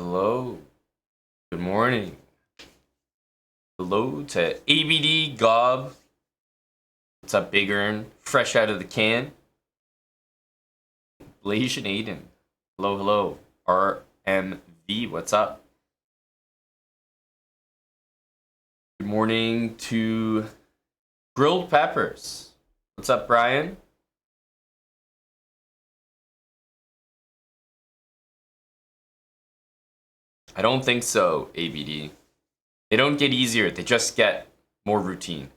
Hello. Good morning. Hello to ABD Gob. What's up, Big Earn? Fresh out of the can. Blasian Aiden. Hello. RMV. What's up? Good morning to Grilled Peppers. What's up, Brian? I don't think so, ABD. They don't get easier, they just get more routine.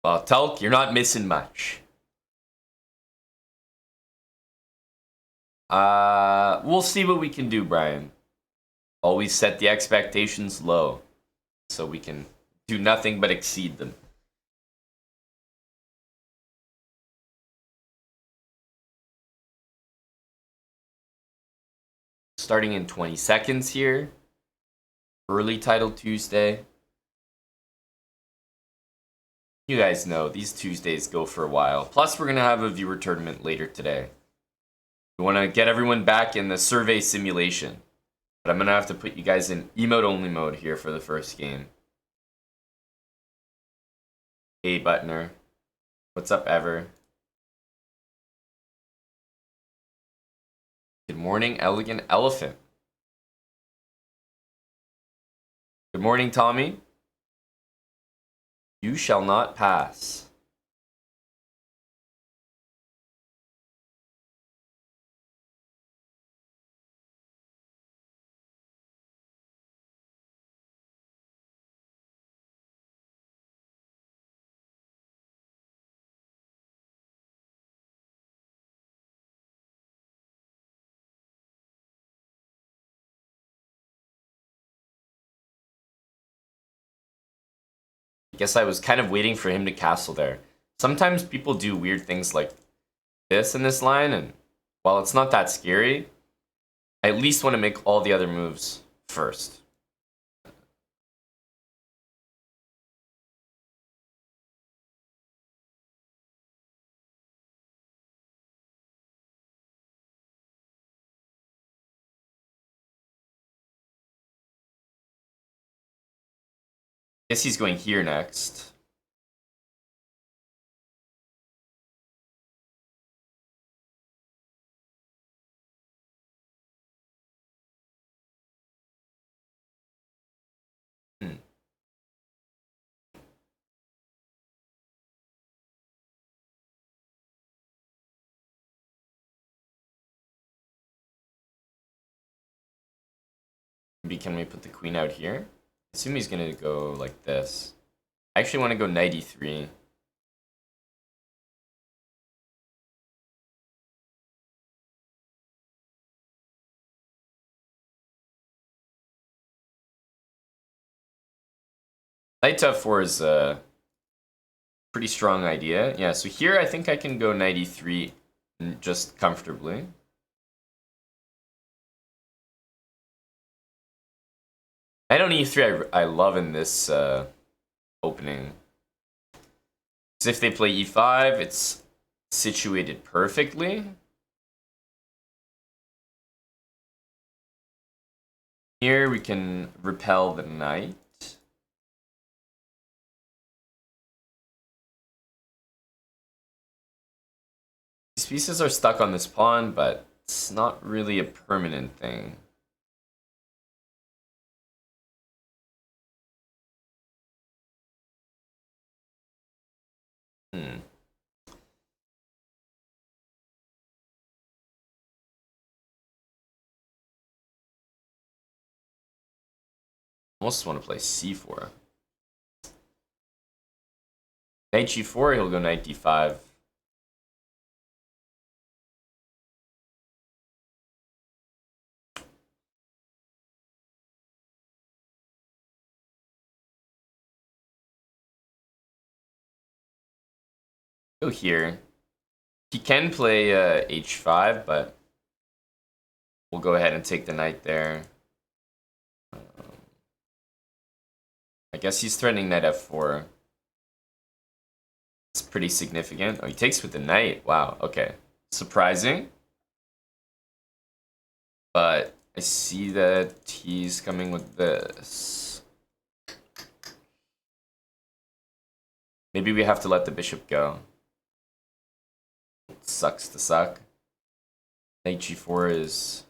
Well, Telk, you're not missing much. We'll see what we can do, Brian. Always set the expectations low so we can do nothing but exceed them. Starting in 20 seconds here. Early Title Tuesday. You guys know these Tuesdays go for a while. Plus, we're going to have a viewer tournament later today. We want to get everyone back in the survey simulation. But I'm going to have to put you guys in emote-only mode here for the first game. Hey, Butner. What's up, Ever? Good morning, Elegant Elephant. Good morning, Tommy. You shall not pass. I guess I was kind of waiting for him to castle there. Sometimes people do weird things like this in this line, and while it's not that scary, I at least want to make all the other moves first. Guess he's going here next. Maybe can we put the queen out here? I assume he's gonna go like this. I actually want to go knight e3. Knight to f4 is a pretty strong idea. Yeah, so here I think I can go knight e3 just comfortably. Knight on e3 I love in this opening. Because if they play e5, it's situated perfectly. Here we can repel the knight. These pieces are stuck on this pawn, but it's not really a permanent thing. Almost want to play c4. Knight g4, he'll go knight d5. Go here. He can play h5, but we'll go ahead and take the knight there. I guess he's threatening knight f4. It's pretty significant. Oh, he takes with the knight. Wow, okay. Surprising. But I see that he's coming with this. Maybe we have to let the bishop go. It sucks to suck. Knight g4 is...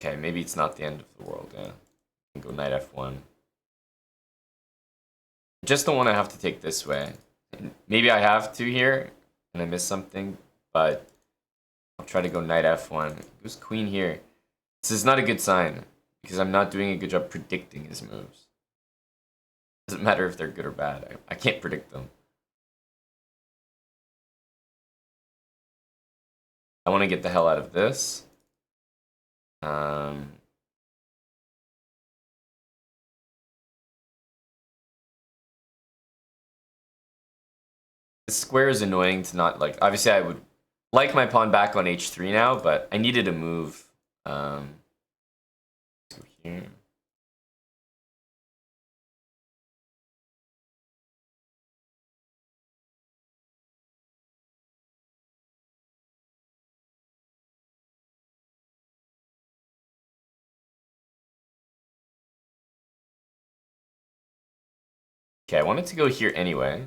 Okay, maybe it's not the end of the world, yeah. Go knight f1. I just don't want to have to take this way. Maybe I have to here, and I miss something, but I'll try to go knight f1. Goes queen here. This is not a good sign, because I'm not doing a good job predicting his moves. Doesn't matter if they're good or bad. I can't predict them. I want to get the hell out of this. The square is annoying to not like. Obviously, I would like my pawn back on h3 now, but I needed a move. Let's go here. Okay, I wanted to go here anyway.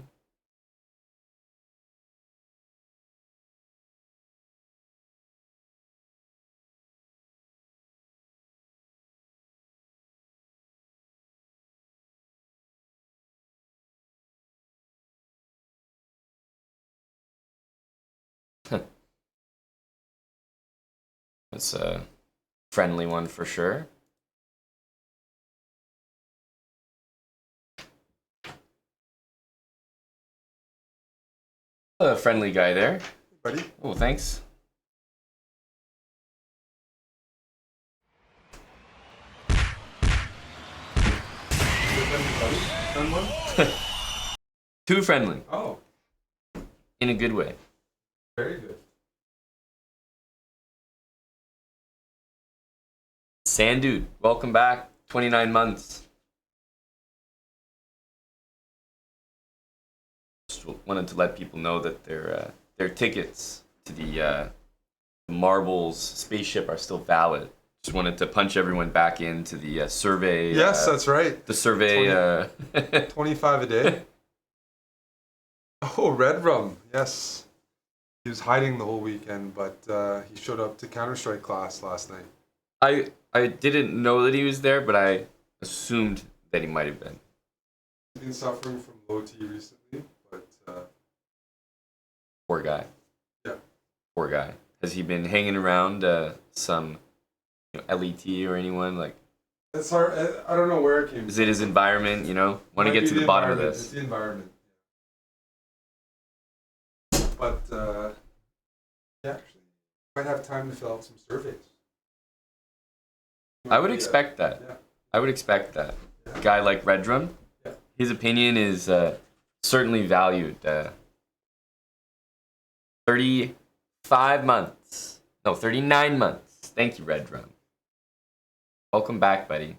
That's a friendly one for sure. A friendly guy there. Buddy? Oh, thanks. Too friendly. Oh. In a good way. Very good. Sandude, welcome back. 29 months. Just wanted to let people know that their tickets to the Marbles spaceship are still valid. Just wanted to punch everyone back into the survey. Yes, that's right. The survey. 25 a day. Oh, Red Rum. Yes. He was hiding the whole weekend, but he showed up to Counter-Strike class last night. I didn't know that he was there, but I assumed that he might have been. He's been suffering from low T recently, but... Poor guy. Yeah. Poor guy. Has he been hanging around some LET or anyone? Like, it's hard. I don't know where it came from. Is it his environment, Want to get to the bottom of this. It's the environment. But, yeah, actually, might have time to fill out some surveys. I would expect that. Yeah. I would expect that. Yeah. A guy like Redrum, yeah. His opinion is certainly valued. 35 months. No, 39 months. Thank you, Redrum. Welcome back, buddy.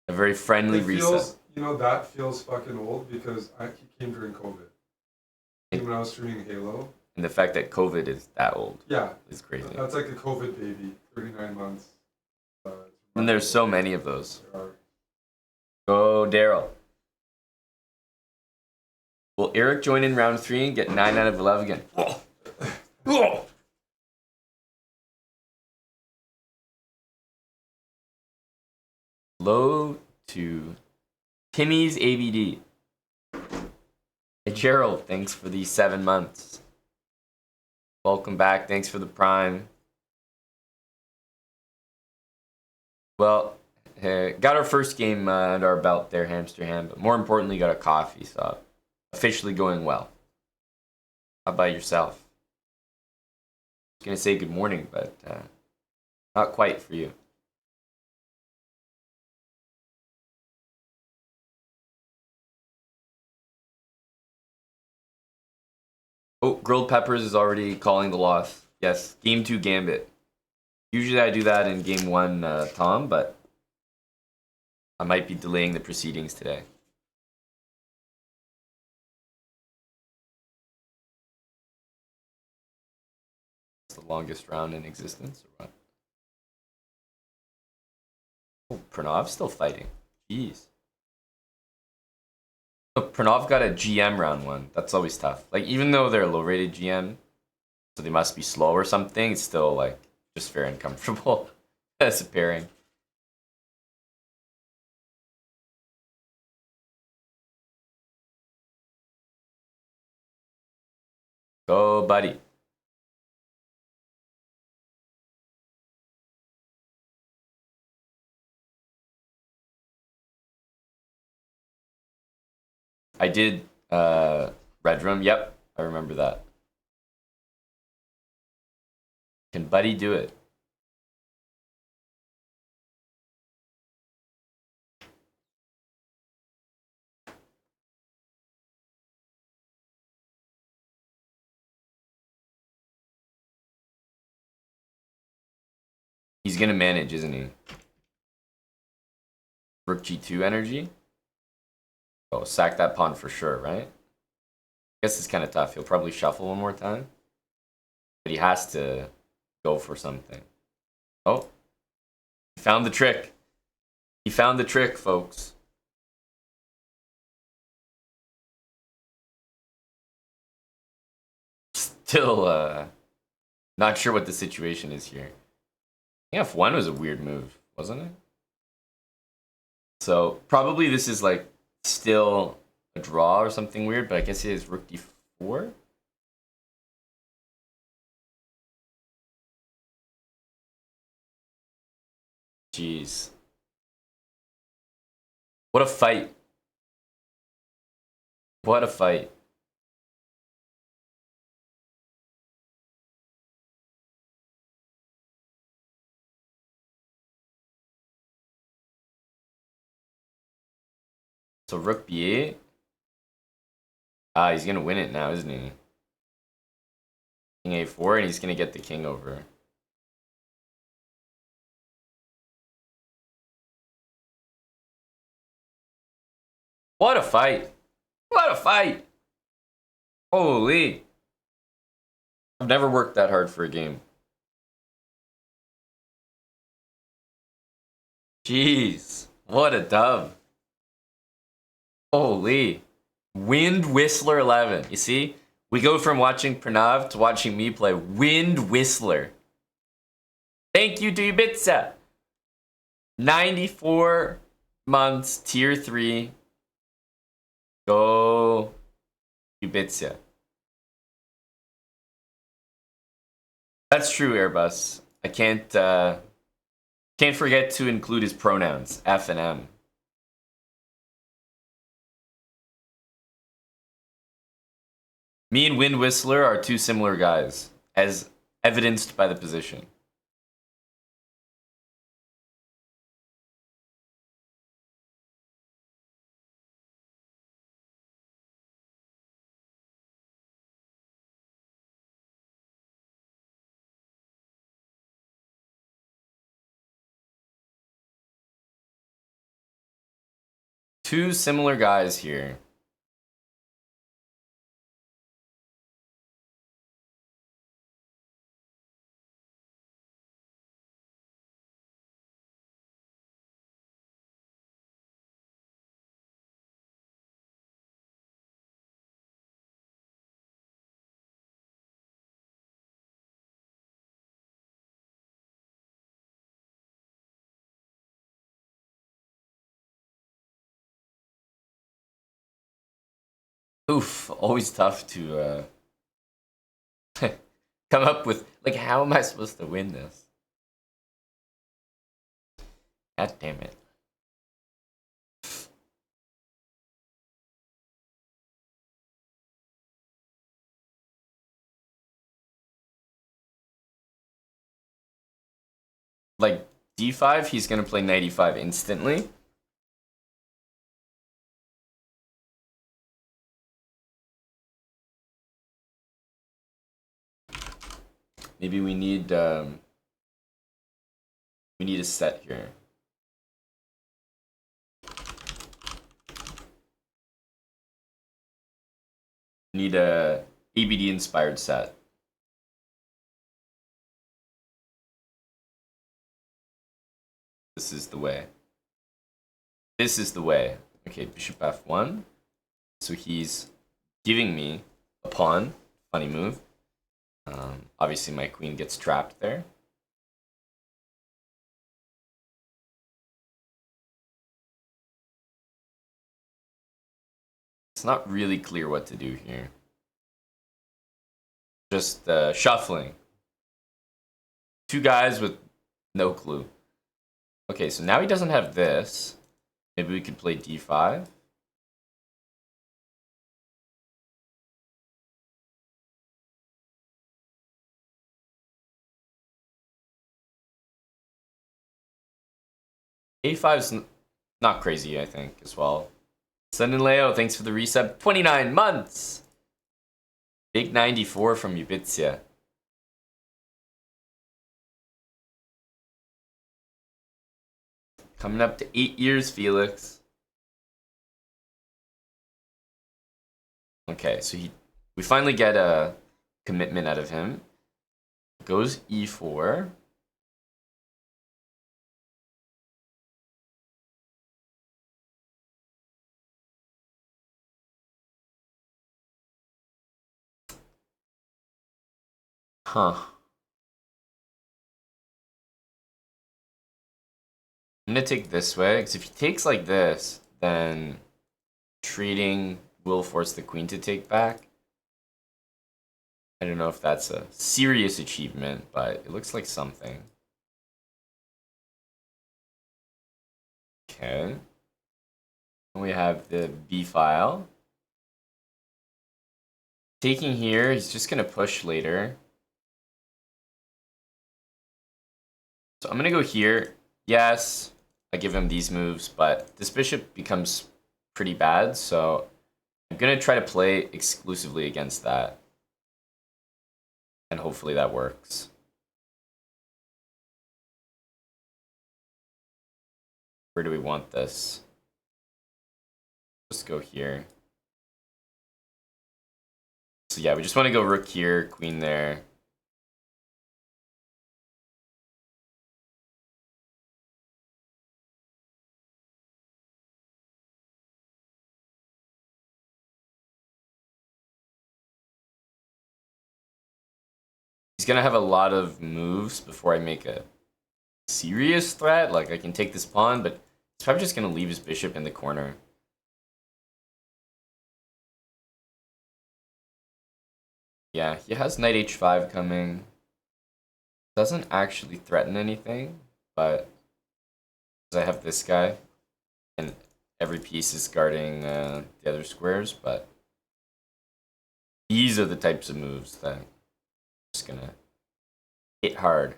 A very friendly reset. That feels fucking old because he came during COVID. When I was streaming Halo. And the fact that COVID is that old. Yeah. Is crazy. That's like a COVID baby. 39 months. And there's so many of those. There are. Go, Daryl. Will Eric join in round 3 and get 9 out of 11 again? Low to Timmy's ABD. Hey, Gerald, thanks for the 7 months. Welcome back. Thanks for the Prime. Well, got our first game under our belt there, Hamster Ham, but more importantly, got a coffee, so officially going well. How about yourself? I was going to say good morning, but not quite for you. Oh, Grilled Peppers is already calling the loss. Yes, Game 2 Gambit. Usually I do that in Game 1, Tom, but I might be delaying the proceedings today. longest round in existence or what? Oh, Pranav still fighting. Jeez. Oh, Pranav got a GM round 1. That's always tough. Like, even though they're a low-rated GM, so they must be slow or something, it's still, like, just very uncomfortable as a pairing. Go, buddy. I did Red Room. Yep, I remember that. Can Buddy do it? He's gonna manage, isn't he? Rook G2 energy? Oh, sack that pawn for sure, right? I guess it's kind of tough. He'll probably shuffle one more time. But he has to go for something. Oh. He found the trick. He found the trick, folks. Still, not sure what the situation is here. F1 was a weird move, wasn't it? So, probably this is like still a draw or something weird, but I guess it is Rook D4? Jeez. What a fight. What a fight. So Rook B8. Ah, he's gonna win it now, isn't he? King A4, and he's gonna get the king over. What a fight! What a fight! Holy! I've never worked that hard for a game. Jeez, what a dub. Holy. Wind Whistler 11. You see? We go from watching Pranav to watching me play Wind Whistler. Thank you to Ibiza. 94 months, tier 3. Go Ibiza. That's true, Airbus. I can't forget to include his pronouns, F and M. Me and Wind Whistler are two similar guys, as evidenced by the position. Two similar guys here. Oof, always tough to come up with, like, how am I supposed to win this? God damn it. Like, D5, he's gonna play knight E5 instantly. Maybe we need a set here. We need a ABD inspired set. This is the way. This is the way. Okay, bishop f1. So he's giving me a pawn. Funny move. Obviously, my queen gets trapped there. It's not really clear what to do here. Just shuffling. Two guys with no clue. Okay, so now he doesn't have this. Maybe we could play d5. a5's not crazy, I think, as well. Sun and Leo, thanks for the resub. 29 months! Big 94 from Ubitsia. Coming up to 8 years, Felix. Okay, so we finally get a commitment out of him. Goes e4. Huh. I'm gonna take this way, because if he takes like this, then trading will force the queen to take back. I don't know if that's a serious achievement, but it looks like something. Okay. And we have the B file. Taking here, he's just gonna push later. So I'm gonna go here. Yes, I give him these moves, but this bishop becomes pretty bad, so I'm gonna try to play exclusively against that. And hopefully that works. Where do we want this? Let's go here. So yeah, we just want to go rook here, queen there. He's gonna have a lot of moves before I make a serious threat. Like I can take this pawn, but he's probably just gonna leave his bishop in the corner. Yeah, he has knight h5 coming. Doesn't actually threaten anything, but I have this guy, and every piece is guarding the other squares, but these are the types of moves that I'm just gonna hit hard.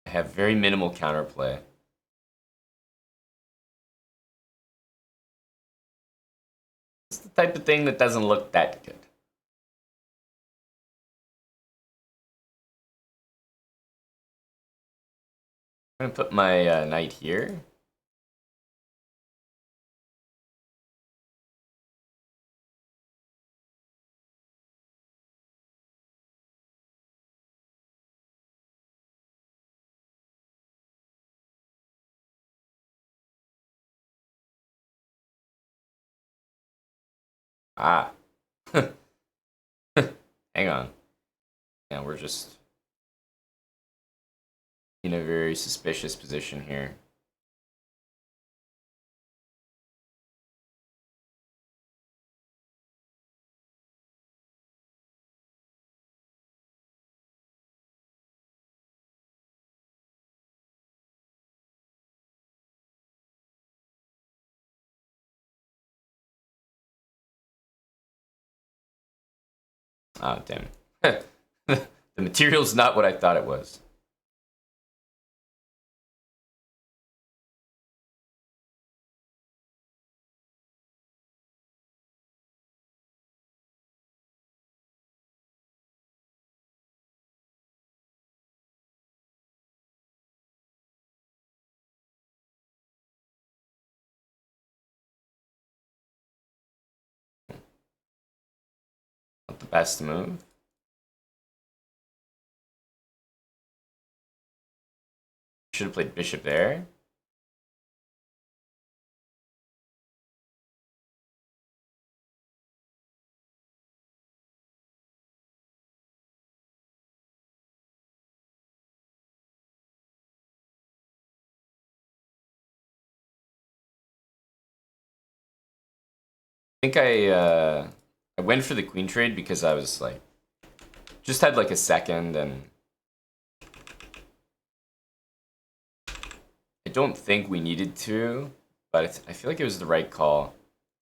I have very minimal counterplay. It's the type of thing that doesn't look that good. I'm gonna put my knight here. Ah. Hang on. Yeah, we're just in a very suspicious position here. Ah, damn. The material's not what I thought it was. best move. Should have played bishop there. I think I went for the queen trade because I was like, just had like a second, and I don't think we needed to, but I feel like it was the right call.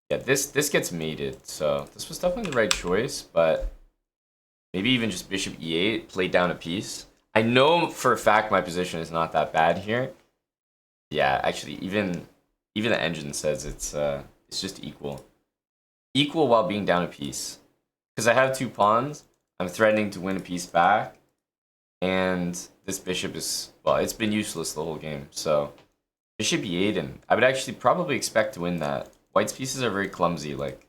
Yeah, this gets mated, so this was definitely the right choice, but maybe even just bishop e8, play down a piece. I know for a fact my position is not that bad here. Yeah, actually, even the engine says it's just equal. Equal while being down a piece. Because I have 2 pawns, I'm threatening to win a piece back, and this bishop is, well, it's been useless the whole game, so bishop e8, and I would actually probably expect to win that. White's pieces are very clumsy, like,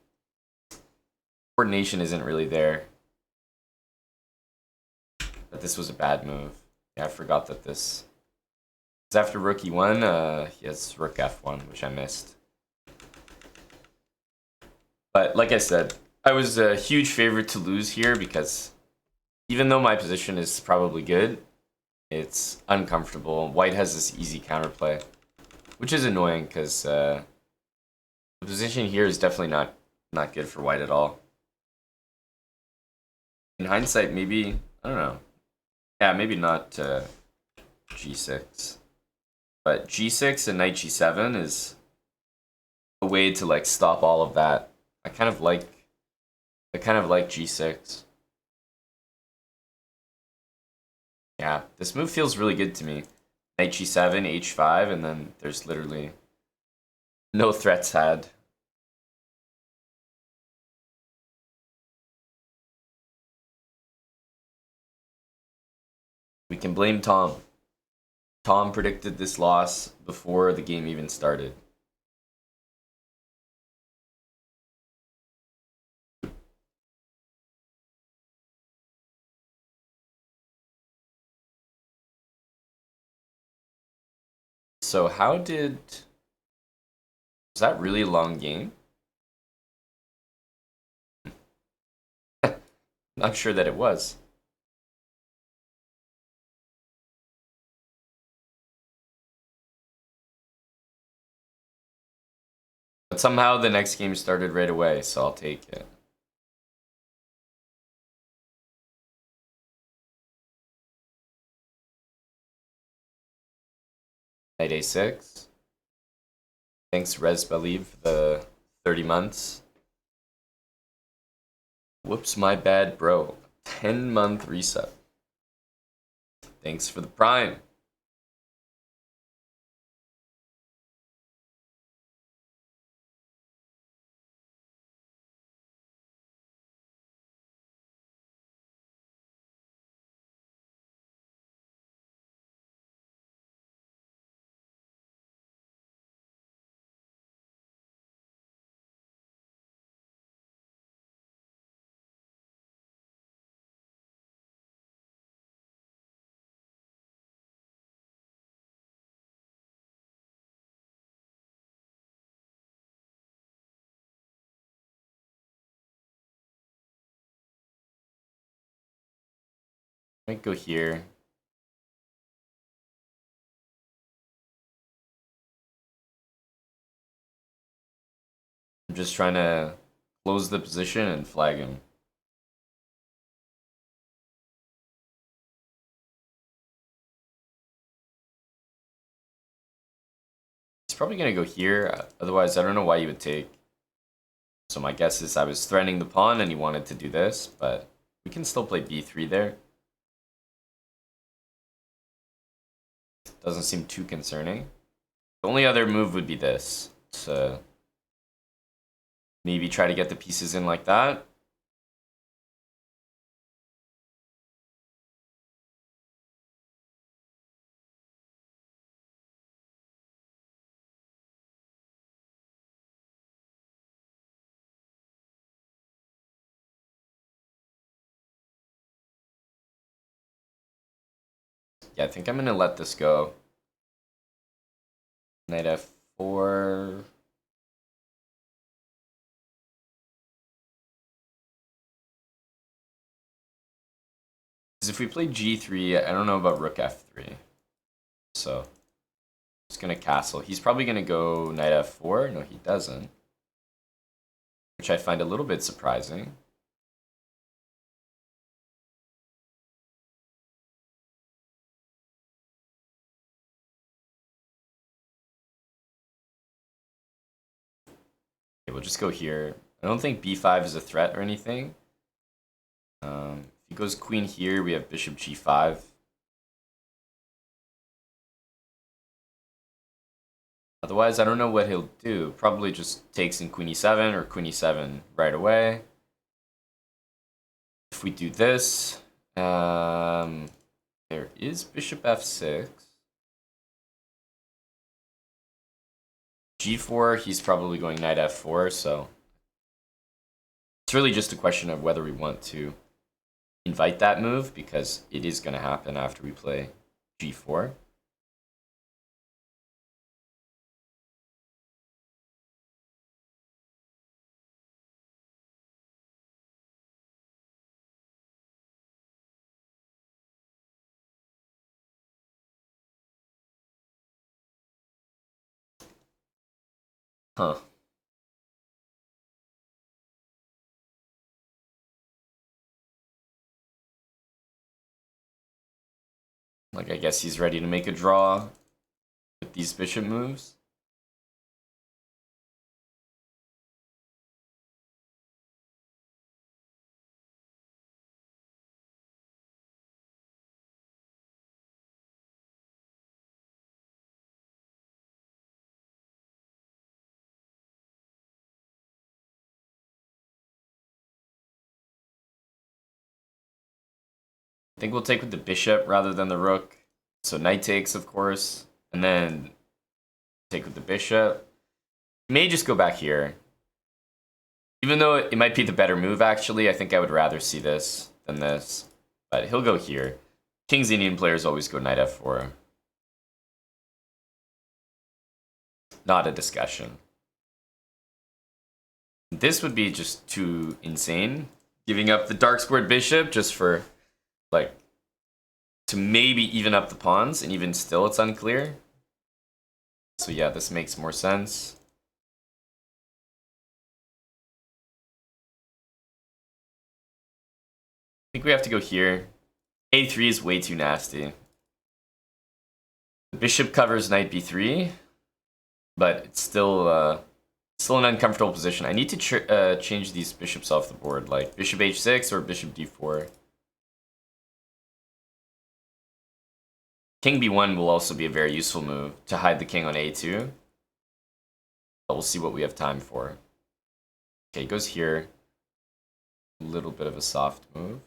coordination isn't really there. But this was a bad move. Yeah, I forgot that this is after rook e1, he has rook f1, which I missed. But like I said, I was a huge favorite to lose here because even though my position is probably good, it's uncomfortable. White has this easy counterplay, which is annoying because the position here is definitely not good for white at all. In hindsight, maybe, I don't know. Yeah, maybe not g6. But g6 and knight g7 is a way to like stop all of that. I kind of like g6. Yeah, this move feels really good to me. Knight g7, h5, and then there's literally no threats had. We can blame Tom. Tom predicted this loss before the game even started. So how did... Was that really a long game? Not sure that it was. But somehow the next game started right away, so I'll take it. Knight a6. Thanks, Rez Believe, for the 30 months. Whoops, my bad, bro. 10-month reset. Thanks for the prime. Might go here. I'm just trying to close the position and flag him. He's probably going to go here. Otherwise, I don't know why you would take. So my guess is I was threatening the pawn and he wanted to do this, but we can still play b3 there. Doesn't seem too concerning. The only other move would be this. So maybe try to get the pieces in like that. Yeah, I think I'm gonna let this go. Knight f4. Because if we play g3, I don't know about rook f3. So, just gonna castle. He's probably gonna go knight f4. No, he doesn't. Which I find a little bit surprising. Okay, we'll just go here. I don't think b5 is a threat or anything. If he goes queen here, we have bishop g5. Otherwise, I don't know what he'll do. Probably just takes in queen e7 or queen e7 right away. If we do this, there is bishop f6. g4, he's probably going knight f4, so it's really just a question of whether we want to invite that move, because it is going to happen after we play g4. Huh. Like, I guess he's ready to make a draw with these bishop moves. I think we'll take with the bishop rather than the rook. So knight takes, of course, and then take with the bishop. May just go back here. Even though it might be the better move, actually, I think I would rather see this than this. But he'll go here. King's Indian players always go knight f4. Not a discussion. This would be just too insane. Giving up the dark squared bishop just for, like, to maybe even up the pawns, and even still it's unclear. So yeah, this makes more sense. I think we have to go here. a3 is way too nasty. The bishop covers knight b3, but it's still an uncomfortable position. I need to change these bishops off the board, like bishop h6 or bishop d4. King b1 will also be a very useful move to hide the king on a2. But we'll see what we have time for. Okay, he goes here. A little bit of a soft move.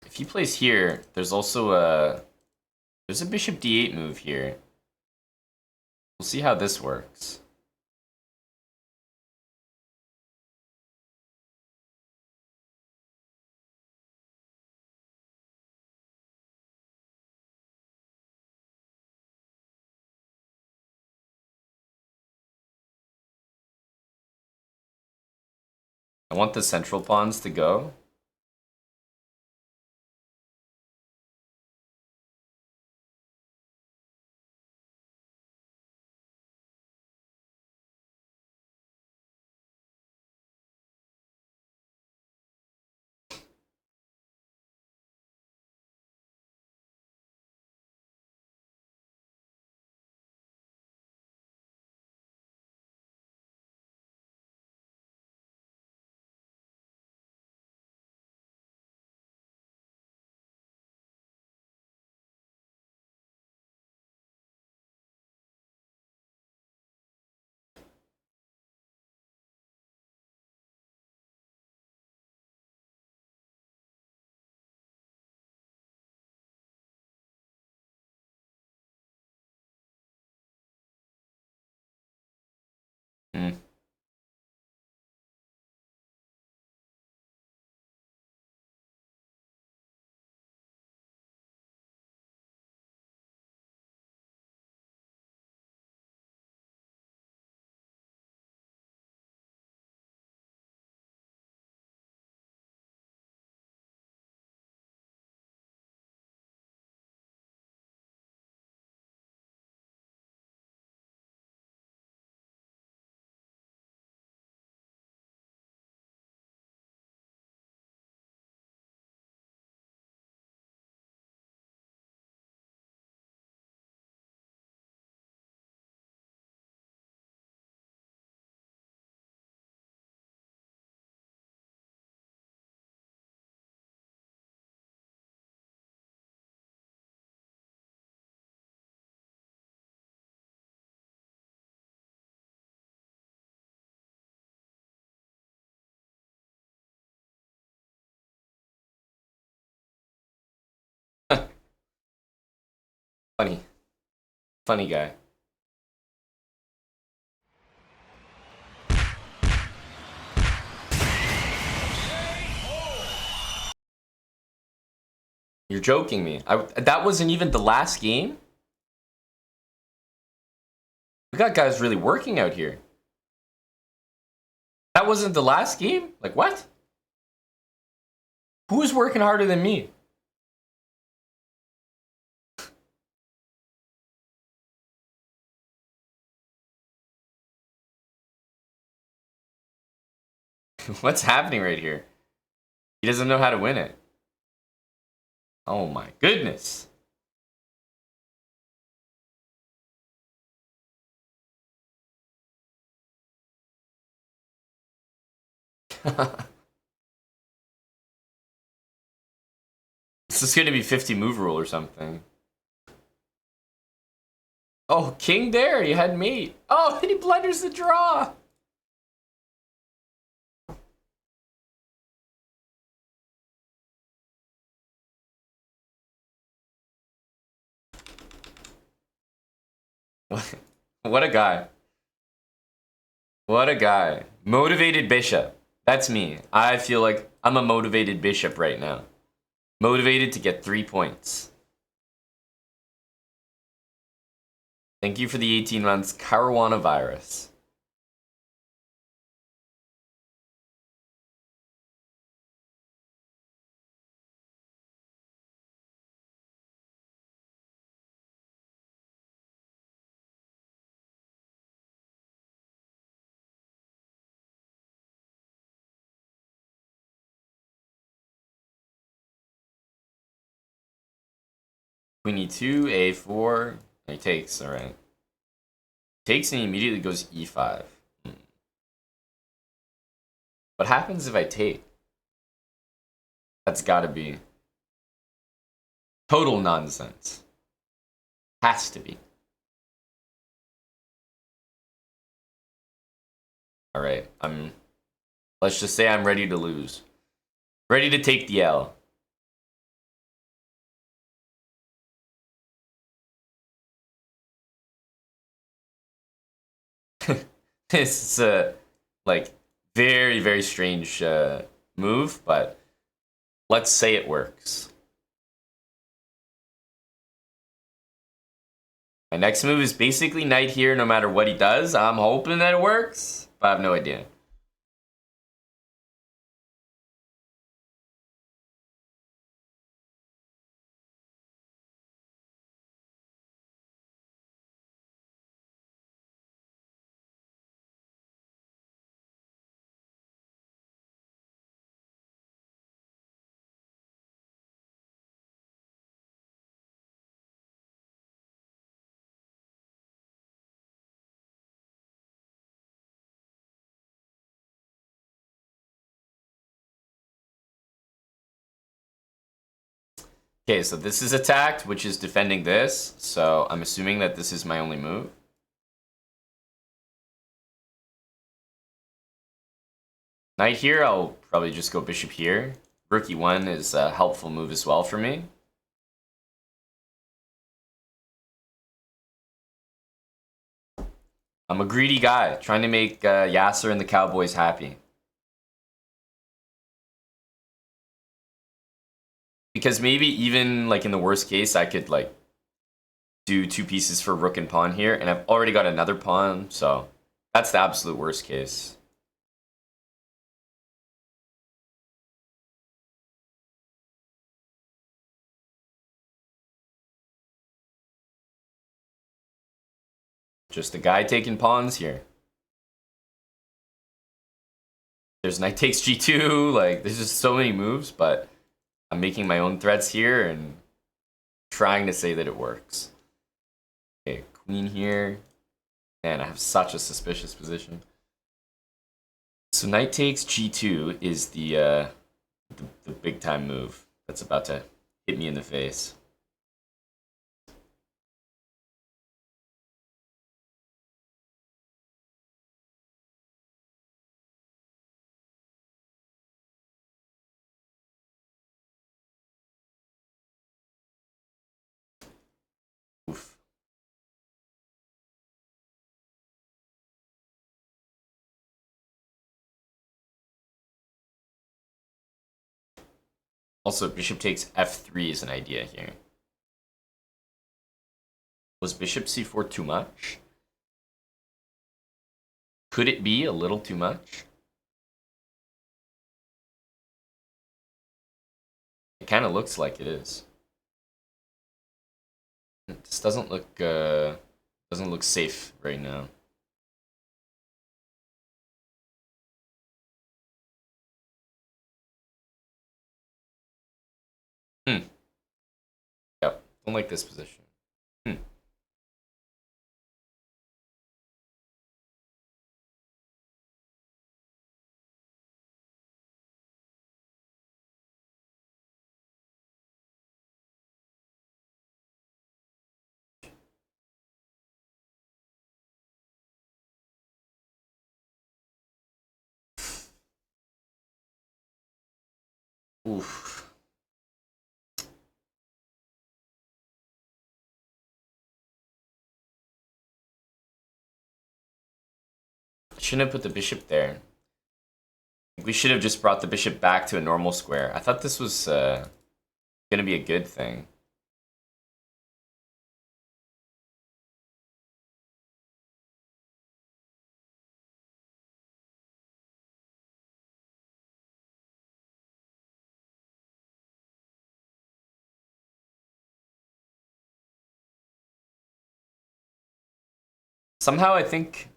If he plays here, there's also there's a bishop d8 move here. We'll see how this works. I want the central pawns to go. Funny. Funny guy. You're joking me. That wasn't even the last game? We got guys really working out here. That wasn't the last game? Like, what? Who is working harder than me? What's happening right here? He doesn't know how to win it. Oh my goodness. This is gonna be 50 move rule or something. Oh, king there, you had mate. Oh, and he blunders the draw. What a guy. What a guy. Motivated bishop. That's me. I feel like I'm a motivated bishop right now. Motivated to get 3 points. Thank you for the 18 months, Caruana Virus. Queen e2, a4. He takes, alright. Takes and he immediately goes e5. What happens if I take? That's gotta be total nonsense. Has to be. Alright, let's just say I'm ready to lose. Ready to take the L. This is a, like, very, very strange move, but let's say it works. My next move is basically knight here no matter what he does. I'm hoping that it works, but I have no idea. Okay, so this is attacked, which is defending this. So I'm assuming that this is my only move. Knight here, I'll probably just go bishop here. Rook e1 is a helpful move as well for me. I'm a greedy guy, trying to make Yasser and the Cowboys happy. Because maybe even like in the worst case, I could like do 2 pieces for rook and pawn here, and I've already got another pawn, so that's the absolute worst case. Just a guy taking pawns here. There's knight takes g2, like there's just so many moves, but I'm making my own threats here and trying to say that it works. Okay, queen here. Man, I have such a suspicious position. So knight takes g2 is the big time move that's about to hit me in the face. Oof. Also, bishop takes f3 is an idea here. Was bishop c4 too much? Could it be a little too much? It kind of looks like it is. This doesn't look safe right now. Yep, don't like this position. Oof. Shouldn't have put the bishop there. We should have just brought the bishop back to a normal square. I thought this was gonna be a good thing. Somehow I think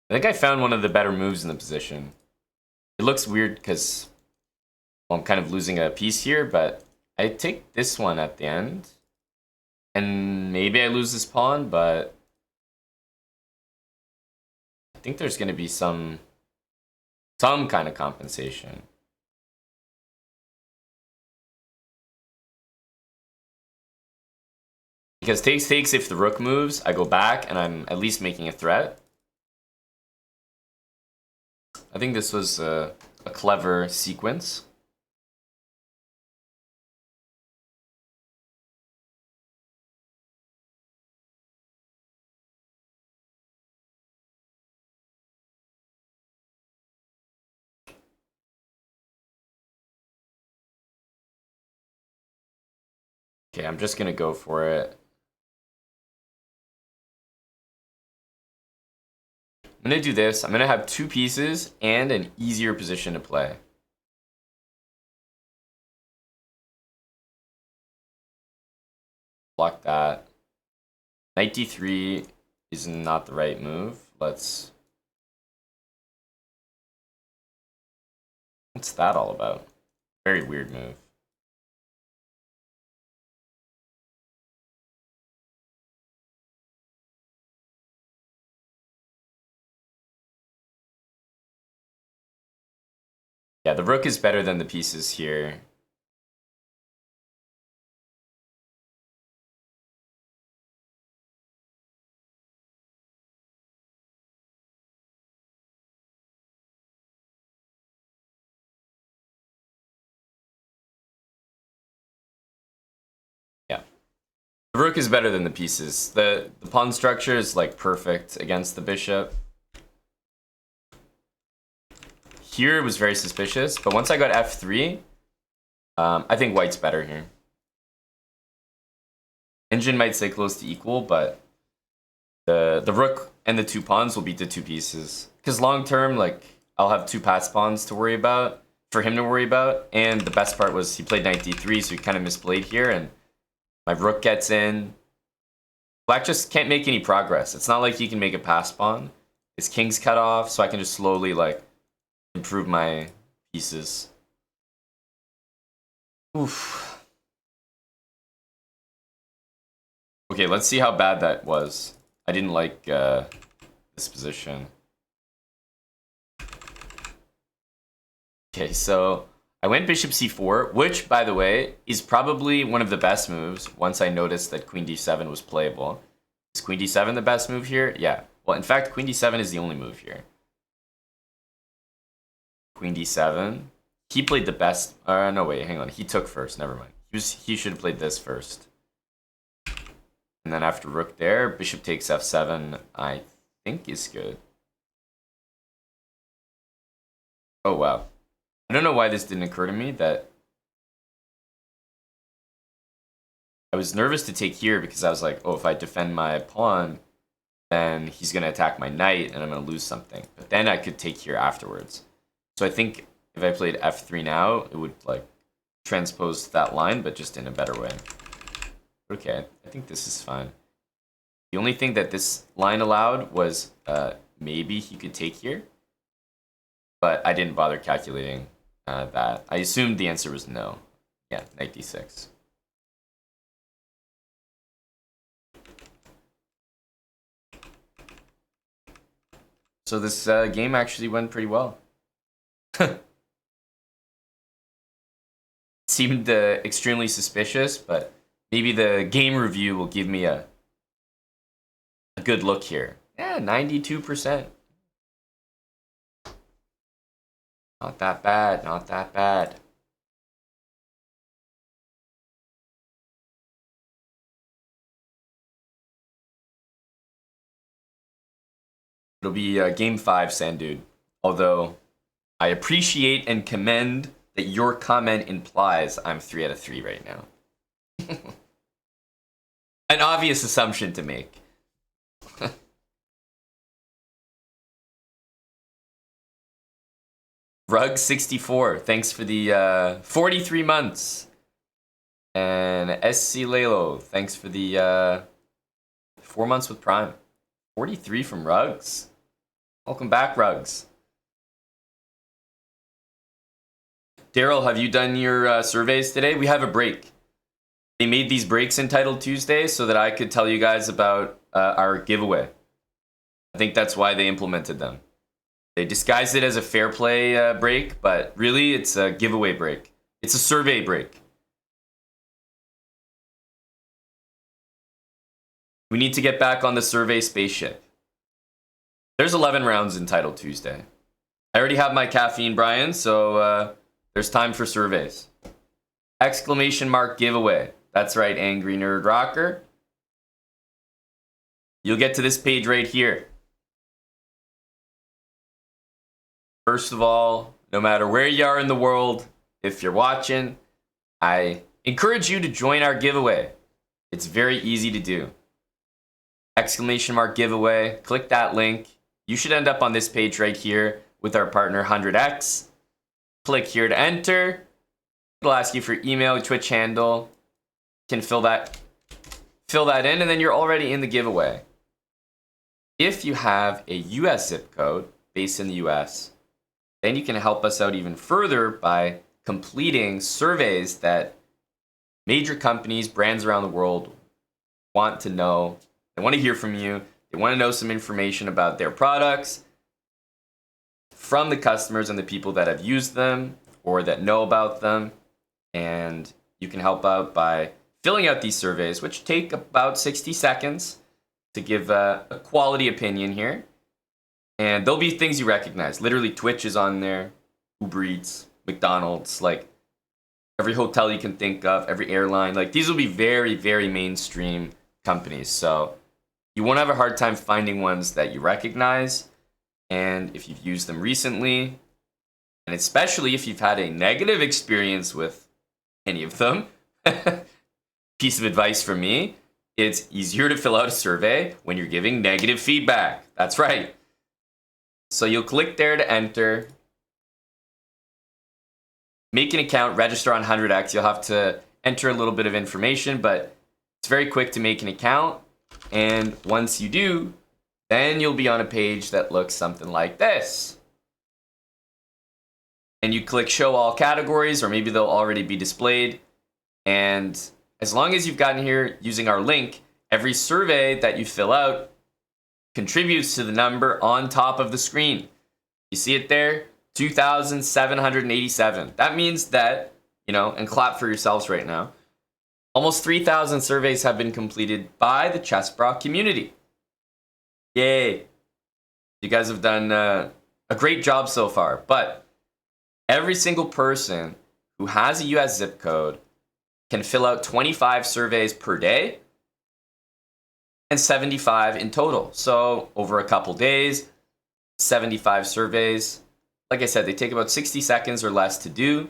I found one of the better moves in the position. It looks weird because I'm kind of losing a piece here, but I take this one at the end. And maybe I lose this pawn, but I think there's going to be some kind of compensation. Because takes if the rook moves, I go back and I'm at least making a threat. I think this was a clever sequence. Okay, I'm just gonna go for it. I'm gonna do this. I'm gonna have two pieces and an easier position to play. Block that. Knight d3 is not the right move. What's that all about? Very weird move. Yeah, the rook is better than the pieces here. Yeah. The rook is better than the pieces. The pawn structure is like perfect against the bishop. Here it was very suspicious, but once I got f3, I think white's better here. Engine might say close to equal, but the rook and the two pawns will beat the two pieces. Because long term, like, I'll have two pass pawns to worry about, for him to worry about, and the best part was he played knight d3, so he kind of misplayed here, and my rook gets in. Black just can't make any progress. It's not like he can make a pass pawn. His king's cut off, so I can just slowly, like, improve my pieces. Oof. Okay, let's see how bad that was. I didn't like this position. Okay, so I went bishop c4, which, by the way, is probably one of the best moves once I noticed that queen d7 was playable. Is queen d7 the best move here? Yeah. Well, in fact, queen d7 is the only move here. Queen d7. He played the best. No, wait, hang on. He took first. Never mind. He should have played this first. And then after rook there, bishop takes f7, I think is good. Oh, wow. I don't know why this didn't occur to me that I was nervous to take here because I was like, oh, if I defend my pawn, then he's going to attack my knight and I'm going to lose something. But then I could take here afterwards. So I think if I played f3 now, it would like transpose that line, but just in a better way. Okay, I think this is fine. The only thing that this line allowed was maybe he could take here. But I didn't bother calculating that. I assumed the answer was no. Yeah, knight d6. So this game actually went pretty well. Seemed extremely suspicious, but maybe the game review will give me a good look here. Yeah, 92%. Not that bad, not that bad. It'll be game 5, Sandude. Although, I appreciate and commend that your comment implies I'm 3 out of 3 right now. An obvious assumption to make. Rug64, thanks for the 43 months. And SC Lalo, thanks for the 4 months with Prime. 43 from Rugs. Welcome back, Rugs. Daryl, have you done your surveys today? We have a break. They made these breaks entitled Tuesday so that I could tell you guys about our giveaway. I think that's why they implemented them. They disguised it as a fair play break, but really it's a giveaway break. It's a survey break. We need to get back on the survey spaceship. There's 11 rounds entitled Tuesday. I already have my caffeine, Brian, so there's time for surveys. Exclamation mark giveaway. That's right, Angry Nerd Rocker. You'll get to this page right here. First of all, no matter where you are in the world, if you're watching, I encourage you to join our giveaway. It's very easy to do. Exclamation mark giveaway. Click that link. You should end up on this page right here with our partner 100X. Click here to enter. It'll ask you for email, Twitch handle. You can fill that in, and then you're already in the giveaway. If you have a US zip code based in the US, then you can help us out even further by completing surveys that major companies, brands around the world want to know. They want to hear from you. They want to know some information about their products from the customers and the people that have used them or that know about them. And you can help out by filling out these surveys, which take about 60 seconds to give a quality opinion here. And there'll be things you recognize. Literally, Twitch is on there, Uber Eats, McDonald's, like every hotel you can think of, every airline. Like these will be very, very mainstream companies. So you won't have a hard time finding ones that you recognize. And if you've used them recently, and especially if you've had a negative experience with any of them, piece of advice from me, it's easier to fill out a survey when you're giving negative feedback. That's right. So you'll click there to enter. Make an account, register on 100X. You'll have to enter a little bit of information, but it's very quick to make an account. And once you do, then you'll be on a page that looks something like this. And you click show all categories, or maybe they'll already be displayed. And as long as you've gotten here using our link, every survey that you fill out contributes to the number on top of the screen. You see it there? 2,787. That means that, and clap for yourselves right now, almost 3,000 surveys have been completed by the Chessbrah community. Yay. You guys have done a great job so far. But every single person who has a US zip code can fill out 25 surveys per day and 75 in total. So over a couple days, 75 surveys. like I said, they take about 60 seconds or less to do.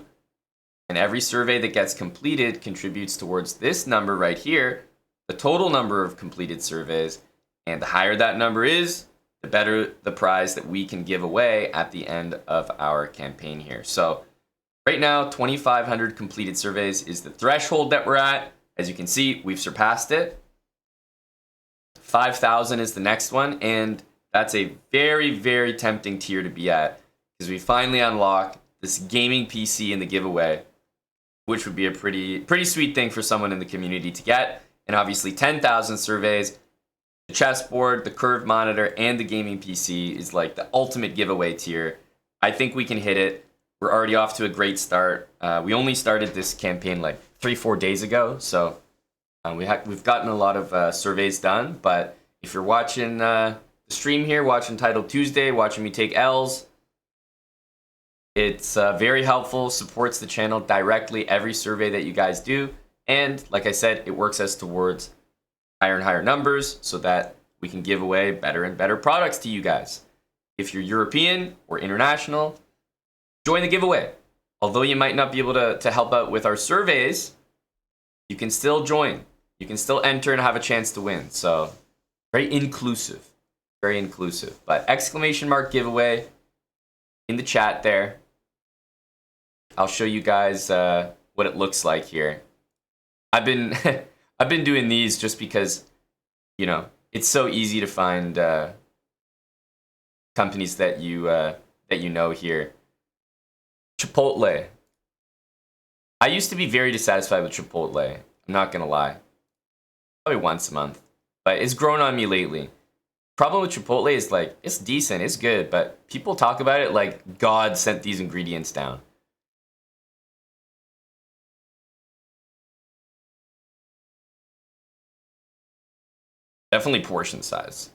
And every survey that gets completed contributes towards this number right here, the total number of completed surveys. And the higher that number is, the better the prize that we can give away at the end of our campaign here. So right now, 2,500 completed surveys is the threshold that we're at. As you can see, we've surpassed it. 5,000 is the next one, and that's a very, very tempting tier to be at because we finally unlock this gaming PC in the giveaway, which would be a pretty sweet thing for someone in the community to get. And obviously 10,000 surveys, the chessboard, the curved monitor, and the gaming PC is like the ultimate giveaway tier. I think we can hit it. We're already off to a great start. We only started this campaign like 3-4 days ago, so we've gotten a lot of surveys done. But if you're watching the stream here, watching Title Tuesday, watching me take L's, it's very helpful, supports the channel directly, every survey that you guys do. And like I said, it works us towards higher and higher numbers so that we can give away better and better products to you guys. If you're European or international, join the giveaway. Although you might not be able to help out with our surveys, you can still join. You can still enter and have a chance to win. So very inclusive, very inclusive. But exclamation mark giveaway in the chat there. I'll show you guys what it looks like here. I've been I've been doing these just because, you know, it's so easy to find companies that you know here. Chipotle. I used to be very dissatisfied with Chipotle. I'm not gonna lie. Probably once a month, but it's grown on me lately. Problem with Chipotle is like it's decent, it's good, but people talk about it like God sent these ingredients down. Definitely portion size.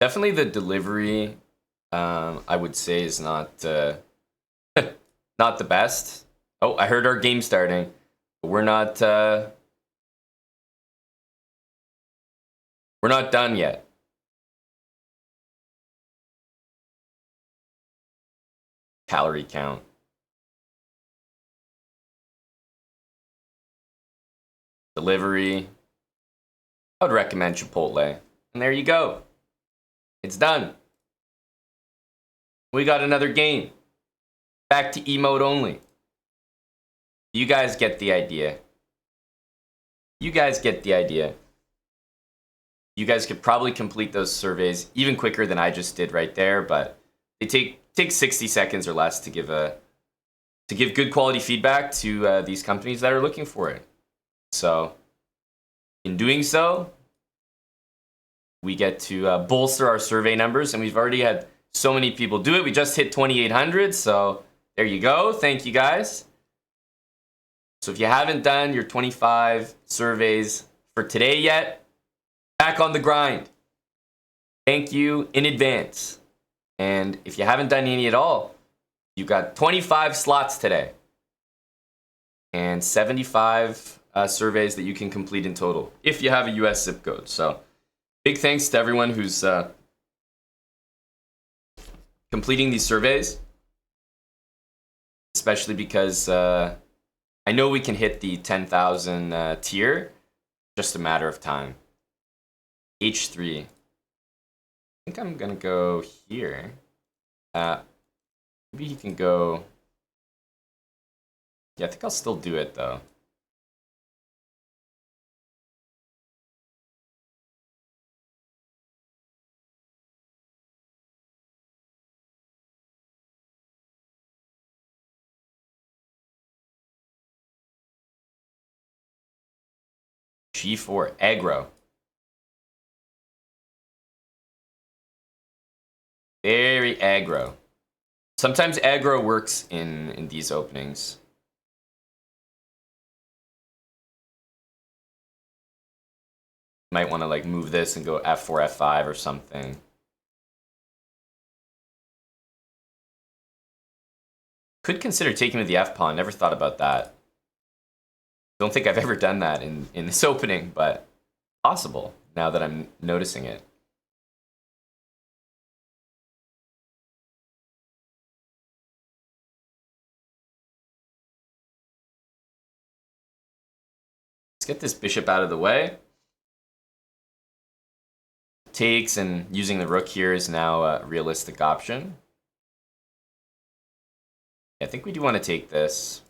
Definitely the delivery, I would say, is not not the best. Oh, I heard our game starting, but we're not done yet. Calorie count. Delivery. I would recommend Chipotle. And there you go. It's done. We got another game. Back to emote only. You guys get the idea. You guys get the idea. You guys could probably complete those surveys even quicker than I just did right there, but they take 60 seconds or less to give good quality feedback to these companies that are looking for it. So, in doing so, we get to bolster our survey numbers, and we've already had so many people do it. We just hit 2,800, so there you go. Thank you, guys. So if you haven't done your 25 surveys for today yet, back on the grind. Thank you in advance. And if you haven't done any at all, you've got 25 slots today and 75 surveys that you can complete in total if you have a US zip code. So big thanks to everyone who's completing these surveys, especially because I know we can hit the 10,000 tier, just a matter of time. H3. I think I'm gonna go here. Maybe he can go. Yeah, I think I'll still do it though. G4 aggro. Very aggro. Sometimes aggro works in these openings. Might want to like move this and go F4, F5 or something. Could consider taking with the f-pawn. Never thought about that. Don't think I've ever done that in this opening, but possible now that I'm noticing it. Let's get this bishop out of the way. Takes, and using the rook here is now a realistic option. I think we do want to take this.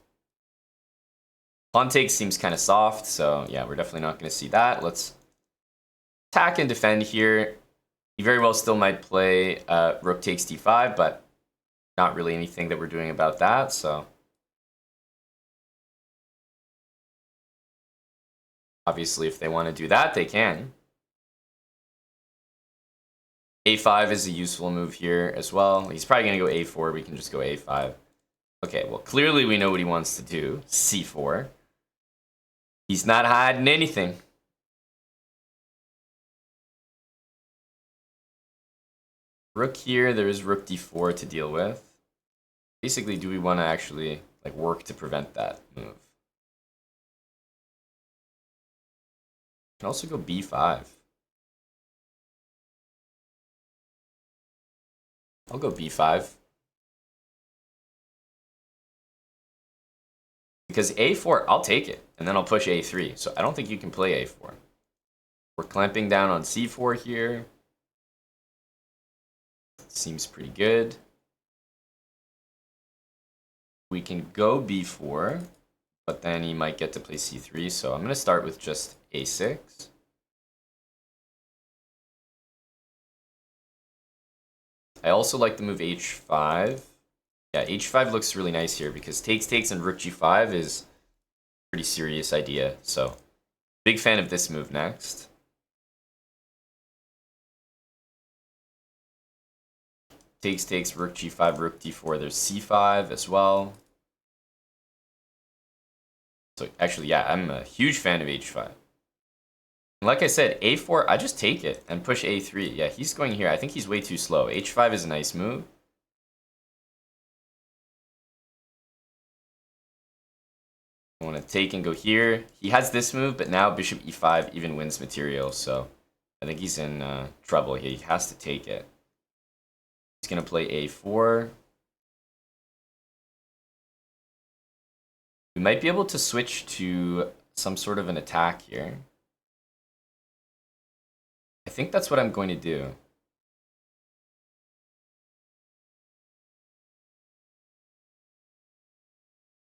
Pawn takes seems kind of soft, so yeah, we're definitely not going to see that. Let's attack and defend here. You very well still might play rook takes d5, but not really anything that we're doing about that, so. Obviously, if they want to do that, they can. a5 is a useful move here as well. He's probably going to go a4. We can just go a5. Okay, well, clearly we know what he wants to do. c4. He's not hiding anything. Rook here, there is rook d4 to deal with. Basically, do we want to actually work to prevent that move? Can also go b5. I'll go b5. Because a4, I'll take it, and then I'll push a3. So I don't think you can play a4. We're clamping down on c4 here. Seems pretty good. We can go b4, but then he might get to play c3. So I'm going to start with just a6. I also like the move h5. Yeah, h5 looks really nice here because takes, and rook g5 is a pretty serious idea. So, big fan of this move next. Takes, rook g5, rook d4. There's c5 as well. So, actually, yeah, I'm a huge fan of h5. Like I said, a4, I just take it and push a3. Yeah, he's going here. I think he's way too slow. h5 is a nice move. I want to take and go here. He has this move, but now bishop e5 even wins material, so I think he's in trouble here. He has to take it. He's going to play a4. We might be able to switch to some sort of an attack here. I think that's what I'm going to do.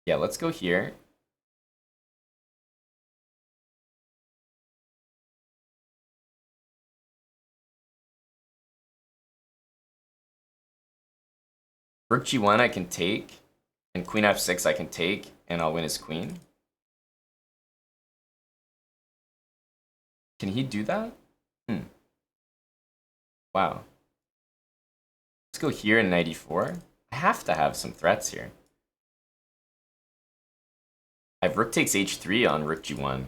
Yeah, let's go here. Rook g1 I can take, and queen f6 I can take, and I'll win his queen. Can he do that? Wow. Let's go here in knight e4. I have to have some threats here. I have rook takes h3 on rook g1.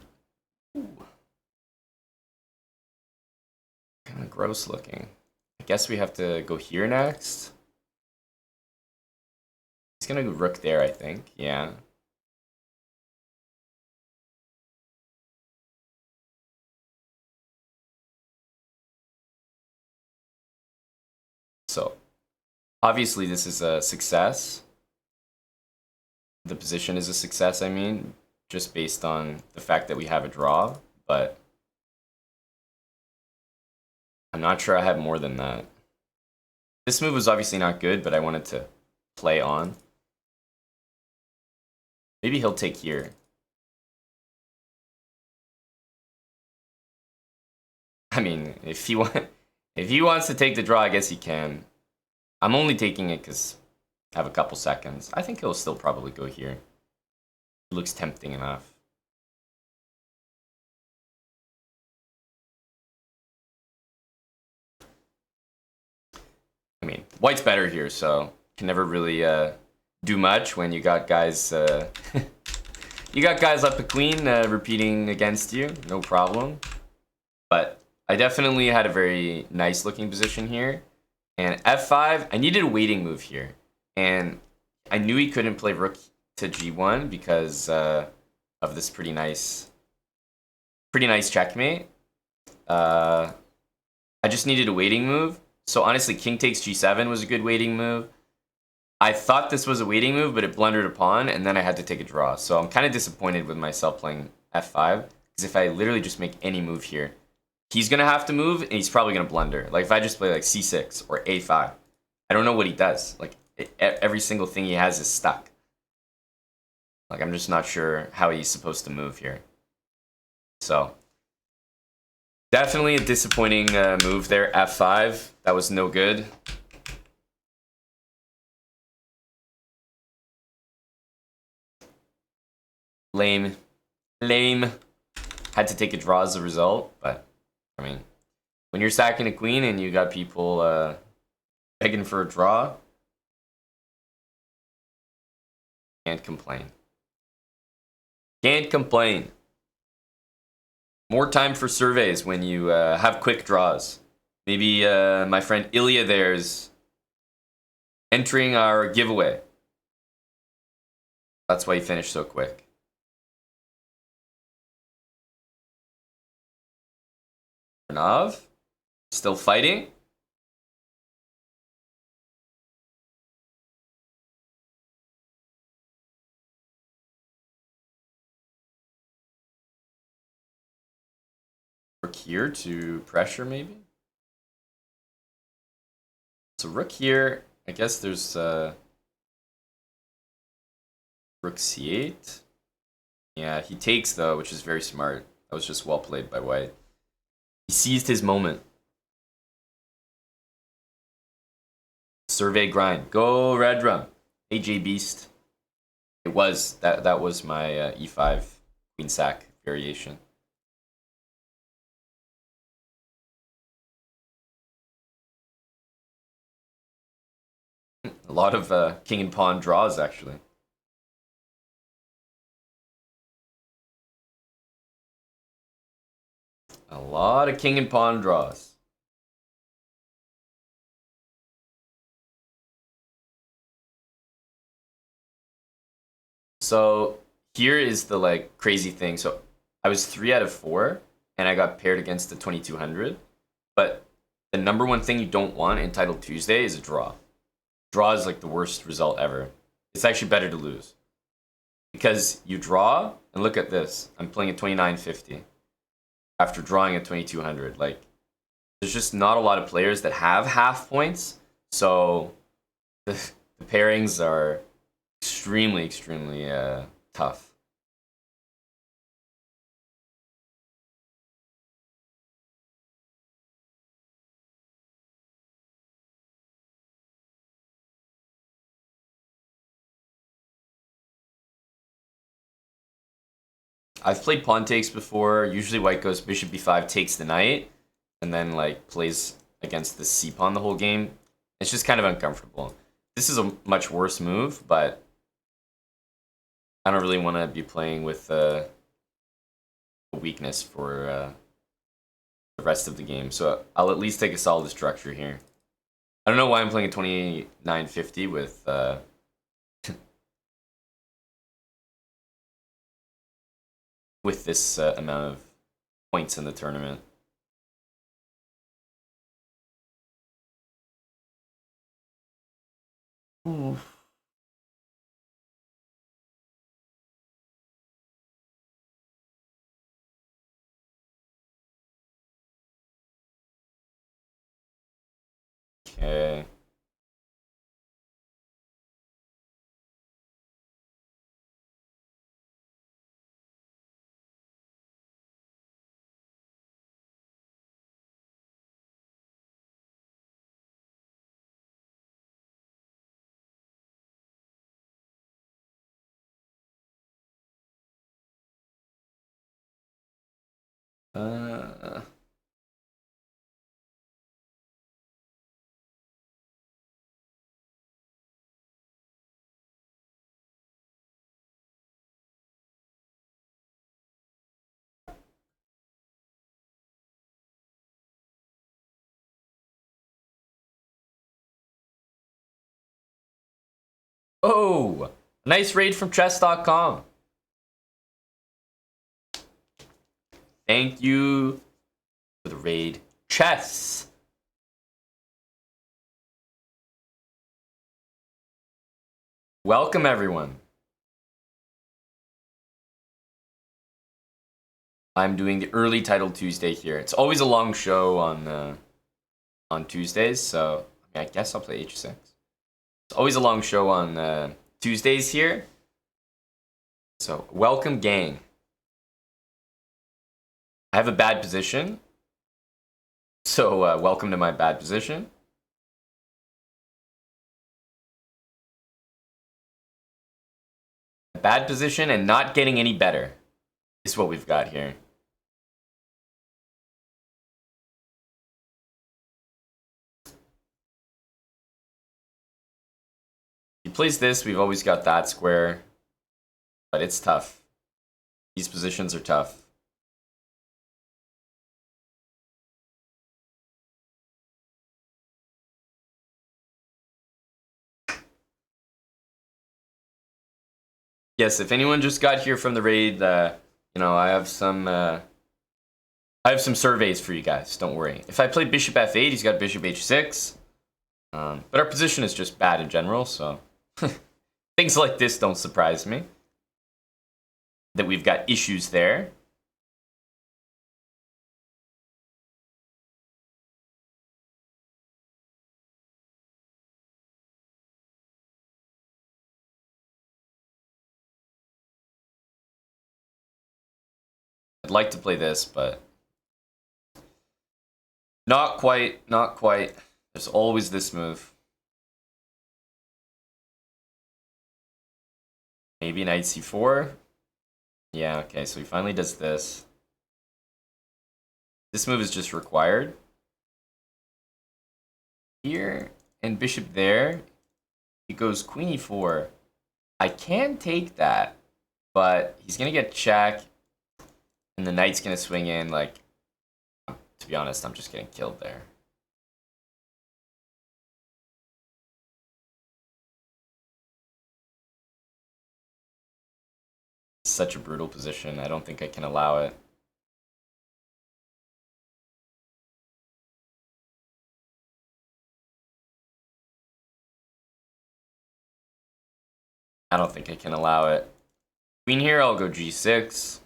Kind of gross looking. I guess we have to go here next. He's gonna go rook there, I think. Yeah. So, obviously this is a success. The position is a success, I mean, just based on the fact that we have a draw, but I'm not sure I have more than that. This move was obviously not good, but I wanted to play on. Maybe he'll take here. I mean, if he wants to take the draw, I guess he can. I'm only taking it because I have a couple seconds. I think he'll still probably go here. It looks tempting enough. I mean, white's better here, so can never really do much when you got guys you got guys up the queen repeating against you. No problem. But I definitely had a very nice looking position here. And f5, I needed a waiting move here. And I knew he couldn't play rook to g1 because of this pretty nice checkmate. I just needed a waiting move. So honestly, king takes g7 was a good waiting move. I thought this was a waiting move, but it blundered a pawn, and then I had to take a draw. So I'm kind of disappointed with myself playing f5, because if I literally just make any move here, he's going to have to move, and he's probably going to blunder. Like, if I just play, like, c6 or a5, I don't know what he does. Like, every single thing he has is stuck. Like, I'm just not sure how he's supposed to move here. So, definitely a disappointing move there, f5. That was no good. Lame. Had to take a draw as a result, but, I mean, when you're sacking a queen and you got people begging for a draw, can't complain. Can't complain. More time for surveys when you have quick draws. Maybe my friend Ilya there is entering our giveaway. That's why he finished so quick. Pranav, still fighting. Rook here to pressure, maybe. So rook here, I guess there's rook c8. Yeah, he takes though, which is very smart. That was just well played by white. He seized his moment. Survey grind. Go Redrum. AJ Beast. It was that was my e5 queen sack variation. A lot of king and pawn draws actually. A lot of king and pawn draws. So here is the like crazy thing. So I was 3 out of 4 and I got paired against the 2200. But the number one thing you don't want in Title Tuesday is a draw. Draw is like the worst result ever. It's actually better to lose. Because you draw, and look at this. I'm playing at 2950 after drawing at 2200. Like, there's just not a lot of players that have half points. So the pairings are extremely tough. I've played pawn takes before. Usually white goes bishop b5, takes the knight, and then like plays against the c pawn the whole game. It's just kind of uncomfortable. This is a much worse move, but I don't really want to be playing with a weakness for the rest of the game. So I'll at least take a solid structure here. I don't know why I'm playing a 2950 with with this amount of points in the tournament. Ooh. Okay. Uh, Oh, nice raid from chess.com. Thank you for the raid, Chess. Welcome, everyone. I'm doing the early title Tuesday here. It's always a long show on Tuesdays, so I guess I'll play H6. It's always a long show on Tuesdays here. So welcome, gang. I have a bad position, so welcome to my bad position. Bad position and not getting any better is what we've got here. He plays this, we've always got that square, but it's tough. These positions are tough. Yes, if anyone just got here from the raid, you know, I have some surveys for you guys. Don't worry. If I play Bishop F8, he's got Bishop H6. But our position is just bad in general, so things like this don't surprise me. That we've got issues there. I'd like to play this, but not quite, not quite. There's always this move. Maybe knight c4. Yeah, okay, so he finally does this. This move is just required. Here, and bishop there. He goes queen e4. I can take that, but he's gonna get check, and the knight's gonna swing in. Like, to be honest, I'm just getting killed there. Such a brutal position. I don't think I can allow it. I don't think I can allow it. Queen here, I'll go g6.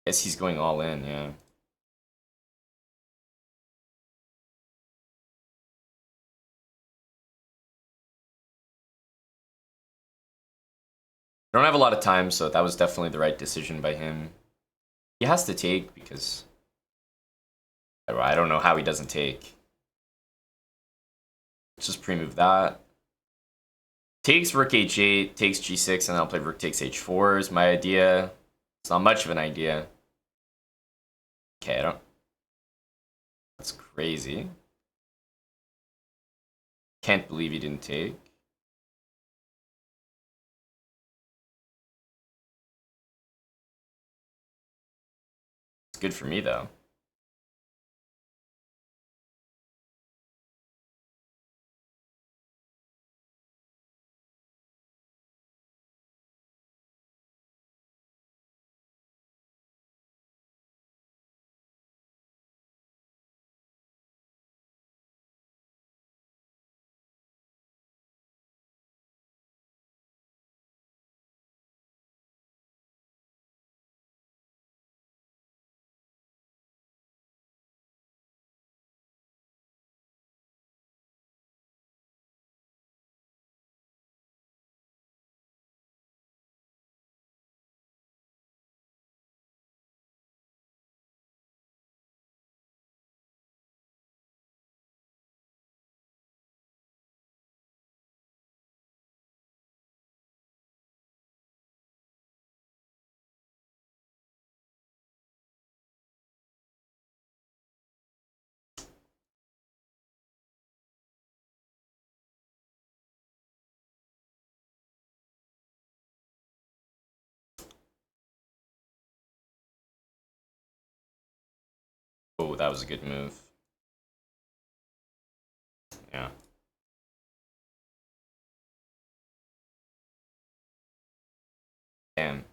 Guess he's going all in, yeah. I don't have a lot of time, so that was definitely the right decision by him. He has to take because I don't know how he doesn't take. Let's just pre-move that. Takes rook h8, takes g6, and I'll play rook takes h4 is my idea. It's not much of an idea. Okay, I don't... That's crazy. Can't believe he didn't take. It's good for me, though. that was a good move. Yeah. Damn.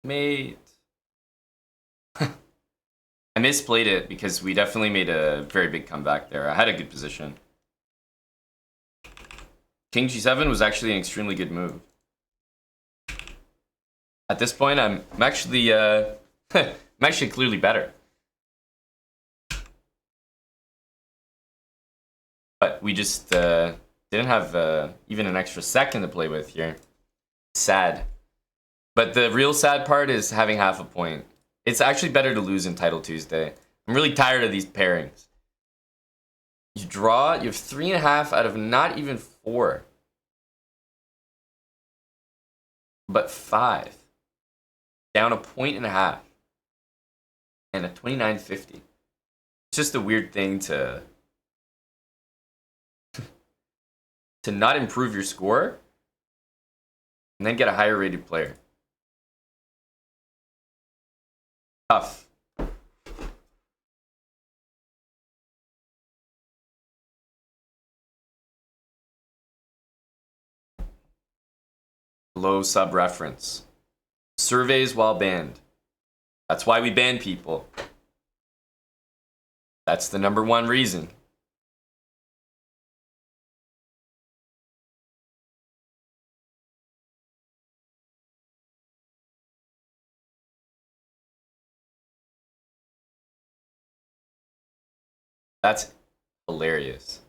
Mate. I misplayed it because we definitely made a very big comeback there. I had a good position. King G7 was actually an extremely good move. At this point, I'm actually I'm actually clearly better. But we just didn't have even an extra second to play with here. Sad. But the real sad part is having half a point. It's actually better to lose in Title Tuesday. I'm really tired of these pairings. You draw, you have 3.5 out of not even 4. But 5. Down a 1.5. And a 29.50. It's just a weird thing to not improve your score and then get a higher rated player. Tough. Low sub reference. Surveys while banned. That's why we ban people. That's the #1 reason. That's hilarious.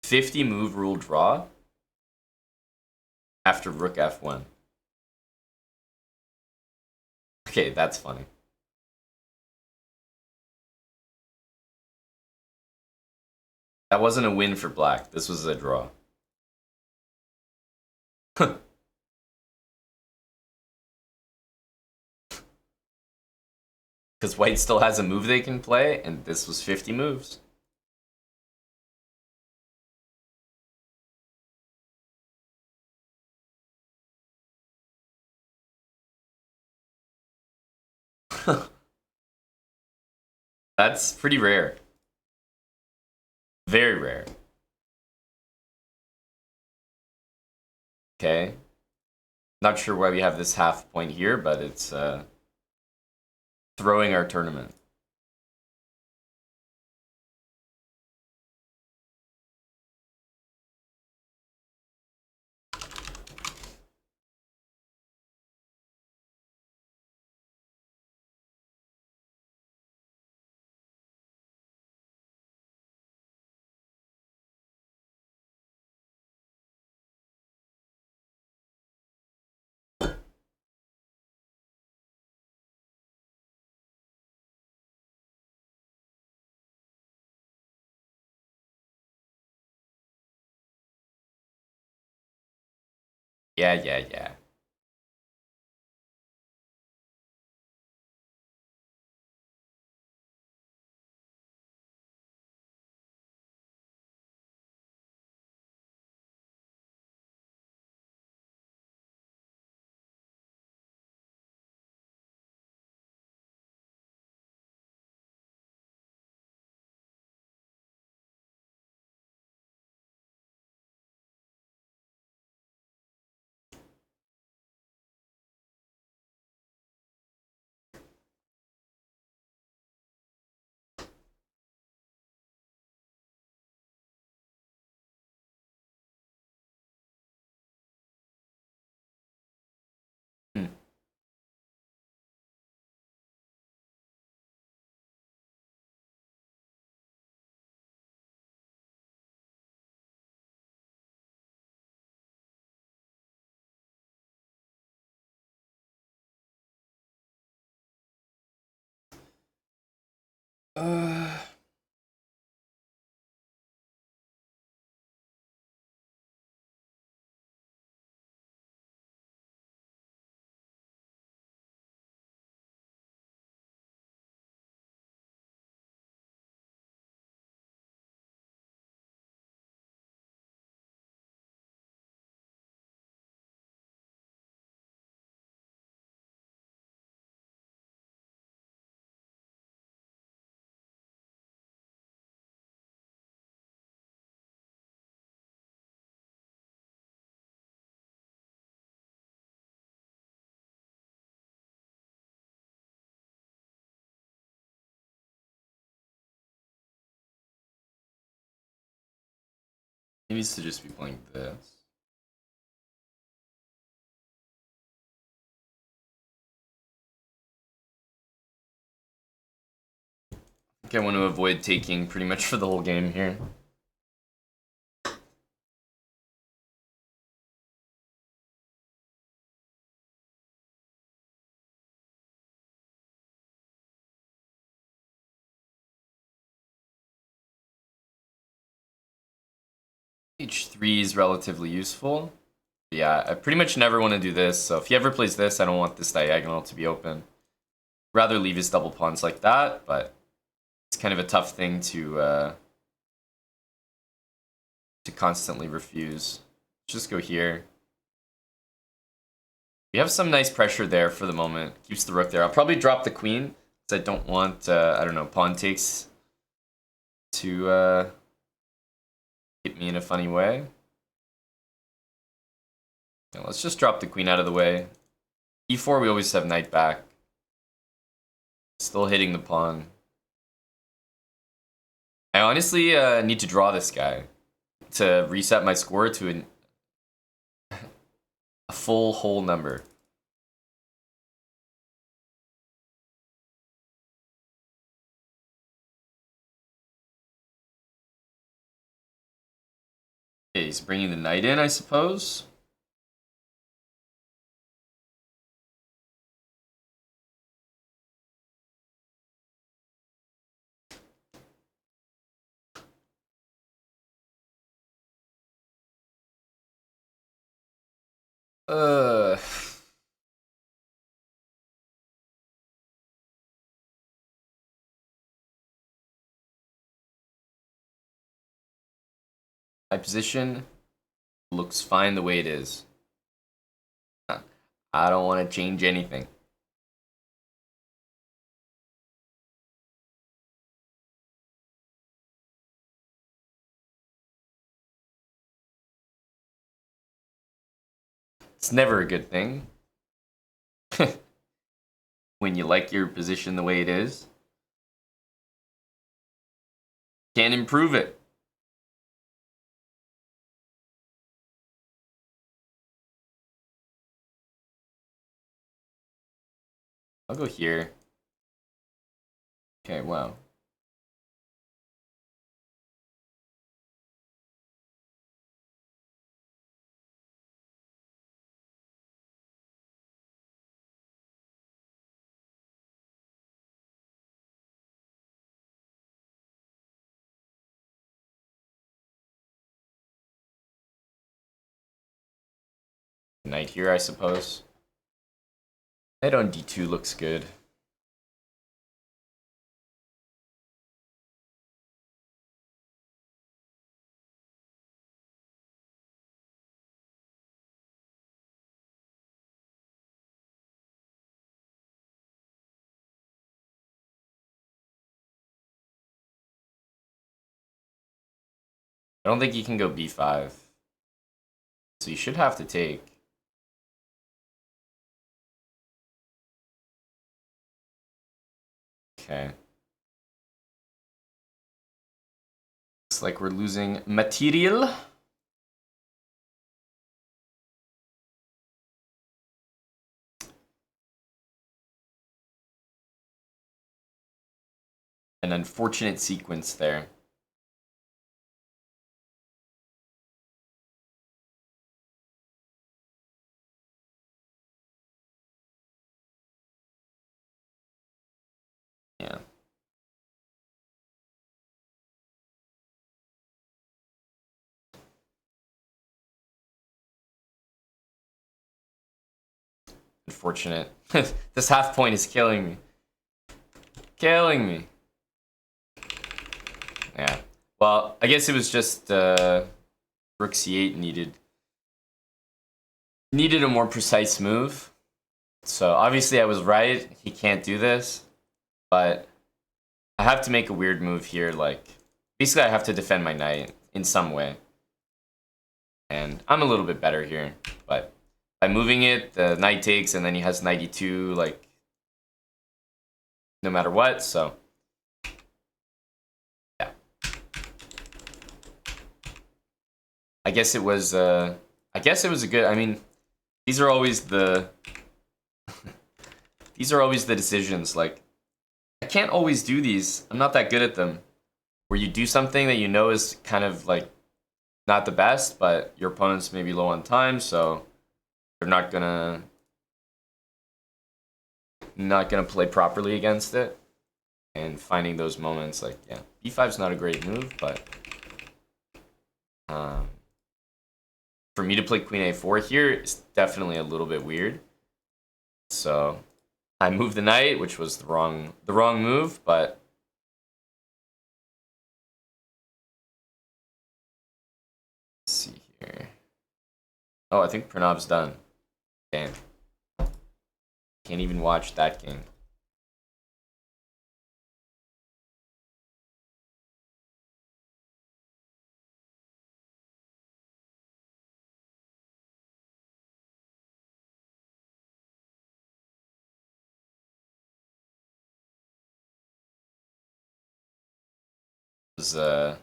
50 move rule draw after rook f1. Okay, that's funny. That wasn't a win for black. This was a draw. Because white still has a move they can play, and this was 50 moves. That's pretty rare. Very rare. Okay. Not sure why we have this half point here, but it's throwing our tournament. Yeah. needs to just be playing this. I think I want to avoid taking pretty much for the whole game here. H3 is relatively useful. Yeah, I pretty much never want to do this, so if he ever plays this, I don't want this diagonal to be open. Rather leave his double pawns like that, but it's kind of a tough thing to constantly refuse. Just go here. We have some nice pressure there for the moment. Keeps the rook there. I'll probably drop the queen, because I don't want, I don't know, pawn takes to hit me in a funny way. Now, let's just drop the queen out of the way. E4, we always have knight back. Still hitting the pawn. I honestly need to draw this guy to reset my score to a full whole number. Okay, he's bringing the knight in, I suppose. Uh... My position looks fine the way it is. I don't want to change anything. It's never a good thing. When you like your position the way it is. Can't improve it. I'll go here. Okay, wow. Knight here, I suppose. Knight on d2 looks good. I don't think he can go b5. So you should have to take. Okay. Looks like we're losing material. An unfortunate sequence there. Yeah. Unfortunate. This half point is killing me. Killing me. Yeah. Well, I guess it was just rook c8 needed a more precise move. So obviously I was right. He can't do this. But I have to make a weird move here. Like, basically I have to defend my knight in some way. And I'm a little bit better here. But by moving it, the knight takes, and then he has knight e2, like, no matter what, so... yeah. I guess it was a good. I mean, these are always the these are always the decisions. Like, I can't always do these. I'm not that good at them. Where you do something that you know is kind of like not the best, but your opponent's maybe low on time, so they're not gonna play properly against it. And finding those moments, like, yeah, b5's not a great move, but for me to play queen a4 here is definitely a little bit weird. So I moved the knight, which was the wrong move, but let's see here. Oh, I think Pranav's done. Damn. Can't even watch that game. It was a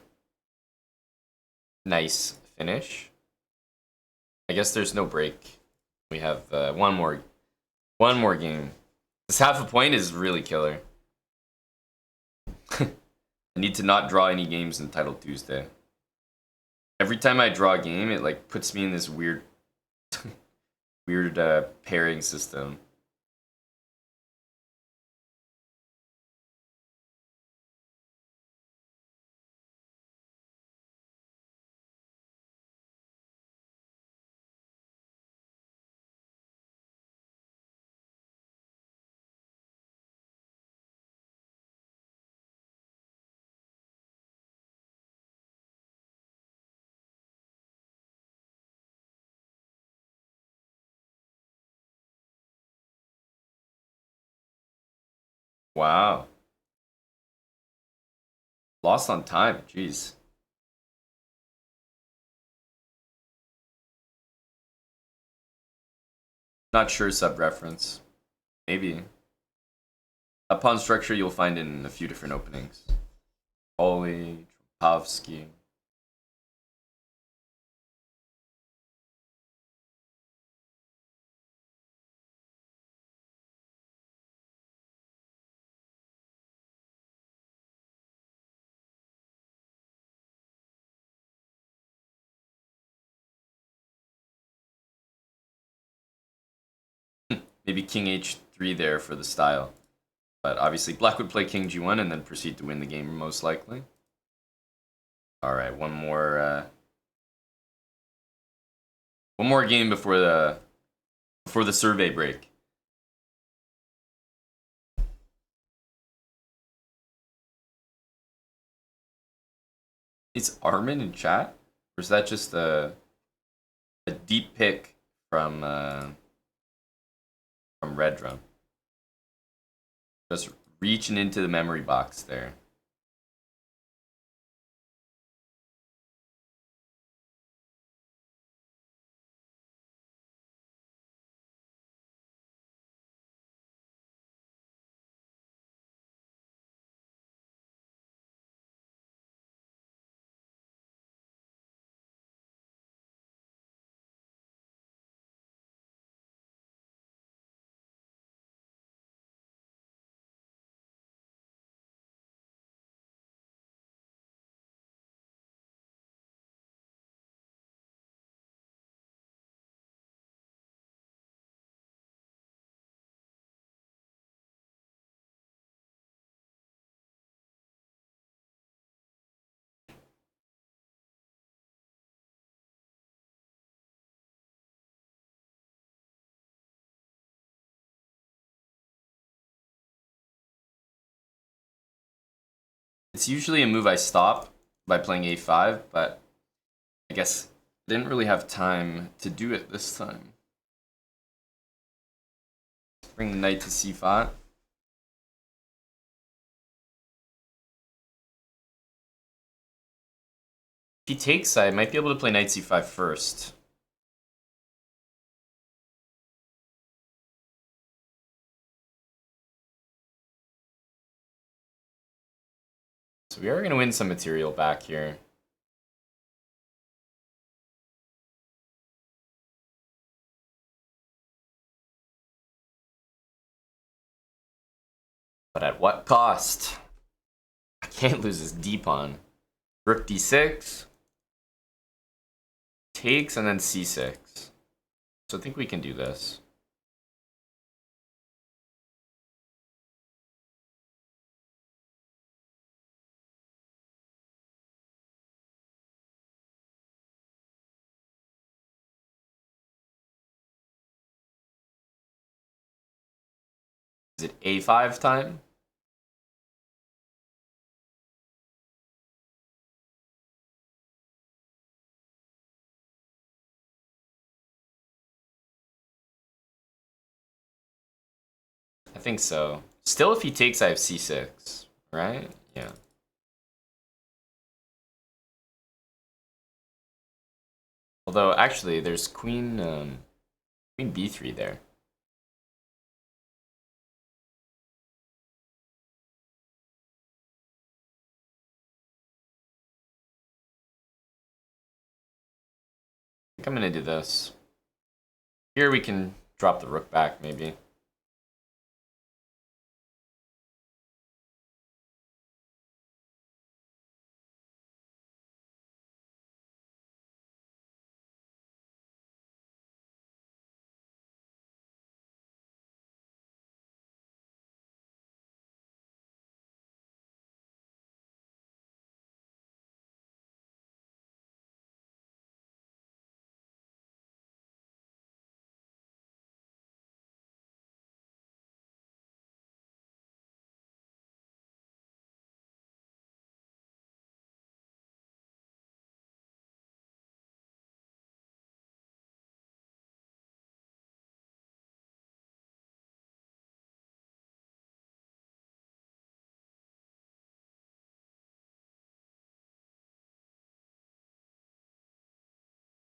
nice finish. I guess there's no break. We have one more game. This half a point is really killer. I need to not draw any games in Title Tuesday. Every time I draw a game, it like puts me in this weird pairing system. Wow. Lost on time. Jeez. Not sure sub-reference. Maybe. A pawn structure you'll find in a few different openings. Oli, Trompowsky. Maybe King H3 there for the style. But obviously Black would play King G1 and then proceed to win the game most likely. Alright, one more game before the survey break. Is Armin in chat? Or is that just a deep pick from Red Drum? Just reaching into the memory box there. It's usually a move I stop by playing a5, but I guess I didn't really have time to do it this time. Bring the knight to c5. If he takes, I might be able to play knight c5 first. So we are going to win some material back here. But at what cost? I can't lose this D pawn. Rook d6. Takes and then c6. So I think we can do this. Is it a5 time? I think so. Still, if he takes, I have c6, right? Yeah. Although, actually, there's queen b3 there. I think I'm gonna do this. Here we can drop the rook back, maybe.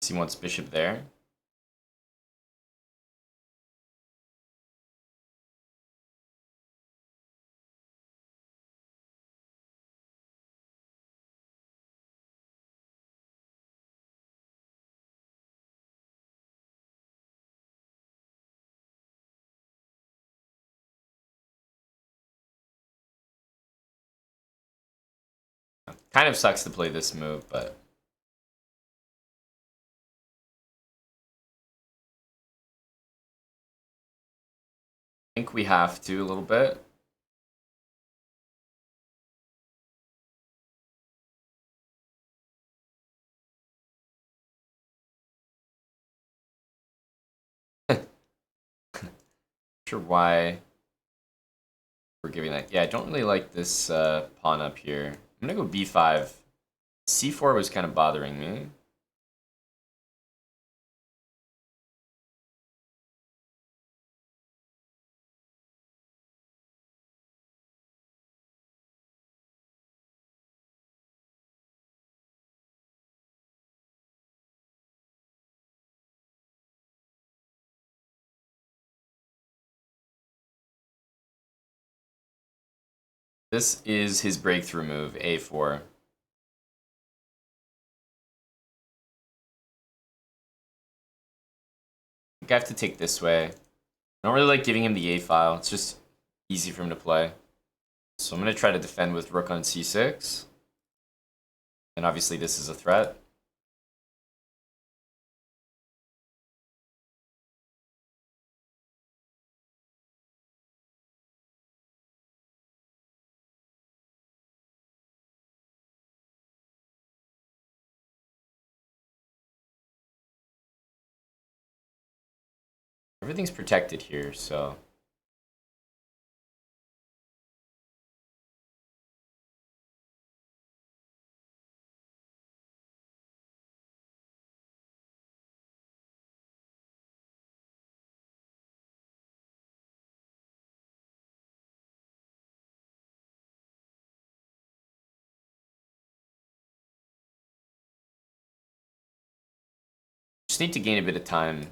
He wants bishop there. Kind of sucks to play this move, but I think we have to a little bit. Sure why we're giving that. Yeah, I don't really like this pawn up here. I'm gonna go b5. c4 was kind of bothering me. This is his breakthrough move, a4. I think I have to take this way. I don't really like giving him the a file. It's just easy for him to play. So I'm going to try to defend with rook on c6. And obviously this is a threat. Everything's protected here, so... Just need to gain a bit of time.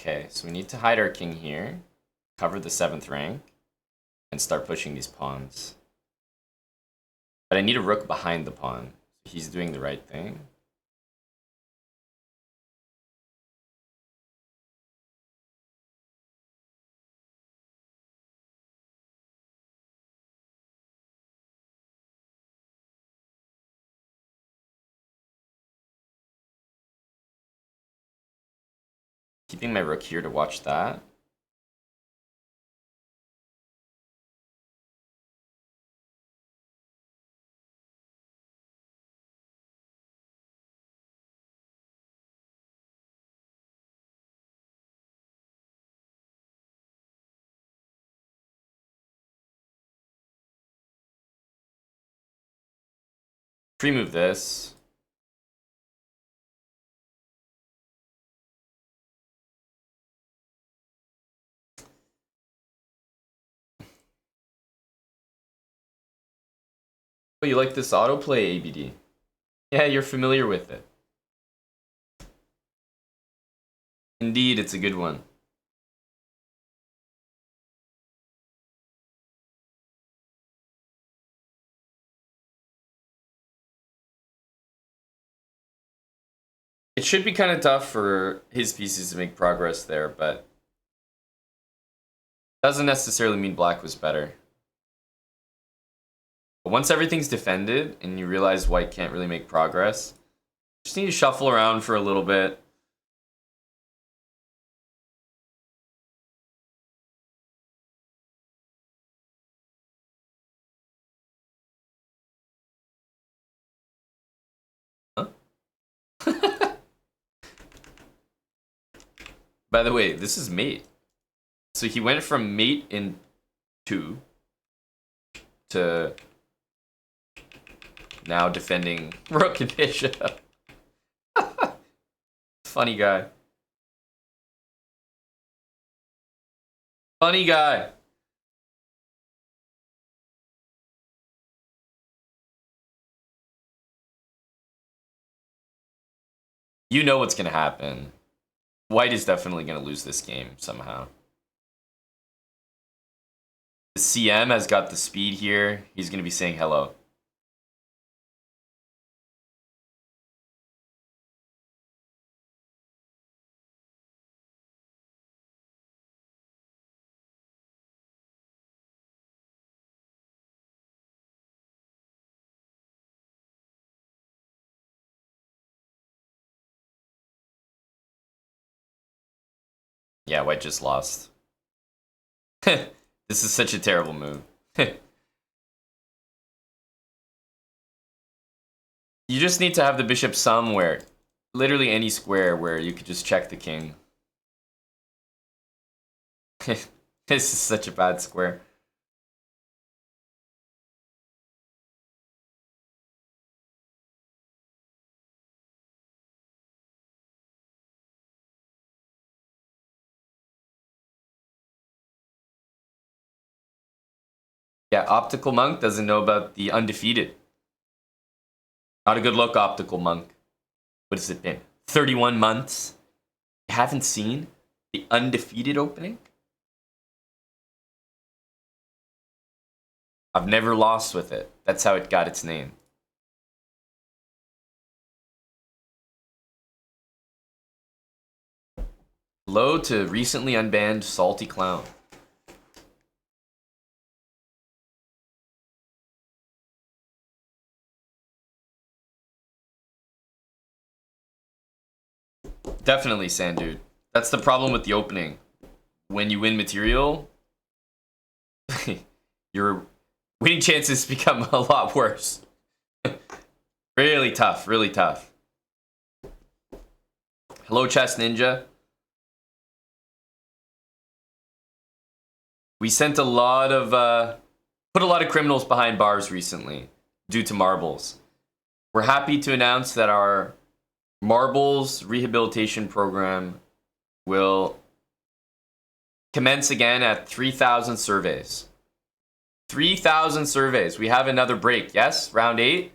Okay, so we need to hide our king here, cover the 7th rank, and start pushing these pawns. But I need a rook behind the pawn. He's doing the right thing. Keeping my rook here to watch that. Pre-move this. Oh, you like this autoplay, ABD? Yeah, you're familiar with it. Indeed, it's a good one. It should be kind of tough for his pieces to make progress there, but doesn't necessarily mean black was better. But once everything's defended and you realize white can't really make progress, just need to shuffle around for a little bit. Huh? By the way, this is mate. So he went from mate in 2 to now defending rook and bishop. Funny guy. Funny guy. You know what's going to happen. White is definitely going to lose this game somehow. The CM has got the speed here. He's going to be saying hello. Yeah, white just lost. This is such a terrible move. You just need to have the bishop somewhere. Literally any square where you could just check the king. This is such a bad square. Yeah, Optical Monk doesn't know about the undefeated. Not a good look, Optical Monk. What has it been? 31 months? You haven't seen the undefeated opening? I've never lost with it. That's how it got its name. Hello to recently unbanned Salty Clown. Definitely, Sandude. That's the problem with the opening. When you win material, your winning chances become a lot worse. Really tough, really tough. Hello, Chess Ninja. We sent a lot of, put a lot of criminals behind bars recently due to marbles. We're happy to announce that our marbles rehabilitation program will commence again at 3,000 surveys. 3,000 surveys. We have another break. Yes, round 8.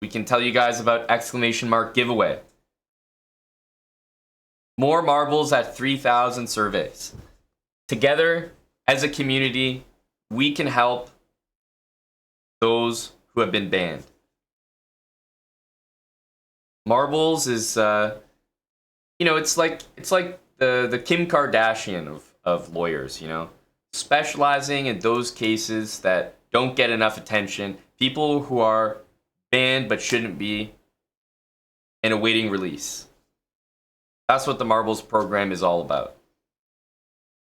We can tell you guys about exclamation mark giveaway. More marbles at 3,000 surveys. Together, as a community, we can help those who have been banned. Marbles is, it's like the Kim Kardashian of lawyers, specializing in those cases that don't get enough attention, people who are banned but shouldn't be, and awaiting release. That's what the Marbles program is all about.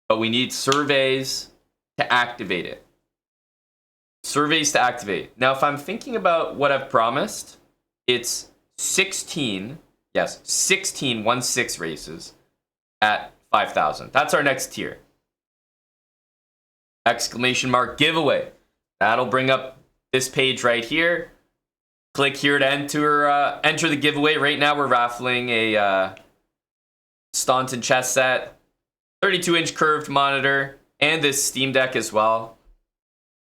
But we need surveys to activate it. Surveys to activate. Now, if I'm thinking about what I've promised, it's 16 1/6 races at 5,000. That's our next tier. Exclamation mark giveaway. That'll bring up this page right here. Click here to enter the giveaway. Right now we're raffling a Staunton chess set, 32-inch curved monitor, and this Steam Deck as well.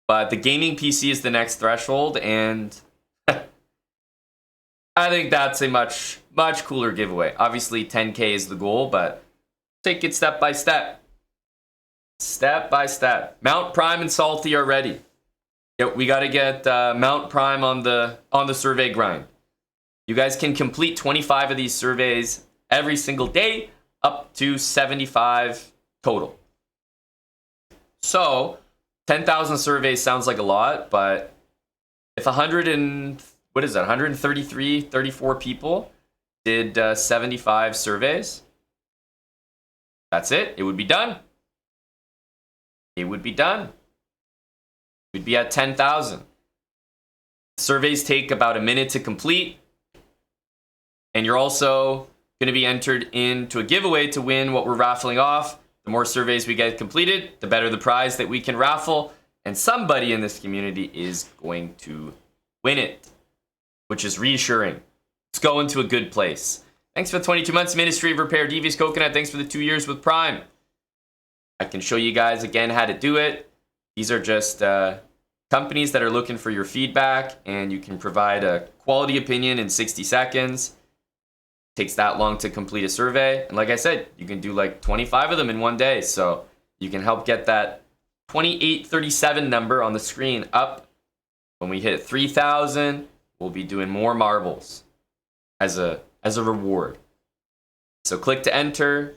But the gaming PC is the next threshold, and I think that's a much cooler giveaway. Obviously, 10K is the goal, but take it step by step. Step by step. Mount Prime and Salty are ready. Yep, we got to get Mount Prime on the survey grind. You guys can complete 25 of these surveys every single day, up to 75 total. So, 10,000 surveys sounds like a lot, but if 34 people did 75 surveys, that's it. It would be done. It would be done. We'd be at 10,000. Surveys take about a minute to complete. And you're also going to be entered into a giveaway to win what we're raffling off. The more surveys we get completed, the better the prize that we can raffle. And somebody in this community is going to win it, which is reassuring. Let's go into a good place. Thanks for the 22 months, Ministry of Repair, Devious Coconut. Thanks for the 2 years with Prime. I can show you guys again how to do it. These are just companies that are looking for your feedback, and you can provide a quality opinion in 60 seconds. It takes that long to complete a survey. And like I said, you can do like 25 of them in one day. So you can help get that 2837 number on the screen up. When we hit 3,000, we'll be doing more marbles as a reward. So click to enter,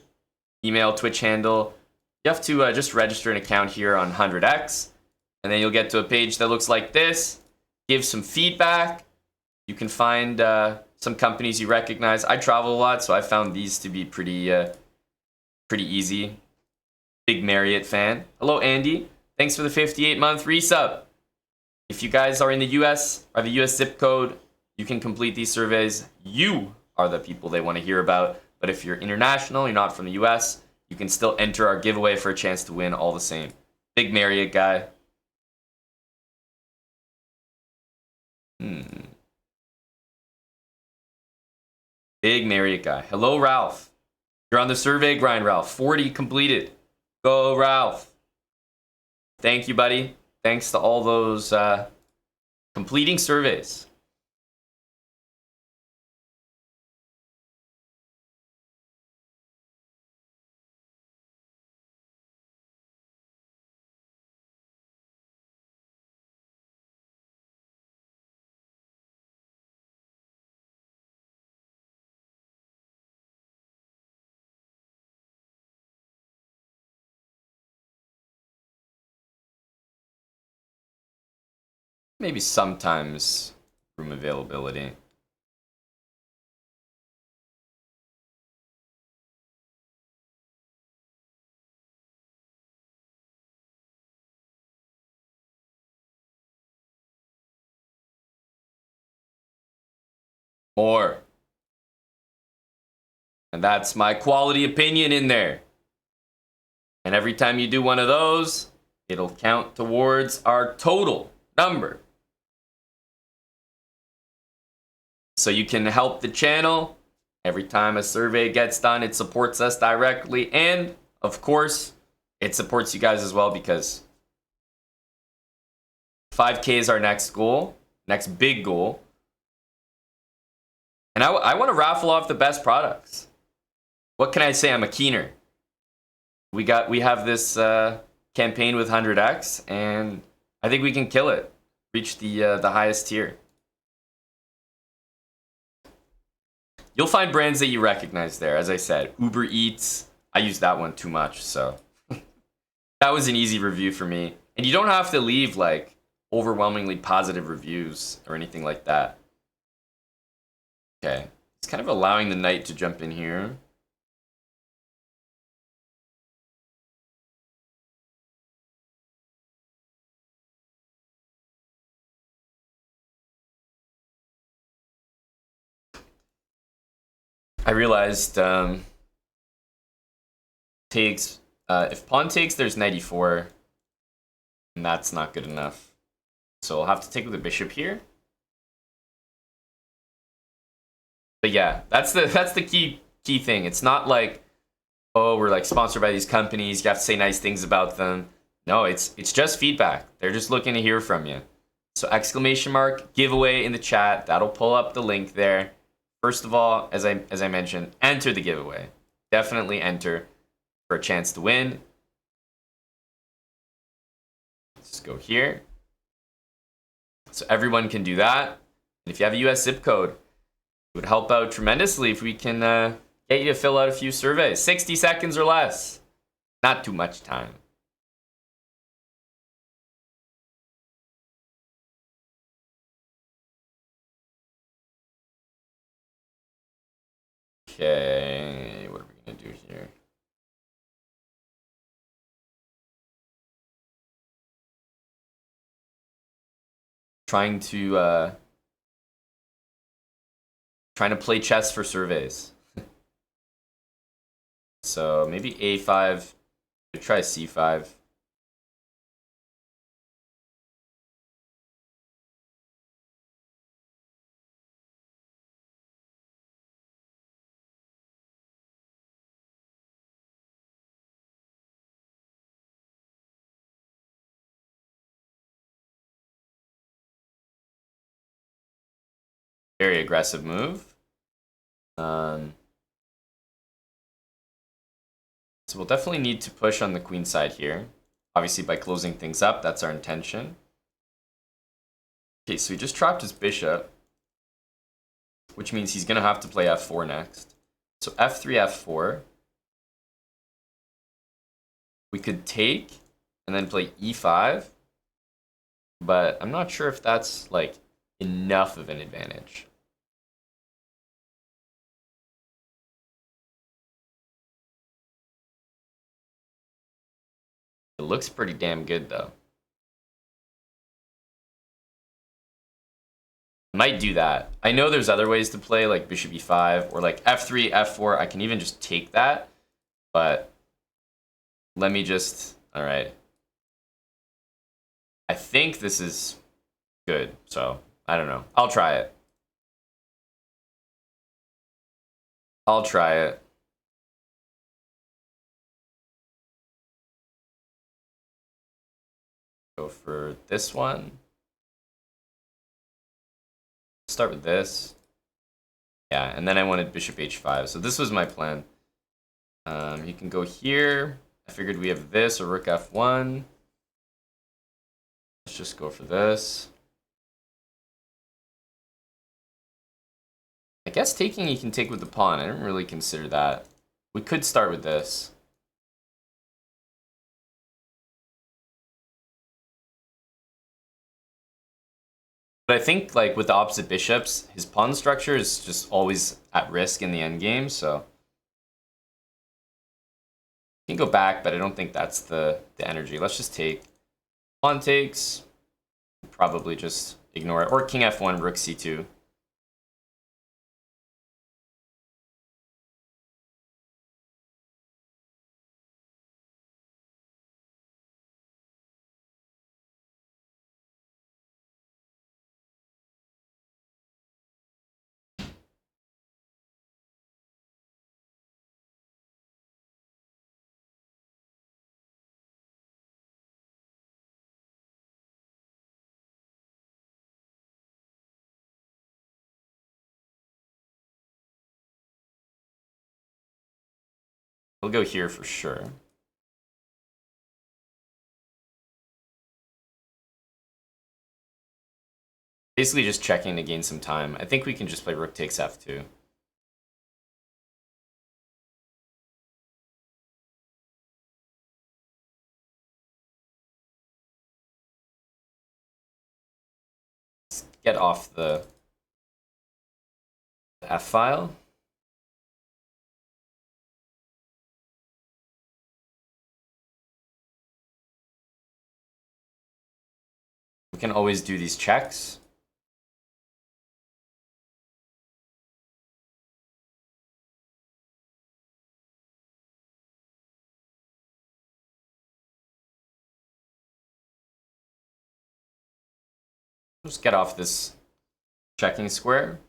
email, Twitch handle. You have to just register an account here on 100X, and then you'll get to a page that looks like this. Give some feedback. You can find some companies you recognize. I travel a lot, so I found these to be pretty easy. Big Marriott fan. Hello, Andy. Thanks for the 58-month resub. If you guys are in the US or the US zip code, you can complete these surveys. You are the people they want to hear about. But if you're international, you're not from the US, you can still enter our giveaway for a chance to win all the same. Big Marriott guy. Big Marriott guy. Hello, Ralph. You're on the survey grind, Ralph. 40 completed. Go, Ralph. Thank you, buddy. Thanks to all those completing surveys. Maybe sometimes room availability. More. And that's my quality opinion in there. And every time you do one of those, it'll count towards our total number. So you can help the channel. Every time a survey gets done, it supports us directly. And, of course, it supports you guys as well because 5K is our next goal, next big goal. And I want to raffle off the best products. What can I say? I'm a keener. We have this campaign with 100x, and I think we can kill it. Reach the highest tier. You'll find brands that you recognize there. As I said, Uber Eats. I use that one too much, so that was an easy review for me. And you don't have to leave like overwhelmingly positive reviews or anything like that. Okay, it's kind of allowing the knight to jump in here. I realized takes if pawn takes, there's 94, and that's not good enough. So I'll have to take with the bishop here. But yeah, that's the key thing. It's not like, oh, we're like sponsored by these companies. You have to say nice things about them. No, it's just feedback. They're just looking to hear from you. So exclamation mark giveaway in the chat. That'll pull up the link there. First of all, as I mentioned, enter the giveaway. Definitely enter for a chance to win. Let's just go here. So everyone can do that. And if you have a US zip code, it would help out tremendously if we can get you to fill out a few surveys. 60 seconds or less. Not too much time. Okay, what are we gonna do here? Trying to play chess for surveys. So maybe a5. Try c5. Very aggressive move. So we'll definitely need to push on the queen side here. Obviously by closing things up, that's our intention. Okay, so he just trapped his bishop, which means he's gonna have to play f4 next. So f3, f4. We could take and then play e5, but I'm not sure if that's like enough of an advantage. It looks pretty damn good though. Might do that. I know there's other ways to play, like bishop e5 or like f3, f4. I can even just take that, but let me just, all right. I think this is good, so I don't know. I'll try it. I'll try it. Go for this one. Start with this. Yeah, and then I wanted bishop h5. So this was my plan. You can go here. I figured we have this or rook f1. Let's just go for this. I guess taking you can take with the pawn. I didn't really consider that. We could start with this. But I think like with the opposite bishops, his pawn structure is just always at risk in the endgame, so you can go back, but I don't think that's the energy. Let's just take. Pawn takes. Probably just ignore it. Or king f1, rook c2. He'll go here for sure. Basically just checking to gain some time. I think we can just play rook takes f2. Let's get off the f file. We can always do these checks. Just get off this checking square.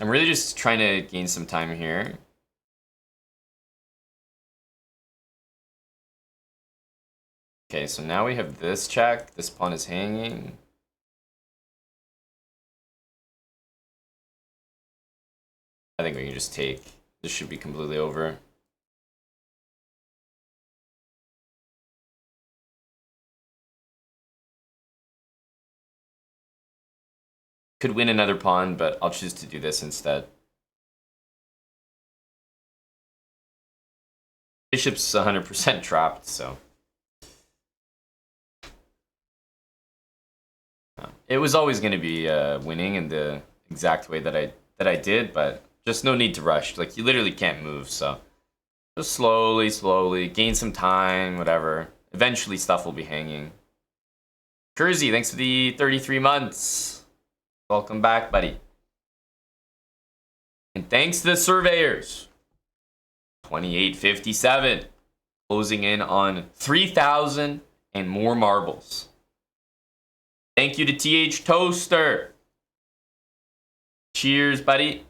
I'm really just trying to gain some time here. Okay, so now we have this check. This pawn is hanging. I think we can just take. This should be completely over. Could win another pawn, but I'll choose to do this instead. Bishop's 100% trapped, so. It was always going to be winning in the exact way that I did, but just no need to rush. Like, you literally can't move, so. Just slowly, gain some time, whatever. Eventually stuff will be hanging. Kersey, thanks for the 33 months. Welcome back, buddy. And thanks to the surveyors. 2857. Closing in on 3,000 and more marbles. Thank you to TH Toaster. Cheers, buddy.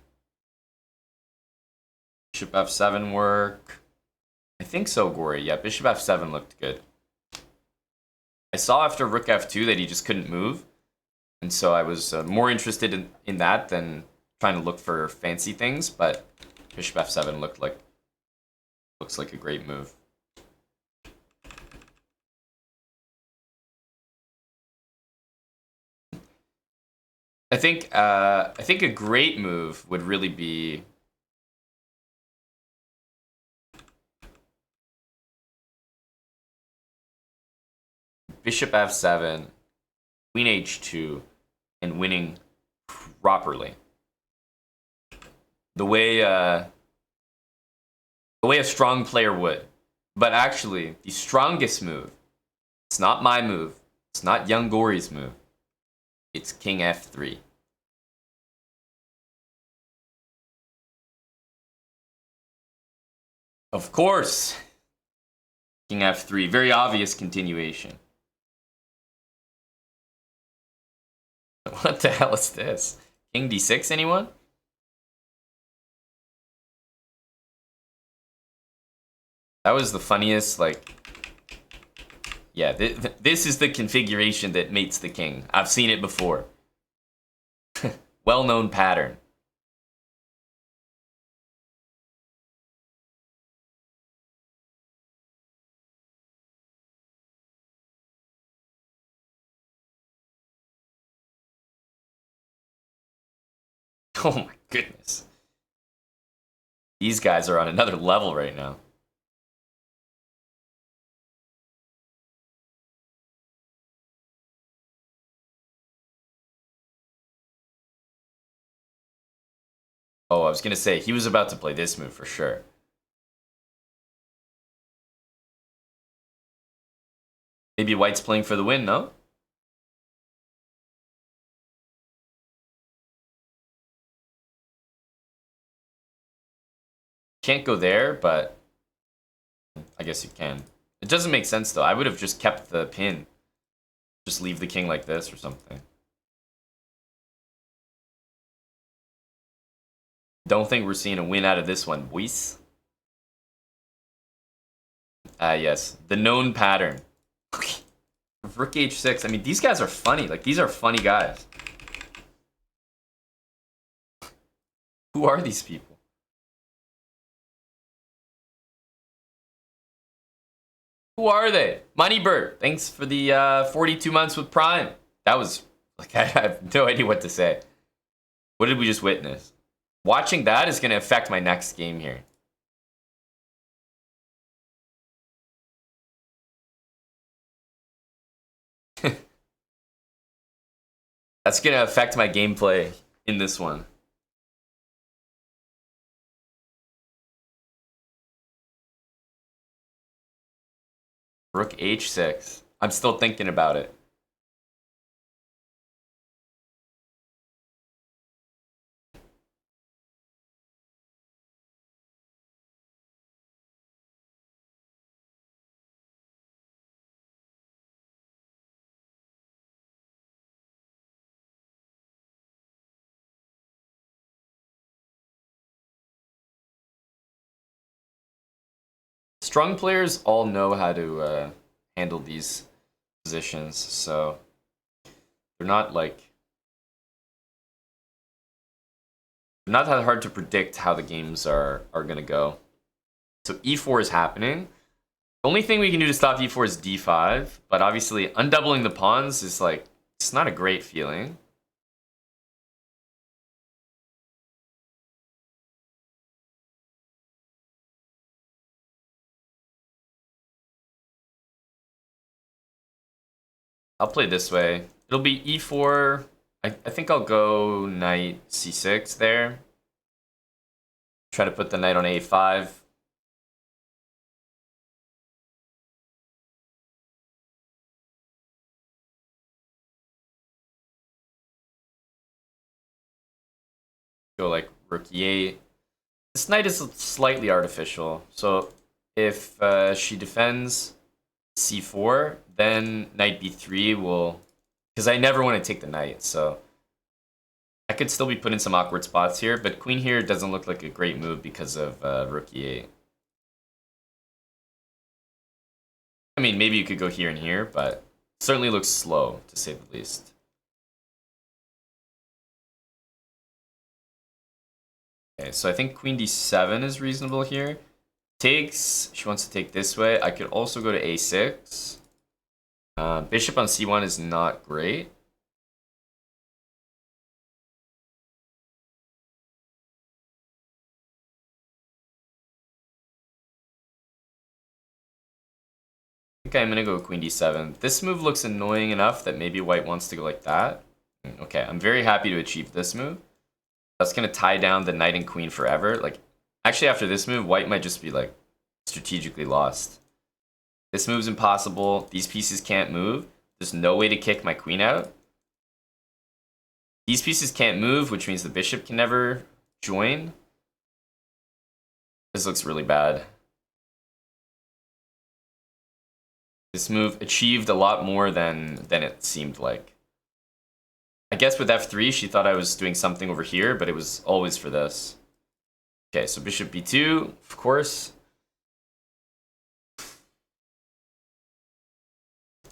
Bishop f7 work. I think so, Gory. Yeah, bishop f7 looked good. I saw after rook f2 that he just couldn't move. And so I was more interested in that than trying to look for fancy things. But bishop f7 looks like a great move. I think a great move would really be bishop f7, queen h2, and winning properly. The way a strong player would. But actually, the strongest move, it's not my move, it's not Young Gory's move, it's king f3. Of course, king f3, very obvious continuation. What the hell is this? King d6, anyone? That was the funniest, like... Yeah, this is the configuration that mates the king. I've seen it before. Well-known pattern. Oh my goodness. These guys are on another level right now. Oh, I was gonna say, he was about to play this move for sure. Maybe White's playing for the win, no? Can't go there, but I guess you can. It doesn't make sense, though. I would have just kept the pin. Just leave the king like this or something. Don't think we're seeing a win out of this one, boys. Ah, yes. The known pattern. Rook h6. I mean, these guys are funny. Like, these are funny guys. Who are these people? Who are they? Moneybird, thanks for the 42 months with Prime. That was, like, I have no idea what to say. What did we just witness? Watching that is going to affect my next game here. That's going to affect my gameplay in this one. Rook h6. I'm still thinking about it. Strong players all know how to handle these positions, so they're not like not that hard to predict how the games are gonna go. So e4 is happening. The only thing we can do to stop e4 is d5, but obviously undoubling the pawns is like it's not a great feeling. I'll play this way. It'll be e4. I think I'll go knight c6 there. Try to put the knight on a5. Go like rook e8. This knight is slightly artificial. So if she defends c4, then knight b3 will... Because I never want to take the knight, so... I could still be put in some awkward spots here, but queen here doesn't look like a great move because of rook e8. I mean, maybe you could go here and here, but it certainly looks slow, to say the least. Okay, so I think queen d7 is reasonable here. Takes, she wants to take this way. I could also go to a6. Bishop on c1 is not great. Okay, I'm gonna go queen d7. This move looks annoying enough that maybe white wants to go like that. Okay, I'm very happy to achieve this move. That's gonna tie down the knight and queen forever. Like, actually after this move, white might just be like strategically lost. This move's impossible. These pieces can't move. There's no way to kick my queen out. These pieces can't move, which means the bishop can never join. This looks really bad. This move achieved a lot more than it seemed like. I guess with f3, she thought I was doing something over here, but it was always for this. Okay, so bishop b2, of course.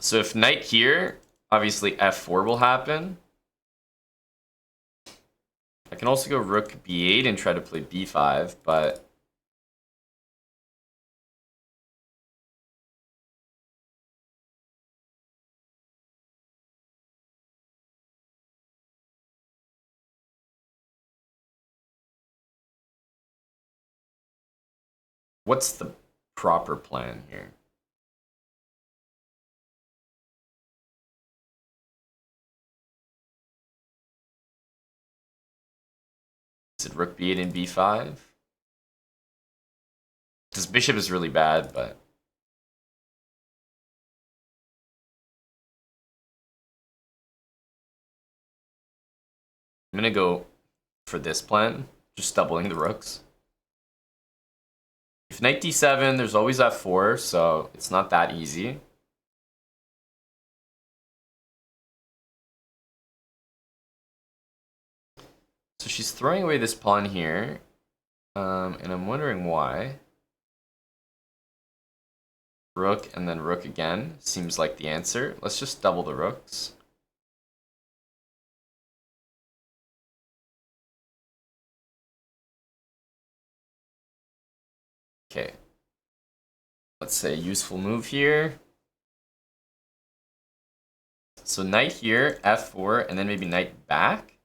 So if knight here, obviously f4 will happen. I can also go rook b8 and try to play b5, but... What's the proper plan here? Is it rook b8 and b5? This bishop is really bad, but... I'm gonna go for this plan, just doubling the rooks. If knight d7, there's always f4, so it's not that easy. So she's throwing away this pawn here, and I'm wondering why. rook and then rook again seems like the answer. Let's just double the rooks. Okay. Let's say useful move here. So knight here, f4, and then maybe knight back.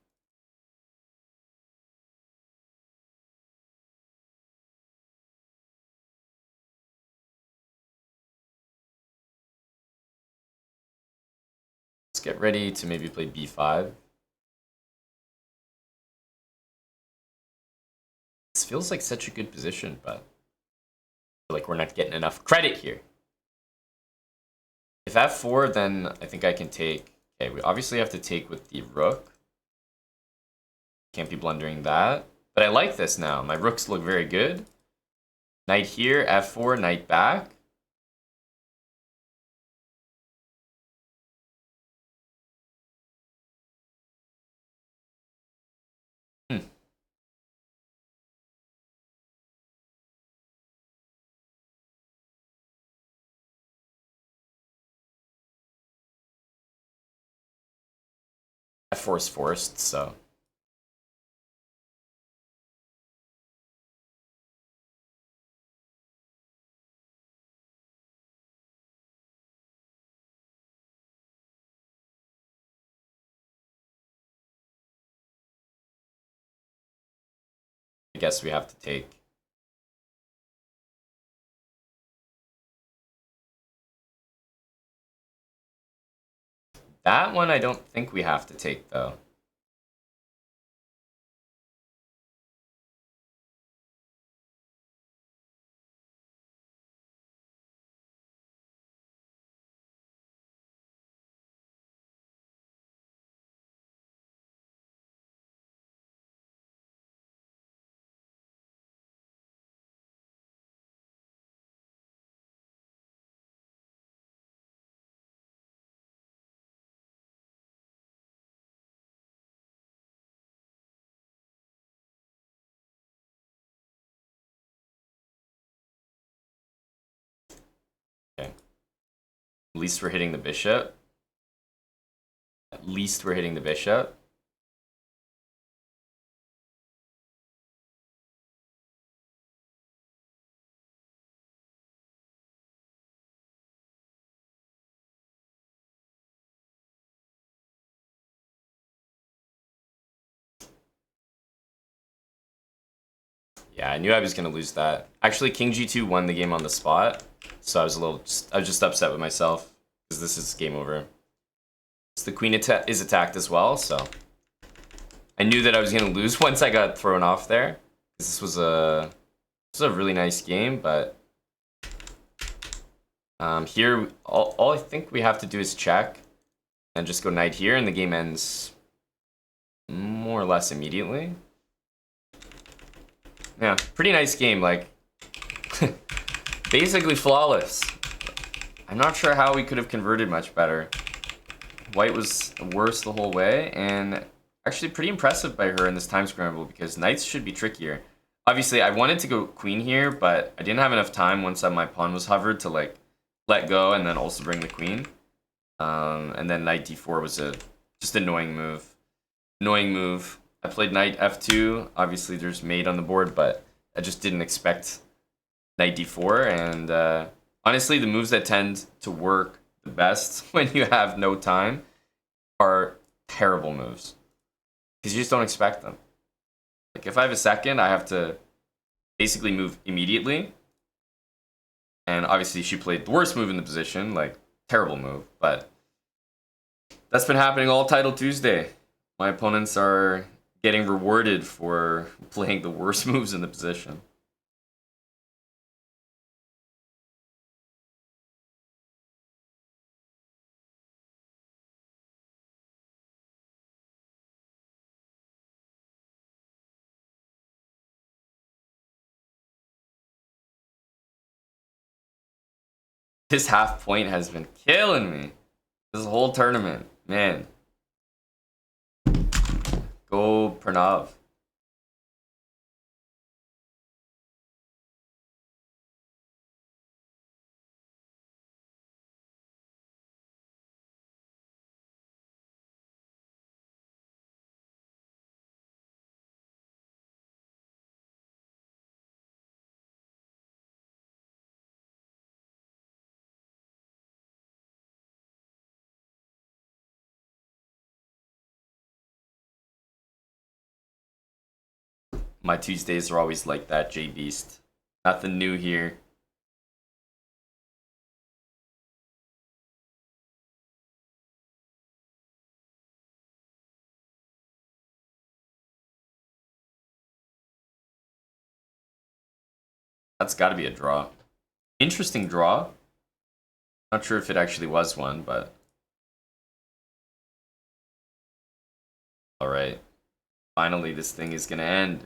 Let's get ready to maybe play b5. This feels like such a good position, but I feel like we're not getting enough credit here. If f4, then I think I can take... Okay, we obviously have to take with the rook. Can't be blundering that. But I like this now. My rooks look very good. Knight here, f4, knight back. F4 is forced, so... I guess we have to take. That one I don't think we have to take, though. Okay. At least we're hitting the bishop. At least we're hitting the bishop. Yeah, I knew I was going to lose that. Actually, King G2 won the game on the spot, so I was just upset with myself because this is game over. So the queen is attacked as well, so I knew that I was going to lose once I got thrown off there. This was a really nice game, but here all I think we have to do is check and just go knight here, and the game ends more or less immediately. Yeah, pretty nice game, like, basically flawless. I'm not sure how we could have converted much better. White was worse the whole way, and actually pretty impressive by her in this time scramble, because knights should be trickier. Obviously, I wanted to go queen here, but I didn't have enough time once my pawn was hovered to, like, let go and then also bring the queen. And then knight d4 was just annoying move. Annoying move. I played knight f2. Obviously, there's mate on the board, but I just didn't expect knight d4. And honestly, the moves that tend to work the best when you have no time are terrible moves, because you just don't expect them. Like, if I have a second, I have to basically move immediately. And obviously, she played the worst move in the position, like, terrible move. But that's been happening all Title Tuesday. My opponents are getting rewarded for playing the worst moves in the position. This half point has been killing me this whole tournament, man. Go Pranav. My Tuesdays are always like that, J Beast. Nothing new here. That's got to be a draw. Interesting draw. Not sure if it actually was one, but... Alright. Finally, this thing is gonna end.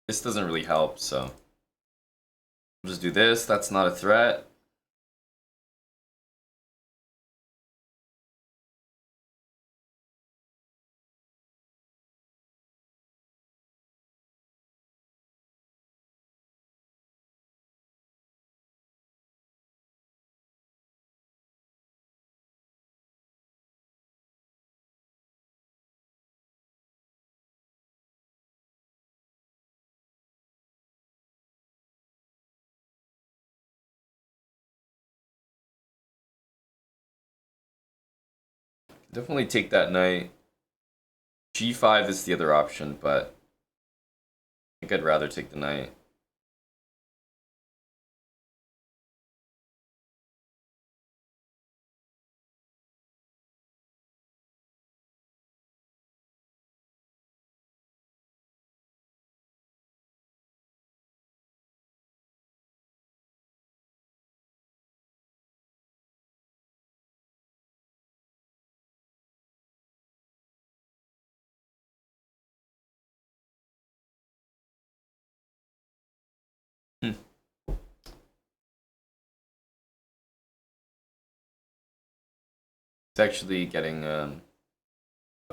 This doesn't really help, so... I'll just do this. That's not a threat. Definitely take that knight. G5 is the other option, but I think I'd rather take the knight. Hmm. It's actually getting a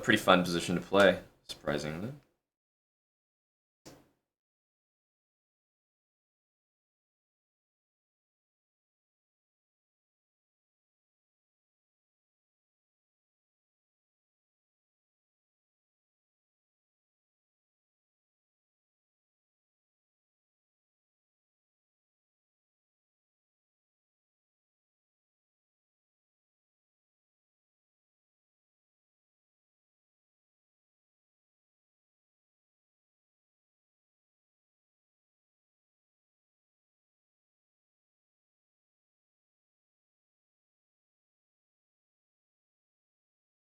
pretty fun position to play, surprisingly.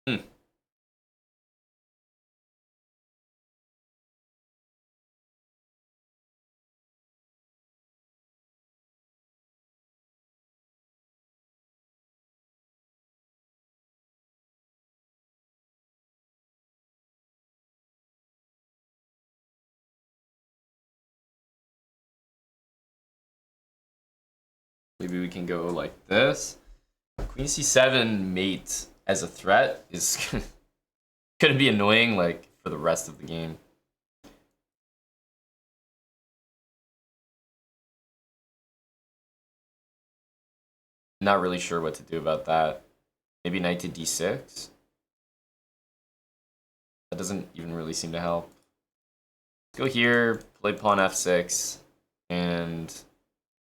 Hmm. Maybe we can go like this. Queen c7 mate as a threat is gonna be annoying like for the rest of the game. Not really sure what to do about that. Maybe knight to d6? That doesn't even really seem to help. Go here, play pawn f6, and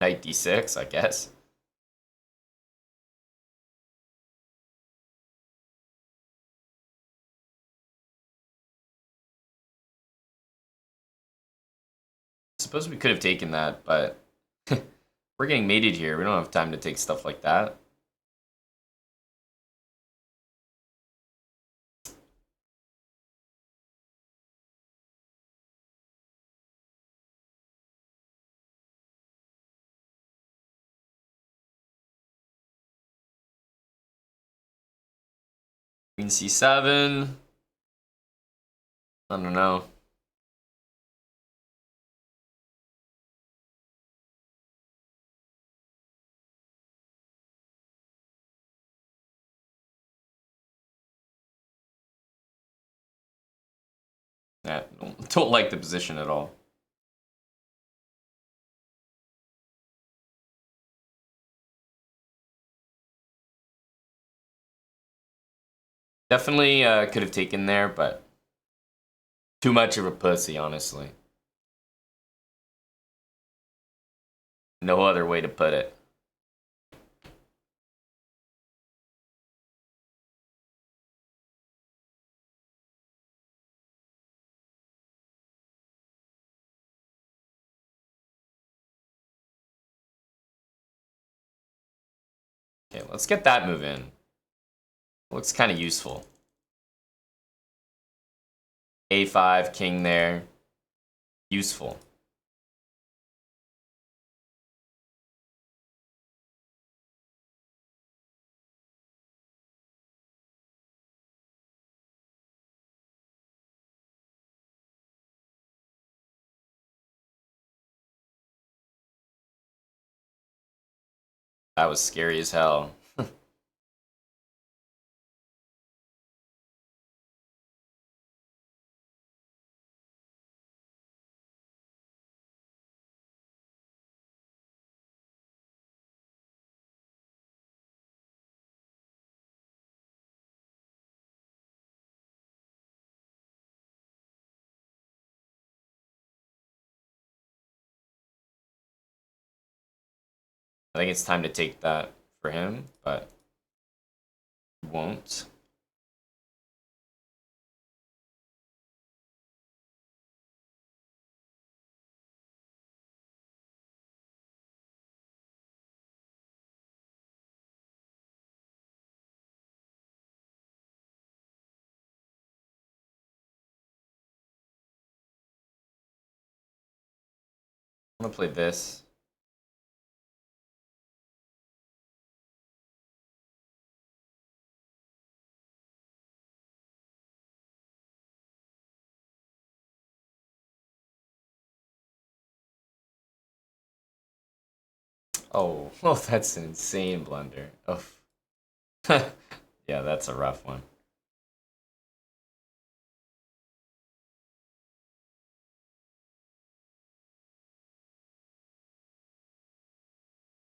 knight d6, I guess. Suppose we could have taken that, but we're getting mated here. We don't have time to take stuff like that. Queen c7. I don't know. Yeah, don't like the position at all. Definitely could have taken there, but too much of a pussy, honestly. No other way to put it. Okay, let's get that move in. Looks kind of useful. A5, king there. Useful. That was scary as hell. I think it's time to take that for him, but won't. I'm gonna play this. Oh, oh, that's an insane blunder. Oh, yeah, that's a rough one.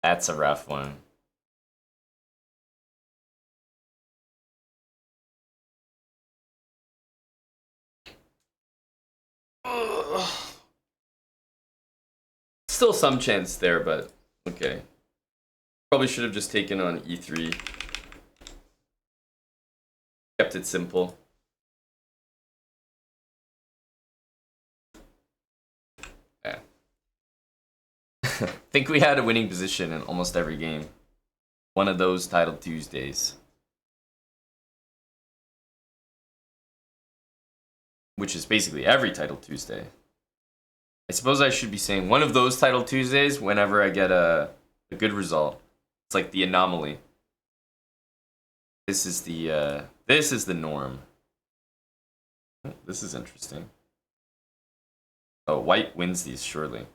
That's a rough one. Ugh. Still some chance there, but okay. Probably should have just taken on e3. Kept it simple. Yeah. Think we had a winning position in almost every game. One of those Title Tuesdays. Which is basically every Title Tuesday. I suppose I should be saying one of those Title Tuesdays whenever I get a good result. It's like the anomaly. This is the norm. Oh, this is interesting. Oh, white wins these surely.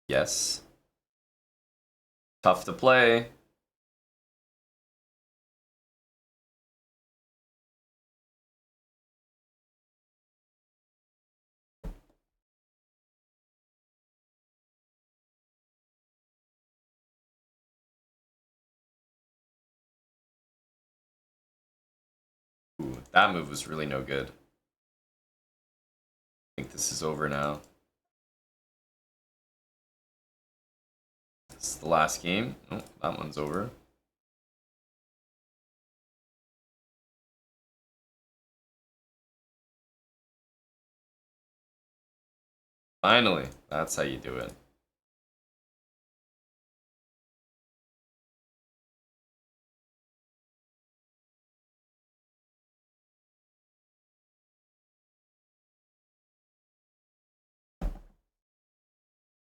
Yes. Tough to play. Ooh, that move was really no good. I think this is over now. This is the last game. Oh, that one's over. Finally, that's how you do it.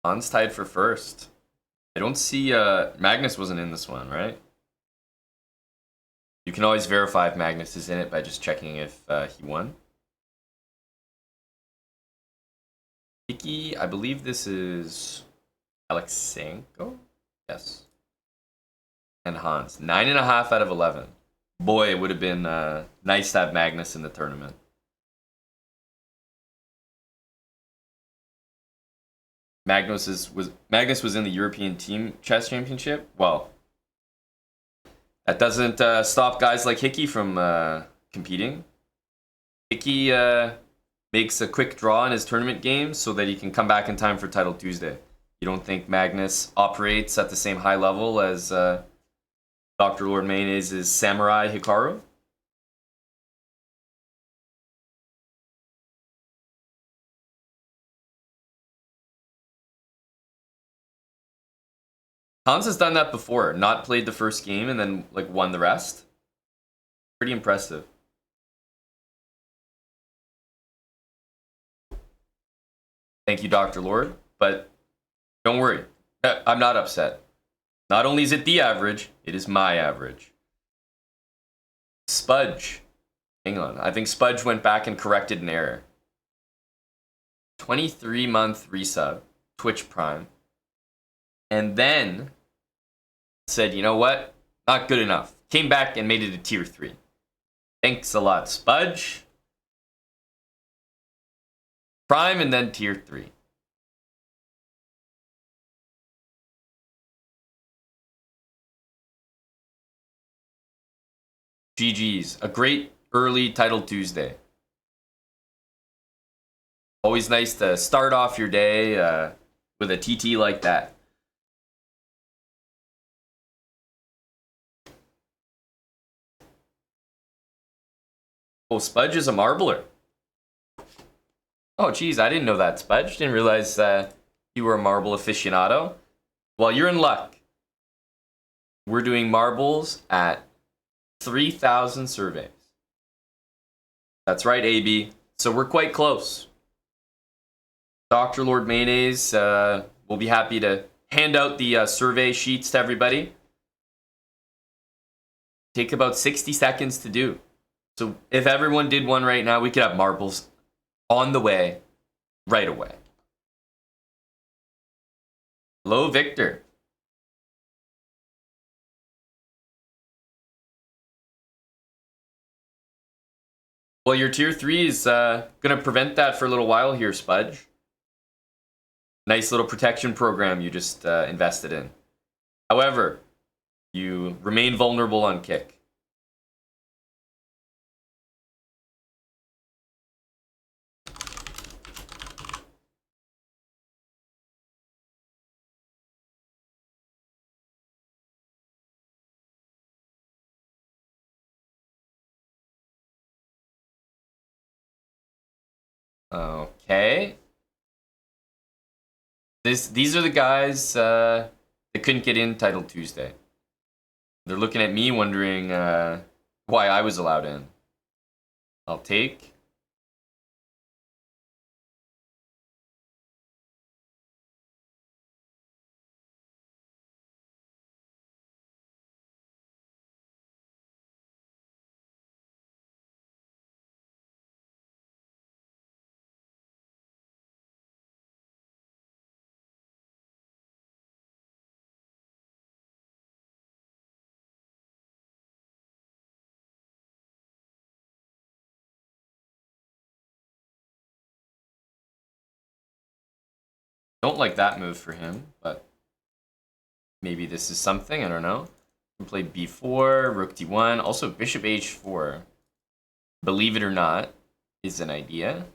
Hans tied for first. I don't see Magnus wasn't in this one, right? You can always verify if Magnus is in it by just checking if he won. Hickey, I believe this is Alexenko? Yes. And Hans. 9.5 out of 11. Boy, it would have been nice to have Magnus in the tournament. Magnus was in the European Team Chess Championship. Well, that doesn't stop guys like Hickey from competing. Hickey makes a quick draw in his tournament games so that he can come back in time for Title Tuesday. You don't think Magnus operates at the same high level as Dr. Lord Mayonnaise' Samurai Hikaru? Hans has done that before. Not played the first game and then like won the rest. Pretty impressive. Thank you, Dr. Lord. But don't worry. I'm not upset. Not only is it the average, it is my average. Spudge. Hang on. I think Spudge went back and corrected an error. 23-month resub. Twitch Prime. And then said, you know what? Not good enough. Came back and made it a tier 3. Thanks a lot, Spudge. Prime and then tier 3. GG's. A great early Title Tuesday. Always nice to start off your day with a TT like that. Oh, Spudge is a marbler. Oh, geez, I didn't know that, Spudge. Didn't realize you were a marble aficionado. Well, you're in luck. We're doing marbles at 3,000 surveys. That's right, AB. So we're quite close. Dr. Lord Mayonnaise will be happy to hand out the survey sheets to everybody. Take about 60 seconds to do. So if everyone did one right now, we could have marbles on the way right away. Hello, Victor. Well, your tier 3 is going to prevent that for a little while here, Spudge. Nice little protection program you just invested in. However, you remain vulnerable on kick. Okay. These are the guys that couldn't get in Title Tuesday. They're looking at me wondering why I was allowed in. I'll take. Don't like that move for him, but maybe this is something, I don't know. Can play b4, rook d1, also bishop h4. Believe it or not, is an idea.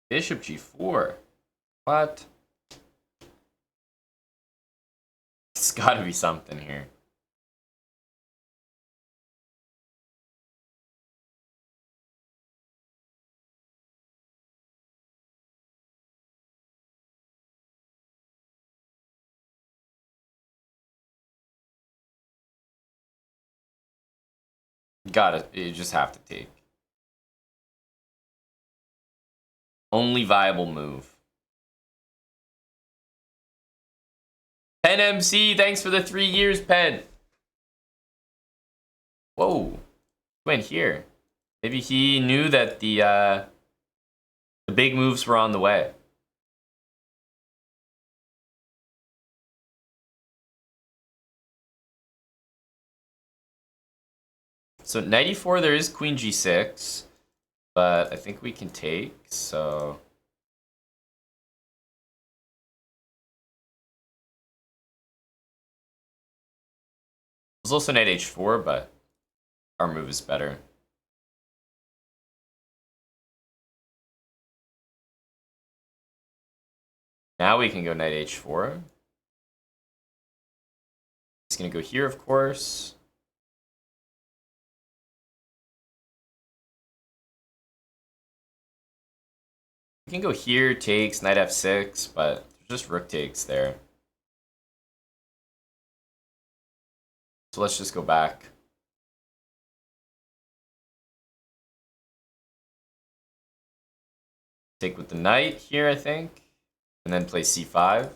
Bishop g4. What? There's gotta be something here. Got it. You just have to take. Only viable move. Pen MC, thanks for the 3 years, Pen. Whoa. Went here. Maybe he knew that the big moves were on the way. So knight e4, there is queen g6, but I think we can take, so... There's also knight h4, but our move is better. Now we can go knight h4. He's gonna go here, of course. We can go here, takes, knight f6, but there's just rook takes there. So let's just go back. Take with the knight here, I think, and then play c5.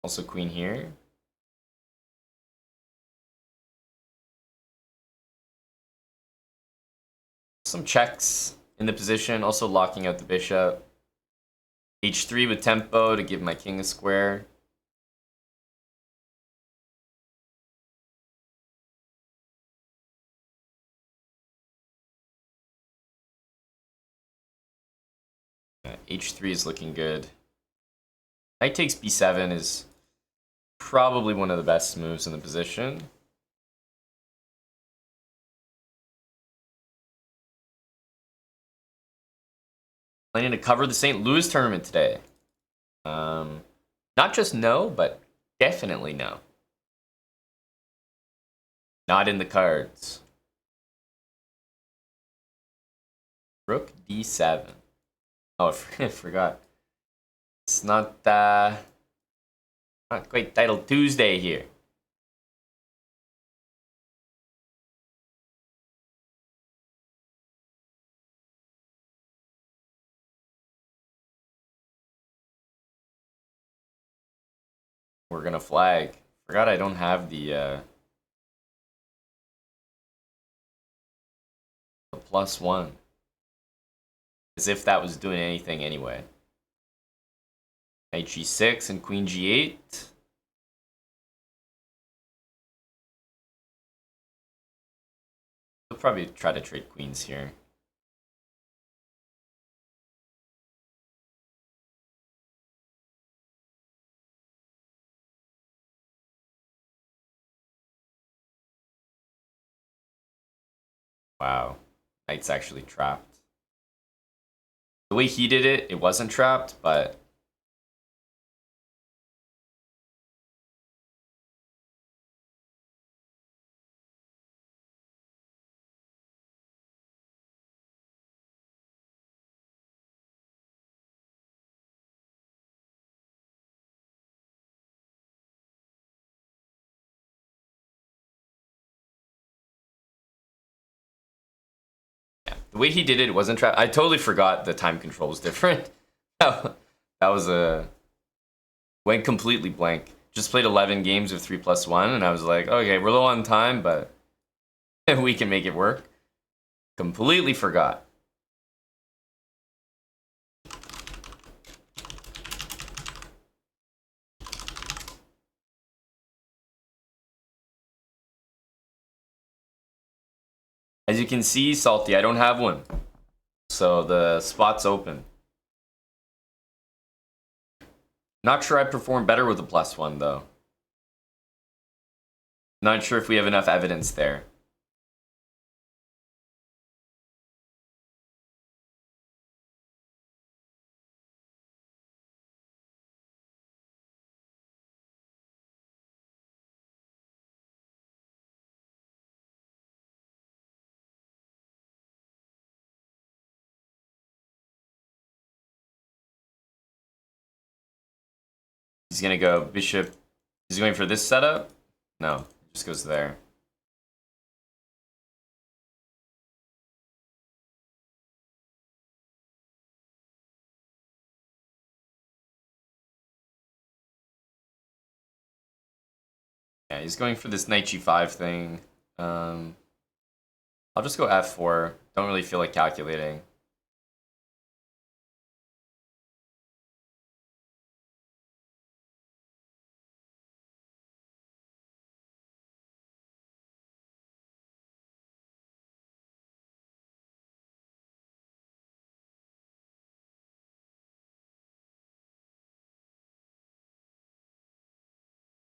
Also queen here. Some checks in the position, also locking out the bishop. h3 with tempo to give my king a square. h3 is looking good. Knight takes b7 is probably one of the best moves in the position. Planning to cover the St. Louis tournament today. Not just no, but definitely no. Not in the cards. Rook d7. Oh, I forgot. It's not quite Title Tuesday here. We're gonna flag. Forgot I don't have the +1. As if that was doing anything anyway. Knight g6 and queen g8. We'll probably try to trade queens here. Wow. Knight's actually trapped. The way he did it, it wasn't trapped, but... The way he did it wasn't trapped. I totally forgot the time control was different. That was went completely blank. Just played 11 games of 3+1, and I was like, okay, we're low on time, but we can make it work. Completely forgot. As you can see, Salty, I don't have one. So the spot's open. Not sure I perform better with a +1, though. Not sure if we have enough evidence there. He's gonna go bishop. He's going for this setup? No, just goes there. Yeah, he's going for this knight g5 thing. I'll just go f4. Don't really feel like calculating.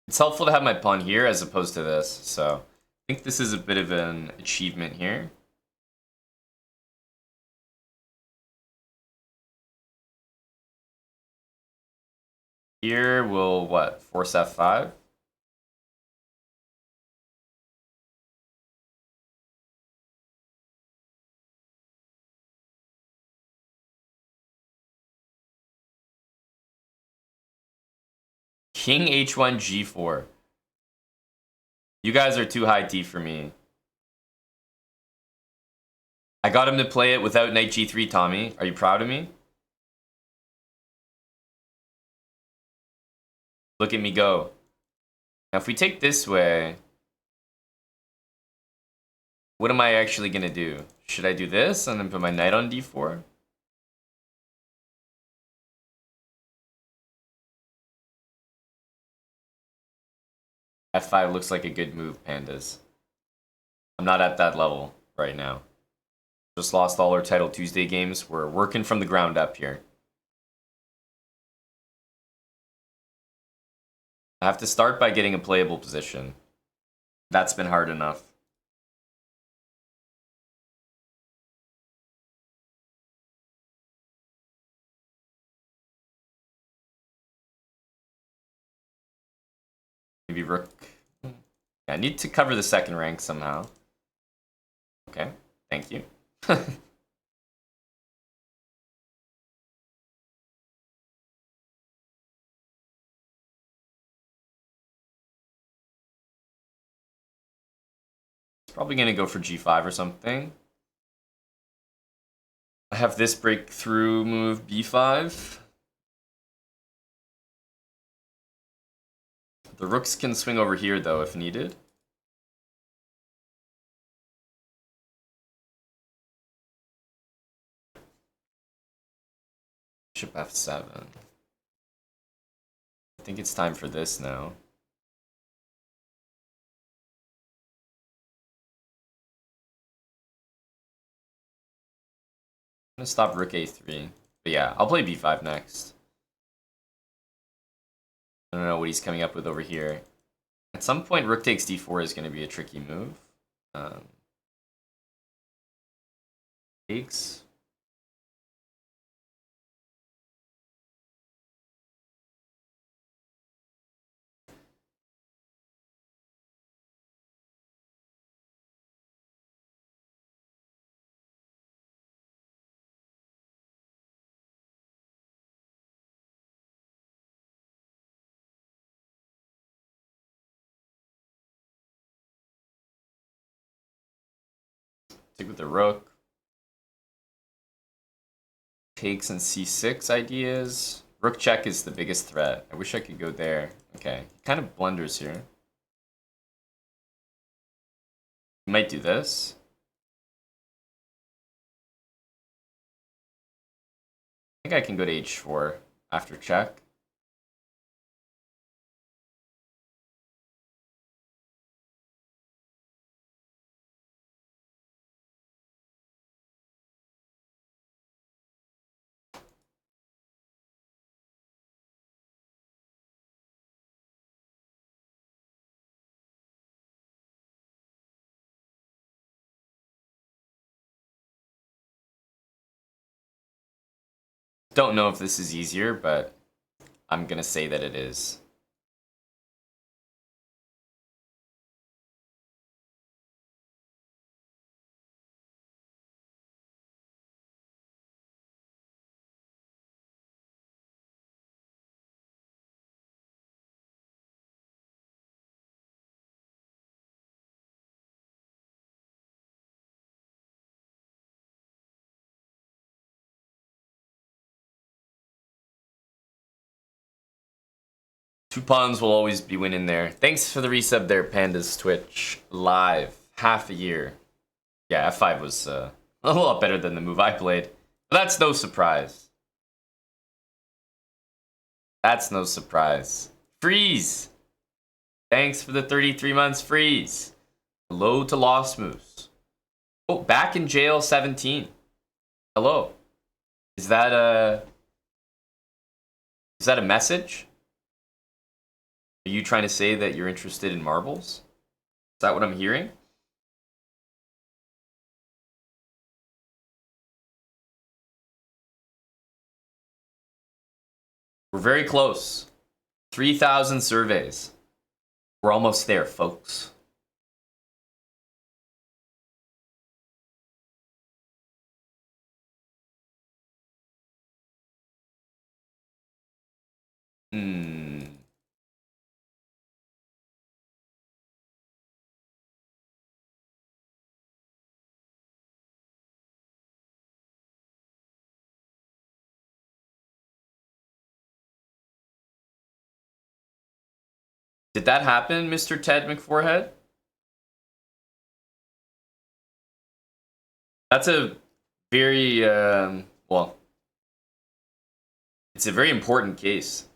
It's helpful to have my pawn here as opposed to this, so I think this is a bit of an achievement here. Here we'll, what, force f5? King h1 g4. You guys are too high T for me. I got him to play it without knight g3, Tommy. Are you proud of me? Look at me go. Now if we take this way, what am I actually gonna do? Should I do this and then put my knight on d4? f5 looks like a good move, pandas. I'm not at that level right now. Just lost all our Title Tuesday games. We're working from the ground up here. I have to start by getting a playable position. That's been hard enough. Maybe rook. Yeah, I need to cover the second rank somehow. Okay, thank you. Probably gonna go for g5 or something. I have this breakthrough move b5. The rooks can swing over here though if needed. Bishop f7. I think it's time for this now. I'm gonna stop rook a3. But yeah, I'll play b5 next. I don't know what he's coming up with over here. At some point, rook takes d4 is going to be a tricky move. Takes. Take with the rook. Takes and c6 ideas. Rook check is the biggest threat. I wish I could go there. Okay, kind of blunders here. We might do this. I think I can go to h4 after check. Don't know if this is easier, but I'm gonna say that it is. 2 pawns will always be winning there. Thanks for the resub there, Pandas Twitch. Live. Half a year. Yeah, F5 was a lot better than the move I played. But that's no surprise. That's no surprise. Freeze! Thanks for the 33 months, Freeze. Hello to Lost Moose. Oh, back in jail 17. Hello. Is that a message? Are you trying to say that you're interested in marbles? Is that what I'm hearing? We're very close. 3,000 surveys. We're almost there, folks. Did that happen, Mr. Ted McForehead? That's a very, well, it's a very important case.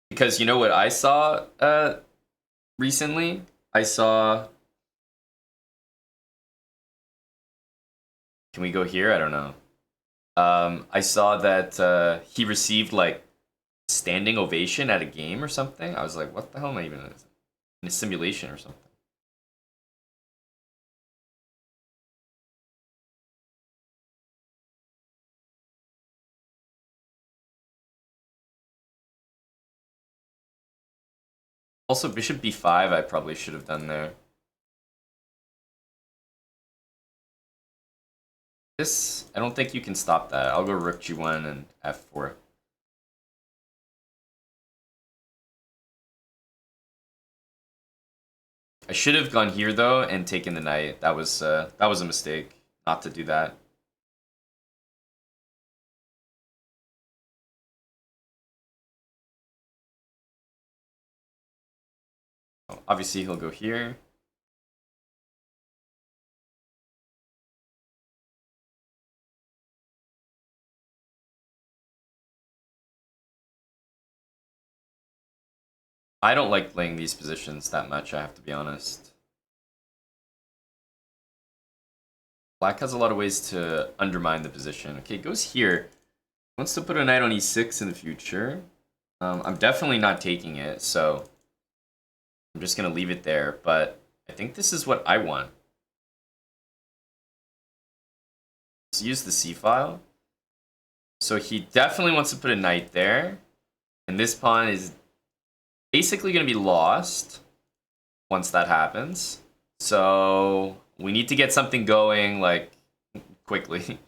Because you know what I saw recently? I saw... Can we go here? I don't know. I saw that he received, like, standing ovation at a game or something. I was like, what the hell am I even in a simulation or something? Also, bishop b5 I probably should have done there. This, I don't think you can stop that. I'll go rook g1 and f4. I should have gone here though and taken the knight. That was a mistake not to do that. Obviously he'll go here. I don't like playing these positions that much, I have to be honest. Black has a lot of ways to undermine the position. Okay, it goes here. Wants to put a knight on e6 in the future. I'm definitely not taking it, so I'm just gonna leave it there, but I think this is what I want. Let's use the c-file. So he definitely wants to put a knight there, and this pawn is basically going to be lost once that happens. So we need to get something going, like, quickly.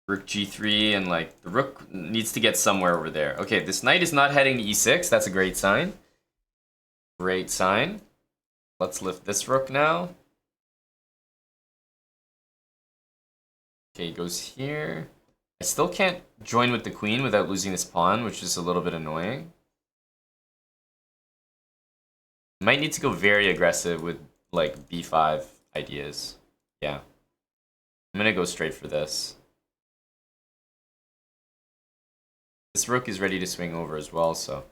Rook g3, and like the rook needs to get somewhere over there. Okay, this knight is not heading to e6. That's a great sign. Great sign. Let's lift this rook now. Okay, he goes here. I still can't join with the queen without losing this pawn, which is a little bit annoying. Might need to go very aggressive with like b5 ideas. Yeah. I'm gonna go straight for this. This rook is ready to swing over as well, so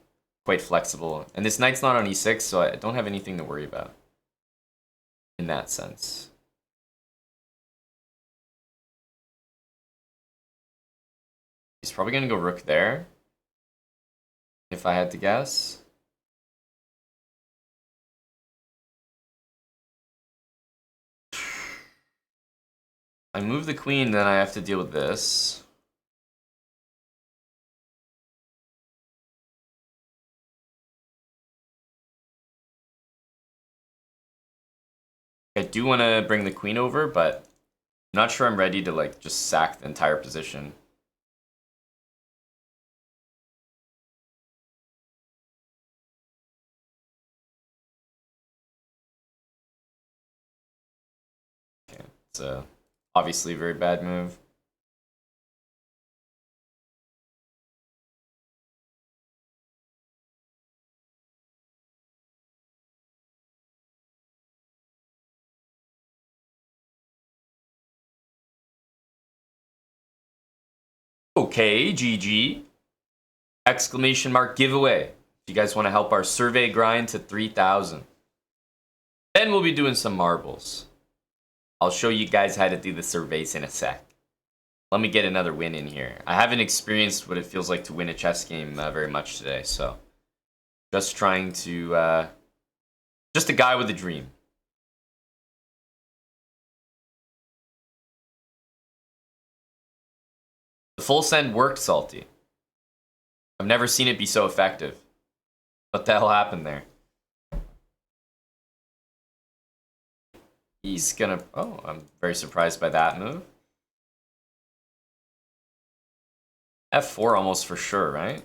quite flexible. And this knight's not on e6, so I don't have anything to worry about in that sense. He's probably going to go rook there, if I had to guess. I move the queen, then I have to deal with this. I do want to bring the queen over, but I'm not sure I'm ready to like just sack the entire position. It's obviously a very bad move. Okay, GG. Exclamation mark giveaway. If you guys want to help our survey grind to 3,000. Then we'll be doing some marbles. I'll show you guys how to do the surveys in a sec. Let me get another win in here. I haven't experienced what it feels like to win a chess game very much today, so just trying to, just a guy with a dream. The full send worked, Salty. I've never seen it be so effective. What the hell happened there? He's gonna... Oh, I'm very surprised by that move. F4 almost for sure, right?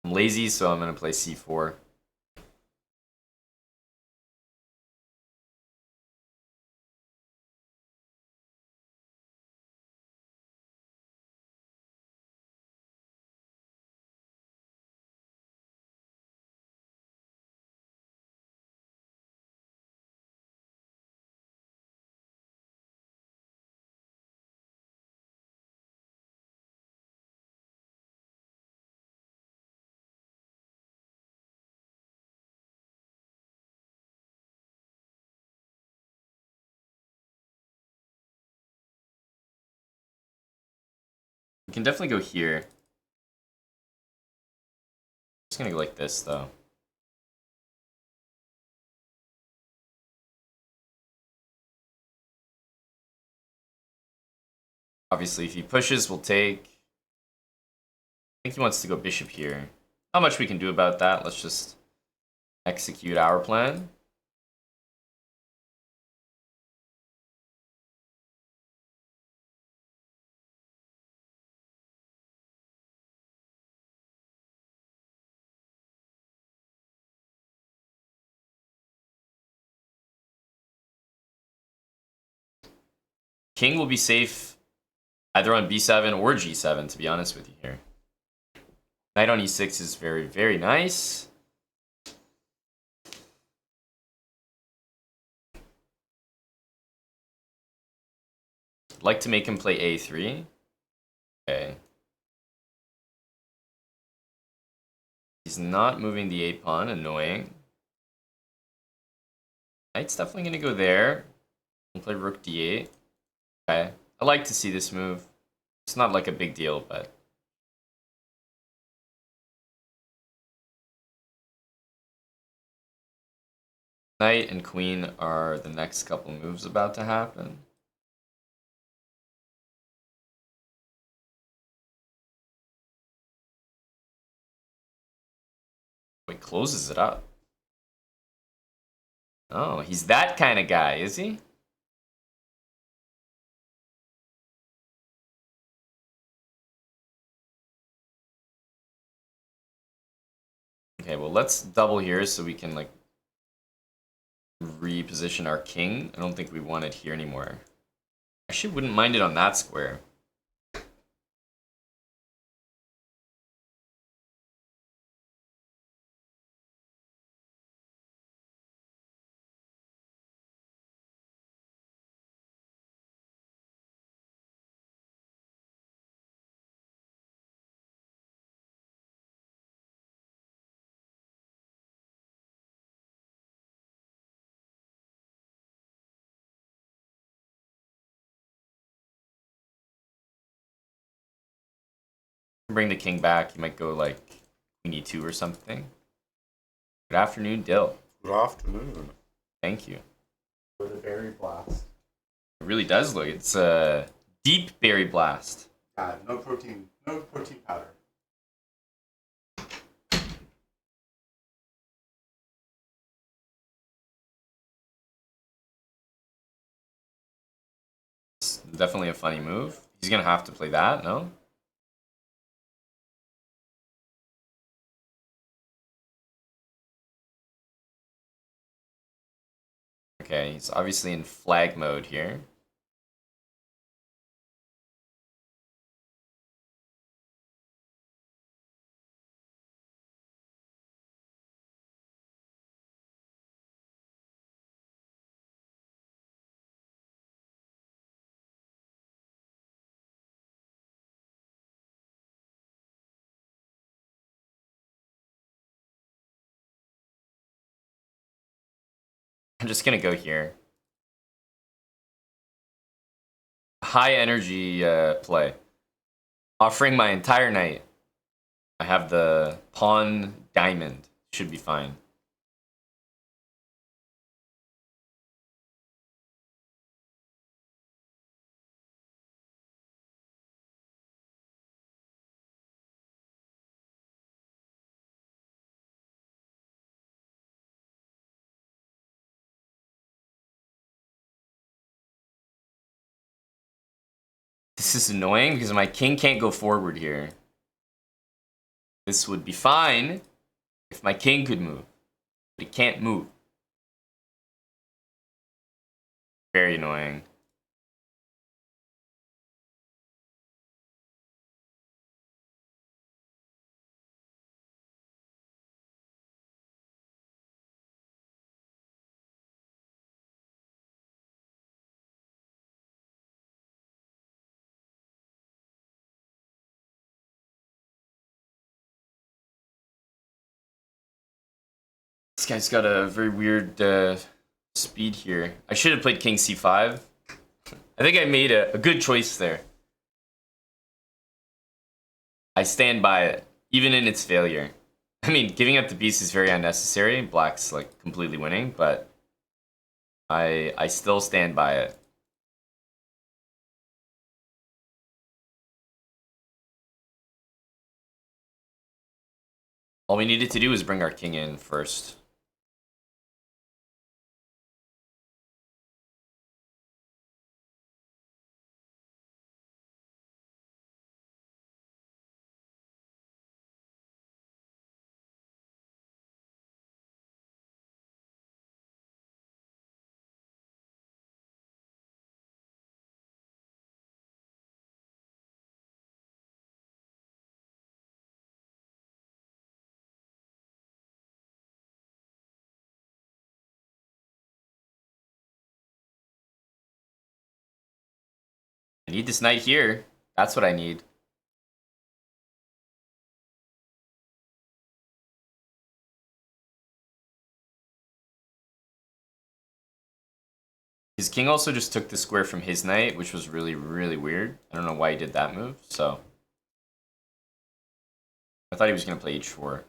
I'm lazy, so I'm gonna play C4. We can definitely go here. Just gonna go like this, though. Obviously, if he pushes, we'll take. I think he wants to go bishop here. Not much we can do about that. Let's just execute our plan. King will be safe either on b7 or g7, to be honest with you here. Knight on e6 is very, very nice. I'd like to make him play a3. Okay. He's not moving the a-pawn, annoying. Knight's definitely going to go there. We'll play rook d8. Okay. I like to see this move. It's not like a big deal, but... Knight and queen are the next couple moves about to happen. He closes it up. Oh, he's that kind of guy, is he? Okay, well, let's double here so we can, like, reposition our king. I don't think we want it here anymore. Actually, wouldn't mind it on that square. Bring the king back. You might go like queen e2 or something. Good afternoon, Dill. Good afternoon. Thank you. For the berry blast. It really does look. It's a deep berry blast. No protein powder. Definitely a funny move. He's gonna have to play that, no? Okay, he's obviously in flag mode here. I'm just gonna go here. High energy play. Offering my entire knight. I have the pawn diamond. Should be fine. This is annoying because my king can't go forward here. This would be fine if my king could move, but he can't move. Very annoying. This guy's got a very weird speed here. I should have played king c5. I think I made a good choice there. I stand by it, even in its failure. I mean, giving up the piece is very unnecessary. Black's like completely winning, but I still stand by it. All we needed to do was bring our king in first. I need this knight here. That's what I need. His king also just took the square from his knight, which was really, really weird. I don't know why he did that move, so. I thought he was going to play h4.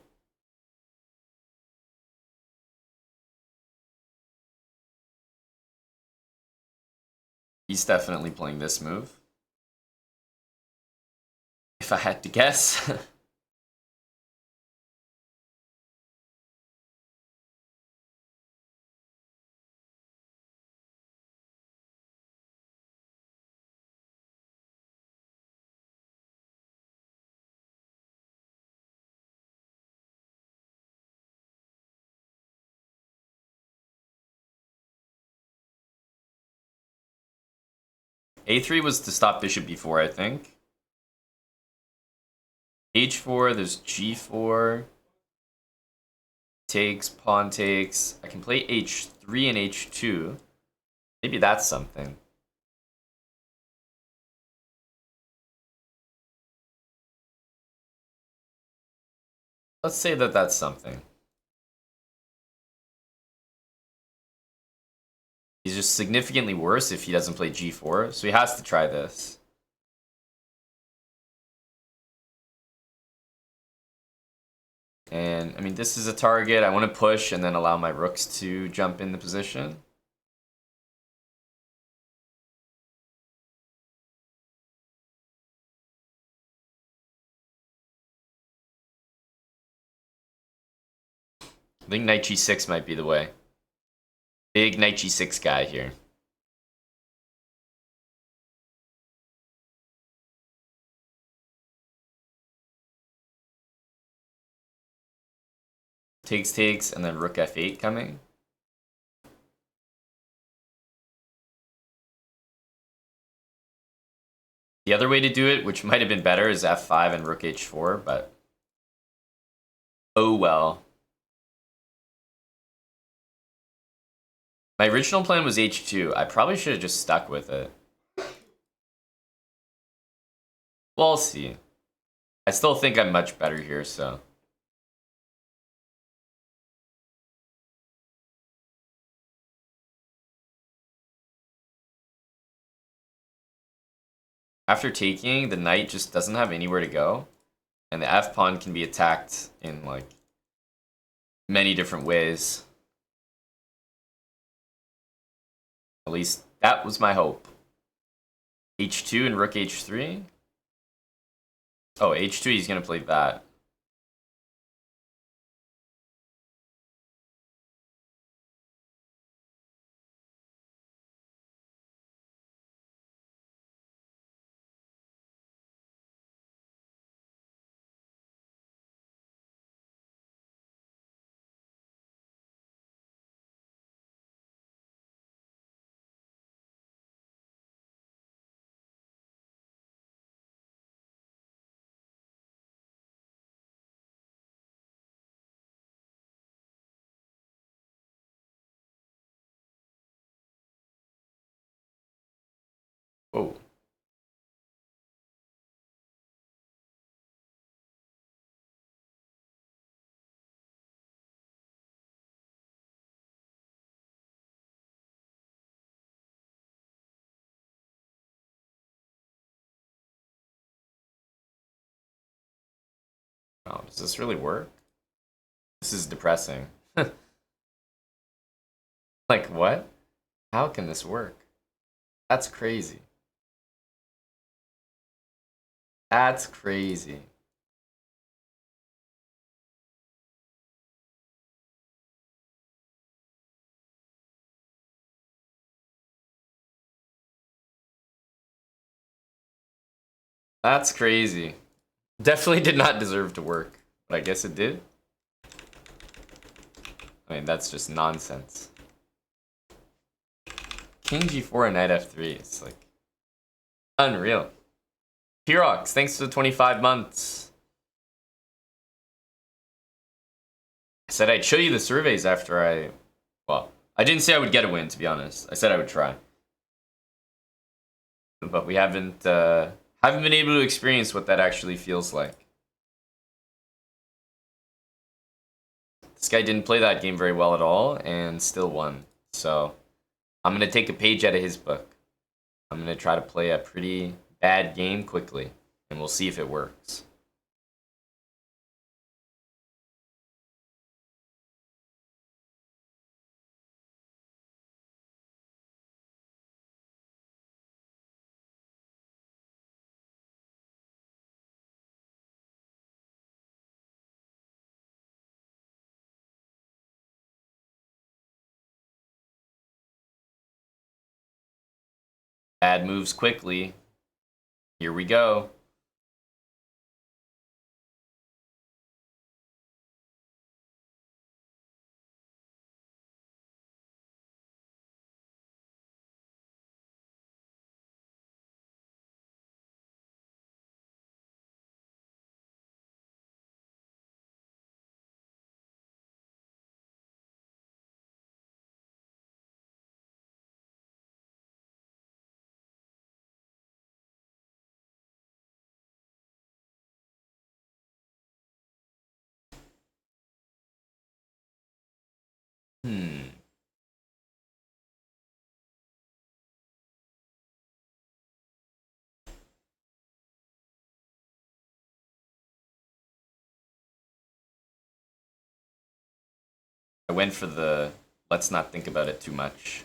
He's definitely playing this move. If I had to guess. A3 was to stop bishop b4, I think. H4, there's G4. Takes, pawn takes. I can play H3 and H2. Maybe that's something. Let's say that that's something. He's just significantly worse if he doesn't play G4, so he has to try this. And, I mean, this is a target. I want to push and then allow my rooks to jump in the position. I think knight G6 might be the way. Big knight G6 guy here. takes, and then rook f8 coming. The other way to do it, which might have been better, is f5 and rook h4, but oh well. My original plan was h2. I probably should have just stuck with it. Well, I'll see. I still think I'm much better here, so. After taking, the knight just doesn't have anywhere to go. And the f pawn can be attacked in, like, many different ways. At least that was my hope. h2 and rook h3. Oh, h2, he's going to play that. Oh. Oh, does this really work? This is depressing. Like, what? How can this work? That's crazy. That's crazy. That's crazy. Definitely did not deserve to work, but I guess it did. I mean, that's just nonsense. King g4 and knight f3. It's like unreal. Pirox, thanks for the 25 months. I said I'd show you the surveys after well, I didn't say I would get a win, to be honest. I said I would try. But we haven't been able to experience what that actually feels like. This guy didn't play that game very well at all and still won. So I'm going to take a page out of his book. I'm going to try to play a pretty bad game quickly, and we'll see if it works. Bad moves quickly. Here we go. I went for the let's not think about it too much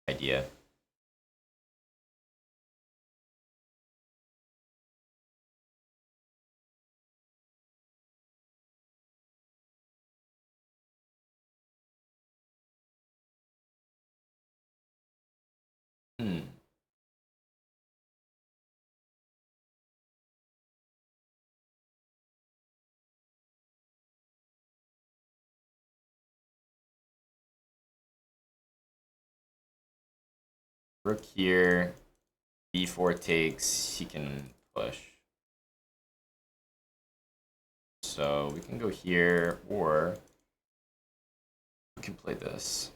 idea. Rook here. B4 takes. He can push. So we can go here, or we can play this.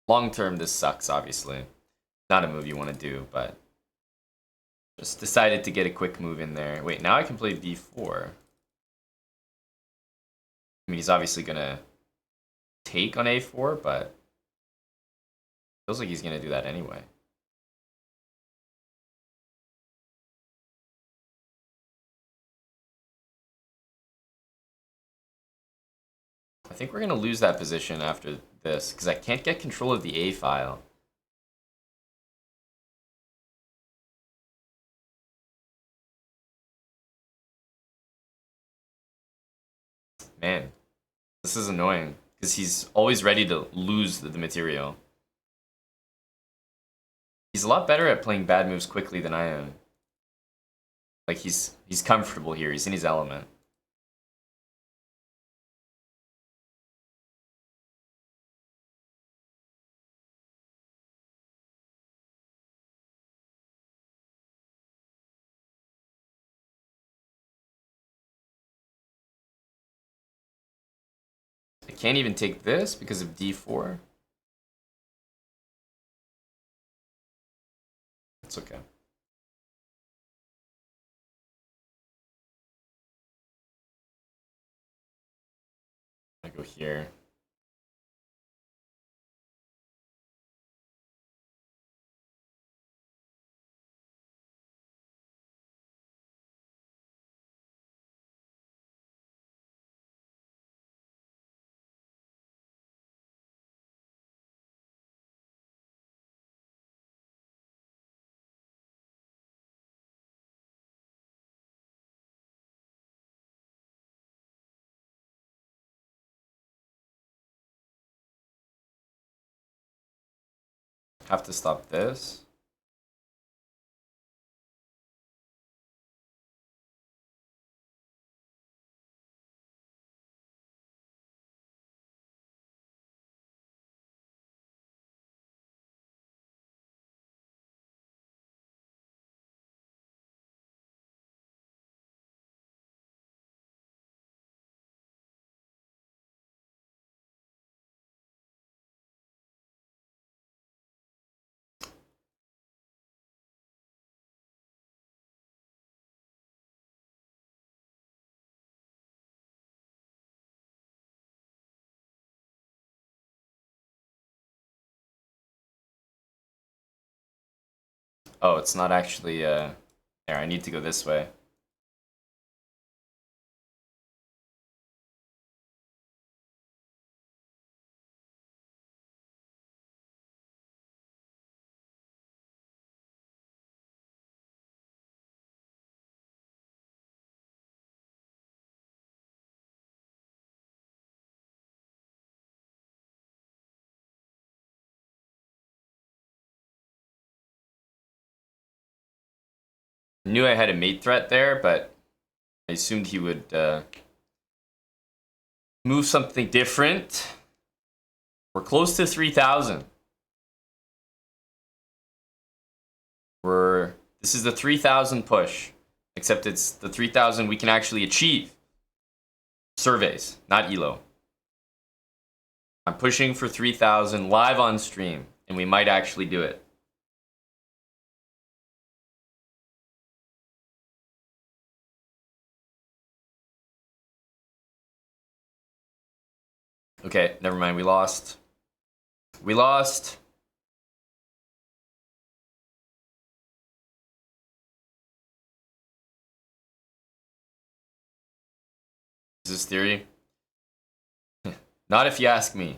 Long term, this sucks, obviously. Not a move you want to do, but just decided to get a quick move in there. Wait, now I can play b4. I mean, he's obviously going to take on a4, but feels like he's going to do that anyway. I think we're going to lose that position after this, because I can't get control of the A file. Man, this is annoying, because he's always ready to lose the material. He's a lot better at playing bad moves quickly than I am. Like, he's comfortable here, he's in his element. I can't even take this because of d4. It's okay. I go here. Have to stop this. Oh, it's not actually, here, I need to go this way. Knew I had a mate threat there, but I assumed he would move something different. We're close to 3,000. This is the 3,000 push, except it's the 3,000 we can actually achieve. Surveys, not ELO. I'm pushing for 3,000 live on stream, and we might actually do it. Okay, never mind, we lost. We lost. Is this theory? Not if you ask me.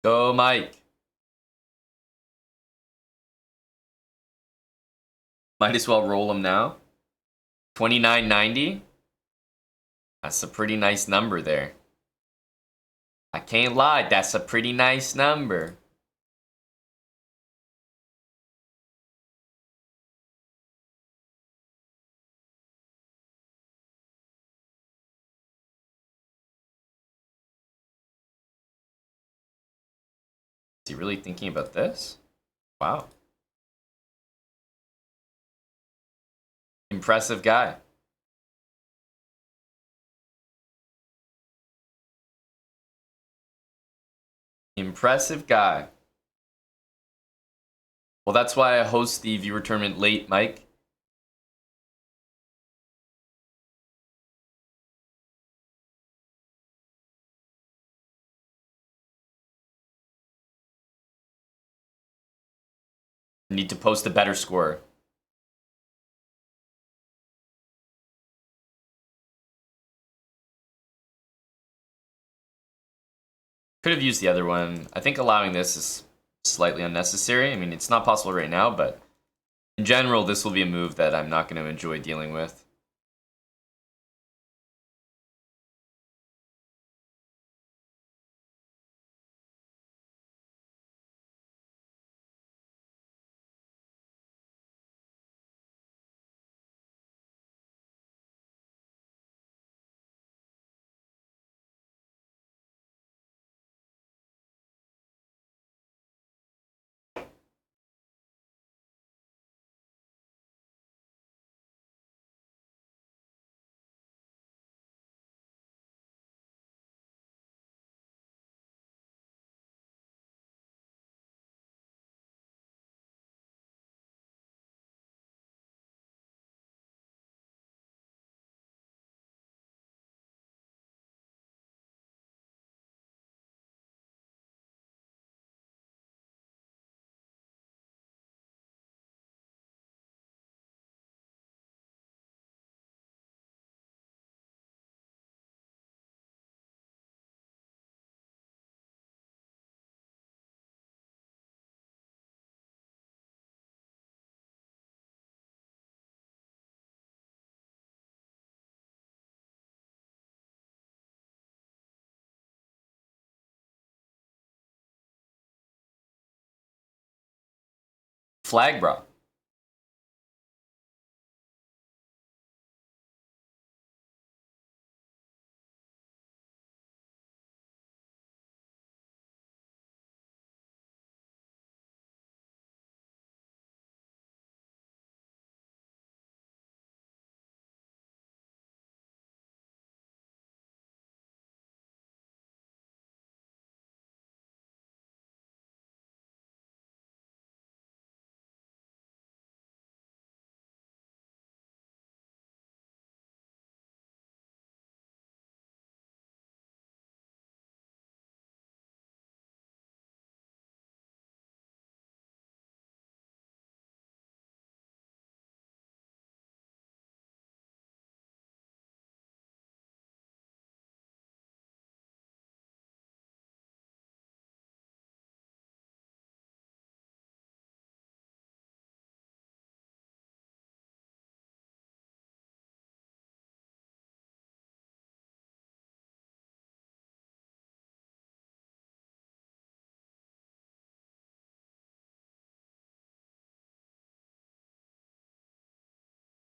Go, Mike. Might as well roll them now. 29.90. That's a pretty nice number there. I can't lie, that's a pretty nice number. Is he really thinking about this? Wow. Impressive guy. Impressive guy. Well, that's why I host the viewer tournament late, Mike. I need to post a better score. Could have used the other one. I think allowing this is slightly unnecessary. I mean, it's not possible right now, but in general, this will be a move that I'm not going to enjoy dealing with. Flag bra.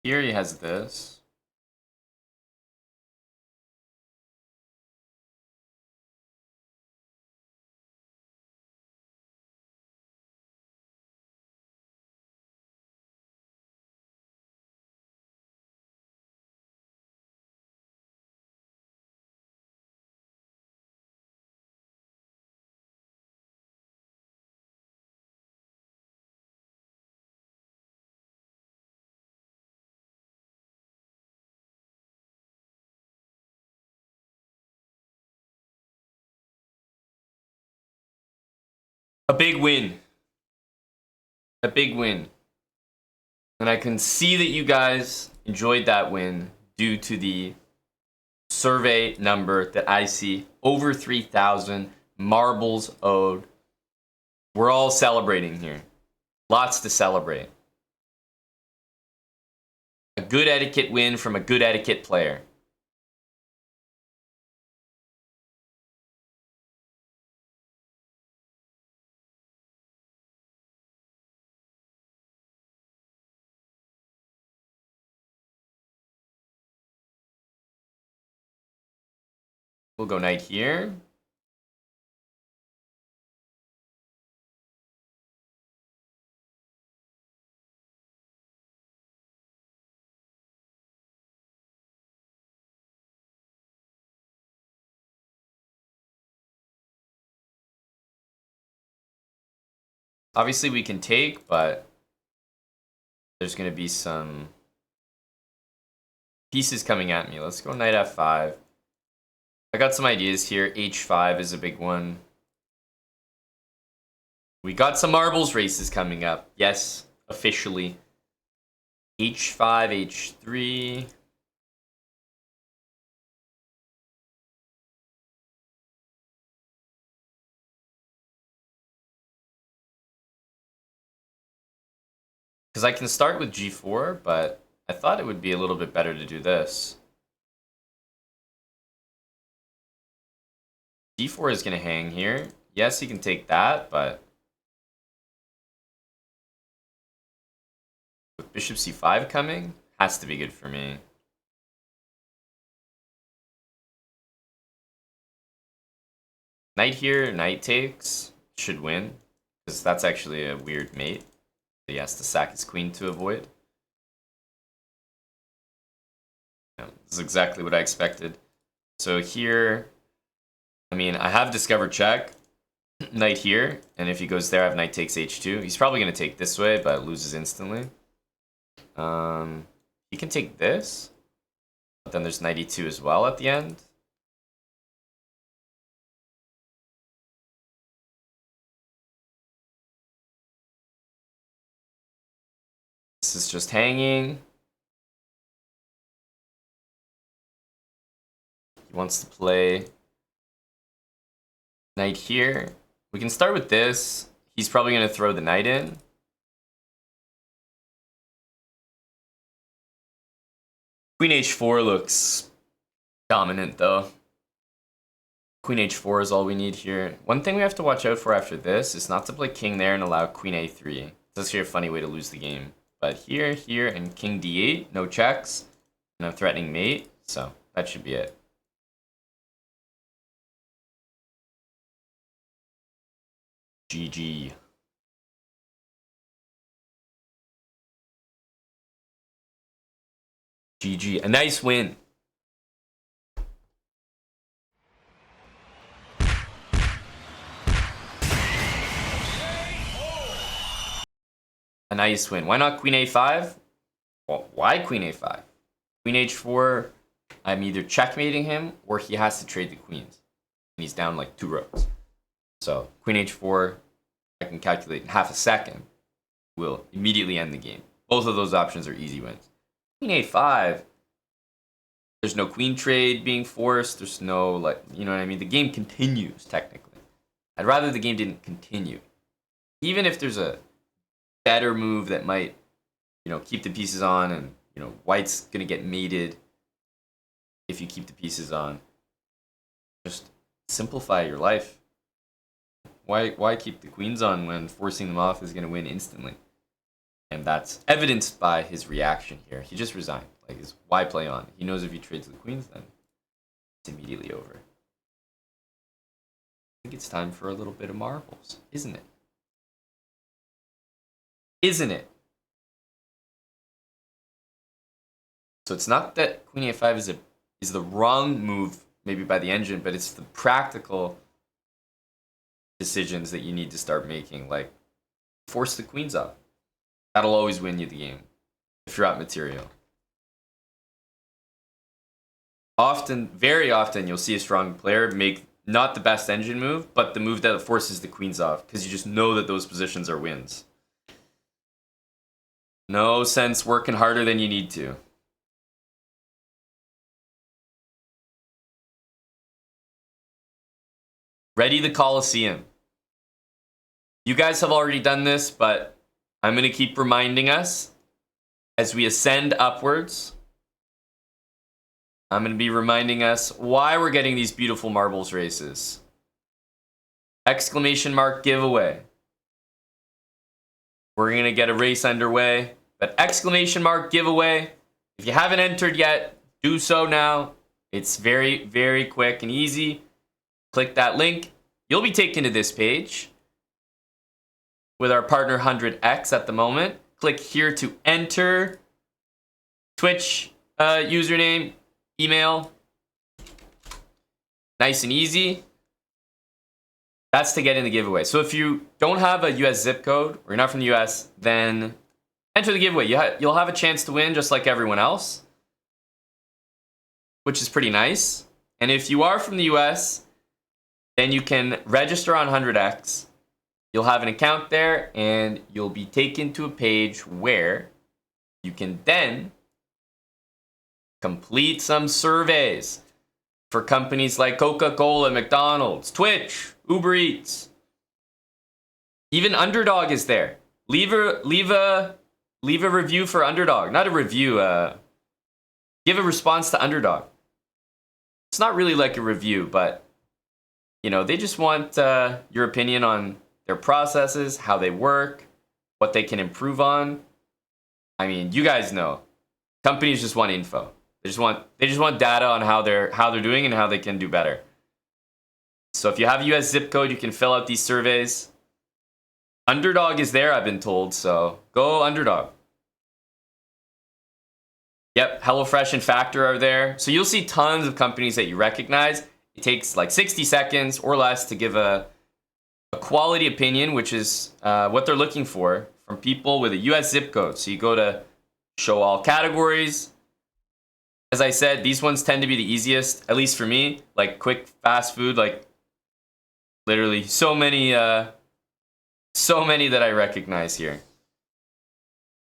Here he has this. A big win. A big win. And I can see that you guys enjoyed that win due to the survey number that I see. Over 3,000 marbles owed. We're all celebrating here. Lots to celebrate. A good etiquette win from a good etiquette player. We'll go knight here. Obviously we can take, but there's going to be some pieces coming at me. Let's go knight f5. I got some ideas here. h5 is a big one. We got some marbles races coming up. Yes, officially. h5, h3. Because I can start with g4, but I thought it would be a little bit better to do this. d4 is going to hang here. Yes, he can take that, but with bishop c5 coming, has to be good for me. Knight here, knight takes, should win, because that's actually a weird mate. He has to sack his queen to avoid. Yeah, this is exactly what I expected. So here, I mean, I have discovered check, knight here, and if he goes there, I have knight takes h2. He's probably going to take this way, but loses instantly. He can take this, but then there's knight e2 as well at the end. This is just hanging. He wants to play knight here. We can start with this. He's probably going to throw the knight in. Queen h4 looks dominant though. Queen h4 is all we need here. One thing we have to watch out for after this is not to play king there and allow queen a3. It's actually a funny way to lose the game. But here, here, and king d8, no checks, no threatening mate, so that should be it. GG. GG. A nice win. A nice win. Why not queen a5? Well, why queen a5? Queen h4, I'm either checkmating him or he has to trade the queens. And he's down like 2 rows. So queen h4, I can calculate in half a second, will immediately end the game. Both of those options are easy wins. Queen a5, there's no queen trade being forced. There's no, like, you know what I mean? The game continues, technically. I'd rather the game didn't continue. Even if there's a better move that might, you know, keep the pieces on and, you know, white's going to get mated if you keep the pieces on. Just simplify your life. Why keep the queens on when forcing them off is going to win instantly? And that's evidenced by his reaction here. He just resigned. Like, why play on? He knows if he trades the queens, then it's immediately over. I think it's time for a little bit of marbles, isn't it? Isn't it? So it's not that queen a5 is the wrong move, maybe by the engine, but it's the practical decisions that you need to start making. Like, force the queens up. That'll always win you the game if you're out material. Often, very often, you'll see a strong player make not the best engine move, but the move that forces the queens off, because you just know that those positions are wins. No sense working harder than you need to. Ready the Colosseum. You guys have already done this, but I'm going to keep reminding us. as we ascend upwards, I'm going to be reminding us why we're getting these beautiful marbles races. Exclamation mark giveaway. We're going to get a race underway, but exclamation mark giveaway. If you haven't entered yet, do so now. It's very, very quick and easy. Click that link. You'll be taken to this page with our partner 100X at the moment. Click here to enter Twitch username, email. Nice and easy. That's to get in the giveaway. So if you don't have a US zip code, or you're not from the US, then enter the giveaway. You'll have a chance to win just like everyone else, which is pretty nice. And if you are from the US, then you can register on 100X. You'll have an account there, and you'll be taken to a page where you can then complete some surveys for companies like Coca-Cola, McDonald's, Twitch, Uber Eats. Even Underdog is there. Leave a review for Underdog. Not a review. Give a response to Underdog. It's not really like a review, but you know, they just want your opinion on their processes, how they work, what they can improve on. I mean, you guys know, companies just want info. They just want data on how they're doing and how they can do better. So if you have a US zip code, you can fill out these surveys. Underdog is there, I've been told, so go Underdog. Yep, HelloFresh and Factor are there. So you'll see tons of companies that you recognize. It takes like 60 seconds or less to give a quality opinion, which is what they're looking for from people with a US zip code. So you go to show all categories. As I said, these ones tend to be the easiest, at least for me, like quick fast food, like literally so many that I recognize here.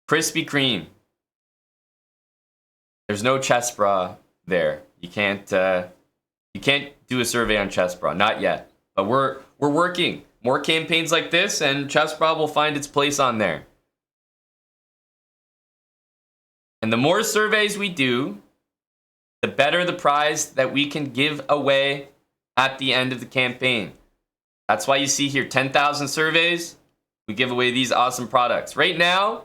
Krispy Kreme. There's no chest bra there. You can't do a survey on chest bra, not yet. But we're working. More campaigns like this, and chest bra will find its place on there. And the more surveys we do, the better the prize that we can give away at the end of the campaign. That's why you see here 10,000 surveys. We give away these awesome products. Right now,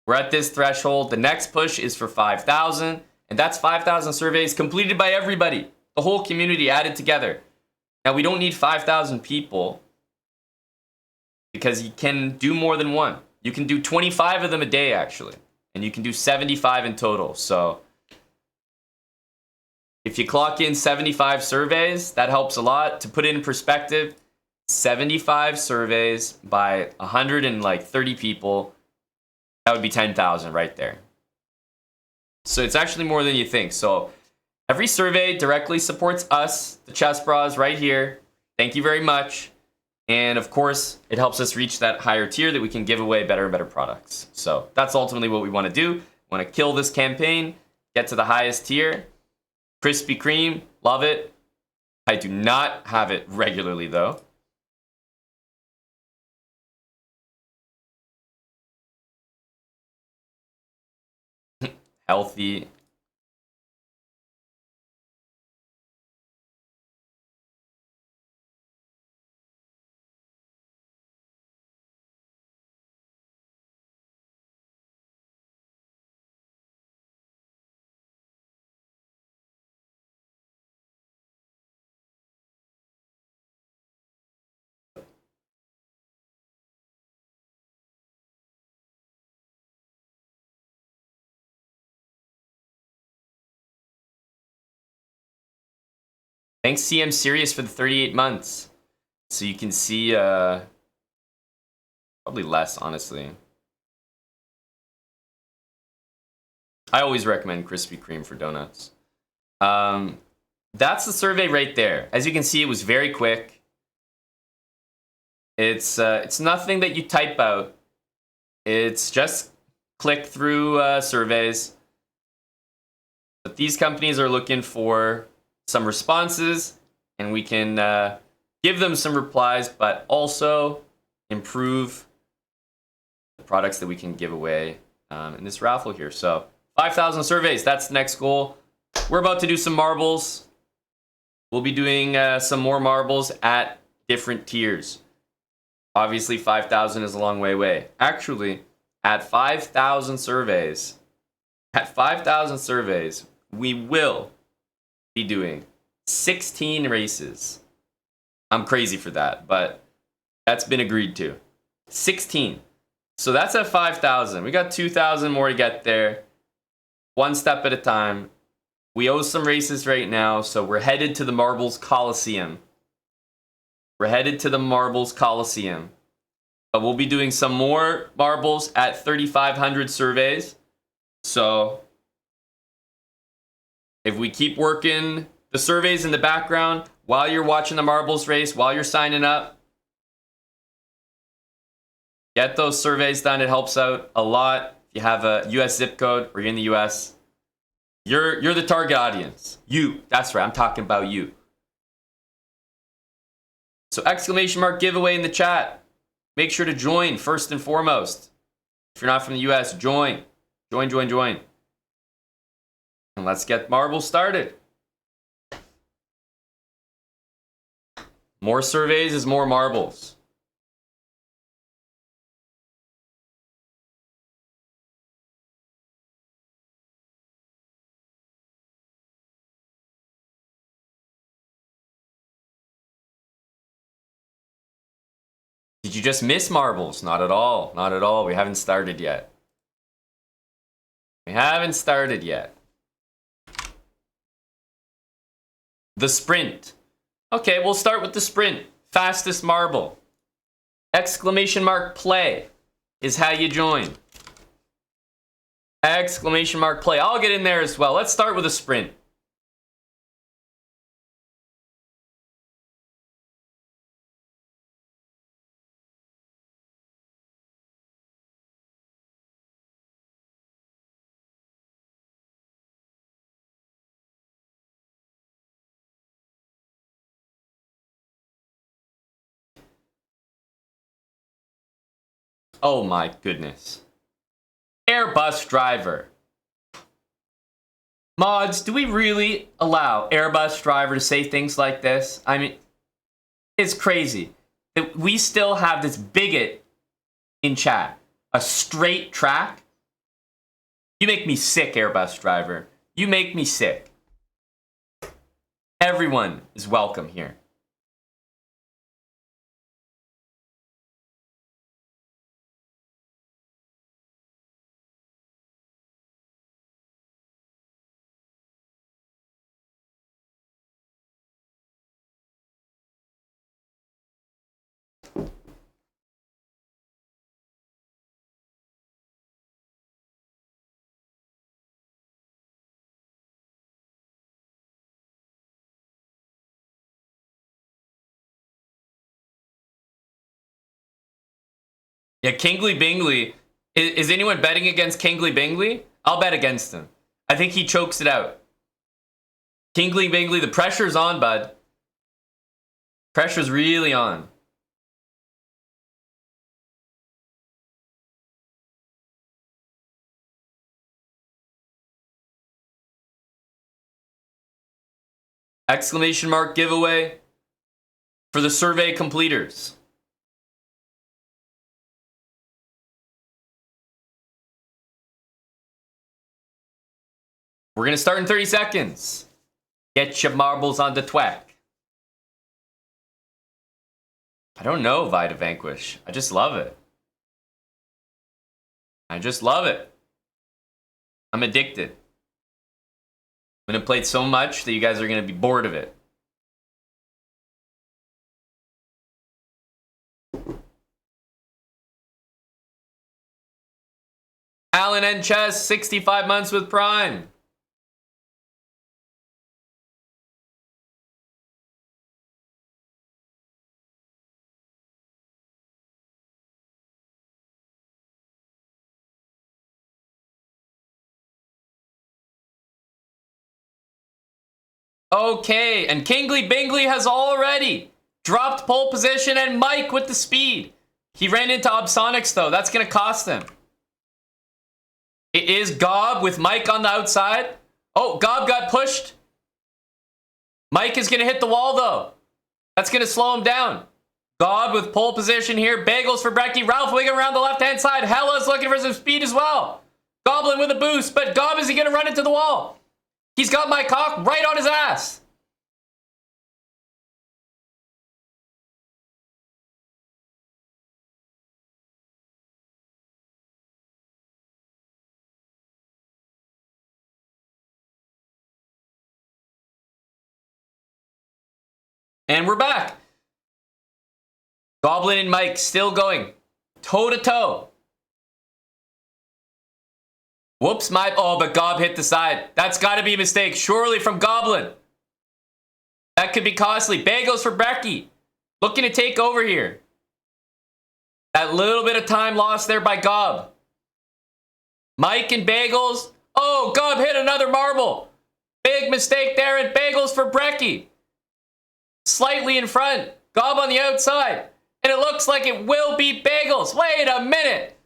we're at this threshold. The next push is for 5,000, and that's 5,000 surveys completed by everybody, the whole community added together. Now, we don't need 5,000 people because you can do more than one. You can do 25 of them a day, actually, and you can do 75 in total. So if you clock in 75 surveys, that helps a lot. To put it in perspective, 75 surveys by 130 people, that would be 10,000 right there. So it's actually more than you think. So every survey directly supports us, the Chest Bras, right here. Thank you very much. And of course, it helps us reach that higher tier that we can give away better and better products. So that's ultimately what we want to do. We want to kill this campaign, get to the highest tier. Krispy Kreme, love it. I do not have it regularly though. Healthy. Thanks CM Serious for the 38 months. So you can see, probably less, honestly. I always recommend Krispy Kreme for donuts. That's the survey right there. As you can see, it was very quick. It's nothing that you type out. It's just click through surveys. But these companies are looking for some responses, and we can give them some replies, but also improve the products that we can give away in this raffle here. So 5,000 surveys. That's the next goal. We're about to do some marbles. We'll be doing some more marbles at different tiers. Obviously, 5,000 is a long way away. Actually, at 5,000 surveys, we will be doing 16 races. I'm crazy for that, but that's been agreed to. 16. So that's at 5,000. We got 2,000 more to get there. One step at a time. We owe some races right now, so we're headed to the Marbles Coliseum. But we'll be doing some more marbles at 3,500 surveys. So if we keep working the surveys in the background while you're watching the marbles race, while you're signing up, get those surveys done. It helps out a lot. If you have a US zip code or you're in the US, you're the target audience. You. That's right. I'm talking about you. So exclamation mark giveaway in the chat. Make sure to join first and foremost. If you're not from the US, join. Join. And let's get marbles started. More surveys is more marbles. Did you just miss marbles? Not at all. Not at all. We haven't started yet. The sprint. Okay, we'll start with the sprint. Fastest marble. Exclamation mark play is how you join. Exclamation mark play. I'll get in there as well. Let's start with a sprint. Oh my goodness. Airbus driver. Mods, do we really allow Airbus driver to say things like this? I mean, it's crazy that we still have this bigot in chat. A straight track? You make me sick, Airbus driver. You make me sick. Everyone is welcome here. Yeah, Kingly Bingley. Is anyone betting against Kingly Bingley? I'll bet against him. I think he chokes it out. Kingly Bingley, the pressure's on, bud. Pressure's really on. Exclamation mark giveaway for the survey completers. We're going to start in 30 seconds. Get your marbles on the tweck. I don't know Vida Vanquish. I just love it. I'm addicted. I'm going to play it so much that you guys are going to be bored of it. Alan and Chess, 65 months with Prime. Okay, and Kingly Bingley has already dropped pole position, and Mike with the speed. He ran into Obsonics though. That's going to cost him. It is Gob with Mike on the outside. Oh, Gob got pushed. Mike is going to hit the wall, though. That's going to slow him down. Gob with pole position here. Bagels for Brecky. Ralph Wiggum around the left-hand side. Hella's looking for some speed as well. Goblin with a boost, but Gob, is he going to run into the wall? He's got Mike Hawk right on his ass. And we're back. Goblin and Mike still going toe to toe. Whoops, but Gob hit the side. That's got to be a mistake, surely from Goblin. That could be costly. Bagels for Brecky. Looking to take over here. That little bit of time lost there by Gob. Mike and Bagels. Oh, Gob hit another marble. Big mistake there, and Bagels for Brecky. Slightly in front. Gob on the outside. And it looks like it will be Bagels. Wait a minute.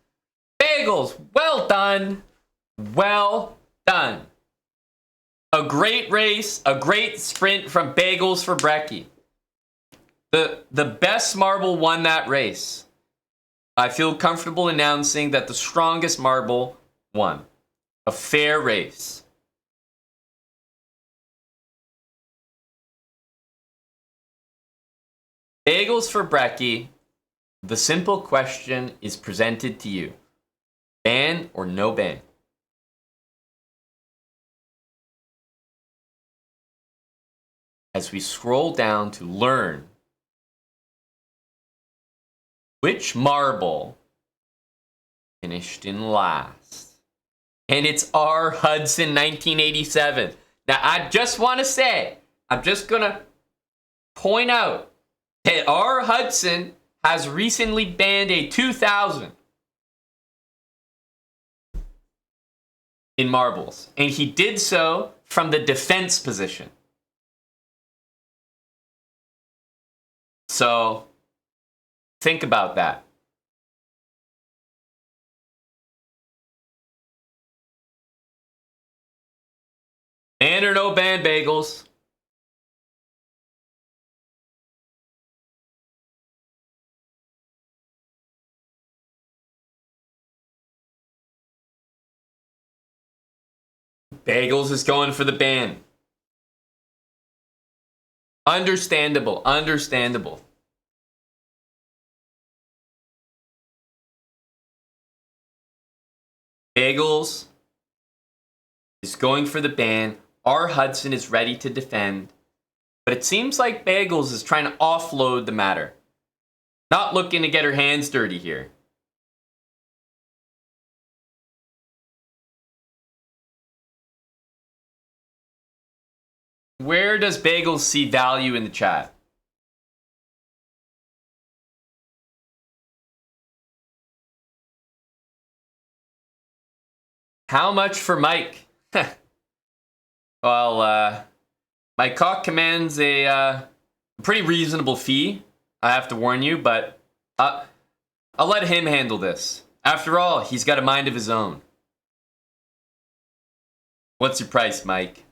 Bagels, well done. Well done. A great race, a great sprint from Bagels for Brecky. The best marble won that race. I feel comfortable announcing that the strongest marble won. A fair race. Bagels for Brecky, the simple question is presented to you. Ban or no ban? As we scroll down to learn which marble finished in last. And it's R. Hudson 1987. Now, I just want to say, I'm just going to point out that R. Hudson has recently banned a 2000 in marbles. And he did so from the defense position. So, think about that. Ban or no ban, Bagels? Bagels is going for the ban. Understandable, understandable. Bagels is going for the ban. R. Hudson is ready to defend. But it seems like Bagels is trying to offload the matter. Not looking to get her hands dirty here. Where does Bagels see value in the chat? How much for Mike? Well, Mike Cock commands a pretty reasonable fee, I have to warn you, but I'll let him handle this. After all, he's got a mind of his own. What's your price, Mike?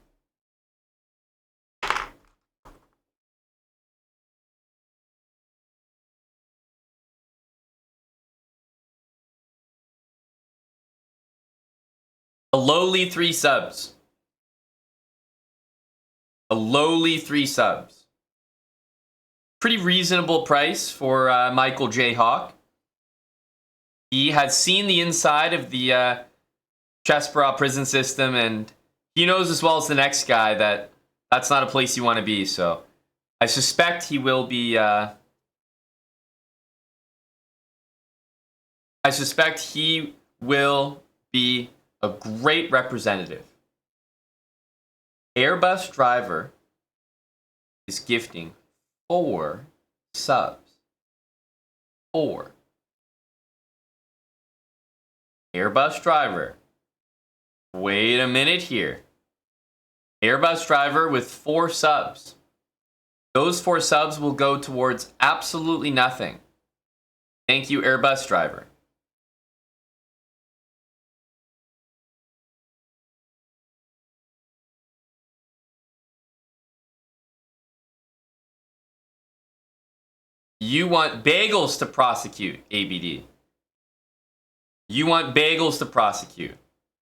A lowly 3 subs. A lowly 3 subs. Pretty reasonable price for Michael J. Hawk. He has seen the inside of the Chesborough prison system, and he knows as well as the next guy that that's not a place you want to be. So I suspect he will be. I suspect he will be a great representative. Airbus Driver is gifting 4 subs. 4. Airbus Driver. Wait a minute here. Airbus Driver with 4 subs. Those 4 subs will go towards absolutely nothing. Thank you, Airbus Driver. You want Bagels to prosecute, ABD. You want Bagels to prosecute.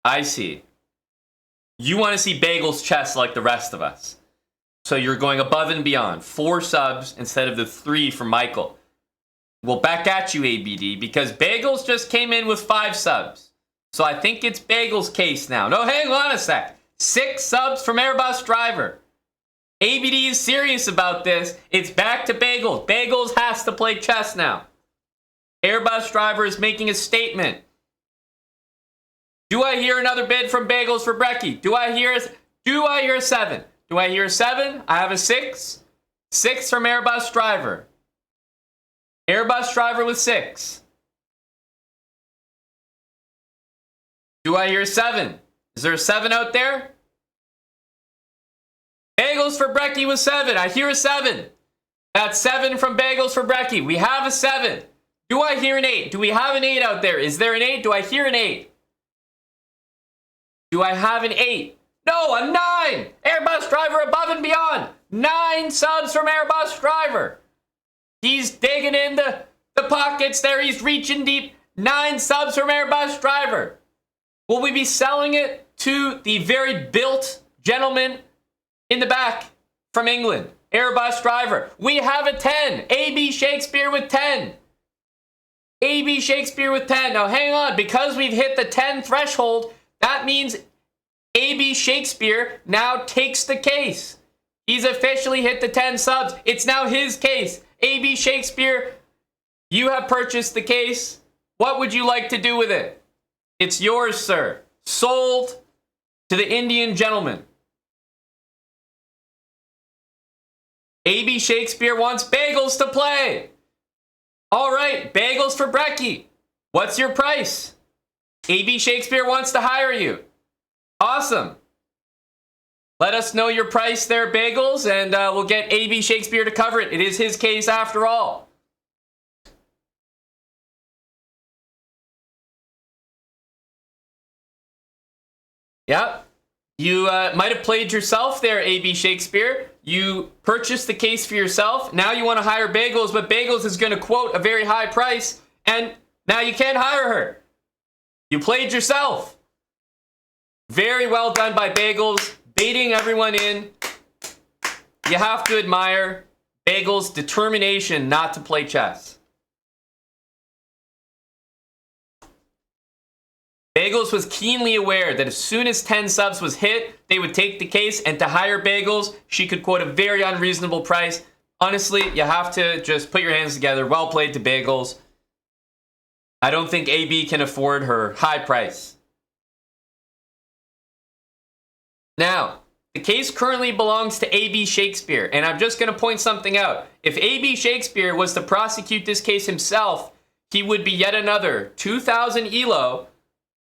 I see. You want to see Bagels' chest like the rest of us. So you're going above and beyond. 4 subs instead of the 3 for Michael. Well, back at you, ABD, because Bagels just came in with 5 subs. So I think it's Bagels' case now. No, hang on a sec. 6 subs from Airbus Driver. ABD is serious about this. It's back to Bagels. Bagels has to play chess now. Airbus Driver is making a statement. Do I hear another bid from Bagels for Brecky? Do I hear a 7? Do I hear a 7? I have a 6. 6 from Airbus Driver. Airbus Driver with 6. Do I hear a 7? Is there a 7 out there? Bagels for Brecky with 7. I hear a 7. That's 7 from Bagels for Brecky. We have a 7. Do I hear an 8? Do we have an 8 out there? Is there an 8? Do I hear an 8? Do I have an 8? No, a 9! Airbus Driver above and beyond. 9 subs from Airbus Driver. He's digging in the pockets there. He's reaching deep. 9 subs from Airbus Driver. Will we be selling it to the very built gentleman in the back from England? Airbus Driver. We have a 10. AB Shakespeare with 10. AB Shakespeare with 10. Now hang on. Because we've hit the 10 threshold, that means AB Shakespeare now takes the case. He's officially hit the 10 subs. It's now his case. AB Shakespeare, you have purchased the case. What would you like to do with it? It's yours, sir. Sold to the Indian gentleman. AB Shakespeare wants Bagels to play. All right, Bagels for Brecky. What's your price? AB Shakespeare wants to hire you. Awesome. Let us know your price there, Bagels, and we'll get AB Shakespeare to cover it. It is his case after all. Yep. You might have played yourself there, AB Shakespeare. You purchased the case for yourself. Now you want to hire Bagels, but Bagels is going to quote a very high price, and now you can't hire her. You played yourself. Very well done by Bagels, baiting everyone in. You have to admire Bagels' determination not to play chess. Bagels was keenly aware that as soon as 10 subs was hit, they would take the case, and to hire Bagels, she could quote a very unreasonable price. Honestly, you have to just put your hands together. Well played to Bagels. I don't think AB can afford her high price. Now, the case currently belongs to AB Shakespeare, and I'm just going to point something out. If AB Shakespeare was to prosecute this case himself, he would be yet another 2,000 ELO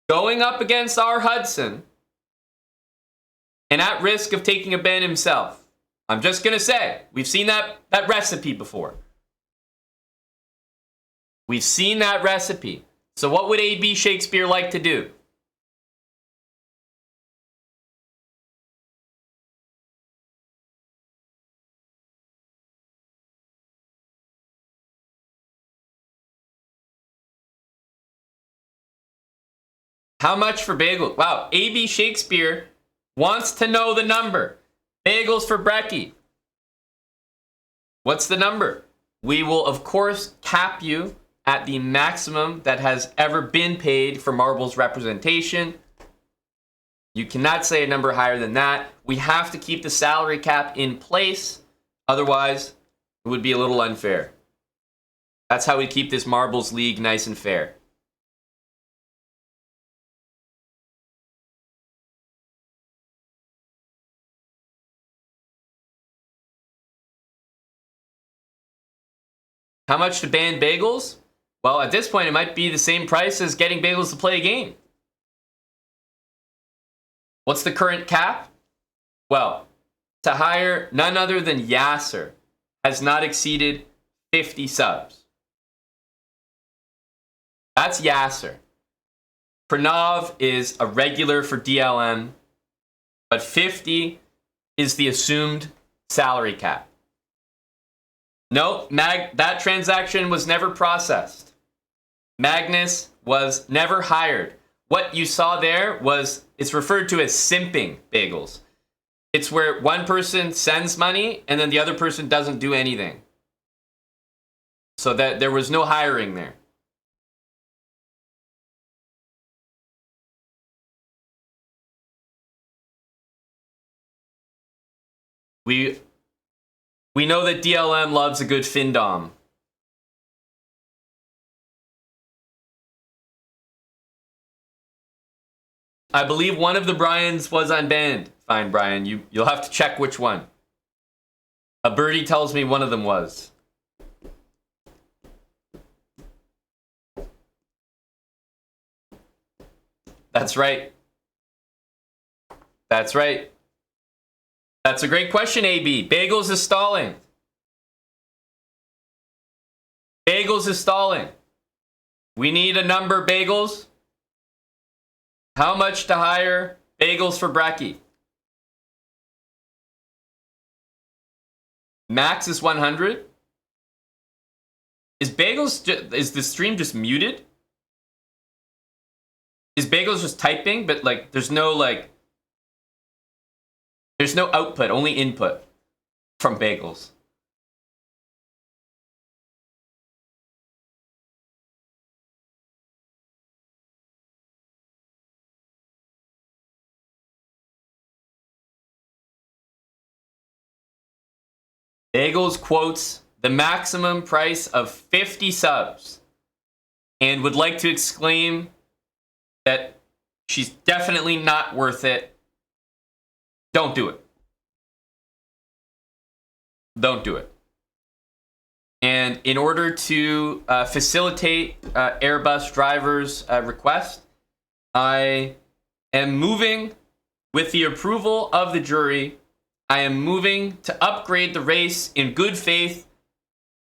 going up against R. Hudson and at risk of taking a ban himself. I'm just going to say, we've seen that recipe before. We've seen that recipe. So what would AB Shakespeare like to do? How much for Bagels? Wow, AB Shakespeare wants to know the number. Bagels for Brecky. What's the number? We will, of course, cap you at the maximum that has ever been paid for Marbles representation. You cannot say a number higher than that. We have to keep the salary cap in place. Otherwise, it would be a little unfair. That's how we keep this Marbles League nice and fair. How much to ban Bagels? Well, at this point, it might be the same price as getting Bagels to play a game. What's the current cap? Well, to hire none other than Yasser has not exceeded 50 subs. That's Yasser. Pranav is a regular for DLM, but 50 is the assumed salary cap. No, that transaction was never processed. Magnus was never hired. What you saw there was, it's referred to as simping bagels. It's where one person sends money and then the other person doesn't do anything. So that there was no hiring there. We know that DLM loves a good Findom. I believe one of the Bryans was unbanned. Fine, Brian. You'll have to check which one. A birdie tells me one of them was. That's right. That's right. That's a great question, AB. Bagels is stalling. Bagels is stalling. We need a number, Bagels. How much to hire Bagels for Brecky? Max is 100. Is the stream just muted? Is Bagels just typing, but like there's no output, only input from Bagels. Bagels quotes the maximum price of 50 subs and would like to exclaim that she's definitely not worth it. Don't do it. Don't do it. And in order to facilitate Airbus driver's request, I am moving, with the approval of the jury, I am moving to upgrade the race in good faith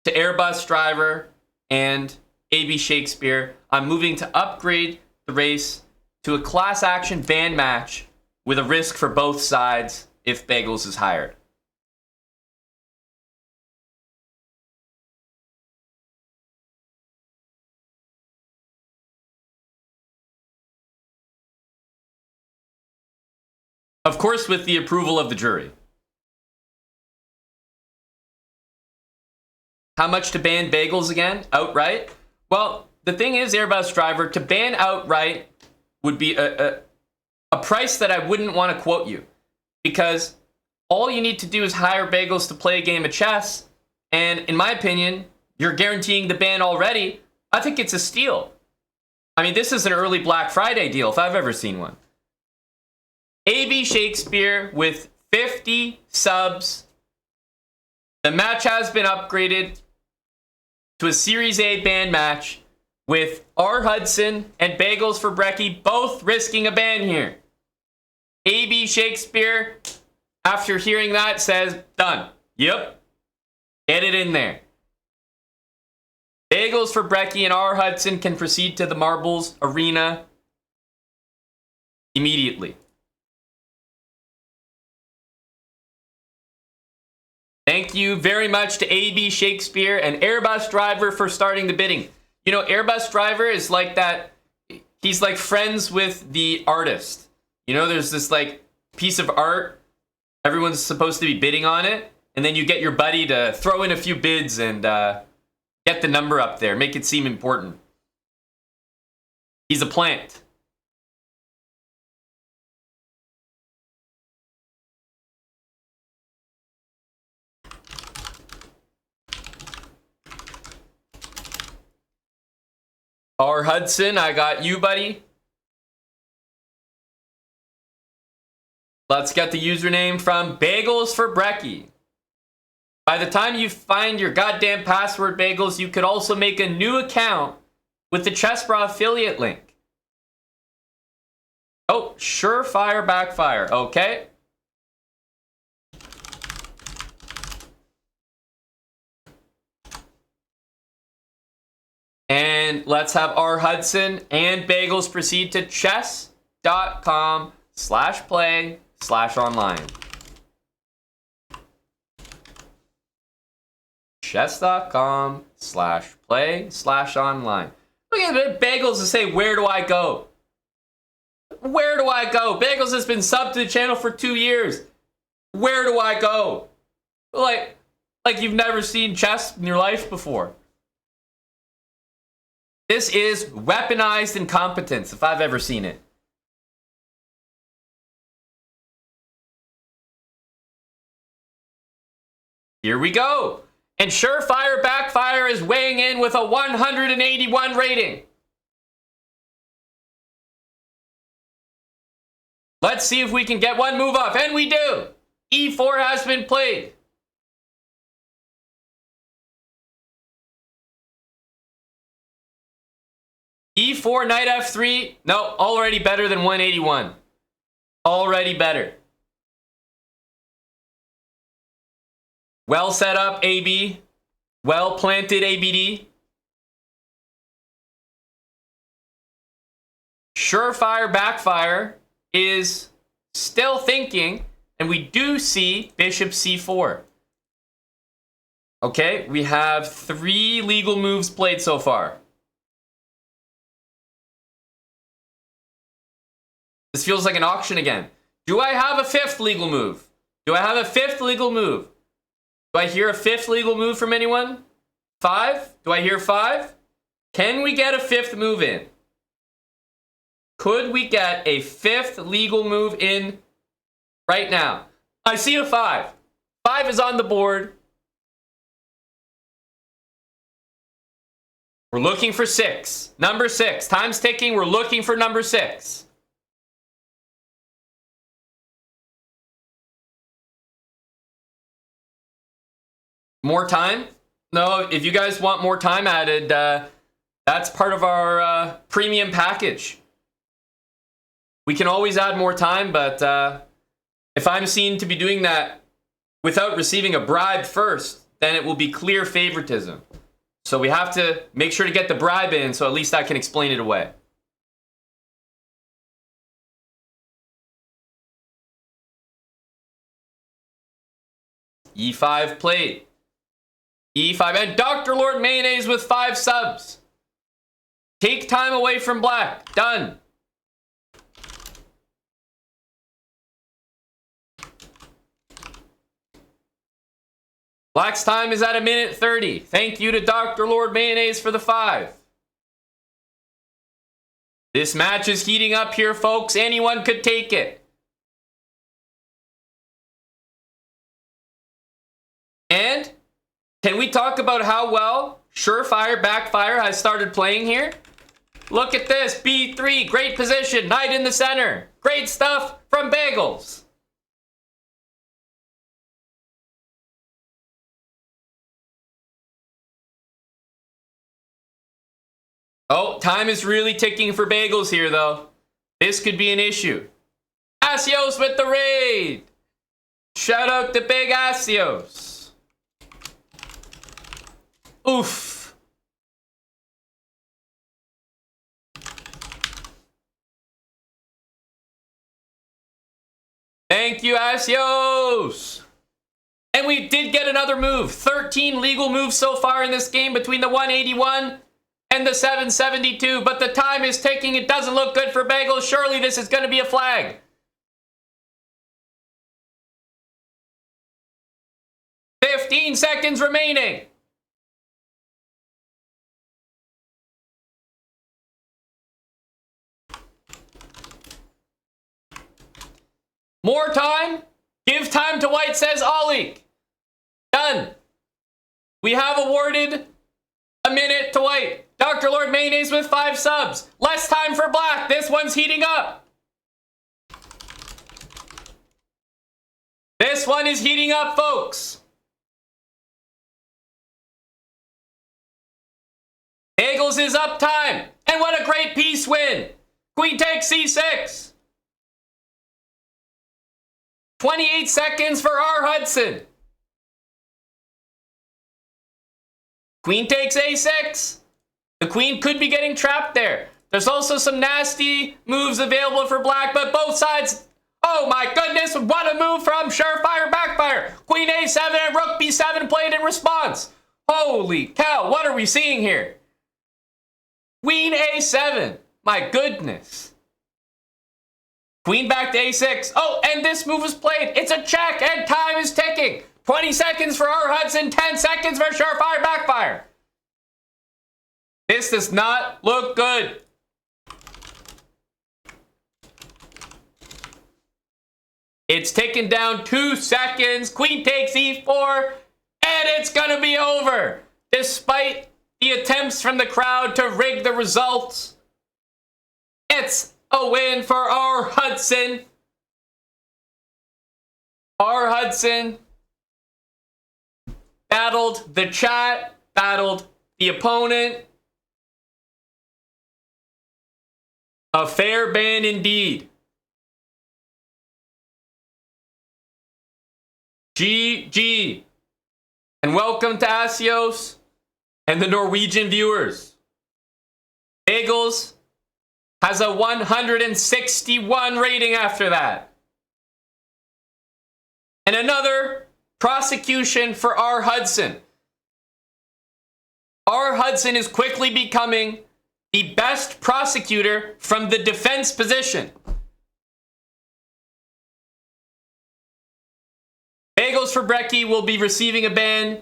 to Airbus driver and AB Shakespeare. I'm moving to upgrade the race to a class action ban match with a risk for both sides if Bagels is hired. Of course, with the approval of the jury. How much to ban Bagels again? Outright? Well, the thing is, Airbus driver, to ban outright would be a price that I wouldn't want to quote you. Because all you need to do is hire Bagels to play a game of chess. And in my opinion, you're guaranteeing the ban already. I think it's a steal. I mean, this is an early Black Friday deal if I've ever seen one. AB Shakespeare with 50 subs. The match has been upgraded to a Series A ban match with R. Hudson and Bagels for Brecky both risking a ban here. AB Shakespeare, after hearing that, says, done. Yep. Get it in there. Bagels for Brecky and R. Hudson can proceed to the Marbles Arena immediately. Thank you very much to AB Shakespeare and Airbus driver for starting the bidding. You know, Airbus driver is like that. He's like friends with the artist. You know, there's this like piece of art. Everyone's supposed to be bidding on it. And then you get your buddy to throw in a few bids and get the number up there. Make it seem important. He's a plant. R. Hudson, I got you, buddy. Let's get the username from Bagels for Brecky. By the time you find your goddamn password, Bagels, you could also make a new account with the Chessbra affiliate link. Oh, surefire backfire. Okay. And let's have R. Hudson and Bagels proceed to chess.com/play/online. chess.com/play/online. Look at the Bagels to say, where do I go? Where do I go? Bagels has been subbed to the channel for 2 years. Where do I go? Like you've never seen chess in your life before. This is weaponized incompetence, if I've ever seen it. Here we go. And Surefire Backfire is weighing in with a 181 rating. Let's see if we can get one move off. And we do. E4 has been played. E4, knight F3. No, already better than 181. Already better. Well set up, AB. Well planted, ABD. Surefire Backfire is still thinking, and we do see bishop c4. Okay, we have 3 legal moves played so far. This feels like an auction again. Do I have a 5th legal move? Do I have a 5th legal move? Do I hear a 5th legal move from anyone? 5? Do I hear 5? Can we get a 5th move in? Could we get a 5th legal move in right now? I see a 5. 5 is on the board. We're looking for 6. Number 6. Time's ticking. We're looking for number 6. More time? No, if you guys want more time added, that's part of our premium package. We can always add more time, but if I'm seen to be doing that without receiving a bribe first, then it will be clear favoritism. So we have to make sure to get the bribe in, so at least I can explain it away. E5 played. E5 and Dr. Lord Mayonnaise with 5 subs. Take time away from black. Done. Black's time is at 1:30. Thank you to Dr. Lord Mayonnaise for the 5. This match is heating up here, folks. Anyone could take it. And can we talk about how well Surefire Backfire has started playing here? Look at this. B3. Great position. Knight in the center. Great stuff from Bagels. Oh, time is really ticking for Bagels here, though. This could be an issue. Asios with the raid. Shout out to Big Asios. Oof. Thank you, Asios. And we did get another move. 13 legal moves so far in this game between the 181 and the 772. But the time is ticking. It doesn't look good for Bagels. Surely this is going to be a flag. "15 seconds remaining. More time? Give time to white, says Ollie. Done. We have awarded a minute to white. Dr. Lord Mayonnaise with 5 subs. Less time for black. This one's heating up. This one is heating up, folks. Bagels is up time. And what a great piece win. Queen takes c6. 28 seconds for R. Hudson. Queen takes a6. The queen could be getting trapped there. There's also some nasty moves available for black, but both sides... Oh my goodness, what a move from Surefire Backfire. Queen a7 and rook b7 played in response. Holy cow, what are we seeing here? Queen A7. My goodness. Queen back to A6. Oh, and this move was played. It's a check, and time is ticking. 20 seconds for R. Hudson, 10 seconds for Surefire Backfire. This does not look good. It's ticking down 2 seconds. Queen takes E4, and it's gonna be over. Despite the attempts from the crowd to rig the results, it's a win for R. Hudson. R. Hudson battled the chat, battled the opponent. A fair ban indeed. GG. And welcome to Asios and the Norwegian viewers. Bagels has a 161 rating after that. And another prosecution for R. Hudson. R. Hudson is quickly becoming the best prosecutor from the defense position. Bagels for Brecky will be receiving a ban.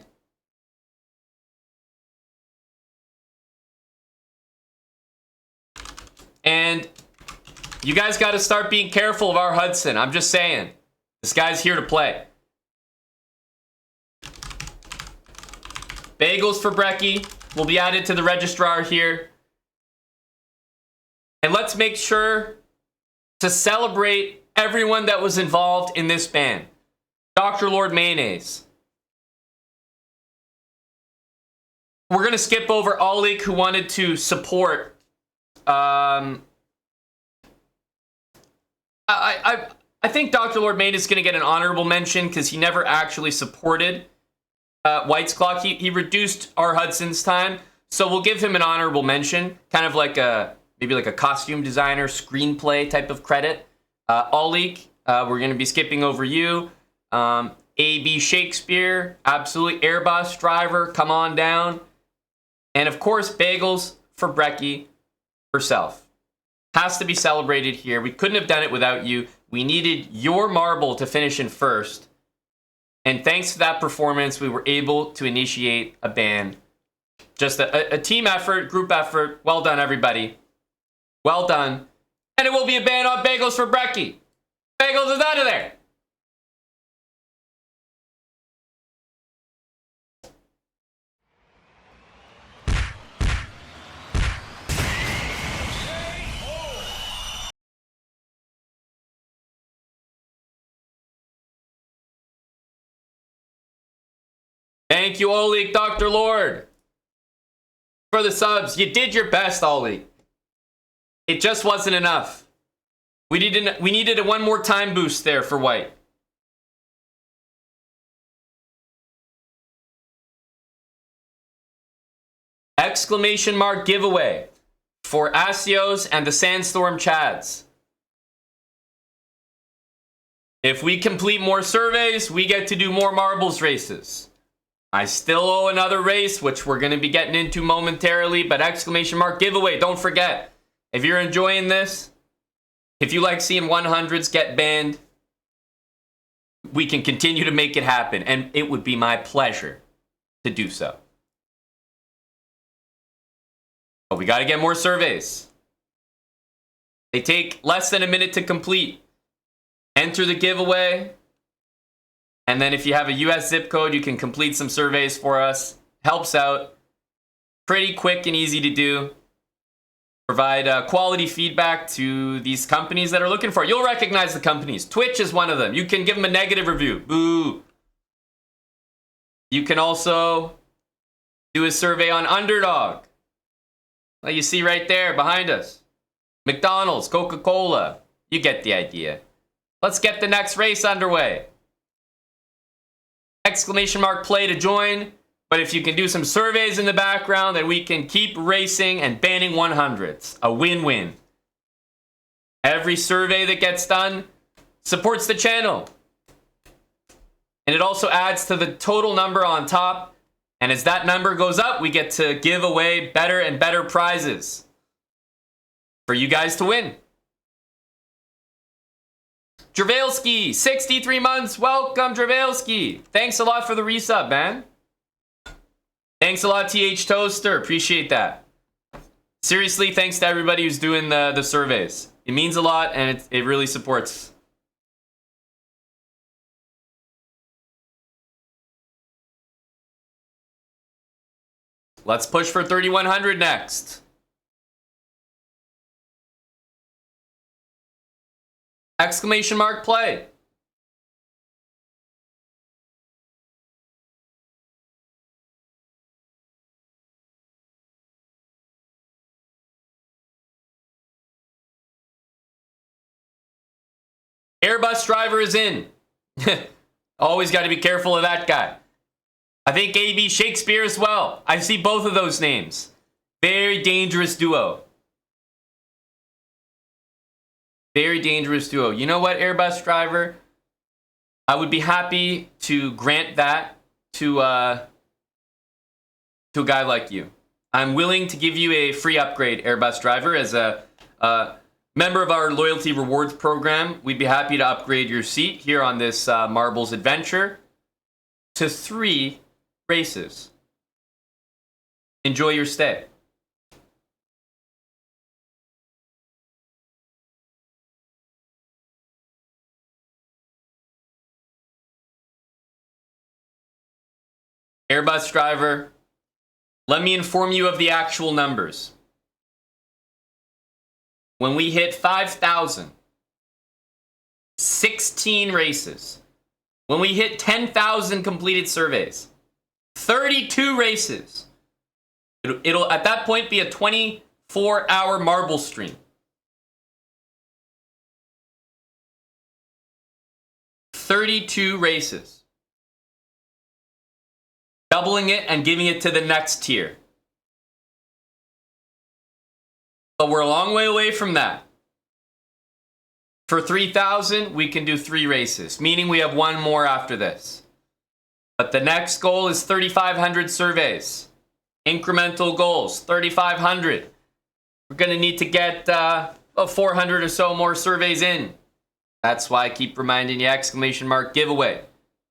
And you guys got to start being careful of R. Hudson. I'm just saying. This guy's here to play. Bagels for Brecky will be added to the registrar here. And let's make sure to celebrate everyone that was involved in this ban. Dr. Lord Mayonnaise. We're going to skip over Oleg, who wanted to support. I think Dr. Lord Mayonnaise is going to get an honorable mention because he never actually supported White's Clock. He reduced R. Hudson's time, so we'll give him an honorable mention, kind of like maybe like a costume designer, screenplay type of credit. Oleg, we're going to be skipping over you. A.B. Shakespeare, absolutely. Airbus driver, come on down. And of course, Bagels for Brecky herself. Has to be celebrated here. We couldn't have done it without you. We needed your marble to finish in first. And thanks to that performance, we were able to initiate a ban. Just a team effort, group effort. Well done, everybody. Well done. And it will be a ban on Bagels for Brecky. Bagels is out of there. Thank you, Oleg, Dr. Lord, for the subs. You did your best, Oleg. It just wasn't enough. We needed a one more time boost there for White. Exclamation mark giveaway for Asios and the Sandstorm Chads. If we complete more surveys, we get to do more marbles races. I still owe another race, which we're going to be getting into momentarily, but exclamation mark giveaway. Don't forget, if you're enjoying this, if you like seeing 100s get banned, we can continue to make it happen, and it would be my pleasure to do so. But we got to get more surveys. They take less than a minute to complete. Enter the giveaway. And then if you have a US zip code, you can complete some surveys for us. Helps out. Pretty quick and easy to do. Provide quality feedback to these companies that are looking for it. You'll recognize the companies. Twitch is one of them. You can give them a negative review. Boo. You can also do a survey on Underdog. Like you see right there behind us. McDonald's, Coca-Cola. You get the idea. Let's get the next race underway. Exclamation mark play to join. But if you can do some surveys in the background, then we can keep racing and banning 100s. A win-win. Every survey that gets done supports the channel. And it also adds to the total number on top. And as that number goes up, we get to give away better and better prizes for you guys to win. Dravelski, 63 months. Welcome, Dravelski. Thanks a lot for the resub, man. Thanks a lot, TH Toaster. Appreciate that. Seriously, thanks to everybody who's doing the surveys. It means a lot, and it really supports. Let's push for 3,100 next. Exclamation mark play. Airbus driver is in. Always got to be careful of that guy. I think AB Shakespeare as well. I see both of those names. Very dangerous duo. Very dangerous duo. You know what, Airbus driver? I would be happy to grant that to a guy like you. I'm willing to give you a free upgrade, Airbus driver, as a member of our loyalty rewards program. We'd be happy to upgrade your seat here on this Marbles adventure to 3 races. Enjoy your stay. Airbus driver, let me inform you of the actual numbers. When we hit 5,000, 16 races. When we hit 10,000 completed surveys, 32 races. It'll at that point be a 24-hour marble stream. 32 races. Doubling it and giving it to the next tier. But we're a long way away from that. For 3,000, we can do 3 races, meaning we have 1 more after this. But the next goal is 3,500 surveys. Incremental goals, 3,500. We're going to need to get 400 or so more surveys in. That's why I keep reminding you, exclamation mark giveaway.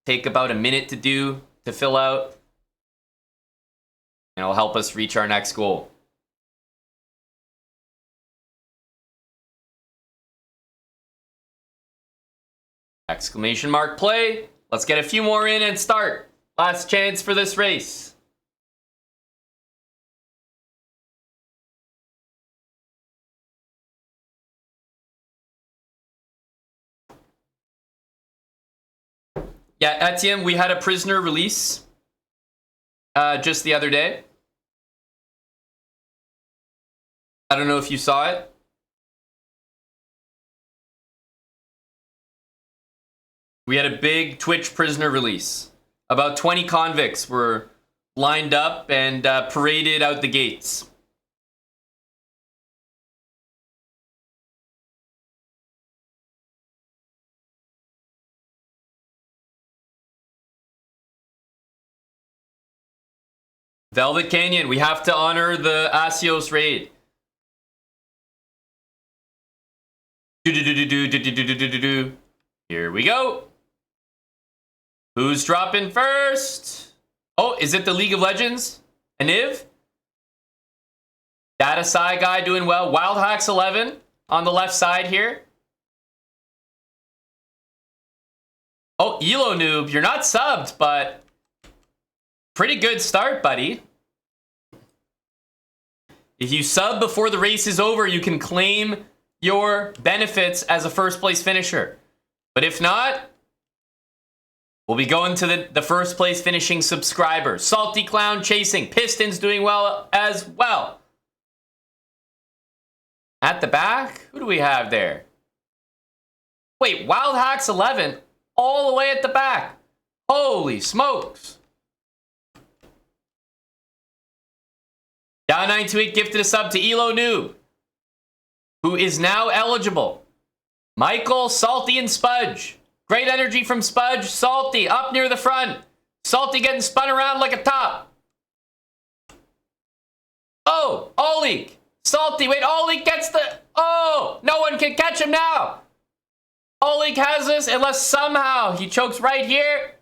Take about a minute to fill out. And it'll help us reach our next goal. Exclamation mark play. Let's get a few more in and start. Last chance for this race. Yeah, Etienne, we had a prisoner release just the other day. I don't know if you saw it. We had a big Twitch prisoner release. About 20 convicts were lined up and paraded out the gates. Velvet Canyon, we have to honor the Asios raid. Here we go. Who's dropping first? Oh, is it the League of Legends? Aniv? Data Sci guy doing well. Wild Hacks 11 on the left side here. Oh, Elo Noob, you're not subbed, but pretty good start, buddy. If you sub before the race is over, you can claim your benefits as a first place finisher. But if not, we'll be going to the first place finishing subscriber. Salty Clown chasing. Pistons doing well as well. At the back, who do we have there? Wait, Wild Hacks 11 all the way at the back. Holy smokes. Down928 gifted a sub to Elo Noob, who is now eligible. Michael, Salty, and Spudge. Great energy from Spudge. Salty up near the front. Salty getting spun around like a top. Oh, Oleg. Salty. Wait, Oleg gets the... Oh, no one can catch him now. Oleg has this unless somehow he chokes right here.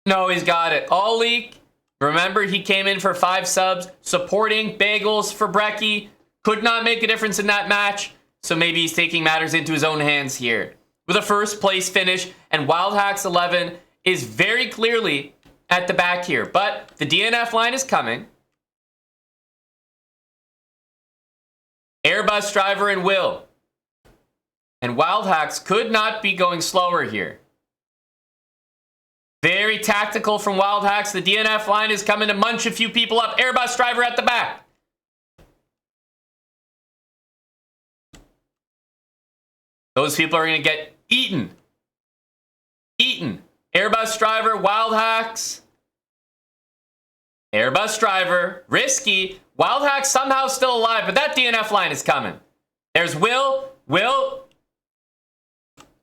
No, he's got it. Oleg, remember he came in for 5 subs, supporting Bagels for Brecky. Could not make a difference in that match. So maybe he's taking matters into his own hands here. With a first place finish, and Wild Hacks 11 is very clearly at the back here. But the DNF line is coming. Airbus driver and Will. And Wild Hacks could not be going slower here. Very tactical from Wild Hacks. The DNF line is coming to munch a few people up. Airbus driver at the back. Those people are going to get eaten. Eaten. Airbus driver, Wild Hacks. Airbus driver, risky. Wild Hacks somehow still alive, but that DNF line is coming. There's Will. Will.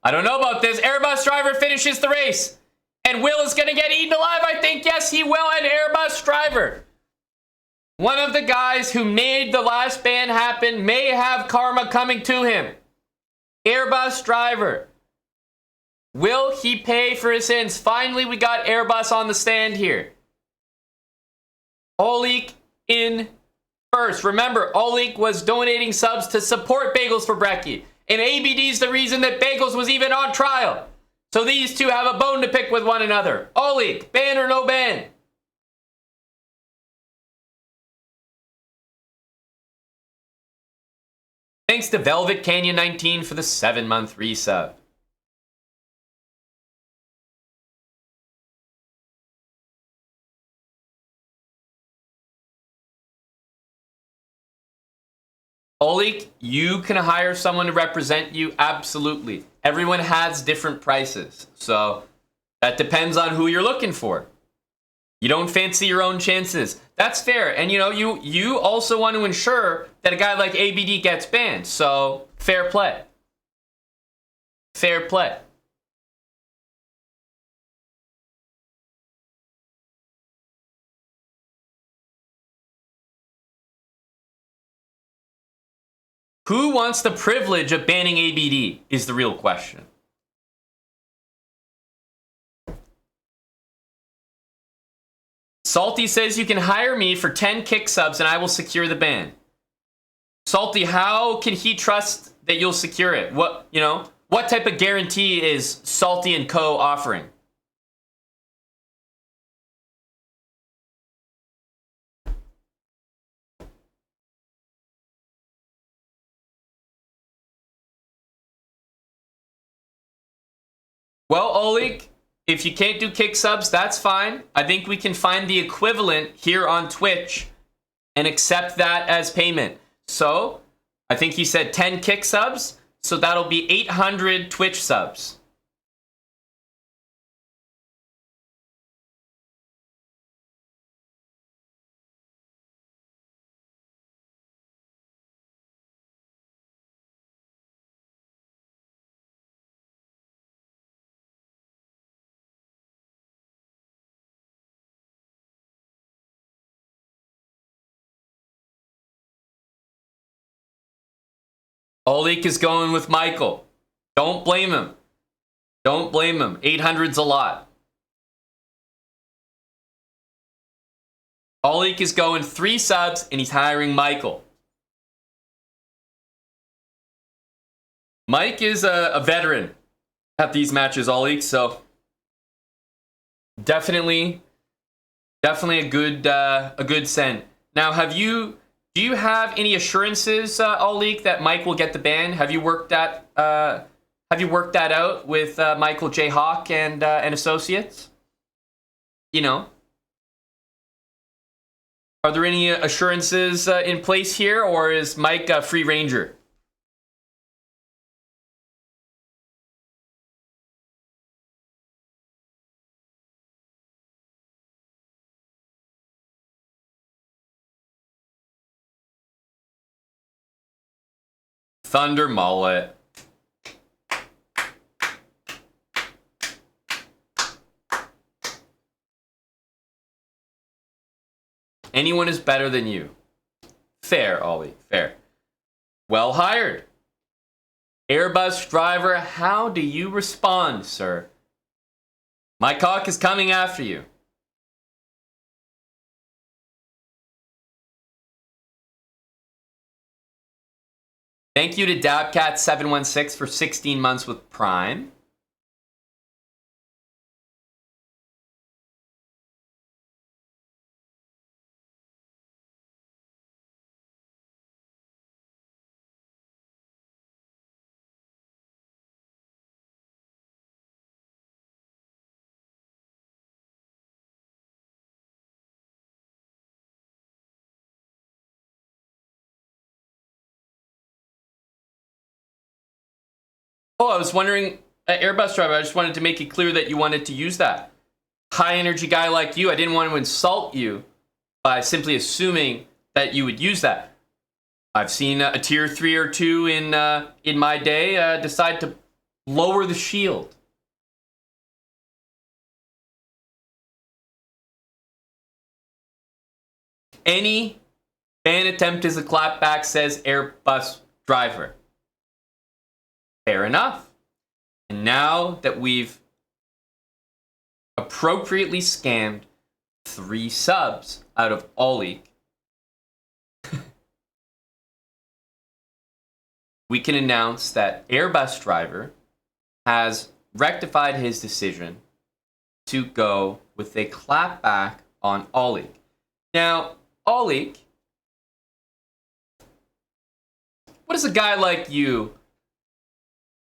I don't know about this. Airbus driver finishes the race. And Will is going to get eaten alive, I think. Yes, he will. And Airbus driver, one of the guys who made the last ban happen, may have karma coming to him. Airbus driver. Will he pay for his sins? Finally, we got Airbus on the stand here. Oleg in first. Remember, Oleg was donating subs to support Bagels for Brecky. And ABD's the reason that Bagels was even on trial. So these two have a bone to pick with one another. Oleg, ban or no ban? Thanks to Velvet Canyon 19 for the 7-month resub. Oleg, you can hire someone to represent you, absolutely. Everyone has different prices, so that depends on who you're looking for. You don't fancy your own chances. That's fair. And you know, you also want to ensure that a guy like ABD gets banned. So fair play. Fair play. Who wants the privilege of banning ABD is the real question. Salty says you can hire me for 10 kick subs and I will secure the ban. Salty, how can he trust that you'll secure it? What type of guarantee is Salty and Co offering? Well, Oleg, if you can't do kick subs, that's fine. I think we can find the equivalent here on Twitch and accept that as payment. So, I think you said 10 kick subs, so that'll be 800 Twitch subs. Oleg is going with Michael. Don't blame him. Don't blame him. 800's a lot. Oleg is going 3 subs and he's hiring Michael. Mike is a veteran at these matches, Oleg, so definitely a good send. Now, do you have any assurances, Oleg, that Mike will get the ban? Have you worked that out with Michael J. Hawk and associates? You know, are there any assurances in place here, or is Mike a free ranger? Thunder Mullet. Anyone is better than you. Fair, Ollie, fair. Well hired. Airbus driver, how do you respond, sir? My cock is coming after you. Thank you to Dabcat716 for 16 months with Prime. Oh, I was wondering, Airbus driver, I just wanted to make it clear that you wanted to use that. High energy guy like you, I didn't want to insult you by simply assuming that you would use that. I've seen a tier 3 or 2 in my day decide to lower the shield. Any ban attempt is a clapback, says Airbus driver. Fair enough. And now that we've appropriately scammed 3 subs out of Ollie, we can announce that Airbus driver has rectified his decision to go with a clapback on Ollie. Now, Ollie, what does a guy like you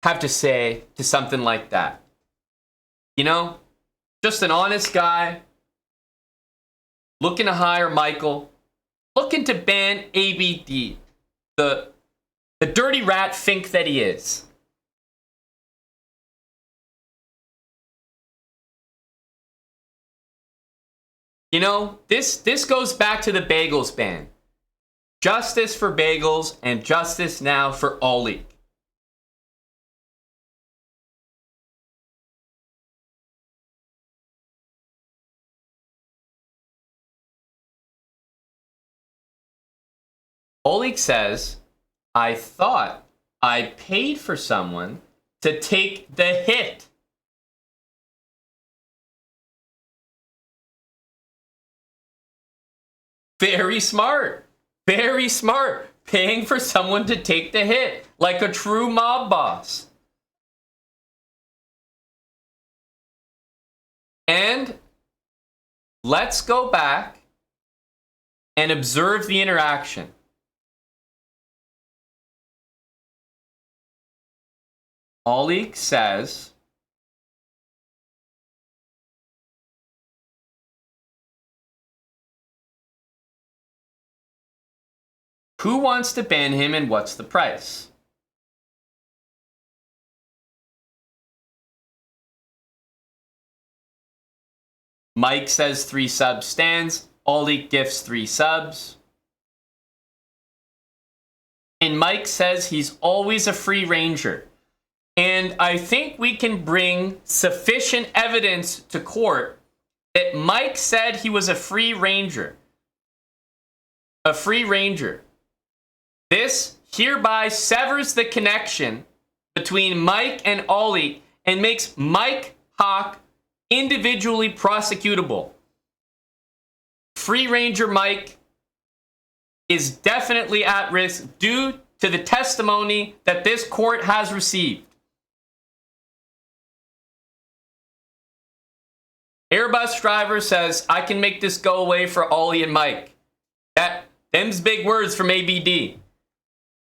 have to say to something like that? You know, just an honest guy, looking to hire Michael, looking to ban ABD, the dirty rat fink that he is. You know, this goes back to the Bagels ban. Justice for Bagels and justice now for Ollie. Oleg says, I thought I paid for someone to take the hit. Very smart. Very smart. Paying for someone to take the hit, like a true mob boss. And let's go back and observe the interaction. Oleg says, who wants to ban him and what's the price? Mike says 3 subs stands. Oleg gifts 3 subs. And Mike says he's always a free ranger. And I think we can bring sufficient evidence to court that Mike said he was a free ranger. A free ranger. This hereby severs the connection between Mike and Ollie and makes Mike Hawk individually prosecutable. Free Ranger Mike is definitely at risk due to the testimony that this court has received. Airbus driver says, I can make this go away for Ollie and Mike. Them's big words from ABD.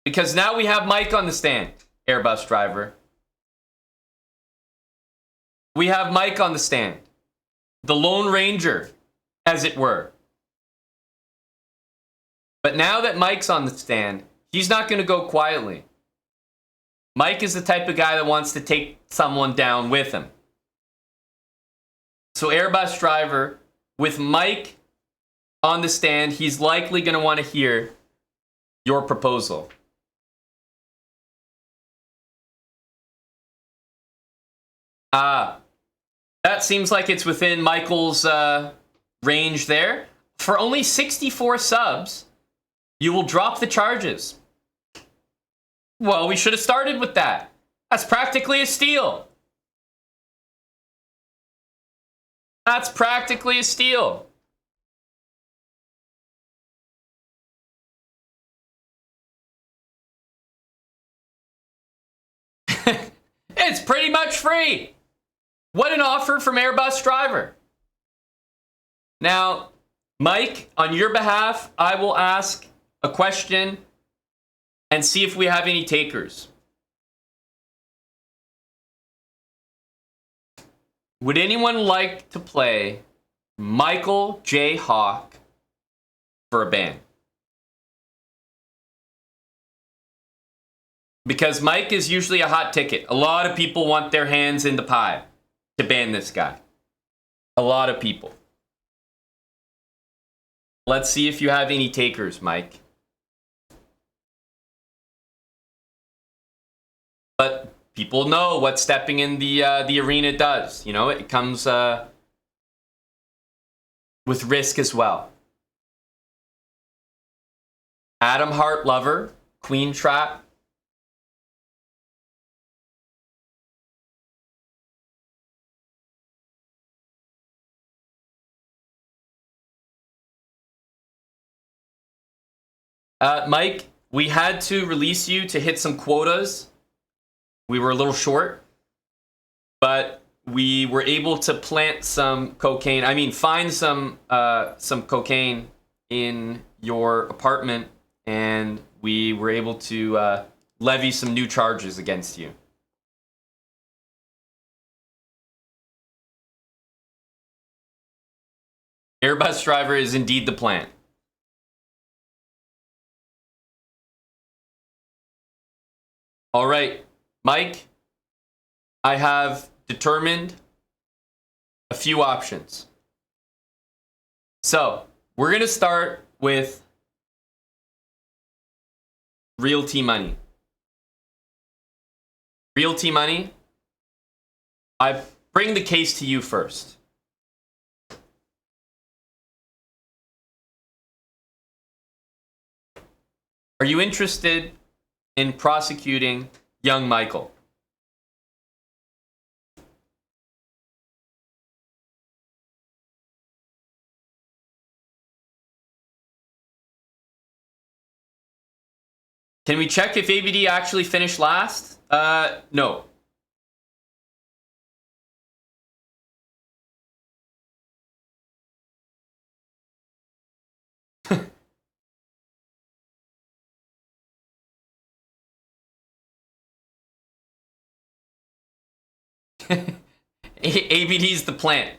Because now we have Mike on the stand, Airbus driver. We have Mike on the stand. The Lone Ranger, as it were. But now that Mike's on the stand, he's not going to go quietly. Mike is the type of guy that wants to take someone down with him. So Airbus driver, with Mike on the stand, he's likely going to want to hear your proposal. That seems like it's within Michael's range there. for only 64 subs, you will drop the charges. Well, we should have started with that. That's practically a steal. That's practically a steal. It's pretty much free. What an offer from Airbus Driver. Now, Mike, on your behalf, I will ask a question and see if we have any takers. Would anyone like to play Michael J. Hawk for a ban? Because Mike is usually a hot ticket. A lot of people want their hands in the pie to ban this guy. A lot of people. Let's see if you have any takers, Mike. But people know what stepping in the arena does. You know, it comes with risk as well. Adam Hart Lover, Queen Trap. Mike, we had to release you to hit some quotas. We were a little short, but we were able to plant some cocaine. I mean, find some cocaine in your apartment, and we were able to levy some new charges against you. Airbus Driver is indeed the plan. All right, Mike, I have determined a few options. So we're going to start with Realty Money. Realty Money, I bring the case to you first. Are you interested in prosecuting young Michael? Can we check if ABD actually finished last? No. ABD's the plant.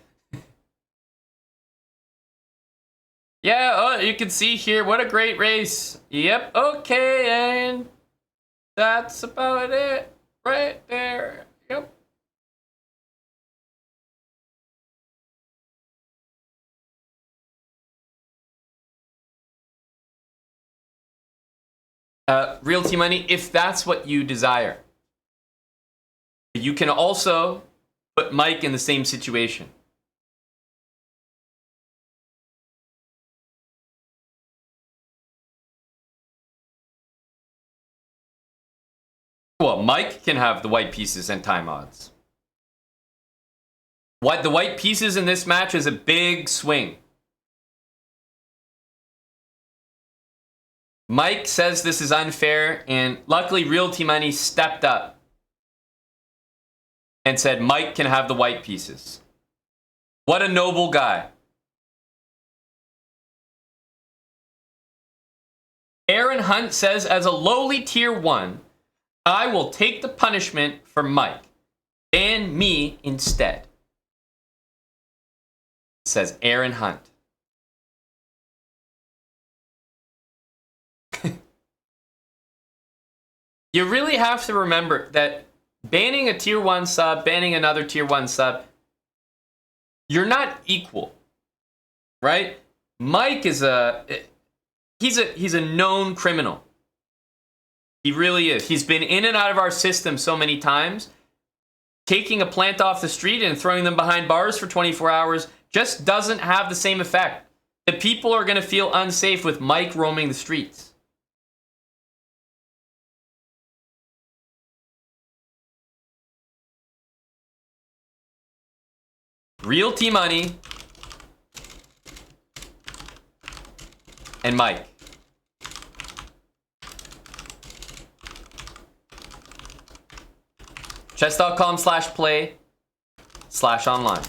Yeah, oh, you can see here, what a great race. Yep, okay, and that's about it right there. Yep. Realty Money, if that's what you desire. You can also put Mike in the same situation. Well, Mike can have the white pieces and time odds. The white pieces in this match is a big swing. Mike says this is unfair, and luckily Realty Money stepped up and said Mike can have the white pieces. What a noble guy. Aaron Hunt says, as a lowly tier 1, I will take the punishment for Mike. Ban me instead. Says Aaron Hunt. You really have to remember that banning a tier 1 sub, banning another tier 1 sub, you're not equal, right? Mike is he's a known criminal. He really is. He's been in and out of our system so many times. Taking a plant off the street and throwing them behind bars for 24 hours just doesn't have the same effect The people are going to feel unsafe with Mike roaming the streets. Real T-Money and Mike. Chess.com/play/online.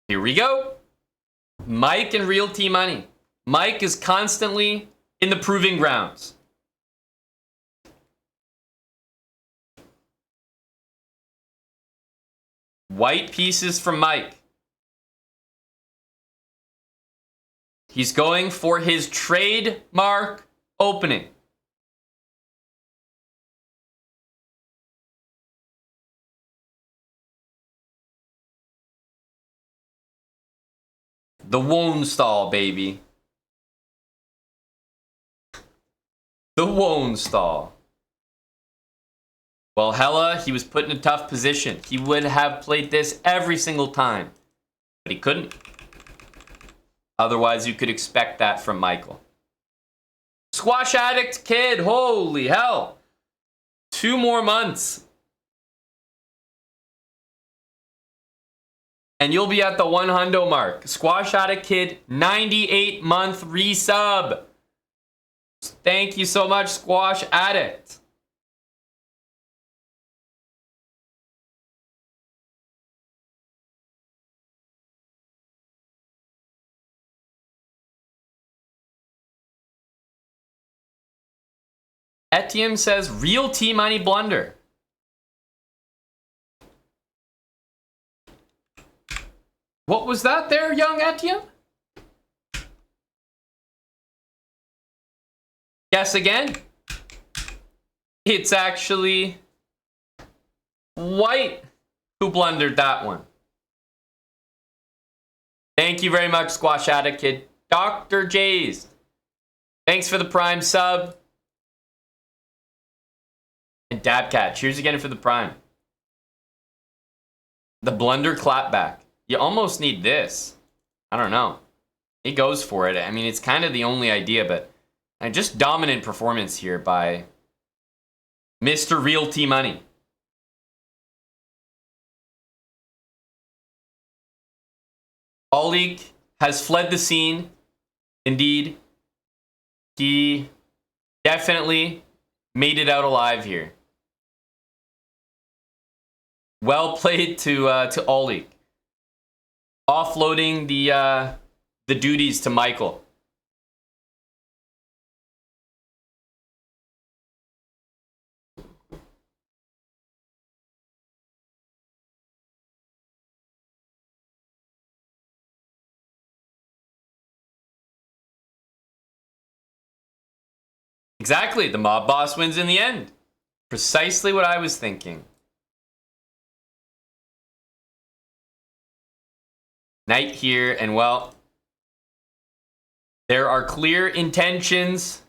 Here we go. Mike and Real T-Money. Mike is constantly in the proving grounds. White pieces from Mike. He's going for his trademark opening. The Wohnstall, baby. The Wohnstall. Well, Hella, he was put in a tough position. He would have played this every single time, but he couldn't. Otherwise, you could expect that from Michael. Squash Addict Kid, holy hell. 2 more months. And you'll be at the 100 mark. Squash Addict Kid, 98-month resub. Thank you so much, Squash Addict. Etienne says, Real T-Money blunder. What was that there, young Etienne? Guess again. It's actually White who blundered that one. Thank you very much, Squash Addict Kid. Dr. J's. Thanks for the Prime sub. And Dabcat, cheers again for the Prime. The blunder clapback. You almost need this. I don't know. He goes for it. I mean, it's kind of the only idea, but just dominant performance here by Mr. Real T-Money. Oleg has fled the scene. Indeed. He definitely made it out alive here. Well played to Oleg. Offloading the duties to Michael. Exactly, the mob boss wins in the end. Precisely what I was thinking. Knight here, and well, there are clear intentions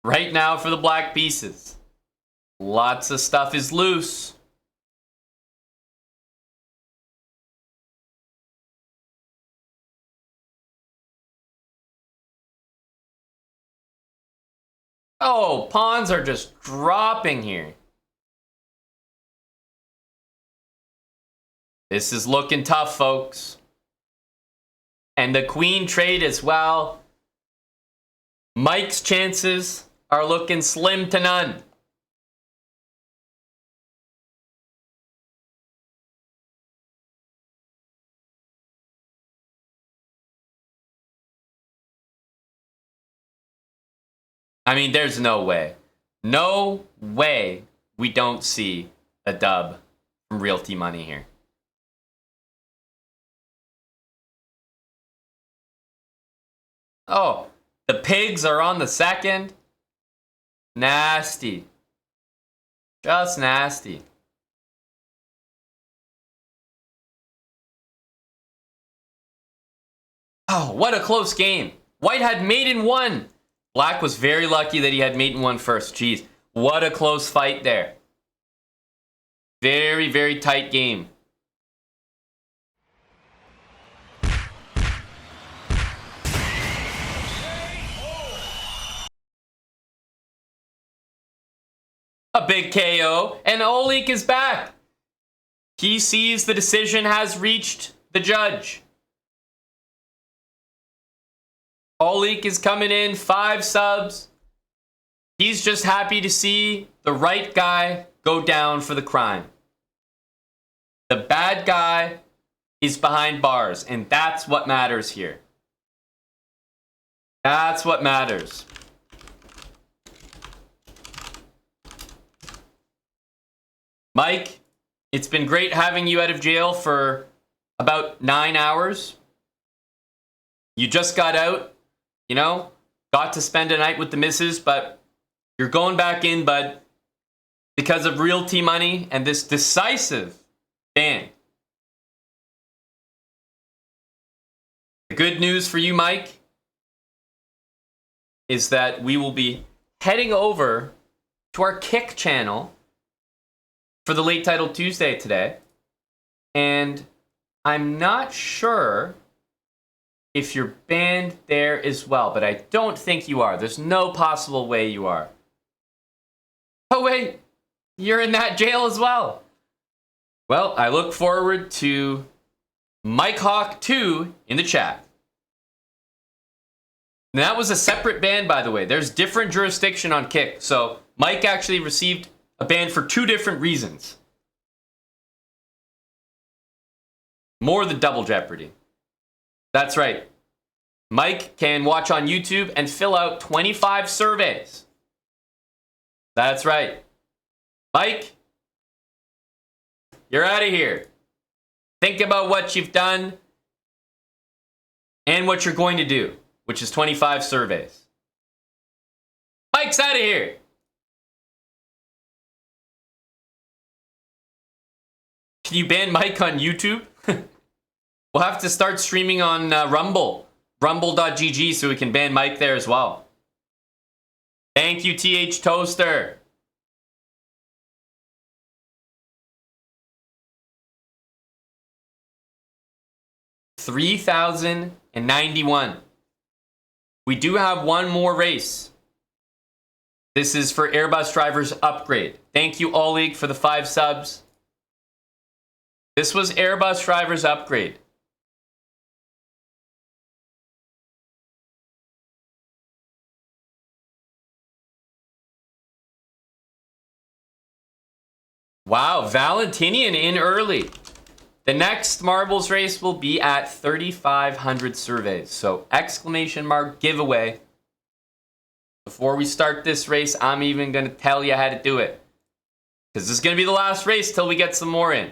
right now for the black pieces. Lots of stuff is loose. Oh, pawns are just dropping here. This is looking tough, folks. And the queen trade as well. Mike's chances are looking slim to none. I mean, there's no way. No way we don't see a dub from Real T-Money here. Oh, the pigs are on the second. Nasty. Just nasty. Oh, what a close game. White had mate in 1. Black was very lucky that he had mate in 1 first. Jeez, what a close fight there. Very, very tight game. A big KO, and Oleg is back. He sees the decision has reached the judge. Oleg is coming in, 5 subs. He's just happy to see the right guy go down for the crime. The bad guy is behind bars, and that's what matters here. That's what matters. Mike, it's been great having you out of jail for about 9 hours. You just got out, you know, got to spend a night with the missus, but you're going back in, bud, because of Realty Money and this decisive ban. The good news for you, Mike, is that we will be heading over to our Kick channel for the Late Title Tuesday today. And I'm not sure if you're banned there as well, but I don't think you are. There's no possible way you are. Oh wait, you're in that jail as well. Well, I look forward to Mike Hawk 2 in the chat. And that was a separate ban, by the way. There's different jurisdiction on Kick. So Mike actually received a ban for 2 different reasons. More than double jeopardy. That's right. Mike can watch on YouTube and fill out 25 surveys. That's right. Mike, you're out of here. Think about what you've done and what you're going to do, which is 25 surveys. Mike's out of here. Can you ban Mike on YouTube? We'll have to start streaming on Rumble. Rumble.gg so we can ban Mike there as well. Thank you, TH Toaster. $3,091. We do have one more race. This is for Airbus Drivers Upgrade. Thank you, Oleg, for the 5 subs. This was Airbus Drivers Upgrade. Wow, Valentinian in early. The next marbles race will be at 3,500 surveys. So exclamation mark giveaway. Before we start this race, I'm even going to tell you how to do it. Because this is going to be the last race till we get some more in.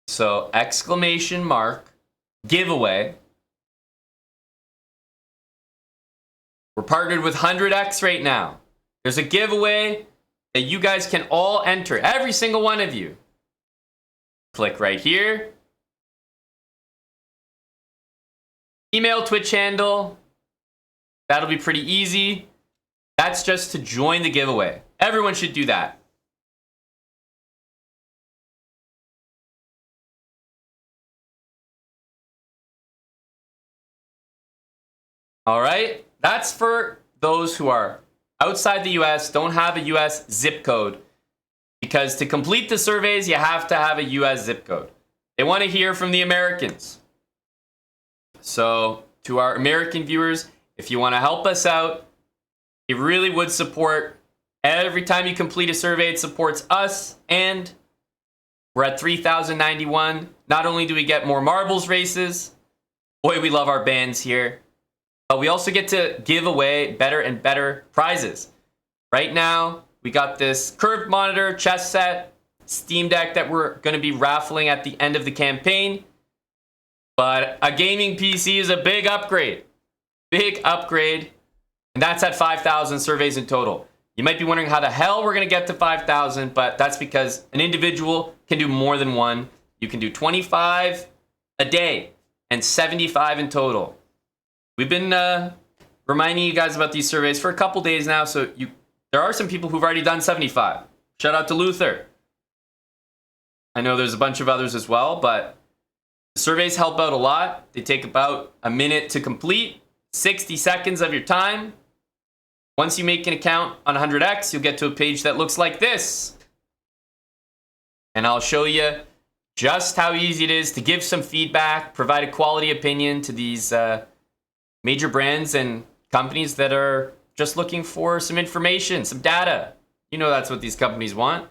So exclamation mark giveaway. We're partnered with 100X right now. There's a giveaway that you guys can all enter. Every single one of you. Click right here. Email Twitch handle. That'll be pretty easy. That's just to join the giveaway. Everyone should do that. All right. That's for those who are outside the US, don't have a US zip code. Because to complete the surveys, you have to have a US zip code. They want to hear from the Americans. So, to our American viewers, if you want to help us out, it really would support. Every time you complete a survey, it supports us, and we're at 3,091. Not only do we get more marbles races, boy, we love our bands here, but we also get to give away better and better prizes. Right now, we got this curved monitor, chess set, Steam Deck that we're going to be raffling at the end of the campaign. But a gaming PC is a big upgrade. Big upgrade. And that's at 5,000 surveys in total. You might be wondering how the hell we're going to get to 5,000, but that's because an individual can do more than one. You can do 25 a day and 75 in total. We've been reminding you guys about these surveys for a couple days now, so there are some people who've already done 75, which Shout out to Luther. I know there's a bunch of others as well, but the surveys help out a lot. They take about a minute to complete, 60 seconds of your time. Once you make an account on 100X, you'll get to a page that looks like this. And I'll show you just how easy it is to give some feedback, provide a quality opinion to these major brands and companies that are just looking for some information, some data. You know that's what these companies want.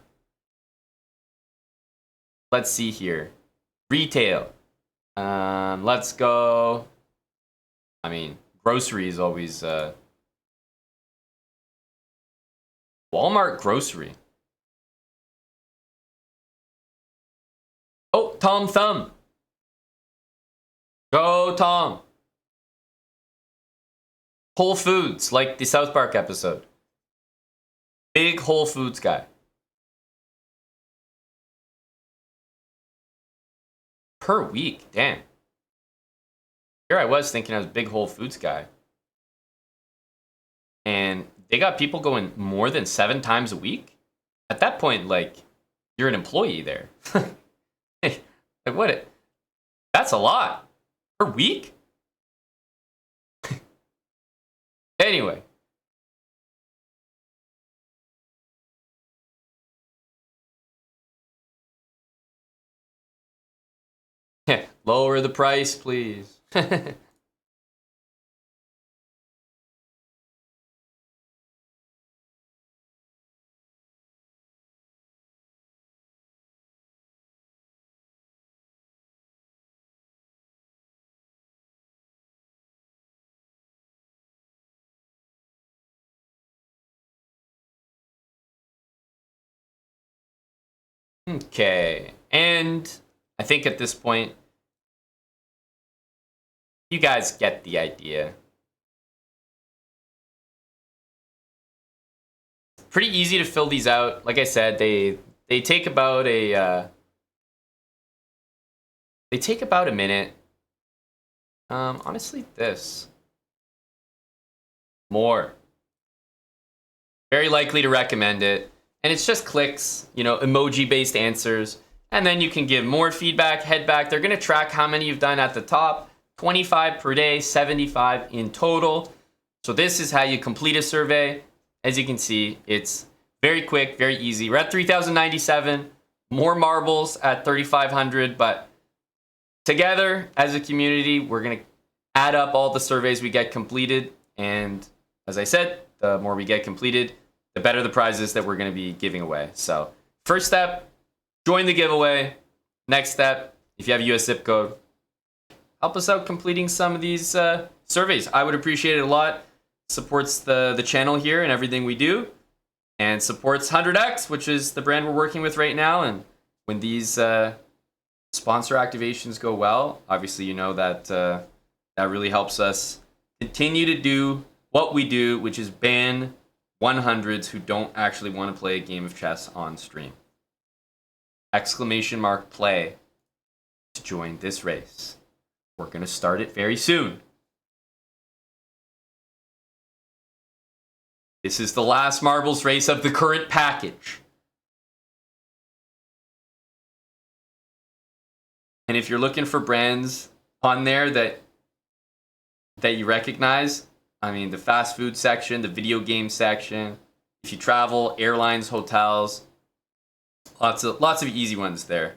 Let's see here. Retail. Let's go. I mean, grocery is always Walmart grocery. Oh, Tom Thumb. Go, Tom. Whole Foods, like the South Park episode. Big Whole Foods guy. Per week, damn. Here I was thinking I was a big Whole Foods guy. And they got people going more than 7 times a week. At that point, like, you're an employee there. Hey, like what? That's a lot. Per week? Anyway. Lower the price, please. Okay, and I think at this point, you guys get the idea. Pretty easy to fill these out. Like I said, they take about a minute. Honestly, this more. Very likely to recommend it. And it's just clicks, you know, emoji-based answers. And then you can give more feedback, head back. They're going to track how many you've done at the top. 25 per day, 75 in total. So this is how you complete a survey. As you can see, it's very quick, very easy. We're at 3,097. More marbles at 3,500. But together, as a community, we're going to add up all the surveys we get completed. And as I said, the more we get completed, the better the prizes that we're going to be giving away. So first step, join the giveaway. Next step, if you have a US zip code, help us out completing some of these surveys. I would appreciate it a lot. Supports the channel here and everything we do. And supports 100X, which is the brand we're working with right now. And when these sponsor activations go well, obviously you know that that really helps us continue to do what we do, which is ban 100s who don't actually want to play a game of chess on stream. ! Play to join this race. We're going to start it very soon. This is the last marbles race of the current package. And if you're looking for brands on there that you recognize, I mean, the fast food section, the video game section, if you travel, airlines, hotels, lots of easy ones there.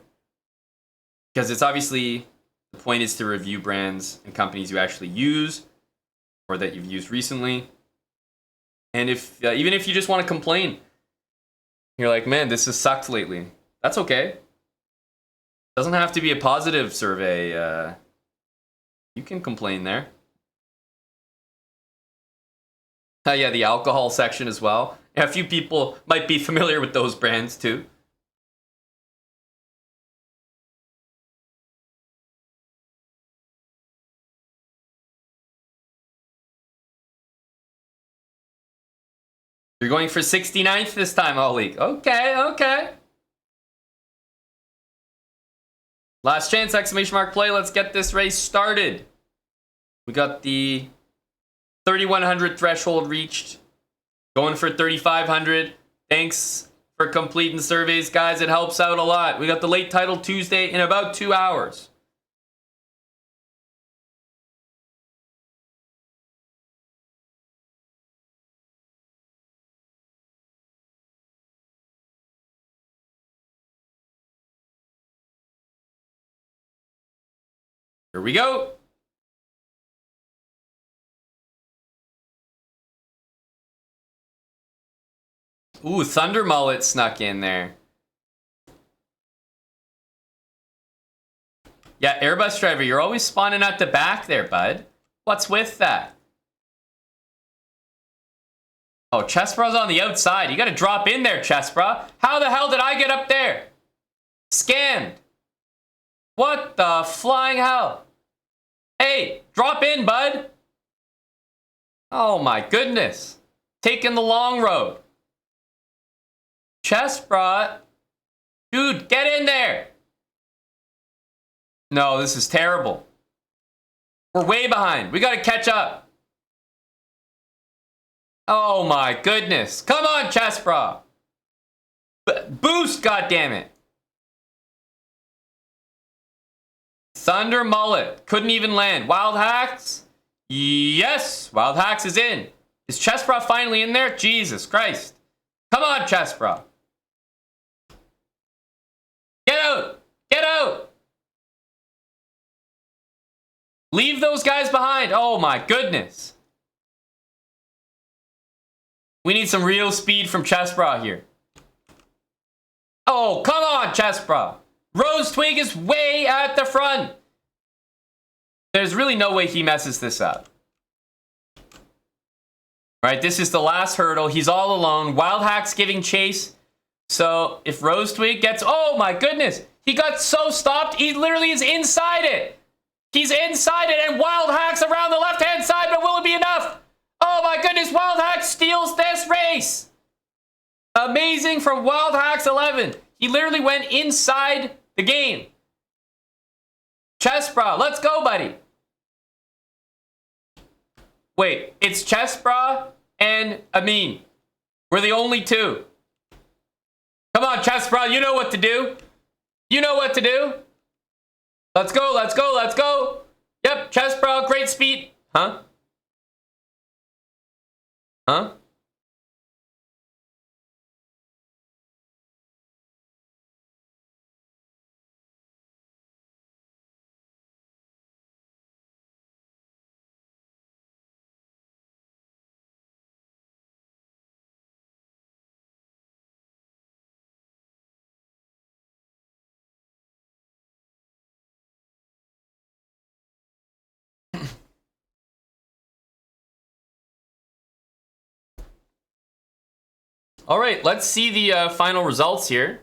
Because it's obviously, the point is to review brands and companies you actually use or that you've used recently. And if even if you just want to complain, you're like, man, this has sucked lately. That's okay. Doesn't have to be a positive survey. You can complain there. Yeah, the alcohol section as well. Yeah, a few people might be familiar with those brands too. You're going for 69th this time, all league. Okay, okay. Last chance, ! Play. Let's get this race started. We got the 3,100 threshold reached. Going for 3,500. Thanks for completing surveys, guys. It helps out a lot. We got the late title Tuesday in about 2 hours. Here we go. Ooh, Thunder Mullet snuck in there. Yeah, Airbus driver, you're always spawning at the back there, bud. What's with that? Oh, Chessbrah's on the outside. You gotta drop in there, Chessbrah. How the hell did I get up there? Scanned. What the flying hell? Hey, drop in, bud. Oh my goodness. Taking the long road. Chessbrah. Dude, get in there. No, this is terrible. We're way behind. We gotta catch up. Oh my goodness. Come on, Chessbrah. Boost, goddammit. Thunder Mullet. Couldn't even land. Wild Hacks? Yes. Wild Hacks is in. Is Chessbrah finally in there? Jesus Christ. Come on, Chessbrah. Get out. Get out. Leave those guys behind. Oh my goodness. We need some real speed from Chessbrah here. Oh, come on, Chessbrah. Rose Twig is way at the front. There's really no way he messes this up. Right, this is the last hurdle. He's all alone. Wild Hack's giving chase. So if Rose Twig gets... Oh my goodness. He got so stopped. He literally is inside it. He's inside it and Wild Hack's around the left-hand side, but will it be enough? Oh my goodness, Wild Hack steals this race. Amazing from Wild Hacks 11. He literally went inside the game. Chessbrah, let's go, buddy. Wait, it's Chessbrah and Amin. We're the only two. Come on, Chessbrah, you know what to do. You know what to do. Let's go, let's go, let's go. Yep, Chessbrah, great speed. Huh? Huh? All right, let's see the final results here.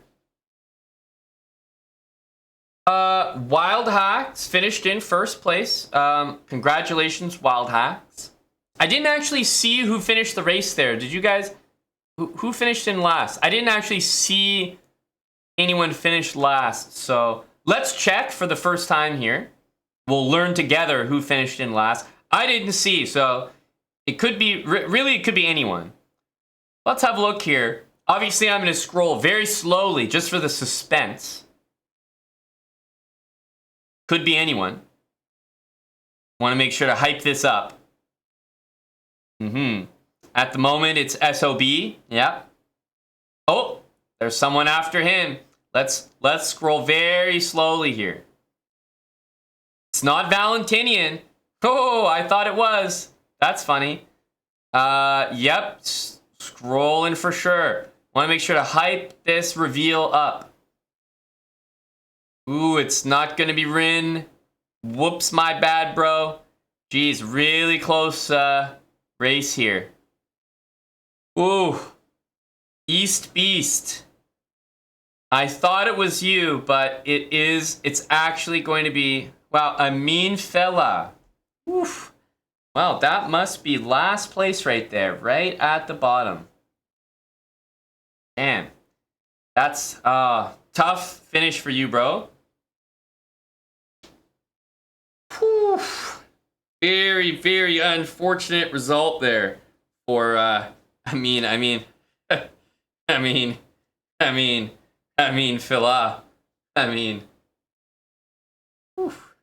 Wild Hacks finished in first place. Congratulations, Wild Hacks. I didn't actually see who finished the race there. Did you guys? Who finished in last? I didn't actually see anyone finish last. So let's check for the first time here. We'll learn together who finished in last. I didn't see, so it could be, really it could be anyone. Let's have a look here. Obviously, I'm going to scroll very slowly just for the suspense. Could be anyone. Want to make sure to hype this up. At the moment, it's SOB. Yep. Oh, there's someone after him. Let's scroll very slowly here. It's not Valentinian. Oh, I thought it was. That's funny. Yep. Scrolling for sure. Want to make sure to hype this reveal up. Ooh, it's not going to be Rin. Whoops, my bad, bro. Geez, really close race here. Ooh. East Beast. I thought it was you, but it's actually going to be, wow, a mean fella. Oof. Well, that must be last place right there, right at the bottom. Damn. That's tough finish for you, bro. Whew. Very, very unfortunate result there for I mean I mean, Phila. I mean, oof.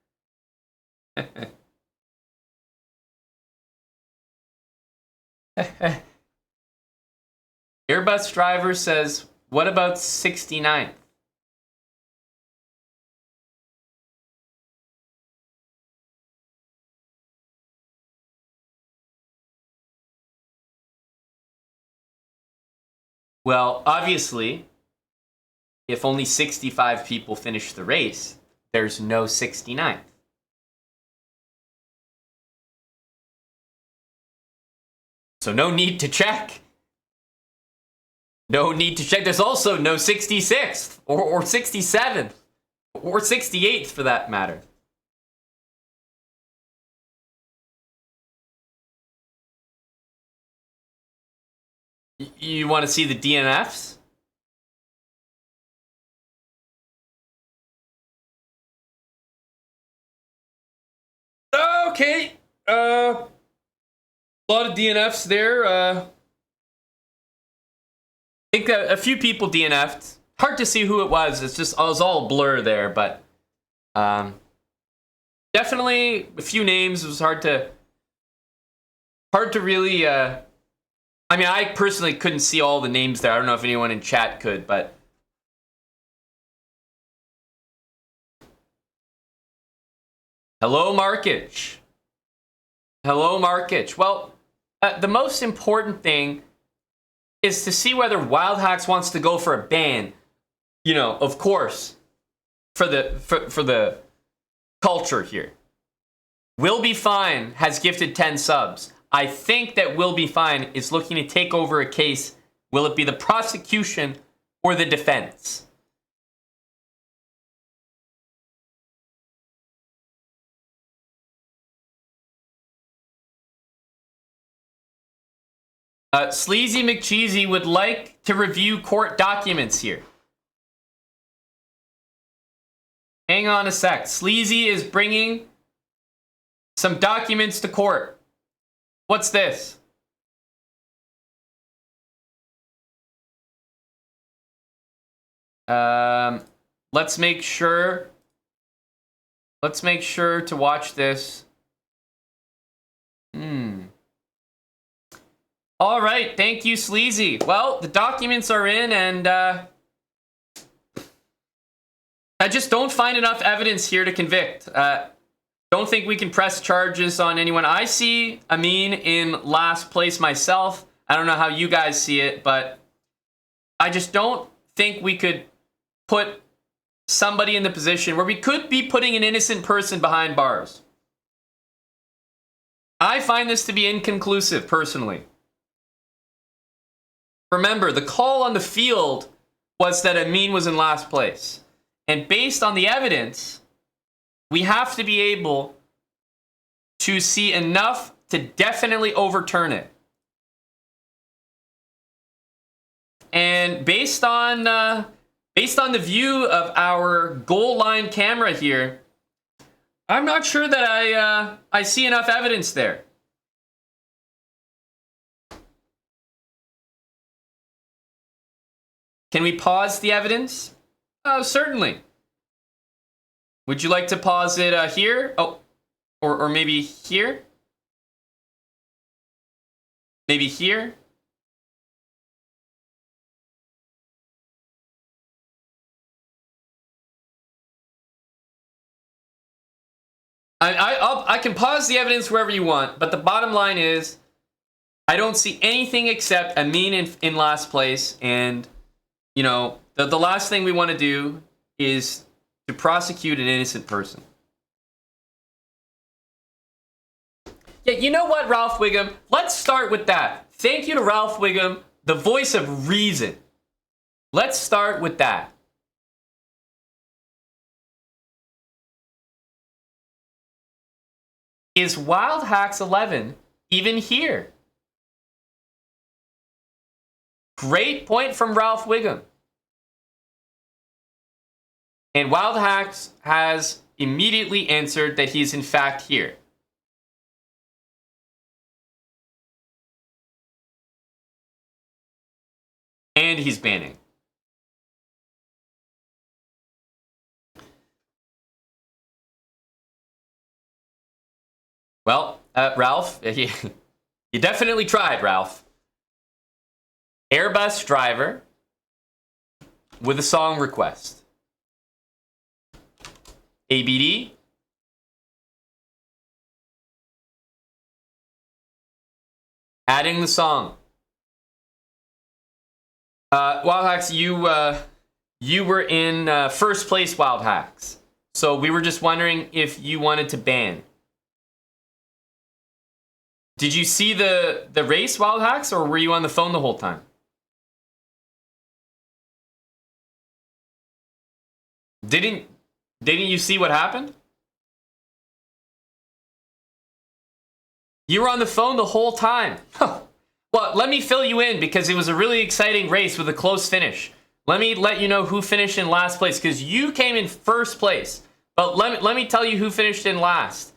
Airbus driver says, what about 69th? Well, obviously, if only 65 people finish the race, there's no 69th. So no need to check. No need to check. There's also no 66th or 67th or 68th for that matter. You want to see the DNFs? Okay. A lot of DNFs there. I think a few people DNF'd. Hard to see who it was. It was all a blur there, but definitely a few names. It was hard to really. I mean, I personally couldn't see all the names there. I don't know if anyone in chat could, but hello, Markich. Hello, Markich. Well, the most important thing is to see whether Wild Hacks wants to go for a ban. You know, of course, for the culture here. Will Be Fine has gifted 10 subs. I think that Will Be Fine is looking to take over a case. Will it be the prosecution or the defense? Sleazy McCheesy would like to review court documents here. Hang on a sec. Sleazy is bringing some documents to court. What's this? Let's make sure to watch this. All right, thank you, Sleazy. Well, the documents are in, and I just don't find enough evidence here to convict. Don't think we can press charges on anyone. I see Amin in last place myself. I don't know how you guys see it, but I just don't think we could put somebody in the position where we could be putting an innocent person behind bars. I find this to be inconclusive, personally. Remember, the call on the field was that Amin was in last place. And based on the evidence, we have to be able to see enough to definitely overturn it. And based on the view of our goal line camera here, I'm not sure that I see enough evidence there. Can we pause the evidence? Oh, certainly. Would you like to pause it here? Oh, or maybe here? Maybe here? I can pause the evidence wherever you want, but the bottom line is, I don't see anything except Amin in last place, and you know, the last thing we want to do is to prosecute an innocent person. Yeah, you know what, Ralph Wiggum? Let's start with that. Thank you to Ralph Wiggum, the voice of reason. Let's start with that. Is Wild Hacks 11 even here? Great point from Ralph Wiggum. And Wild Hacks has immediately answered that he's in fact here. And he's banning. Well, Ralph, you definitely tried, Ralph. Airbus driver with a song request. ABD. Adding the song. Wild Hacks, you were in first place, Wild Hacks. So we were just wondering if you wanted to ban. Did you see the race, Wild Hacks, or were you on the phone the whole time? Didn't you see what happened? You were on the phone the whole time. Well, let me fill you in because it was a really exciting race with a close finish. Let me let you know who finished in last place because you came in first place. But let me tell you who finished in last.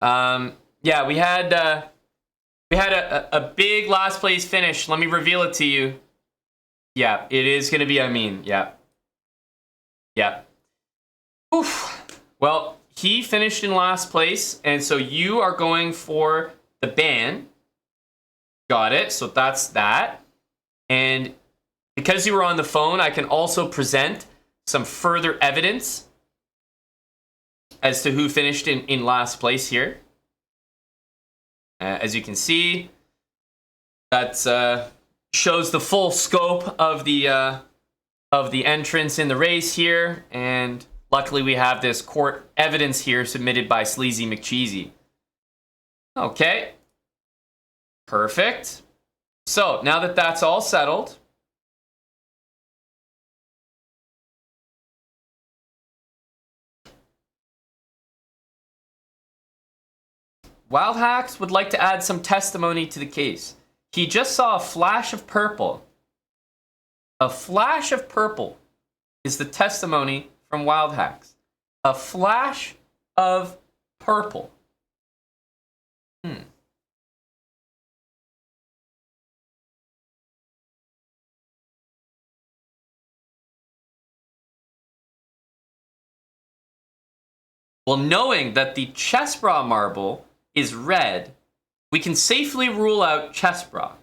Yeah, we had a big last place finish. Let me reveal it to you. Yeah, it is gonna be Amin. Yeah. Oof. Well, he finished in last place, and so you are going for the ban. Got it. So that's that. And because you were on the phone, I can also present some further evidence as to who finished in last place here. As you can see, that shows the full scope of the entrance in the race here, and luckily we have this court evidence here submitted by Sleazy McCheesy. Okay. Perfect. So now that that's all settled, Wild Hacks would like to add some testimony to the case. He just saw a flash of purple. A flash of purple is the testimony from Wild Hacks. A flash of purple. Well, knowing that the Chessbrah marble is red, we can safely rule out Chessbrah.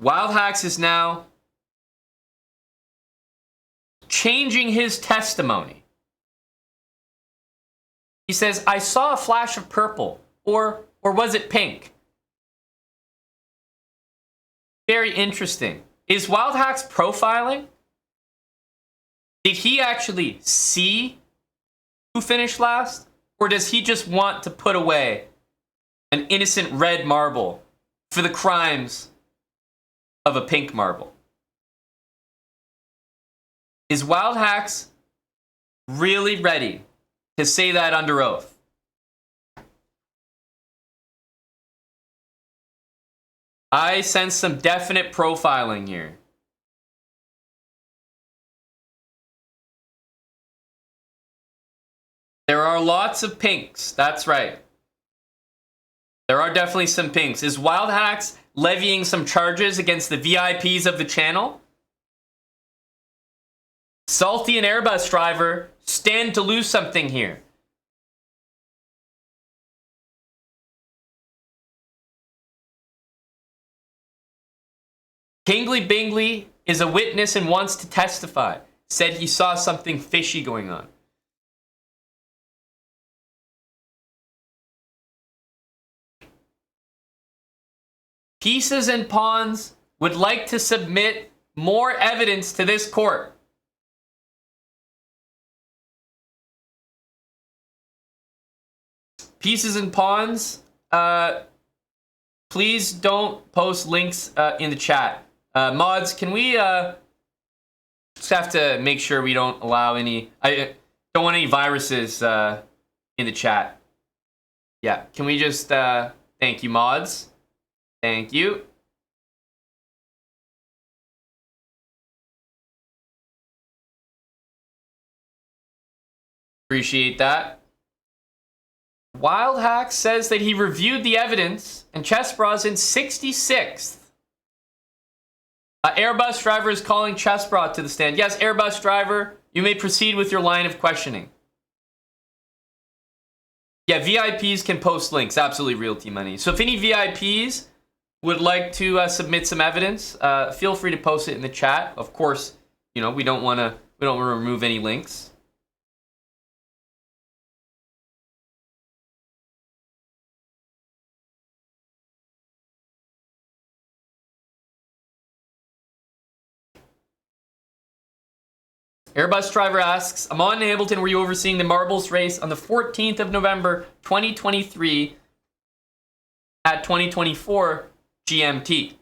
Wild Hacks is now changing his testimony. He says, I saw a flash of purple, or was it pink? Very interesting. Is Wild Hacks profiling? Did he actually see who finished last? Or does he just want to put away an innocent red marble for the crimes of a pink marble? Is Wild Hacks really ready to say that under oath? I sense some definite profiling here. There are lots of pinks. That's right. There are definitely some pinks. Is Wild Hacks levying some charges against the VIPs of the channel? Salty and Airbus driver stand to lose something here. Kingly Bingley is a witness and wants to testify. Said he saw something fishy going on. Pieces and Pawns would like to submit more evidence to this court. Pieces and Pawns, please don't post links in the chat. Mods, can we just have to make sure we don't allow any... I don't want any viruses in the chat. Yeah, can we just... thank you, mods. Thank you. Appreciate that. Wild Hack says that he reviewed the evidence and Chessbrah's in 66th. Airbus driver is calling Chessbrot to the stand. Yes, Airbus driver, you may proceed with your line of questioning. Yeah, VIPs can post links. Absolutely, Realty Money. So if any VIPs would like to submit some evidence, feel free to post it in the chat. Of course, you know, we don't want to remove any links. Airbus driver asks, Amon Hamilton, were you overseeing the marbles race on the 14th of November, 2023 at 2024 GMT?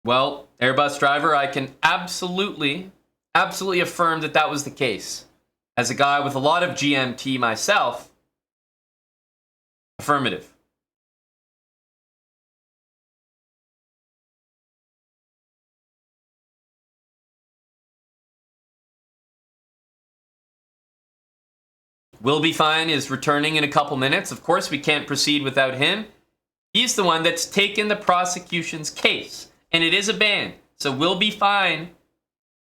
Well, Airbus driver, I can absolutely affirm that that was the case. As a guy with a lot of GMT myself, affirmative. Will Be Fine is returning in a couple minutes. Of course, we can't proceed without him. He's the one that's taken the prosecution's case, and it is a ban. So Will Be Fine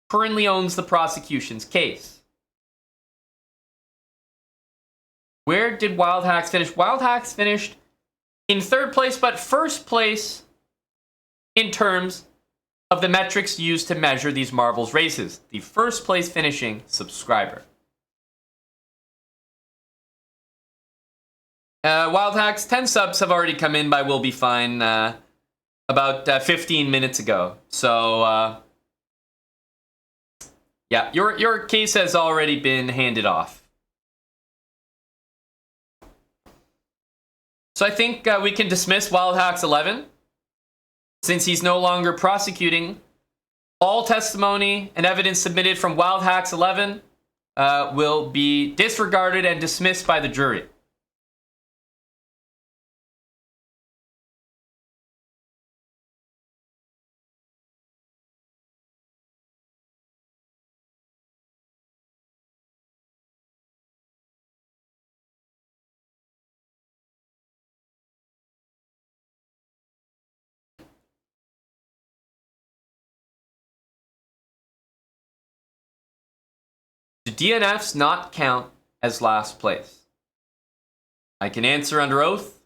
currently owns the prosecution's case. Where did Wild Hacks finish? Wild Hacks finished in third place, but first place in terms of the metrics used to measure these marbles races. The first place finishing subscriber. Wild Hacks, 10 subs have already come in by Will Be Fine about 15 minutes ago. So, yeah, your case has already been handed off. So I think we can dismiss Wild Hacks 11 since he's no longer prosecuting. All testimony and evidence submitted from Wild Hacks 11 will be disregarded and dismissed by the jury. Do DNFs not count as last place? I can answer under oath,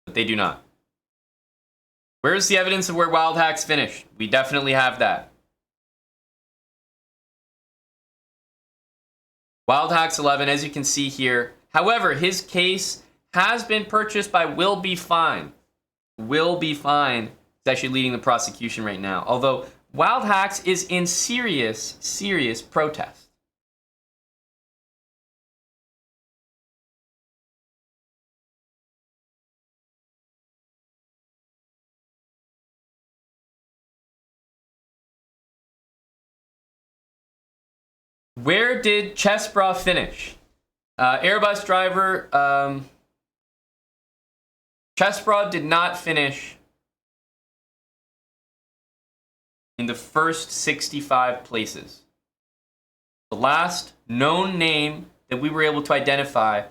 but they do not. Where's the evidence of where Wild Hacks finished? We definitely have that. Wild Hacks 11, as you can see here. However, his case has been purchased by Will Be Fine. Will Be Fine is actually leading the prosecution right now. Although Wild Hacks is in serious protest. Where did Chessbrot finish? Airbus driver, Chessbrot did not finish in the first 65 places. The last known name that we were able to identify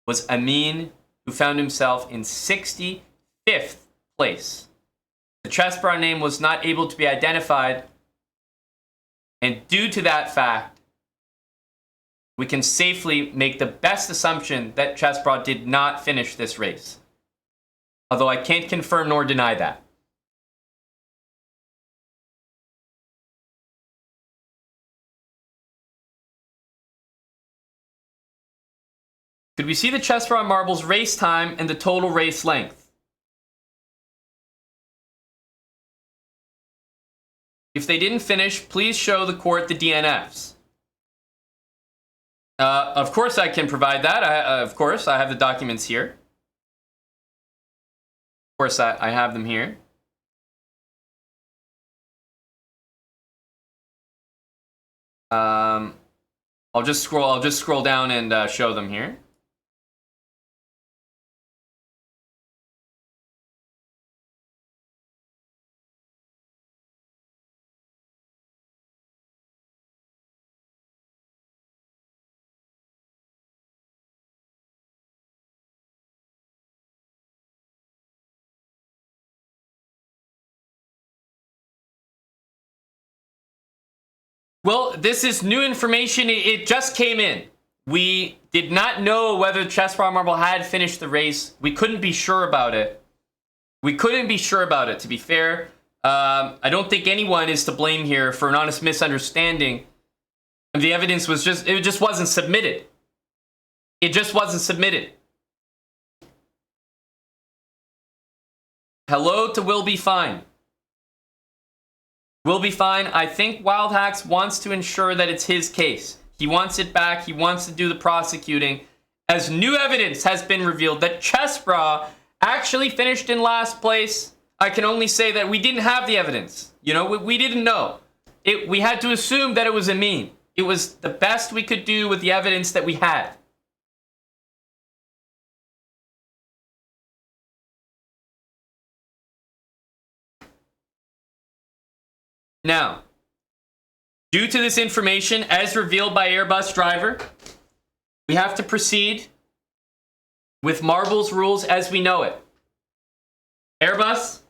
was Amin, who found himself in 65th place. The Chessbrot name was not able to be identified, and due to that fact, we can safely make the best assumption that Chessbrot did not finish this race. Although I can't confirm nor deny that. Could we see the Chessbrot marbles race time and the total race length? If they didn't finish, please show the court the DNFs. Of course I can provide that. Of course, I have the documents here. Of course, I have them here. I'll just scroll down and show them here. Well, this is new information. It just came in. We did not know whether Chessbrah Marble had finished the race. We couldn't be sure about it. To be fair. I don't think anyone is to blame here for an honest misunderstanding. The evidence was it just wasn't submitted. It just wasn't submitted. Hello to Will Be Fine. Will Be Fine. I think Wild Hacks wants to ensure that it's his case. He wants it back. He wants to do the prosecuting. As new evidence has been revealed that Chessbrah actually finished in last place, I can only say that we didn't have the evidence. You know, we didn't know. We had to assume that it was a meme. It was the best we could do with the evidence that we had. Now, due to this information, as revealed by Airbus driver, we have to proceed with Marbles rules as we know it. Airbus,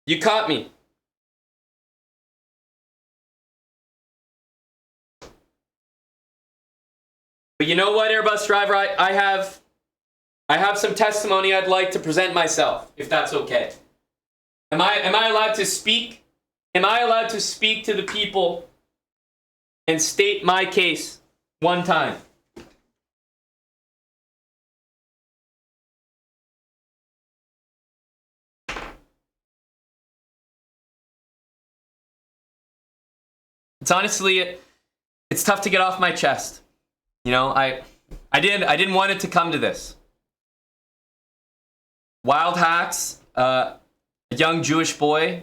you caught me. But you know what, Airbus driver, I have some testimony I'd like to present myself, if that's okay. Am I allowed to speak? Am I allowed to speak to the people and state my case one time? It's honestly, it's tough to get off my chest. You know, I didn't want it to come to this. Wild Hacks, a young Jewish boy,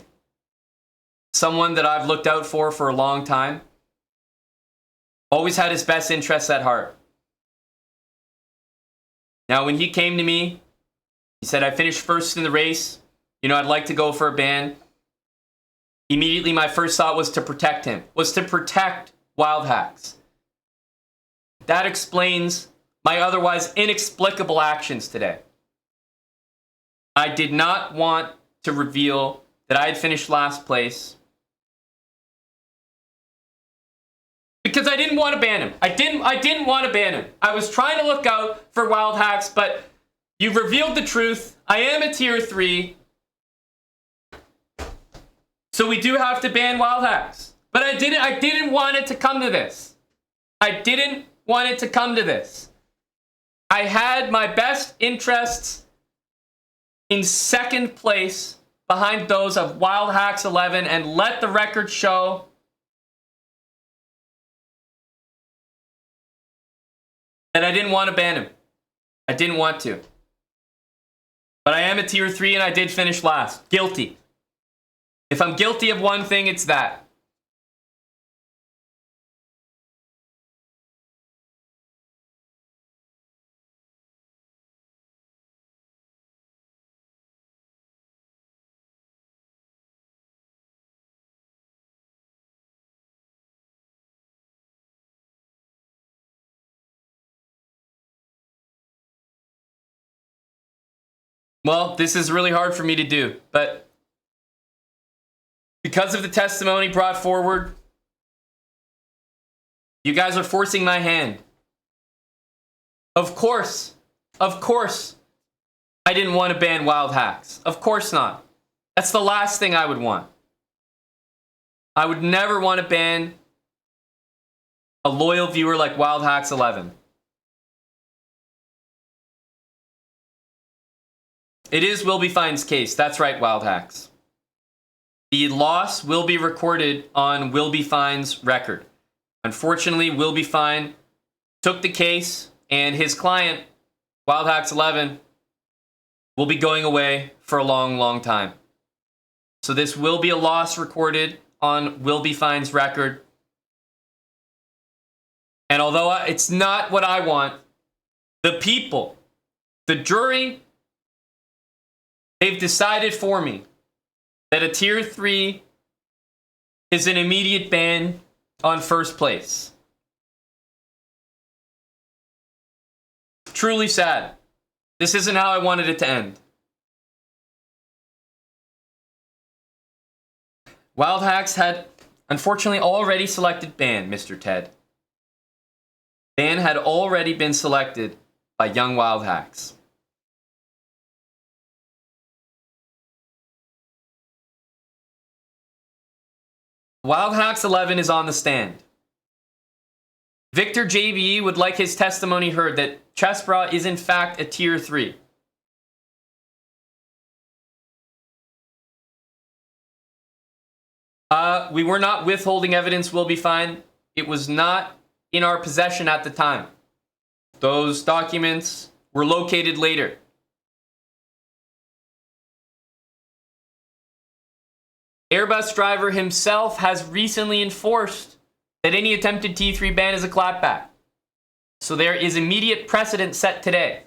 someone that I've looked out for a long time, always had his best interests at heart. Now, when he came to me, he said, I finished first in the race. You know, I'd like to go for a ban. Immediately, my first thought was to protect him, was to protect Wild Hacks. That explains my otherwise inexplicable actions today. I did not want to reveal that I had finished last place because I didn't want to ban him. I didn't want to ban him. I was trying to look out for Wild Hacks, but you've revealed the truth. I am a tier 3. So we do have to ban Wild Hacks. But I didn't want it to come to this. I didn't want it to come to this. I had my best interests in second place behind those of Wild Hacks 11, and let the record show that I didn't want to ban him. I didn't want to. But I am a tier 3 and I did finish last. Guilty. If I'm guilty of one thing, it's that. Well, this is really hard for me to do, but because of the testimony brought forward, you guys are forcing my hand. Of course, I didn't want to ban Wild Hacks. Of course not. That's the last thing I would want. I would never want to ban a loyal viewer like Wild Hacks 11. It is Will Be Fine's case. That's right, Wild Hacks. The loss will be recorded on Will Be Fine's record. Unfortunately, Will Be Fine took the case, and his client, Wild Hacks 11, will be going away for a long, long time. So this will be a loss recorded on Will Be Fine's record. And although it's not what I want, the people, the jury, they've decided for me that a tier 3 is an immediate ban on first place. Truly sad. This isn't how I wanted it to end. Wild Hacks had Unfortunately, already selected ban, Mr. Ted. Ban had already been selected by Young Wild Hacks. Wild Hacks 11 is on the stand. Victor JBE would like his testimony heard that Chessbrah is in fact a tier 3. We were not withholding evidence, will be fine. It was not in our possession at the time. Those documents were located later. Airbus driver himself has recently enforced that any attempted T3 ban is a clapback. So there is immediate precedent set today.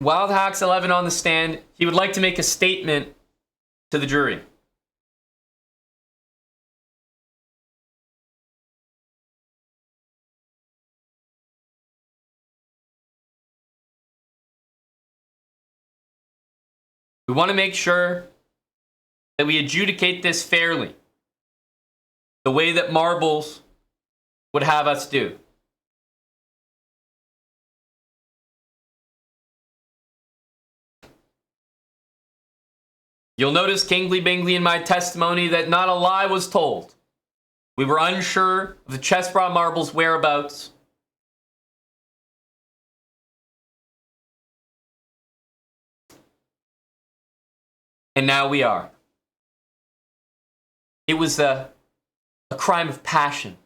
Wild Hacks 11 on the stand. He would like to make a statement to the jury. We want to make sure that we adjudicate this fairly, the way that Marbles would have us do. You'll notice, Kingly Bingley, in my testimony that not a lie was told. We were unsure of the Chessbrah Marbles' whereabouts. And now we are. It was a crime of passion,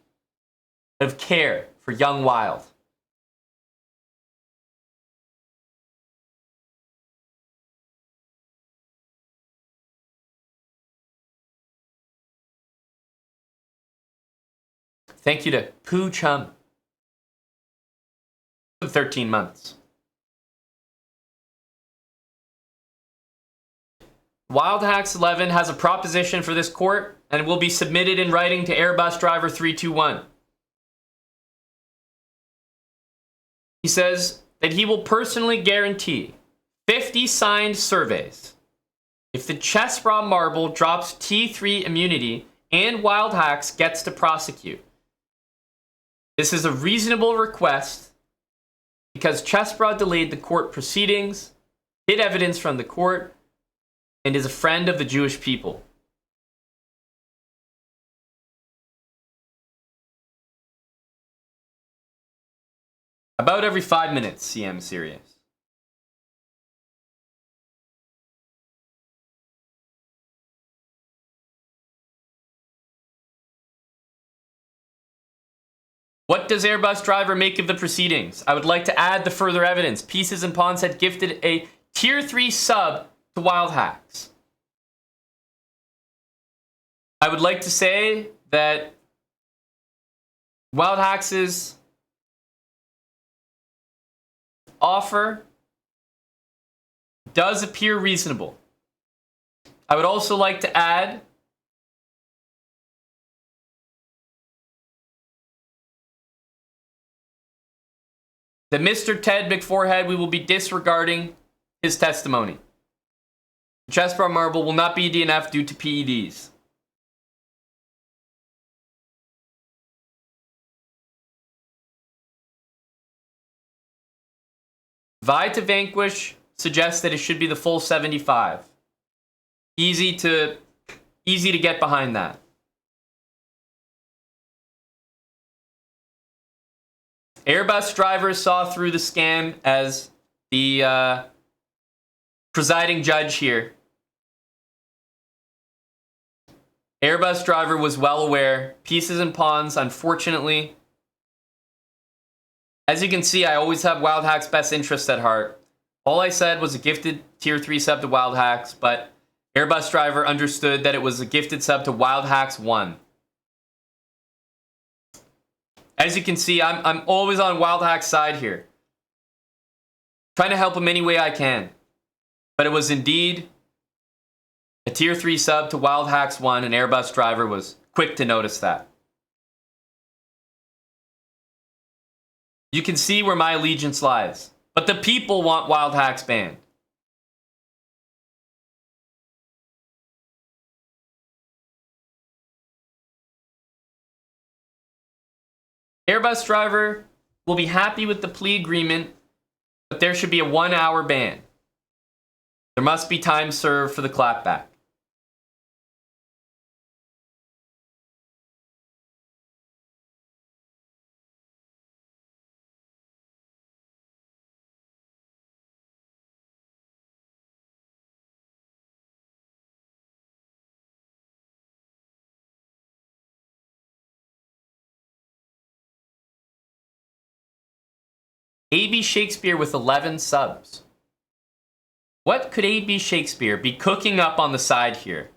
of care for young Wild. Thank you to Pooh Chum for 13 months. Wild Hacks 11 has a proposition for this court and will be submitted in writing to Airbus driver 321. He says that he will personally guarantee 50 signed surveys if the Chessbrah Marble drops T3 immunity and Wild Hacks gets to prosecute. This is a reasonable request because Chessbrah delayed the court proceedings, hid evidence from the court, and is a friend of the Jewish people. About every 5 minutes, CM Sirius. What does Airbus driver make of the proceedings? I would like to add the further evidence. Pieces and Pawns had gifted a tier 3 sub to Wild Hacks. I would like to say that Wild Hacks' offer does appear reasonable. I would also like to add that Mr. Ted McForehead, we will be disregarding his testimony. Chessbrah Marble will not be a DNF due to PEDs. Vi to Vanquish suggests that it should be the full 75. Easy to get behind that. Airbus driver saw through the scam as the presiding judge here. Airbus driver was well aware. Pieces and Pawns, unfortunately. As you can see, I always have Wild Hacks' best interest at heart. All I said was a gifted tier 3 sub to Wild Hacks, but Airbus driver understood that it was a gifted sub to Wild Hacks 1. As you can see, I'm always on Wild Hacks' side here. Trying to help him any way I can. But it was indeed a tier 3 sub to Wild Hacks 1, and Airbus driver was quick to notice that. You can see where my allegiance lies. But the people want Wild Hacks banned. Airbus driver will be happy with the plea agreement, but there should be a 1 hour ban. There must be time served for the clapback. AB Shakespeare with 11 subs. What could AB Shakespeare be cooking up on the side here?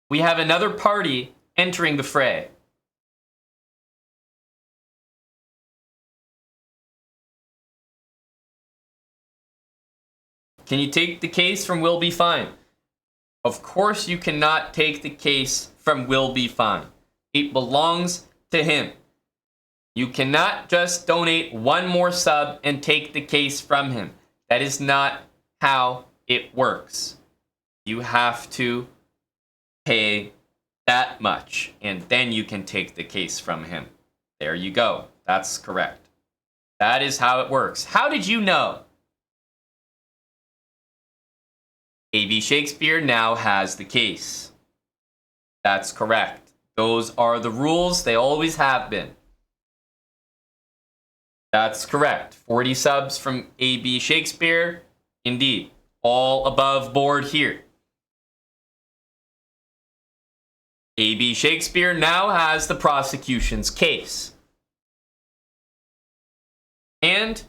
We have another party entering the fray. Can you take the case from Will Be Fine? Of course you cannot take the case from Will Be Fine. It belongs to him. You cannot just donate one more sub and take the case from him. That is not how it works. You have to pay that much, and then you can take the case from him. There you go. That's correct. That is how it works. How did you know? AB Shakespeare now has the case. That's correct. Those are the rules. They always have been. That's correct. 40 subs from AB Shakespeare. Indeed. All above board here. AB Shakespeare now has the prosecution's case. And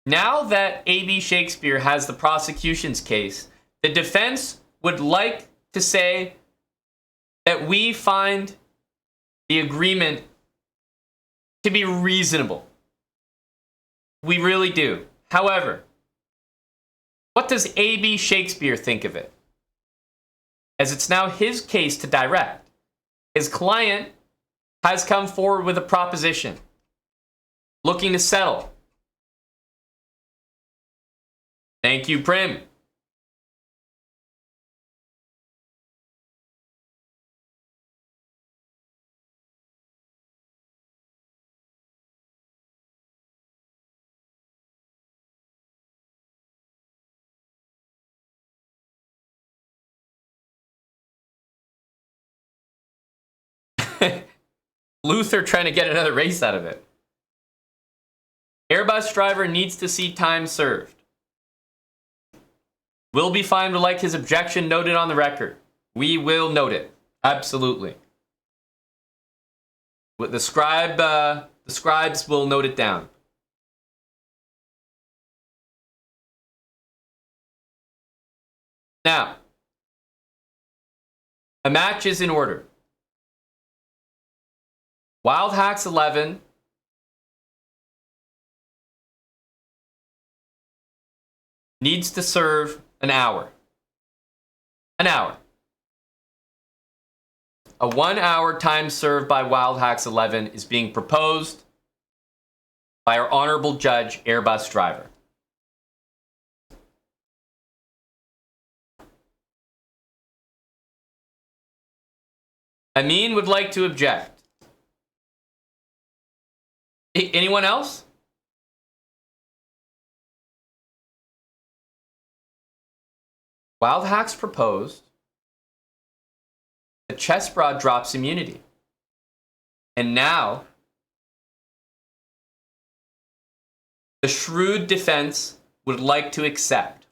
now that AB Shakespeare has the prosecution's case, the defense would like to say that we find the agreement to be reasonable. We really do. However, what does AB Shakespeare think of it? As it's now his case to direct, his client has come forward with a proposition, looking to settle. Thank you, Prim. Luther trying to get another race out of it. Airbus driver needs to see time served. Will Be Fine would like his objection noted on the record. We will note it. Absolutely. With the scribes will note it down. Now, a match is in order. Wild Hacks 11 needs to serve an hour. An hour. A 1 hour time served by Wild Hacks 11 is being proposed by our honorable judge, Airbus driver. Amin would like to object. Anyone else? Wild Hacks proposed that Chessbrah drops immunity. And now, the shrewd defense would like to accept.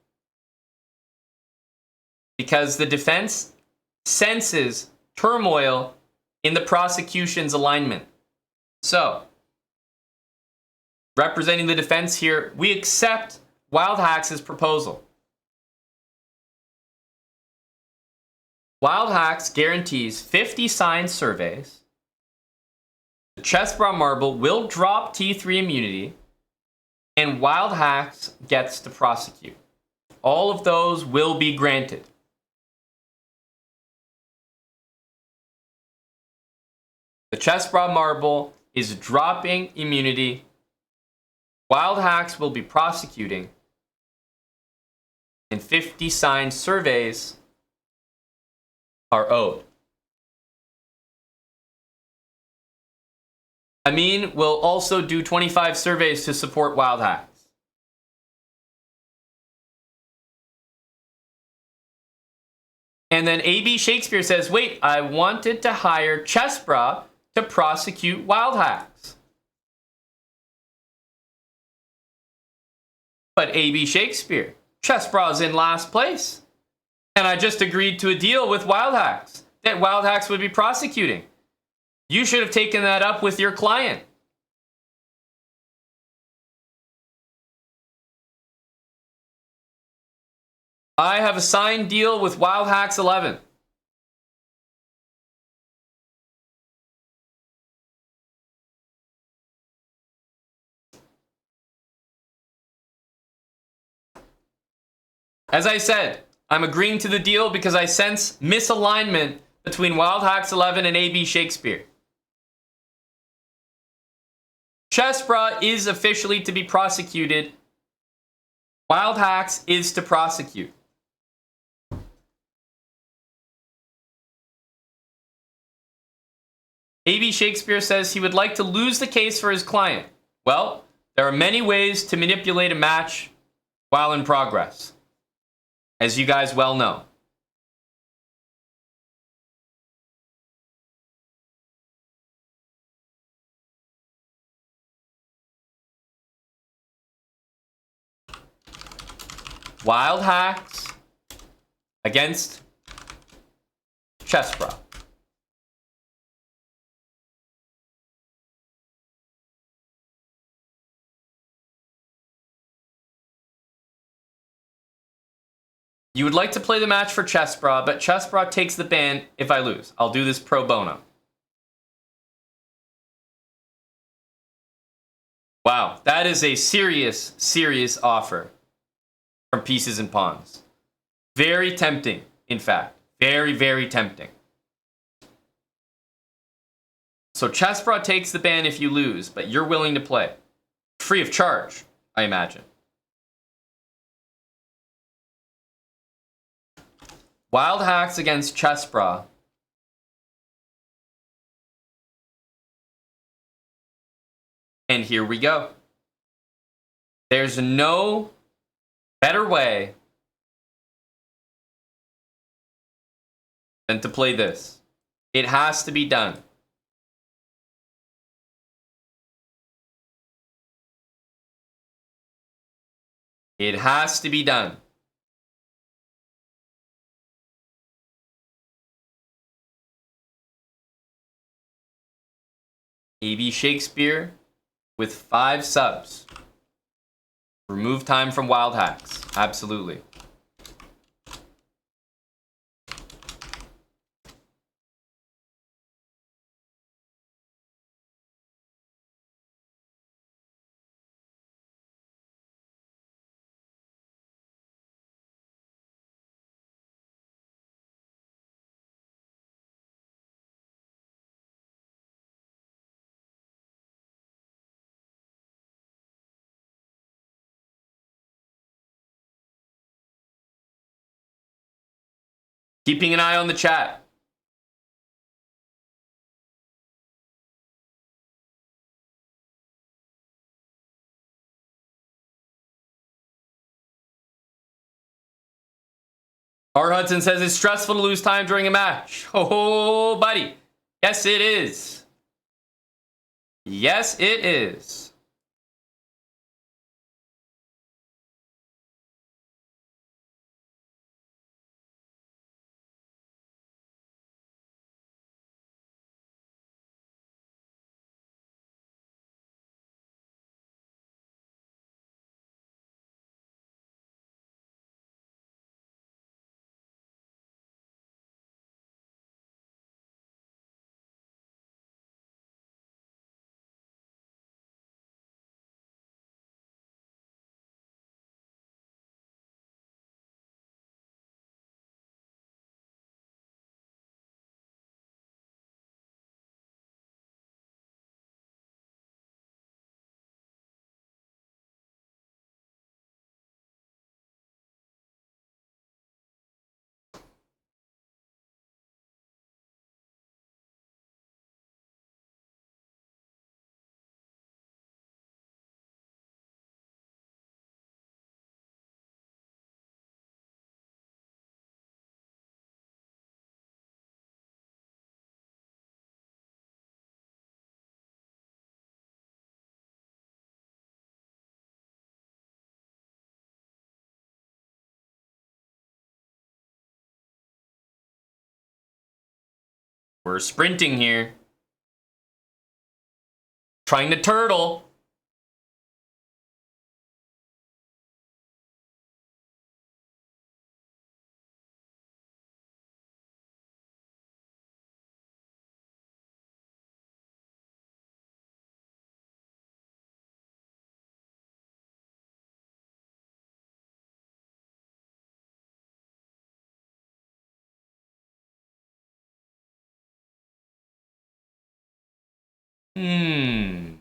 Because the defense senses turmoil in the prosecution's alignment. So, representing the defense here, we accept Wild Hacks' proposal. Wild Hacks guarantees 50 signed surveys. The Chessbrah Marble will drop T3 immunity, and Wild Hacks gets to prosecute. All of those will be granted. The Chessbrah Marble is dropping immunity. Wild Hacks will be prosecuting, and 50 signed surveys are owed. Amin will also do 25 surveys to support Wild Hacks. And then AB Shakespeare says, wait, I wanted to hire Chessbra to prosecute Wild Hacks. But AB Shakespeare, Chessbra's in last place. And I just agreed to a deal with Wild Hacks that Wild Hacks would be prosecuting. You should have taken that up with your client. I have a signed deal with Wild Hacks 11. As I said, I'm agreeing to the deal because I sense misalignment between Wild Hacks 11 and AB Shakespeare. Chessbra is officially to be prosecuted. Wild Hacks is to prosecute. AB Shakespeare says he would like to lose the case for his client. Well, there are many ways to manipulate a match while in progress, as you guys well know. Wild Hacks against Chessbra. You would like to play the match for Chessbra, but Chessbra takes the ban if I lose. I'll do this pro bono. Wow, that is a serious, serious offer from Pieces and Pawns. Very tempting, in fact. Very, very tempting. So Chessbra takes the ban if you lose, but you're willing to play. Free of charge, I imagine. Wild Hacks against Chessbra. And here we go. There's no better way than to play this. It has to be done. It has to be done. AB Shakespeare with 5 subs. Remove time from Wild Hacks. Absolutely. Keeping an eye on the chat. R. Hudson says it's stressful to lose time during a match. Oh, buddy. Yes, it is. Yes, it is. We're sprinting here. Trying to turtle. Hmm.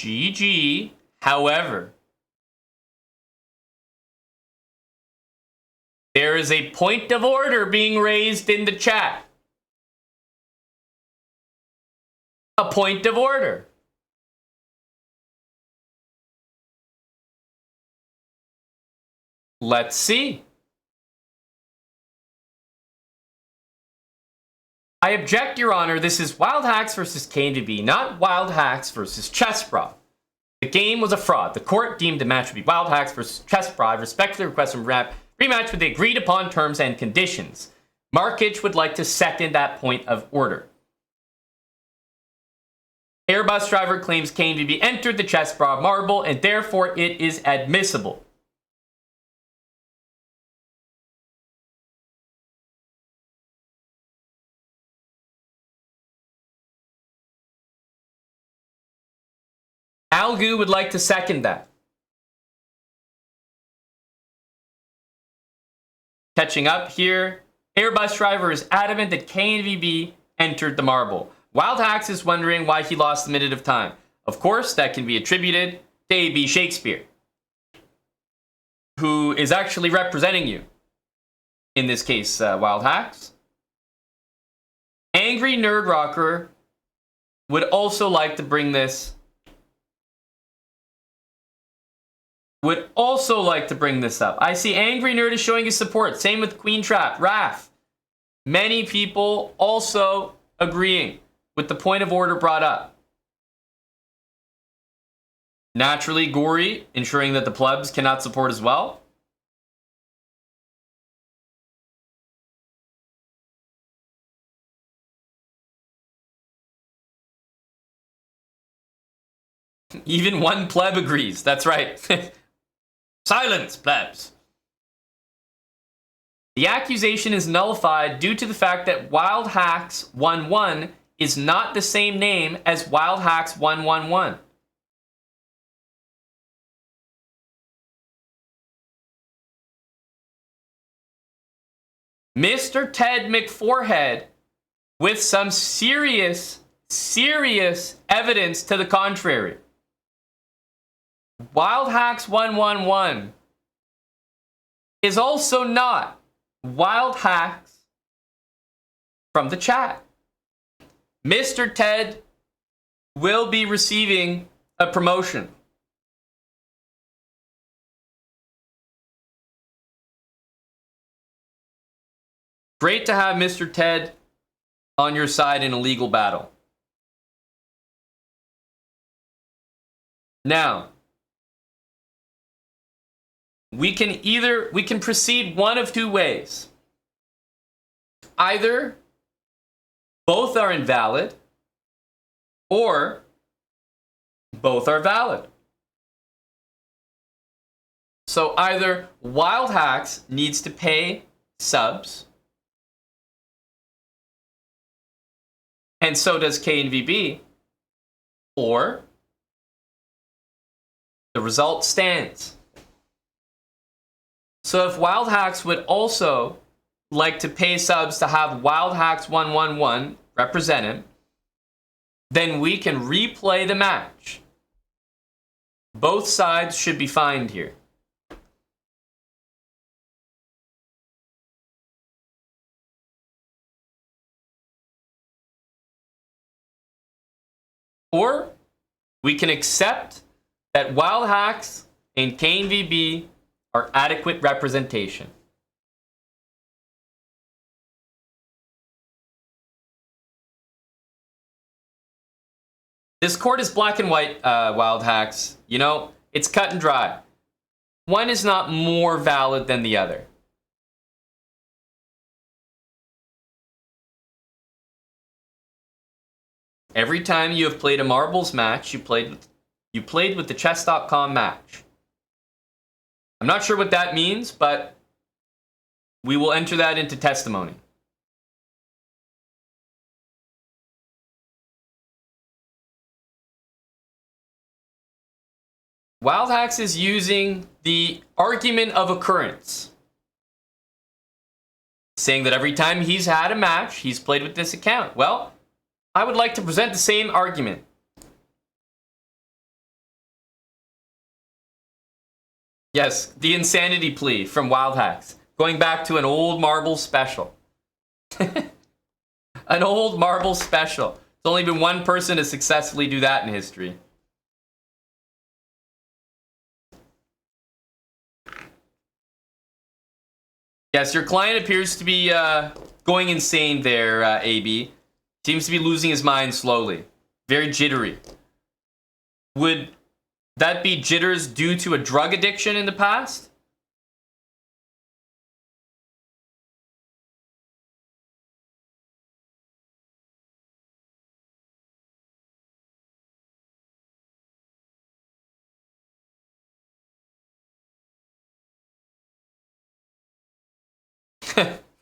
GG. However, there is a point of order being raised in the chat. A point of order. Let's see. I object, Your Honor. This is Wild Hacks versus KNVB, not Wild Hacks versus Chessbrah. The game was a fraud. The court deemed the match would be Wild Hacks versus Chessbrah. I respectfully request a rematch with the agreed upon terms and conditions. Markic would like to second that point of order. Airbus driver claims KNVB entered the Chessbrah marble and therefore it is admissible. Algu would like to second that. Catching up here, Airbus driver is adamant that KNVB entered the marble. Wild Hacks is wondering why he lost a minute of time. Of course, that can be attributed to A.B. Shakespeare, who is actually representing you. In this case, Wild Hacks. Angry Nerd Rocker would also like to bring this. Would also like to bring this up. I see Angry Nerd is showing his support. Same with Queen Trap, Raph. Many people also agreeing with the point of order brought up. Naturally, Gory ensuring that the plebs cannot support as well. Even one pleb agrees. That's right. Silence, plebs. The accusation is nullified due to the fact that Wild Hacks 1-1 is not the same name as Wild Hacks 1-1-1. Mr. Ted McForehead with some serious evidence to the contrary. Wild Hacks 111 is also not Wild Hacks from the chat. Mr. Ted will be receiving a promotion. Great to have Mr. Ted on your side in a legal battle. Now, we can proceed one of two ways. Either both are invalid, or both are valid. So either Wild Hacks needs to pay subs, and so does KNVB, or the result stands. So if Wild Hacks would also like to pay subs to have Wild Hacks 111 represent him, then we can replay the match. Both sides should be fined here. Or we can accept that Wild Hacks and KNVB are adequate representation. This court is black and white, Wild Hacks. You know, it's cut and dry. One is not more valid than the other. Every time you have played a marbles match, you played with the chess.com match. I'm not sure what that means, but we will enter that into testimony. Wild Hacks is using the argument of occurrence, saying that every time he's had a match, he's played with this account. Well, I would like to present the same argument. Yes, the insanity plea from Wild Hacks, going back to an old marble special. An old marble special. There's only been one person to successfully do that in history. Yes, your client appears to be going insane there, AB. Seems to be losing his mind slowly. Very jittery. Would that be jitters due to a drug addiction in the past?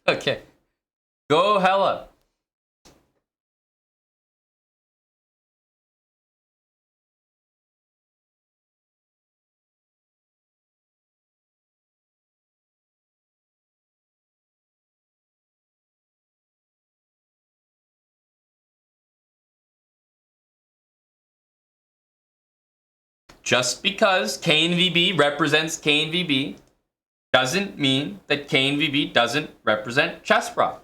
Okay. Go hella. Just because KNVB represents KNVB doesn't mean that KNVB doesn't represent Chessbrah.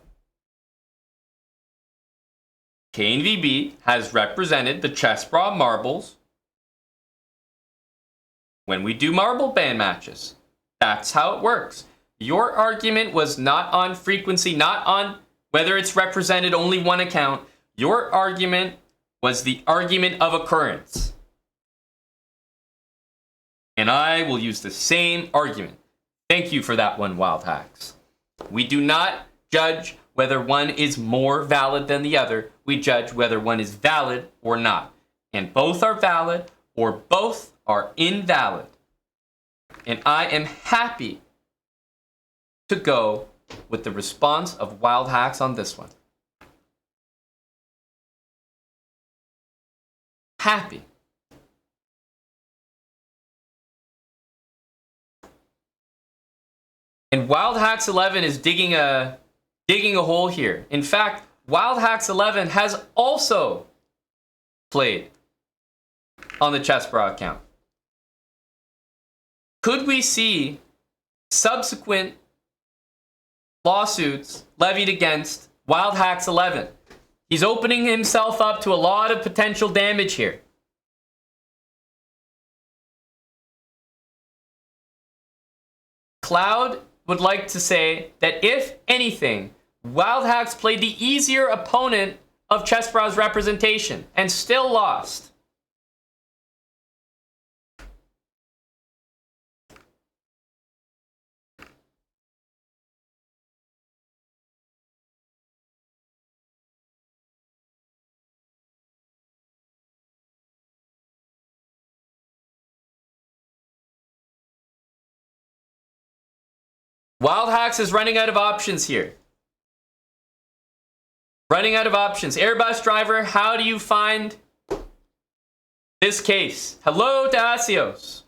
KNVB has represented the Chessbrah marbles when we do marble band matches. That's how it works. Your argument was not on frequency, not on whether it's represented only one account. Your argument was the argument of occurrence. And I will use the same argument. Thank you for that one, Wild Hacks. We do not judge whether one is more valid than the other. We judge whether one is valid or not. And both are valid or both are invalid. And I am happy to go with the response of Wild Hacks on this one. Happy. And Wild Hacks 11 is digging a digging a hole here. In fact, Wild Hacks 11 has also played on the Chessbrah account. Could we see subsequent lawsuits levied against Wild Hacks 11? He's opening himself up to a lot of potential damage here. Cloud would like to say that if anything, Wild Hacks played the easier opponent of Chessbrah's representation and still lost. Wild Hacks is running out of options here. Running out of options. Airbus driver, how do you find this case? Hello to Asios.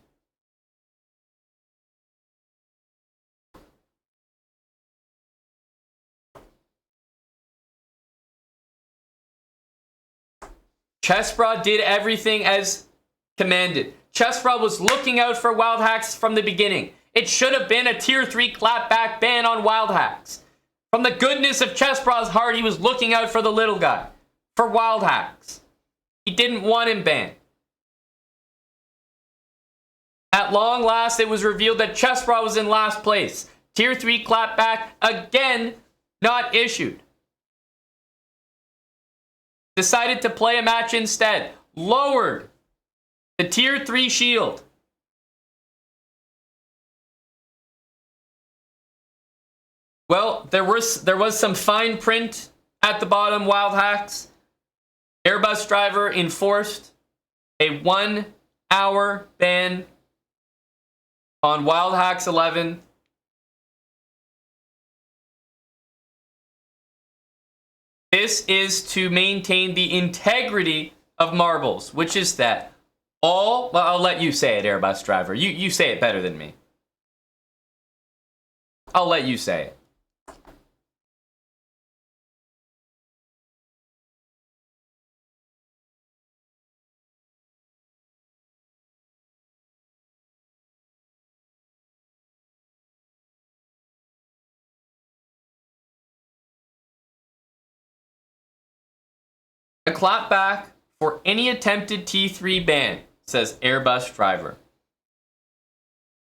Chessbrah did everything as commanded. Chessbrah was looking out for Wild Hacks from the beginning. It should have been a tier 3 clapback ban on Wild Hacks. From the goodness of Chessbrah's heart, he was looking out for the little guy, for Wild Hacks. He didn't want him banned. At long last, it was revealed that Chessbrah was in last place. Tier 3 clapback, again, not issued. Decided to play a match instead. Lowered the tier 3 shield. Well, there was some fine print at the bottom, Wild Hacks. Airbus driver enforced a 1-hour ban on Wild Hacks 11. This is to maintain the integrity of marbles, which is that well, I'll let you say it, Airbus driver. You say it better than me. I'll let you say it. A clapback for any attempted T3 ban, says Airbus driver.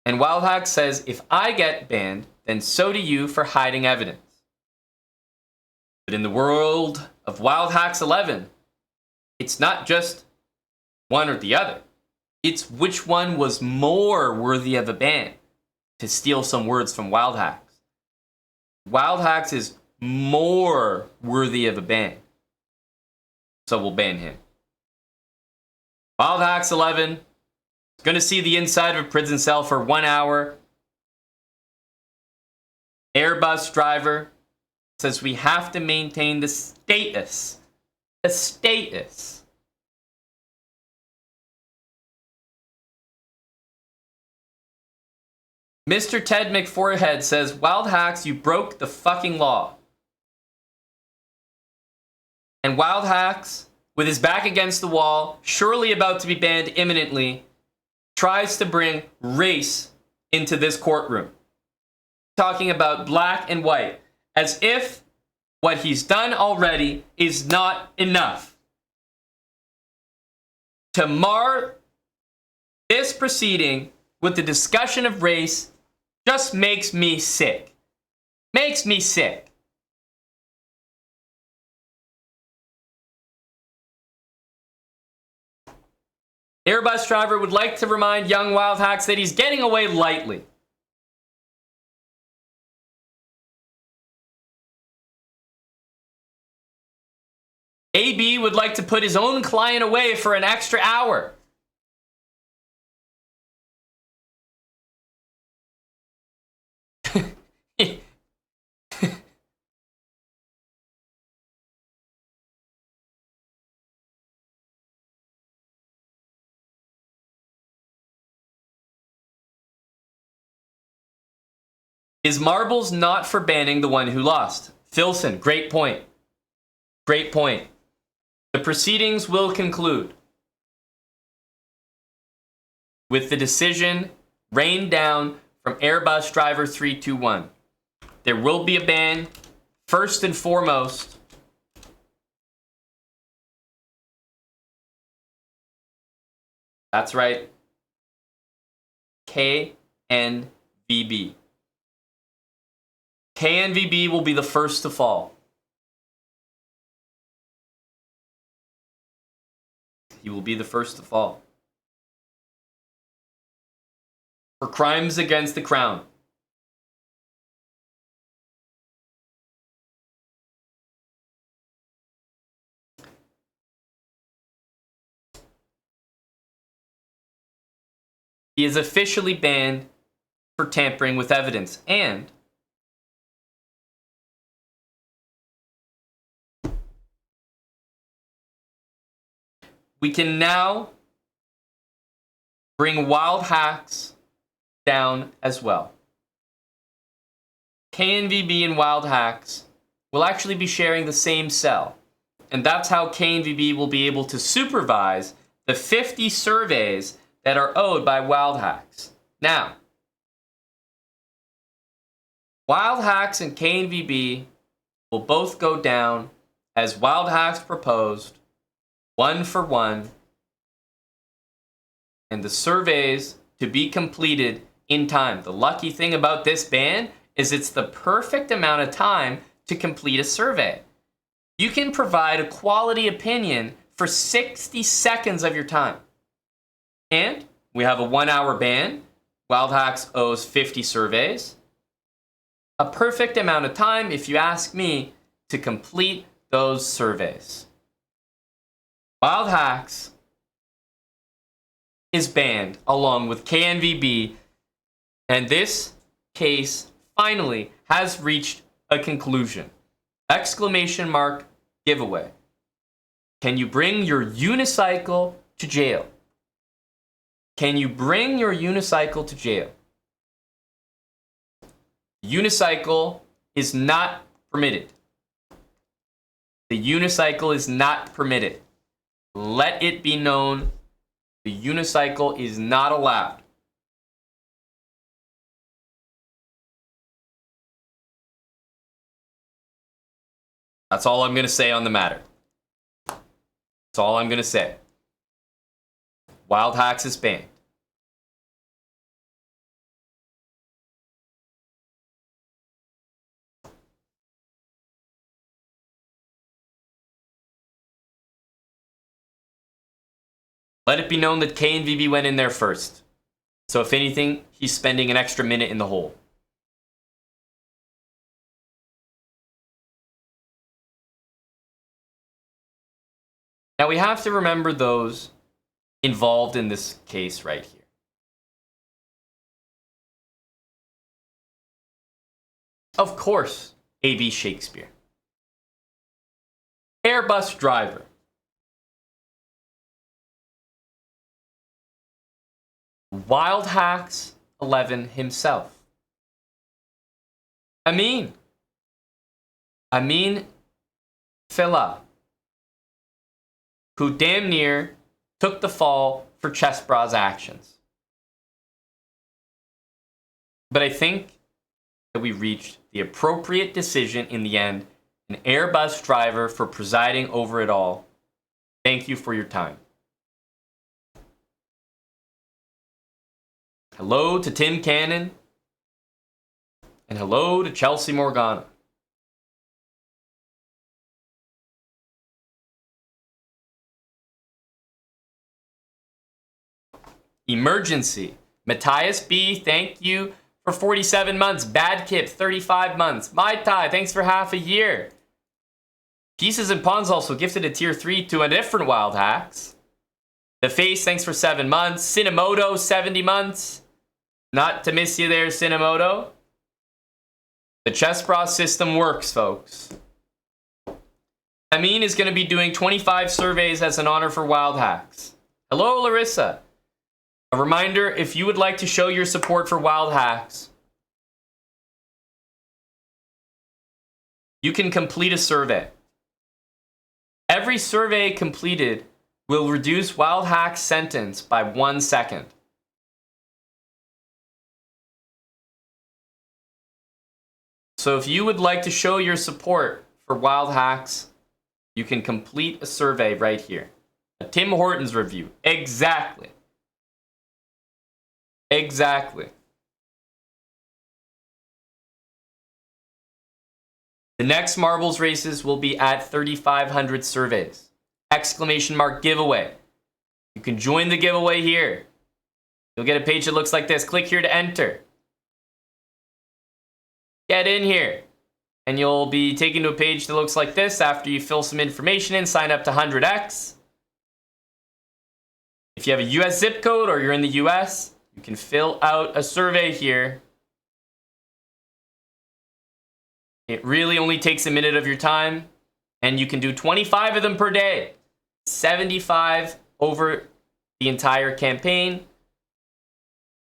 And Wild Hacks says, if I get banned, then so do you for hiding evidence. But in the world of Wild Hacks 11, it's not just one or the other. It's which one was more worthy of a ban, to steal some words from Wild Hacks. Wild Hacks is more worthy of a ban. So we'll ban him. Wild Hacks 11 is going to see the inside of a prison cell for 1 hour. Airbus driver says we have to maintain the status. The status. Mr. Ted McForehead says, Wild Hacks, you broke the fucking law. And Wild Hacks, with his back against the wall, surely about to be banned imminently, tries to bring race into this courtroom. Talking about black and white, as if what he's done already is not enough. To mar this proceeding with the discussion of race just makes me sick. Makes me sick. Airbus driver would like to remind young Wild Hacks that he's getting away lightly. AB would like to put his own client away for an extra hour. Is marbles not for banning the one who lost? Filson, great point. Great point. The proceedings will conclude with the decision rained down from Airbus driver 321. There will be a ban, first and foremost. That's right. KNVB. KNVB will be the first to fall. He will be the first to fall. For crimes against the crown. He is officially banned for tampering with evidence, and we can now bring Wild Hacks down as well. KNVB and Wild Hacks will actually be sharing the same cell, and that's how KNVB will be able to supervise the 50 surveys that are owed by Wild Hacks. Now, Wild Hacks and KNVB will both go down as Wild Hacks proposed, 1 for 1, and the surveys to be completed in time. The lucky thing about this ban is it's the perfect amount of time to complete a survey. You can provide a quality opinion for 60 seconds of your time. And we have a 1-hour ban. Wild Hacks owes 50 surveys. A perfect amount of time, if you ask me, to complete those surveys. Wild Hacks is banned along with KNVB, and this case finally has reached a conclusion. Exclamation mark giveaway. Can you bring your unicycle to jail? Can you bring your unicycle to jail? Unicycle is not permitted. The unicycle is not permitted. Let it be known, the unicycle is not allowed. That's all I'm going to say on the matter. That's all I'm going to say. Wild Hacks is banned. Let it be known that KNVB went in there first. So if anything, he's spending an extra minute in the hole. Now we have to remember those involved in this case right here. Of course, A.B. Shakespeare. Airbus driver. Wild Hacks 11 himself. Amin Phila, who damn near took the fall for Chessbrah's actions. But I think that we reached the appropriate decision in the end. An Airbus driver for presiding over it all. Thank you for your time. Hello to Tim Cannon. And hello to Chelsea Morgana. Emergency. Matthias B, thank you for 47 months. Bad Kip, 35 months. Mai Tai, thanks for half a year. Pieces and Pawns also gifted a tier 3 to a different Wild Hacks. The Face, thanks for 7 months. Cinemoto, 70 months. Not to miss you there, Cinemoto. The Chessbrah system works, folks. Amin is going to be doing 25 surveys as an honor for Wild Hacks. Hello, Larissa. A reminder, if you would like to show your support for Wild Hacks, you can complete a survey. Every survey completed will reduce Wild Hack's sentence by 1 second. So if you would like to show your support for Wild Hacks, you can complete a survey right here. A Tim Hortons review. Exactly. Exactly. The next marbles races will be at 3,500 surveys. Exclamation mark giveaway. You can join the giveaway here. You'll get a page that looks like this. Click here to enter. Get in here. And you'll be taken to a page that looks like this after you fill some information in, sign up to 100X. If you have a US zip code or you're in the US, you can fill out a survey here. It really only takes a minute of your time, and you can do 25 of them per day. 75 over the entire campaign.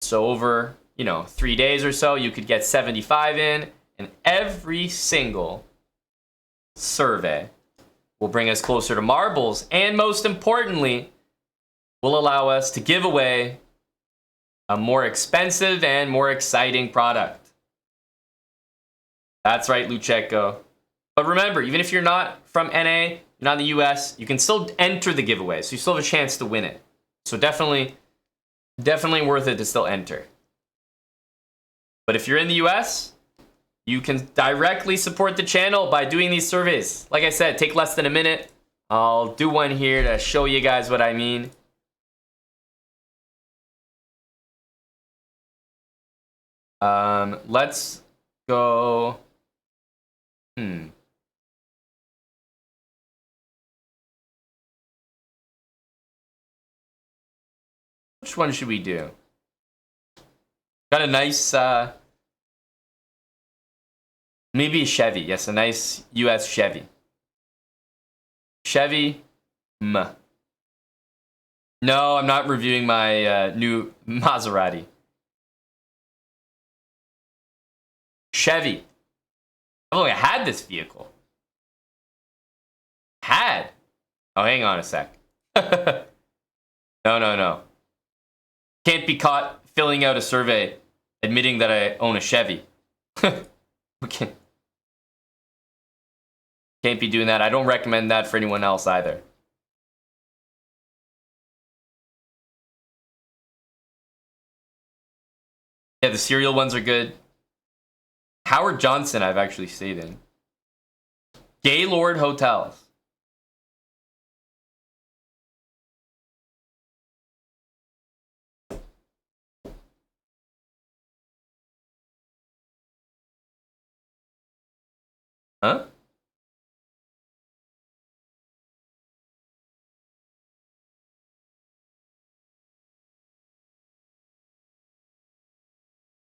So over, 3 days or so, you could get 75 in, and every single survey will bring us closer to marbles, and most importantly, will allow us to give away a more expensive and more exciting product. That's right, Lucheko. But remember, even if you're not from NA, you're not in the US, you can still enter the giveaway, so you still have a chance to win it. So definitely worth it to still enter. But if you're in the US, you can directly support the channel by doing these surveys. Like I said, take less than a minute. I'll do one here to show you guys what I mean. Let's go. Which one should we do? Got a nice, maybe a Chevy. Yes, a nice US Chevy. Chevy. No, I'm not reviewing my new Maserati. Chevy. I've only had this vehicle. Had. Oh, hang on a sec. No. Can't be caught filling out a survey admitting that I own a Chevy. We can't be doing that. I don't recommend that for anyone else either. Yeah, the cereal ones are good. Howard Johnson I've actually stayed in. Gaylord Hotels. Huh?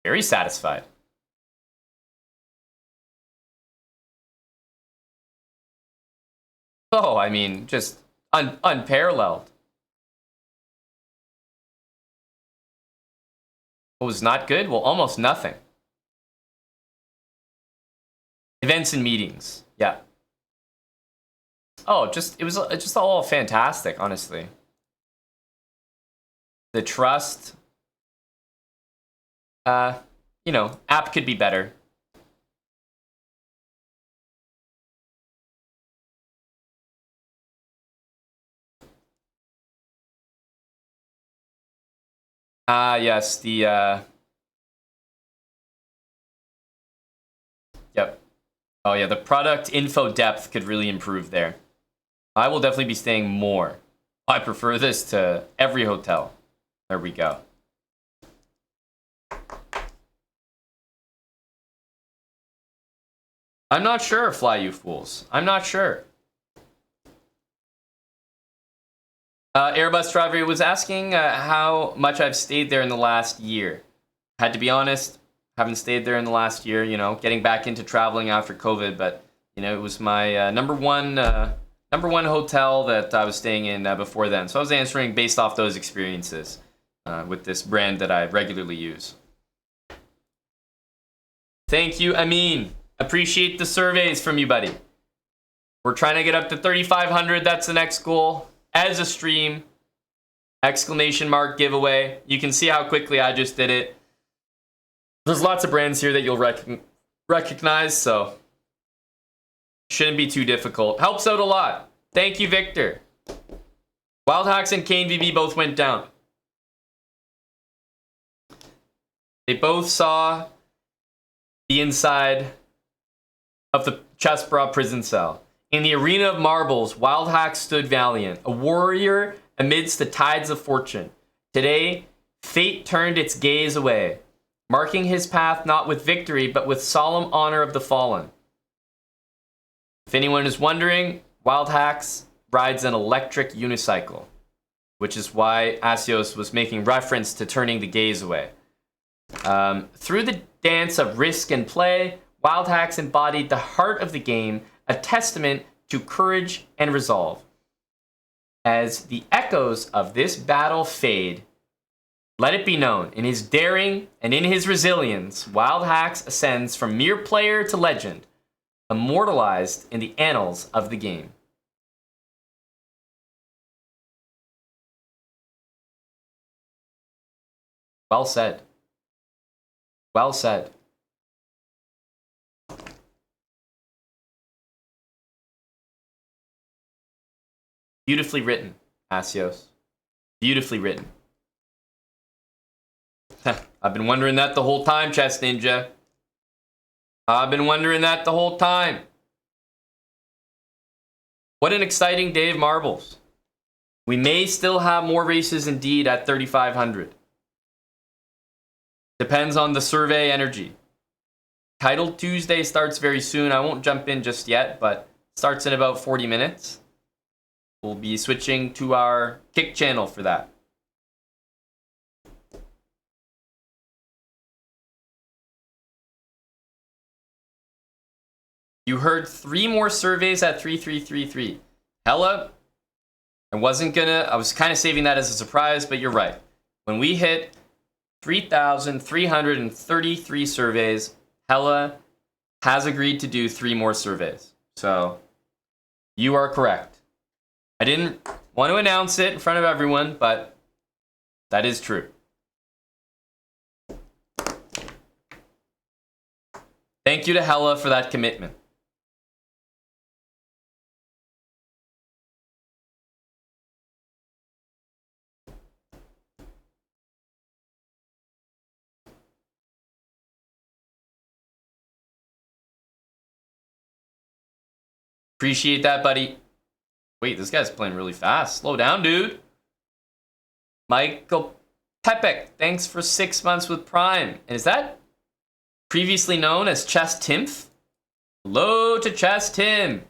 Very satisfied. Oh, I mean, just unparalleled. What was not good? Well, almost nothing. Events and meetings. Yeah. Oh, it was just all fantastic, honestly. The trust. App could be better. Yes, the yep. Oh yeah, the product info depth could really improve there. I will definitely be staying more. I prefer this to every hotel. There we go. I'm not sure, Fly You Fools. I'm not sure. Airbus driver was asking how much I've stayed there in the last year. Had to be honest, haven't stayed there in the last year, getting back into traveling after COVID, but, it was my number one hotel that I was staying in before then. So I was answering based off those experiences with this brand that I regularly use. Thank you, Amin. Appreciate the surveys from you, buddy. We're trying to get up to 3,500. That's the next goal. As a stream, exclamation mark giveaway. You can see how quickly I just did it. There's lots of brands here that you'll recognize, so shouldn't be too difficult. Helps out a lot. Thank you, Victor. Wild Hacks and Kane VB both went down. They both saw the inside of the Chessbra prison cell. In the arena of marbles, Wild Hacks stood valiant, a warrior amidst the tides of fortune. Today, fate turned its gaze away, marking his path not with victory, but with solemn honor of the fallen. If anyone is wondering, Wild Hacks rides an electric unicycle, which is why Asios was making reference to turning the gaze away. Through the dance of risk and play, Wild Hacks embodied the heart of the game, a testament to courage and resolve. As the echoes of this battle fade, let it be known, in his daring and in his resilience, Wild Hacks ascends from mere player to legend, immortalized in the annals of the game. Well said. Well said. Beautifully written, Asios. Beautifully written. I've been wondering that the whole time, Chess Ninja. I've been wondering that the whole time. What an exciting day of marbles. We may still have more races indeed at 3,500. Depends on the survey energy. Title Tuesday starts very soon. I won't jump in just yet, but starts in about 40 minutes. We'll be switching to our Kick channel for that. You heard 3 more surveys at 3333. Hella, I was kind of saving that as a surprise, but you're right. When we hit 3,333 surveys, Hella has agreed to do 3 more surveys. So, you are correct. I didn't want to announce it in front of everyone, but that is true. Thank you to Hella for that commitment. Appreciate that, buddy. Wait, this guy's playing really fast. Slow down, dude. Michael Tepek, thanks for 6 months with Prime. And is that previously known as Chess Timph? Hello to Chess Tim.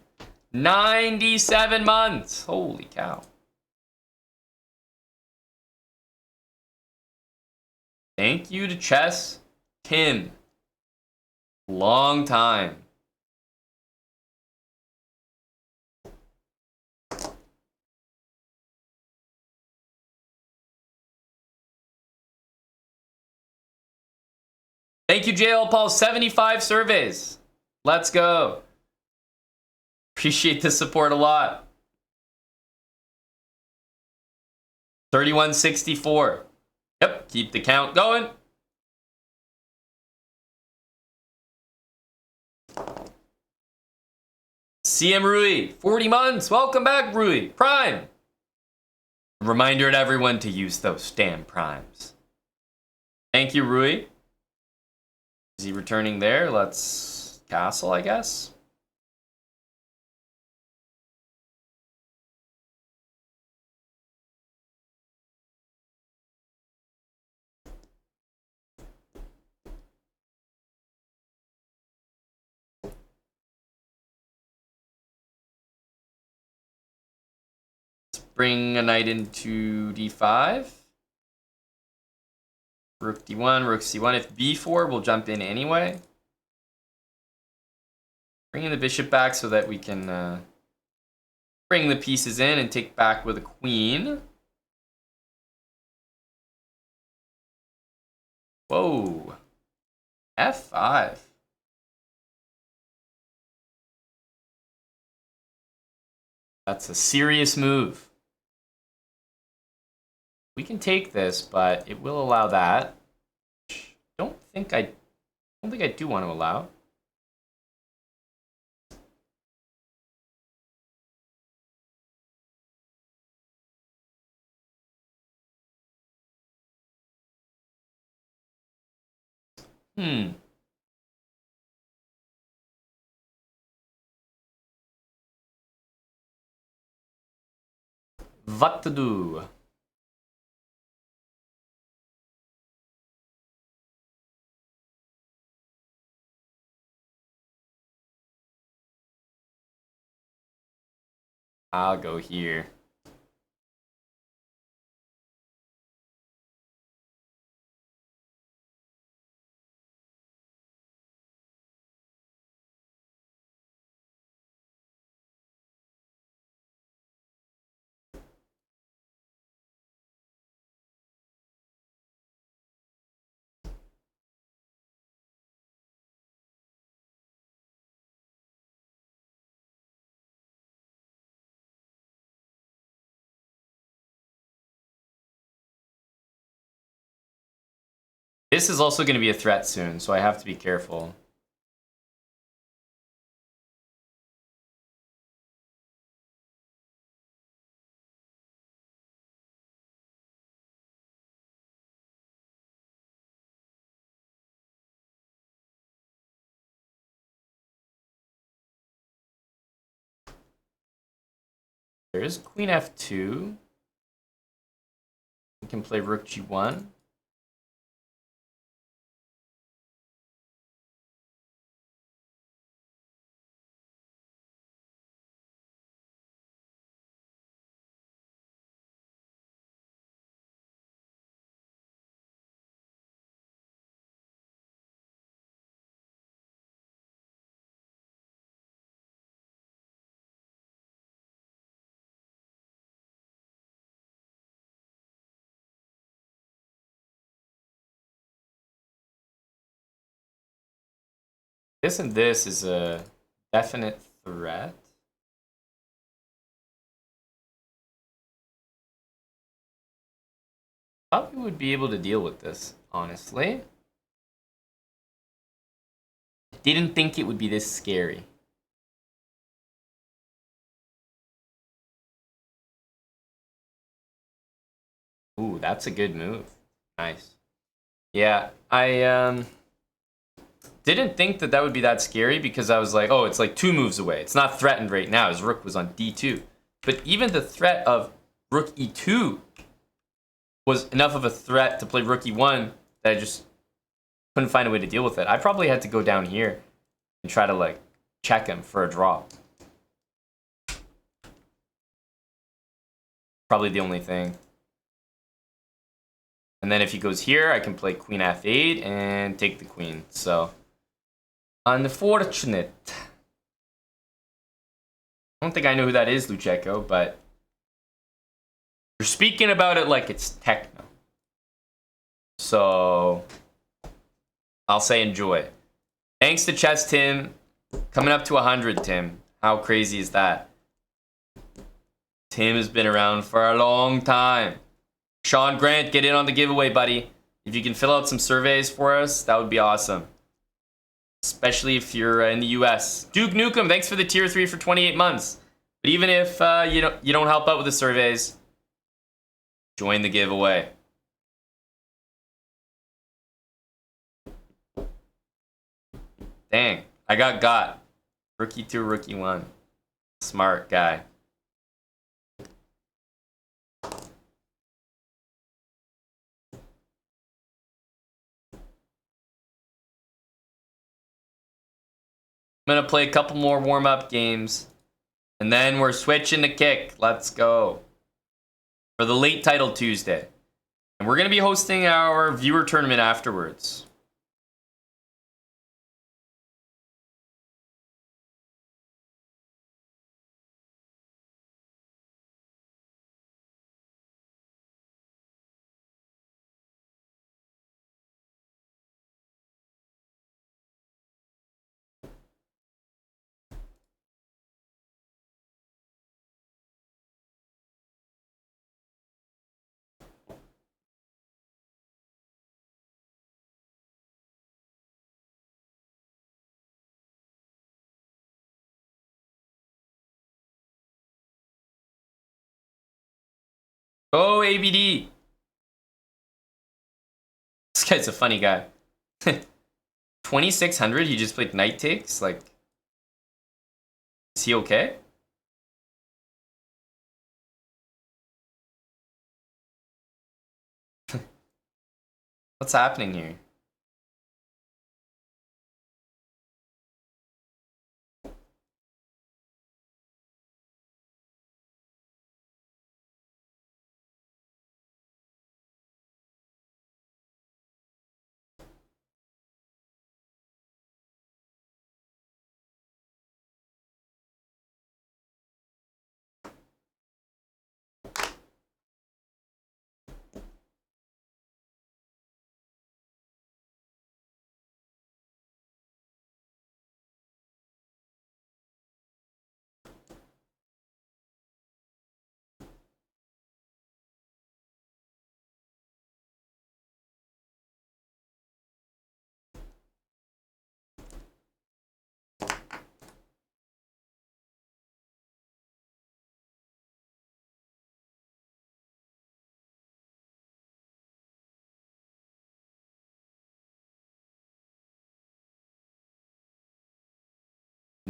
97 months. Holy cow. Thank you to Chess Tim. Long time. Thank you, JL Paul. 75 surveys. Let's go. Appreciate the support a lot. 3164. Yep, keep the count going. CM Rui, 40 months. Welcome back, Rui. Prime. A reminder to everyone to use those damn primes. Thank you, Rui. Is he returning there? Let's castle, I guess. Let's bring a knight into d5. Rook d1, rook c1. If b4, we'll jump in anyway. Bringing the bishop back so that we can bring the pieces in and take back with a queen. Whoa. f5. That's a serious move. We can take this, but it will allow that. Don't think I do want to allow. What to do? I'll go here. This is also going to be a threat soon, so I have to be careful. There is Queen F2. We can play Rook G1. This and this is a definite threat. Thought we would be able to deal with this, honestly. Didn't think it would be this scary. Ooh, that's a good move. Nice. Yeah, I didn't think that would be that scary because I was like, oh, it's like 2 moves away. It's not threatened right now. His rook was on d2. But even the threat of rook e2 was enough of a threat to play rook e1 that I just couldn't find a way to deal with it. I probably had to go down here and try to like check him for a draw. Probably the only thing. And then if he goes here, I can play queen f8 and take the queen. So, unfortunate. I don't think I know who that is, Lucheko, but you're speaking about it like it's techno. So, I'll say enjoy. Thanks to Chess Tim. Coming up to 100, Tim. How crazy is that? Tim has been around for a long time. Sean Grant, get in on the giveaway, buddy. If you can fill out some surveys for us, that would be awesome. Especially if you're in the US. Duke Nukem, thanks for the tier 3 for 28 months. But even if you don't help out with the surveys, join the giveaway. Dang, I got. Rookie 2, rookie 1. Smart guy. I'm going to play a couple more warm-up games. And then we're switching to kick. Let's go. For the late title Tuesday. And we're going to be hosting our viewer tournament afterwards. ABD. This guy's a funny guy. 2600, he just played Knight Takes? Like, is he okay? What's happening here?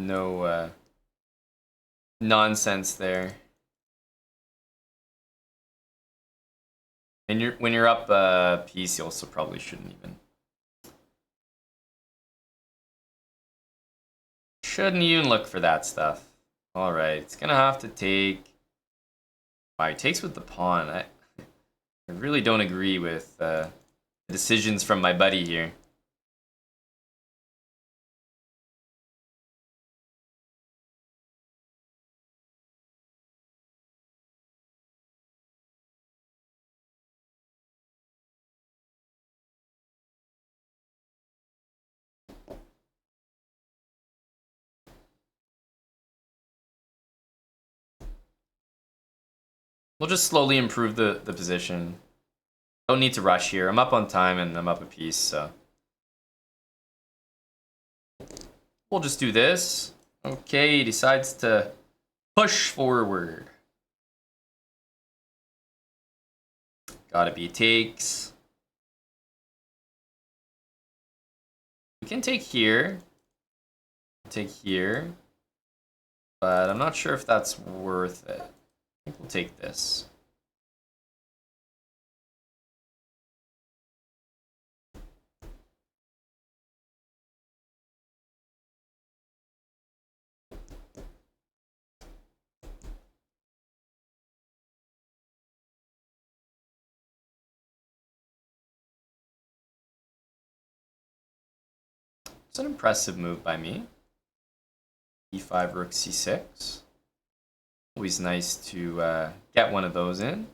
No nonsense there. And when you're up a piece, you also probably shouldn't even look for that stuff. All right, it's gonna have to take. Wow, he takes with the pawn. I really don't agree with decisions from my buddy here. We'll just slowly improve the position. Don't need to rush here. I'm up on time and I'm up a piece, so. We'll just do this. Okay, he decides to push forward. Gotta be takes. We can take here. Take here. But I'm not sure if that's worth it. I think we'll take this. It's an impressive move by me. E5, rook c6. Always nice to get one of those in.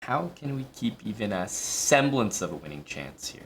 How can we keep even a semblance of a winning chance here?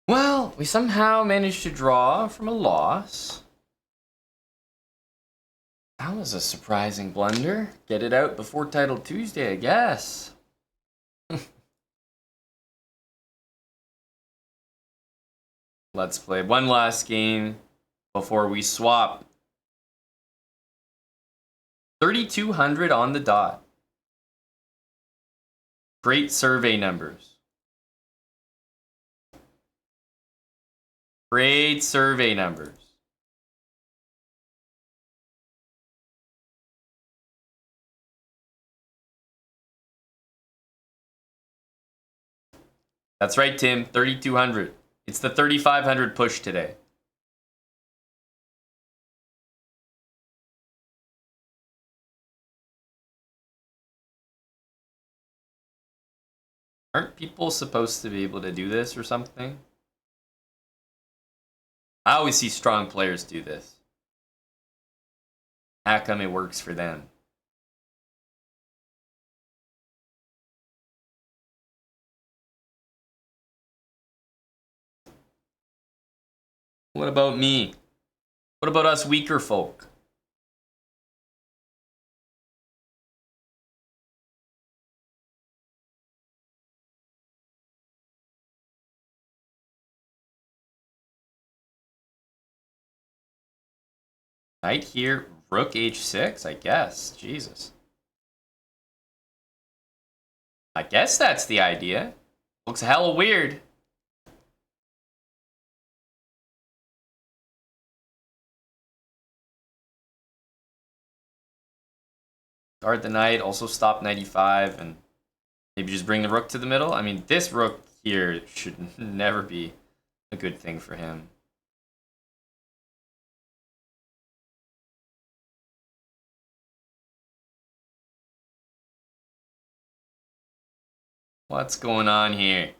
Well, we somehow managed to draw from a loss. That was a surprising blunder. Get it out before Title Tuesday, I guess. Let's play one last game before we swap. 3,200 on the dot. Great survey numbers. Great survey numbers. That's right, Tim. 3,200. It's the 3,500 push today. Aren't people supposed to be able to do this or something? I always see strong players do this. How come it works for them? What about me? What about us weaker folk? Knight here, rook h6, I guess. Jesus. I guess that's the idea. Looks hella weird. Guard the knight, also stop 95, and maybe just bring the rook to the middle. I mean, this rook here should never be a good thing for him. What's going on here?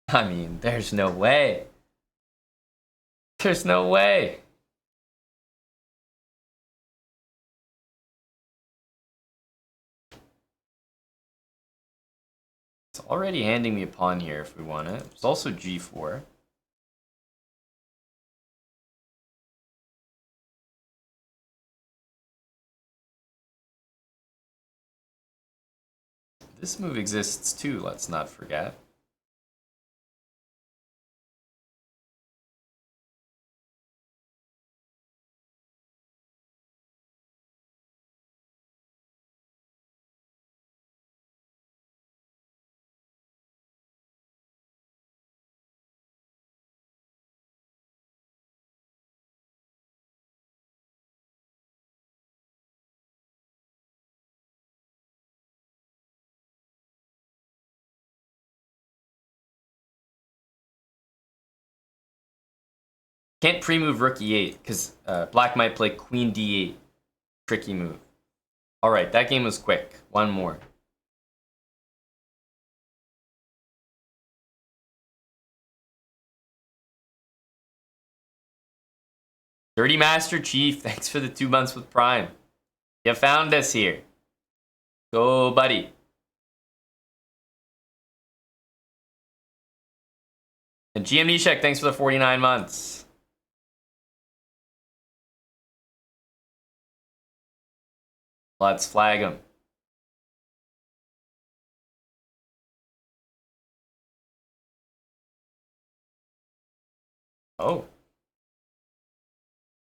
I mean, there's no way. There's no way. It's already handing me a pawn here if we want it. It's also g4. This move exists too, let's not forget. Can't pre-move rook e8, because black might play queen d8. Tricky move. Alright, that game was quick. One more. Dirty Master Chief, thanks for the 2 months with Prime. You found us here. Go, buddy. And GM Nishek, thanks for the 49 months. Let's flag him. Oh.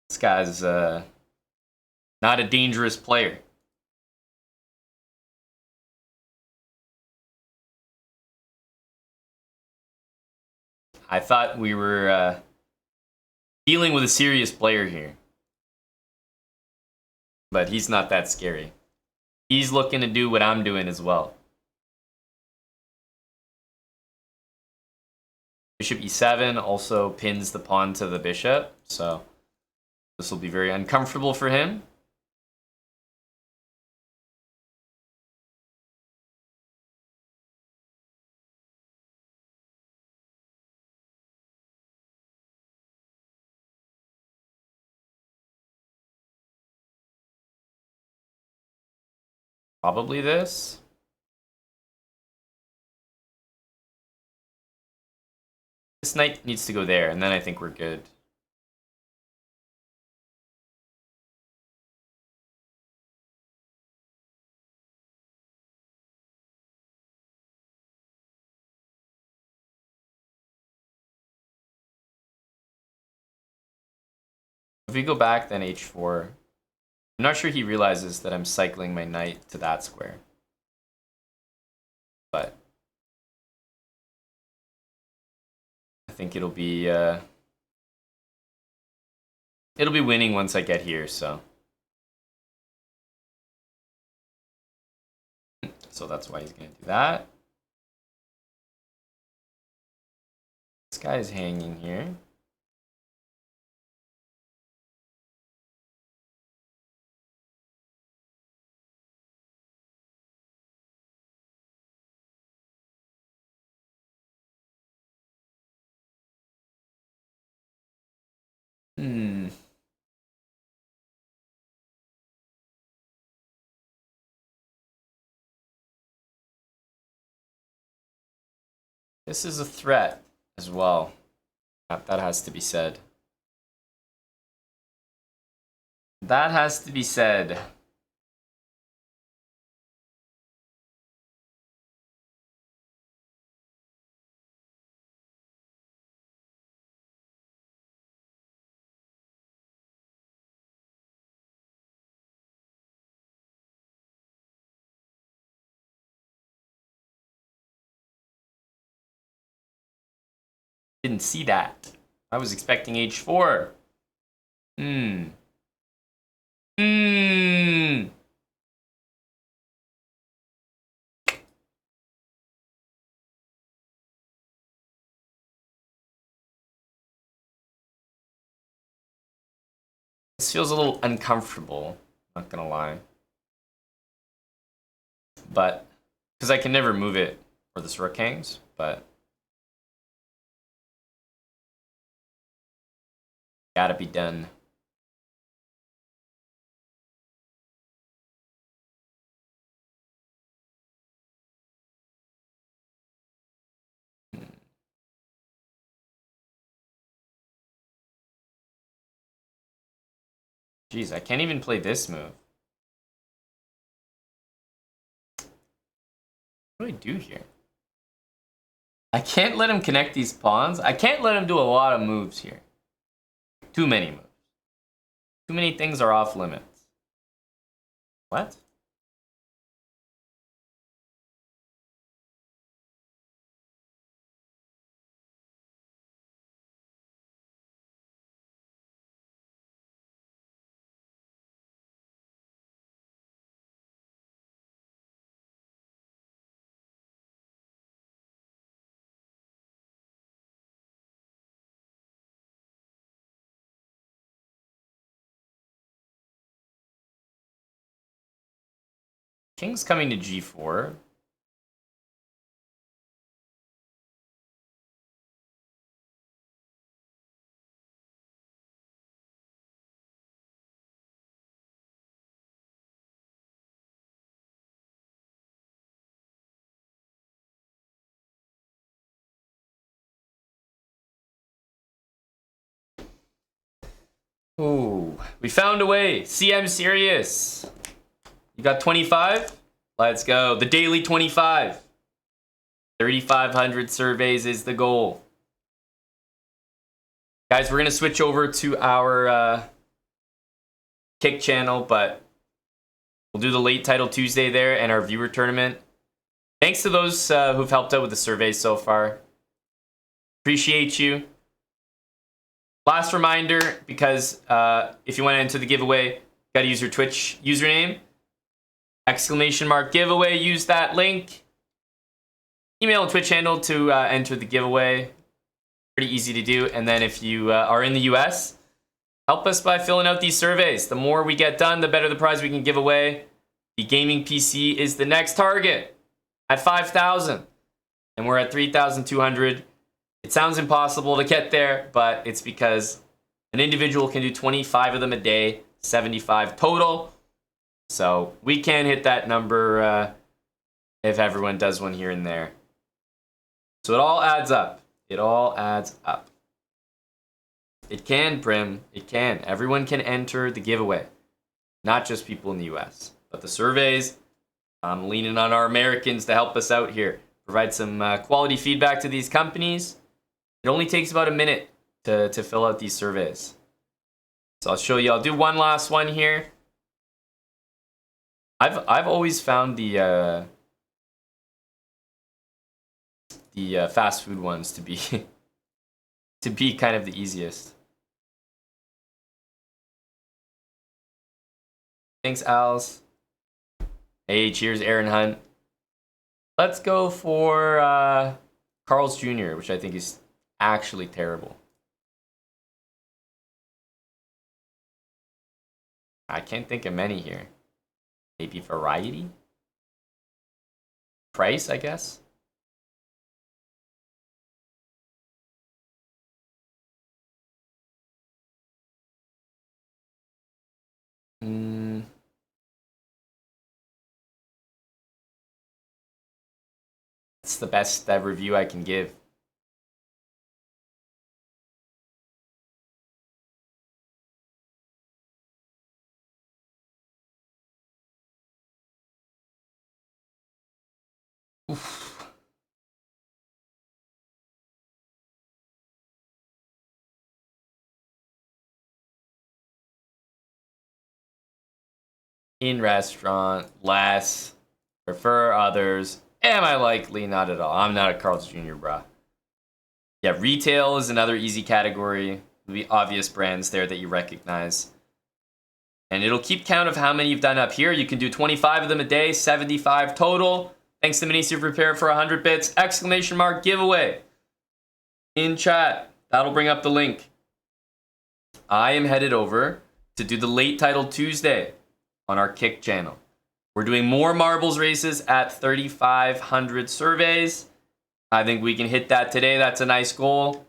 This guy's not a dangerous player. I thought we were dealing with a serious player here. But he's not that scary. He's looking to do what I'm doing as well. Bishop e7 also pins the pawn to the bishop, so this will be very uncomfortable for him. Probably this. This knight needs to go there, and then I think we're good. If we go back, then h4. I'm not sure he realizes that I'm cycling my knight to that square. But I think it'll be winning once I get here, so. So that's why he's gonna do that. This guy's hanging here. This is a threat as well. That has to be said. That has to be said. Didn't see that. I was expecting h4. This feels a little uncomfortable, not gonna lie. But, because I can never move it where this rook hangs, but gotta be done. Jeez, I can't even play this move. What do I do here? I can't let him connect these pawns. I can't let him do a lot of moves here. Too many moves. Too many things are off limits. What? King's coming to g4. Ooh, we found a way. CM serious. You got 25? Let's go. The daily 25. 3,500 surveys is the goal. Guys, we're going to switch over to our Kick channel, but we'll do the late title Tuesday there and our viewer tournament. Thanks to those who've helped out with the surveys so far. Appreciate you. Last reminder, because if you want to enter the giveaway, got to use your Twitch username. !giveaway, use that link. Email and Twitch handle to enter the giveaway. Pretty easy to do. And then if you are in the US, help us by filling out these surveys. The more we get done, the better the prize we can give away. The gaming PC is the next target at 5,000. And we're at 3,200. It sounds impossible to get there, but it's because an individual can do 25 of them a day, 75 total. So we can hit that number if everyone does one here and there. So it all adds up. It all adds up. It can, Prim. It can. Everyone can enter the giveaway. Not just people in the US. But the surveys, I'm leaning on our Americans to help us out here. Provide some quality feedback to these companies. It only takes about a minute to fill out these surveys. So I'll show you. I'll do one last one here. I've always found the fast food ones to be to be kind of the easiest. Thanks, Als. Hey, cheers, Aaron Hunt. Let's go for Carl's Jr., which I think is actually terrible. I can't think of many here. Maybe variety? Price, I guess? It's the best review I can give. Oof. In restaurant, less. Prefer others. Am I likely? Not at all. I'm not a Carl's Jr., bruh. Yeah, retail is another easy category. There'll be obvious brands there that you recognize. And it'll keep count of how many you've done up here. You can do 25 of them a day, 75 total. Thanks to Minisu Repair for 100 bits. Exclamation mark giveaway. In chat. That'll bring up the link. I am headed over to do the late title Tuesday on our Kick channel. We're doing more marbles races at 3,500 surveys. I think we can hit that today. That's a nice goal.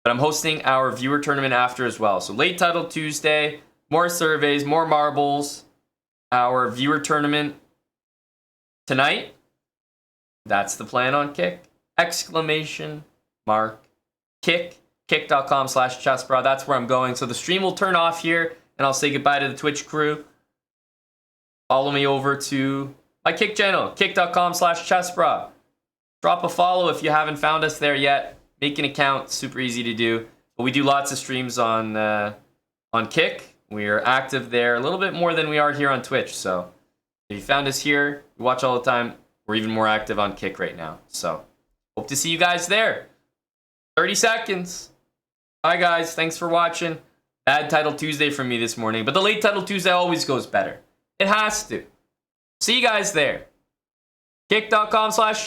But I'm hosting our viewer tournament after as well. So late title Tuesday, more surveys, more marbles. Our viewer tournament tonight. That's the plan on Kick. Exclamation mark Kick. Kick.com/chessbra. That's where I'm going. So the stream will turn off here and I'll say goodbye to the Twitch crew. Follow me over to my Kick channel, kick.com/chessbra. Drop a follow if you haven't found us there yet. Make an account, super easy to do. But we do lots of streams on Kick. We are active there a little bit more than we are here on Twitch. So if you found us here, you watch all the time, we're even more active on Kick right now. So hope to see you guys there. 30 seconds. Bye, guys. Thanks for watching. Bad title Tuesday for me this morning, but the late title Tuesday always goes better. It has to. See you guys there. Kick.com/chat.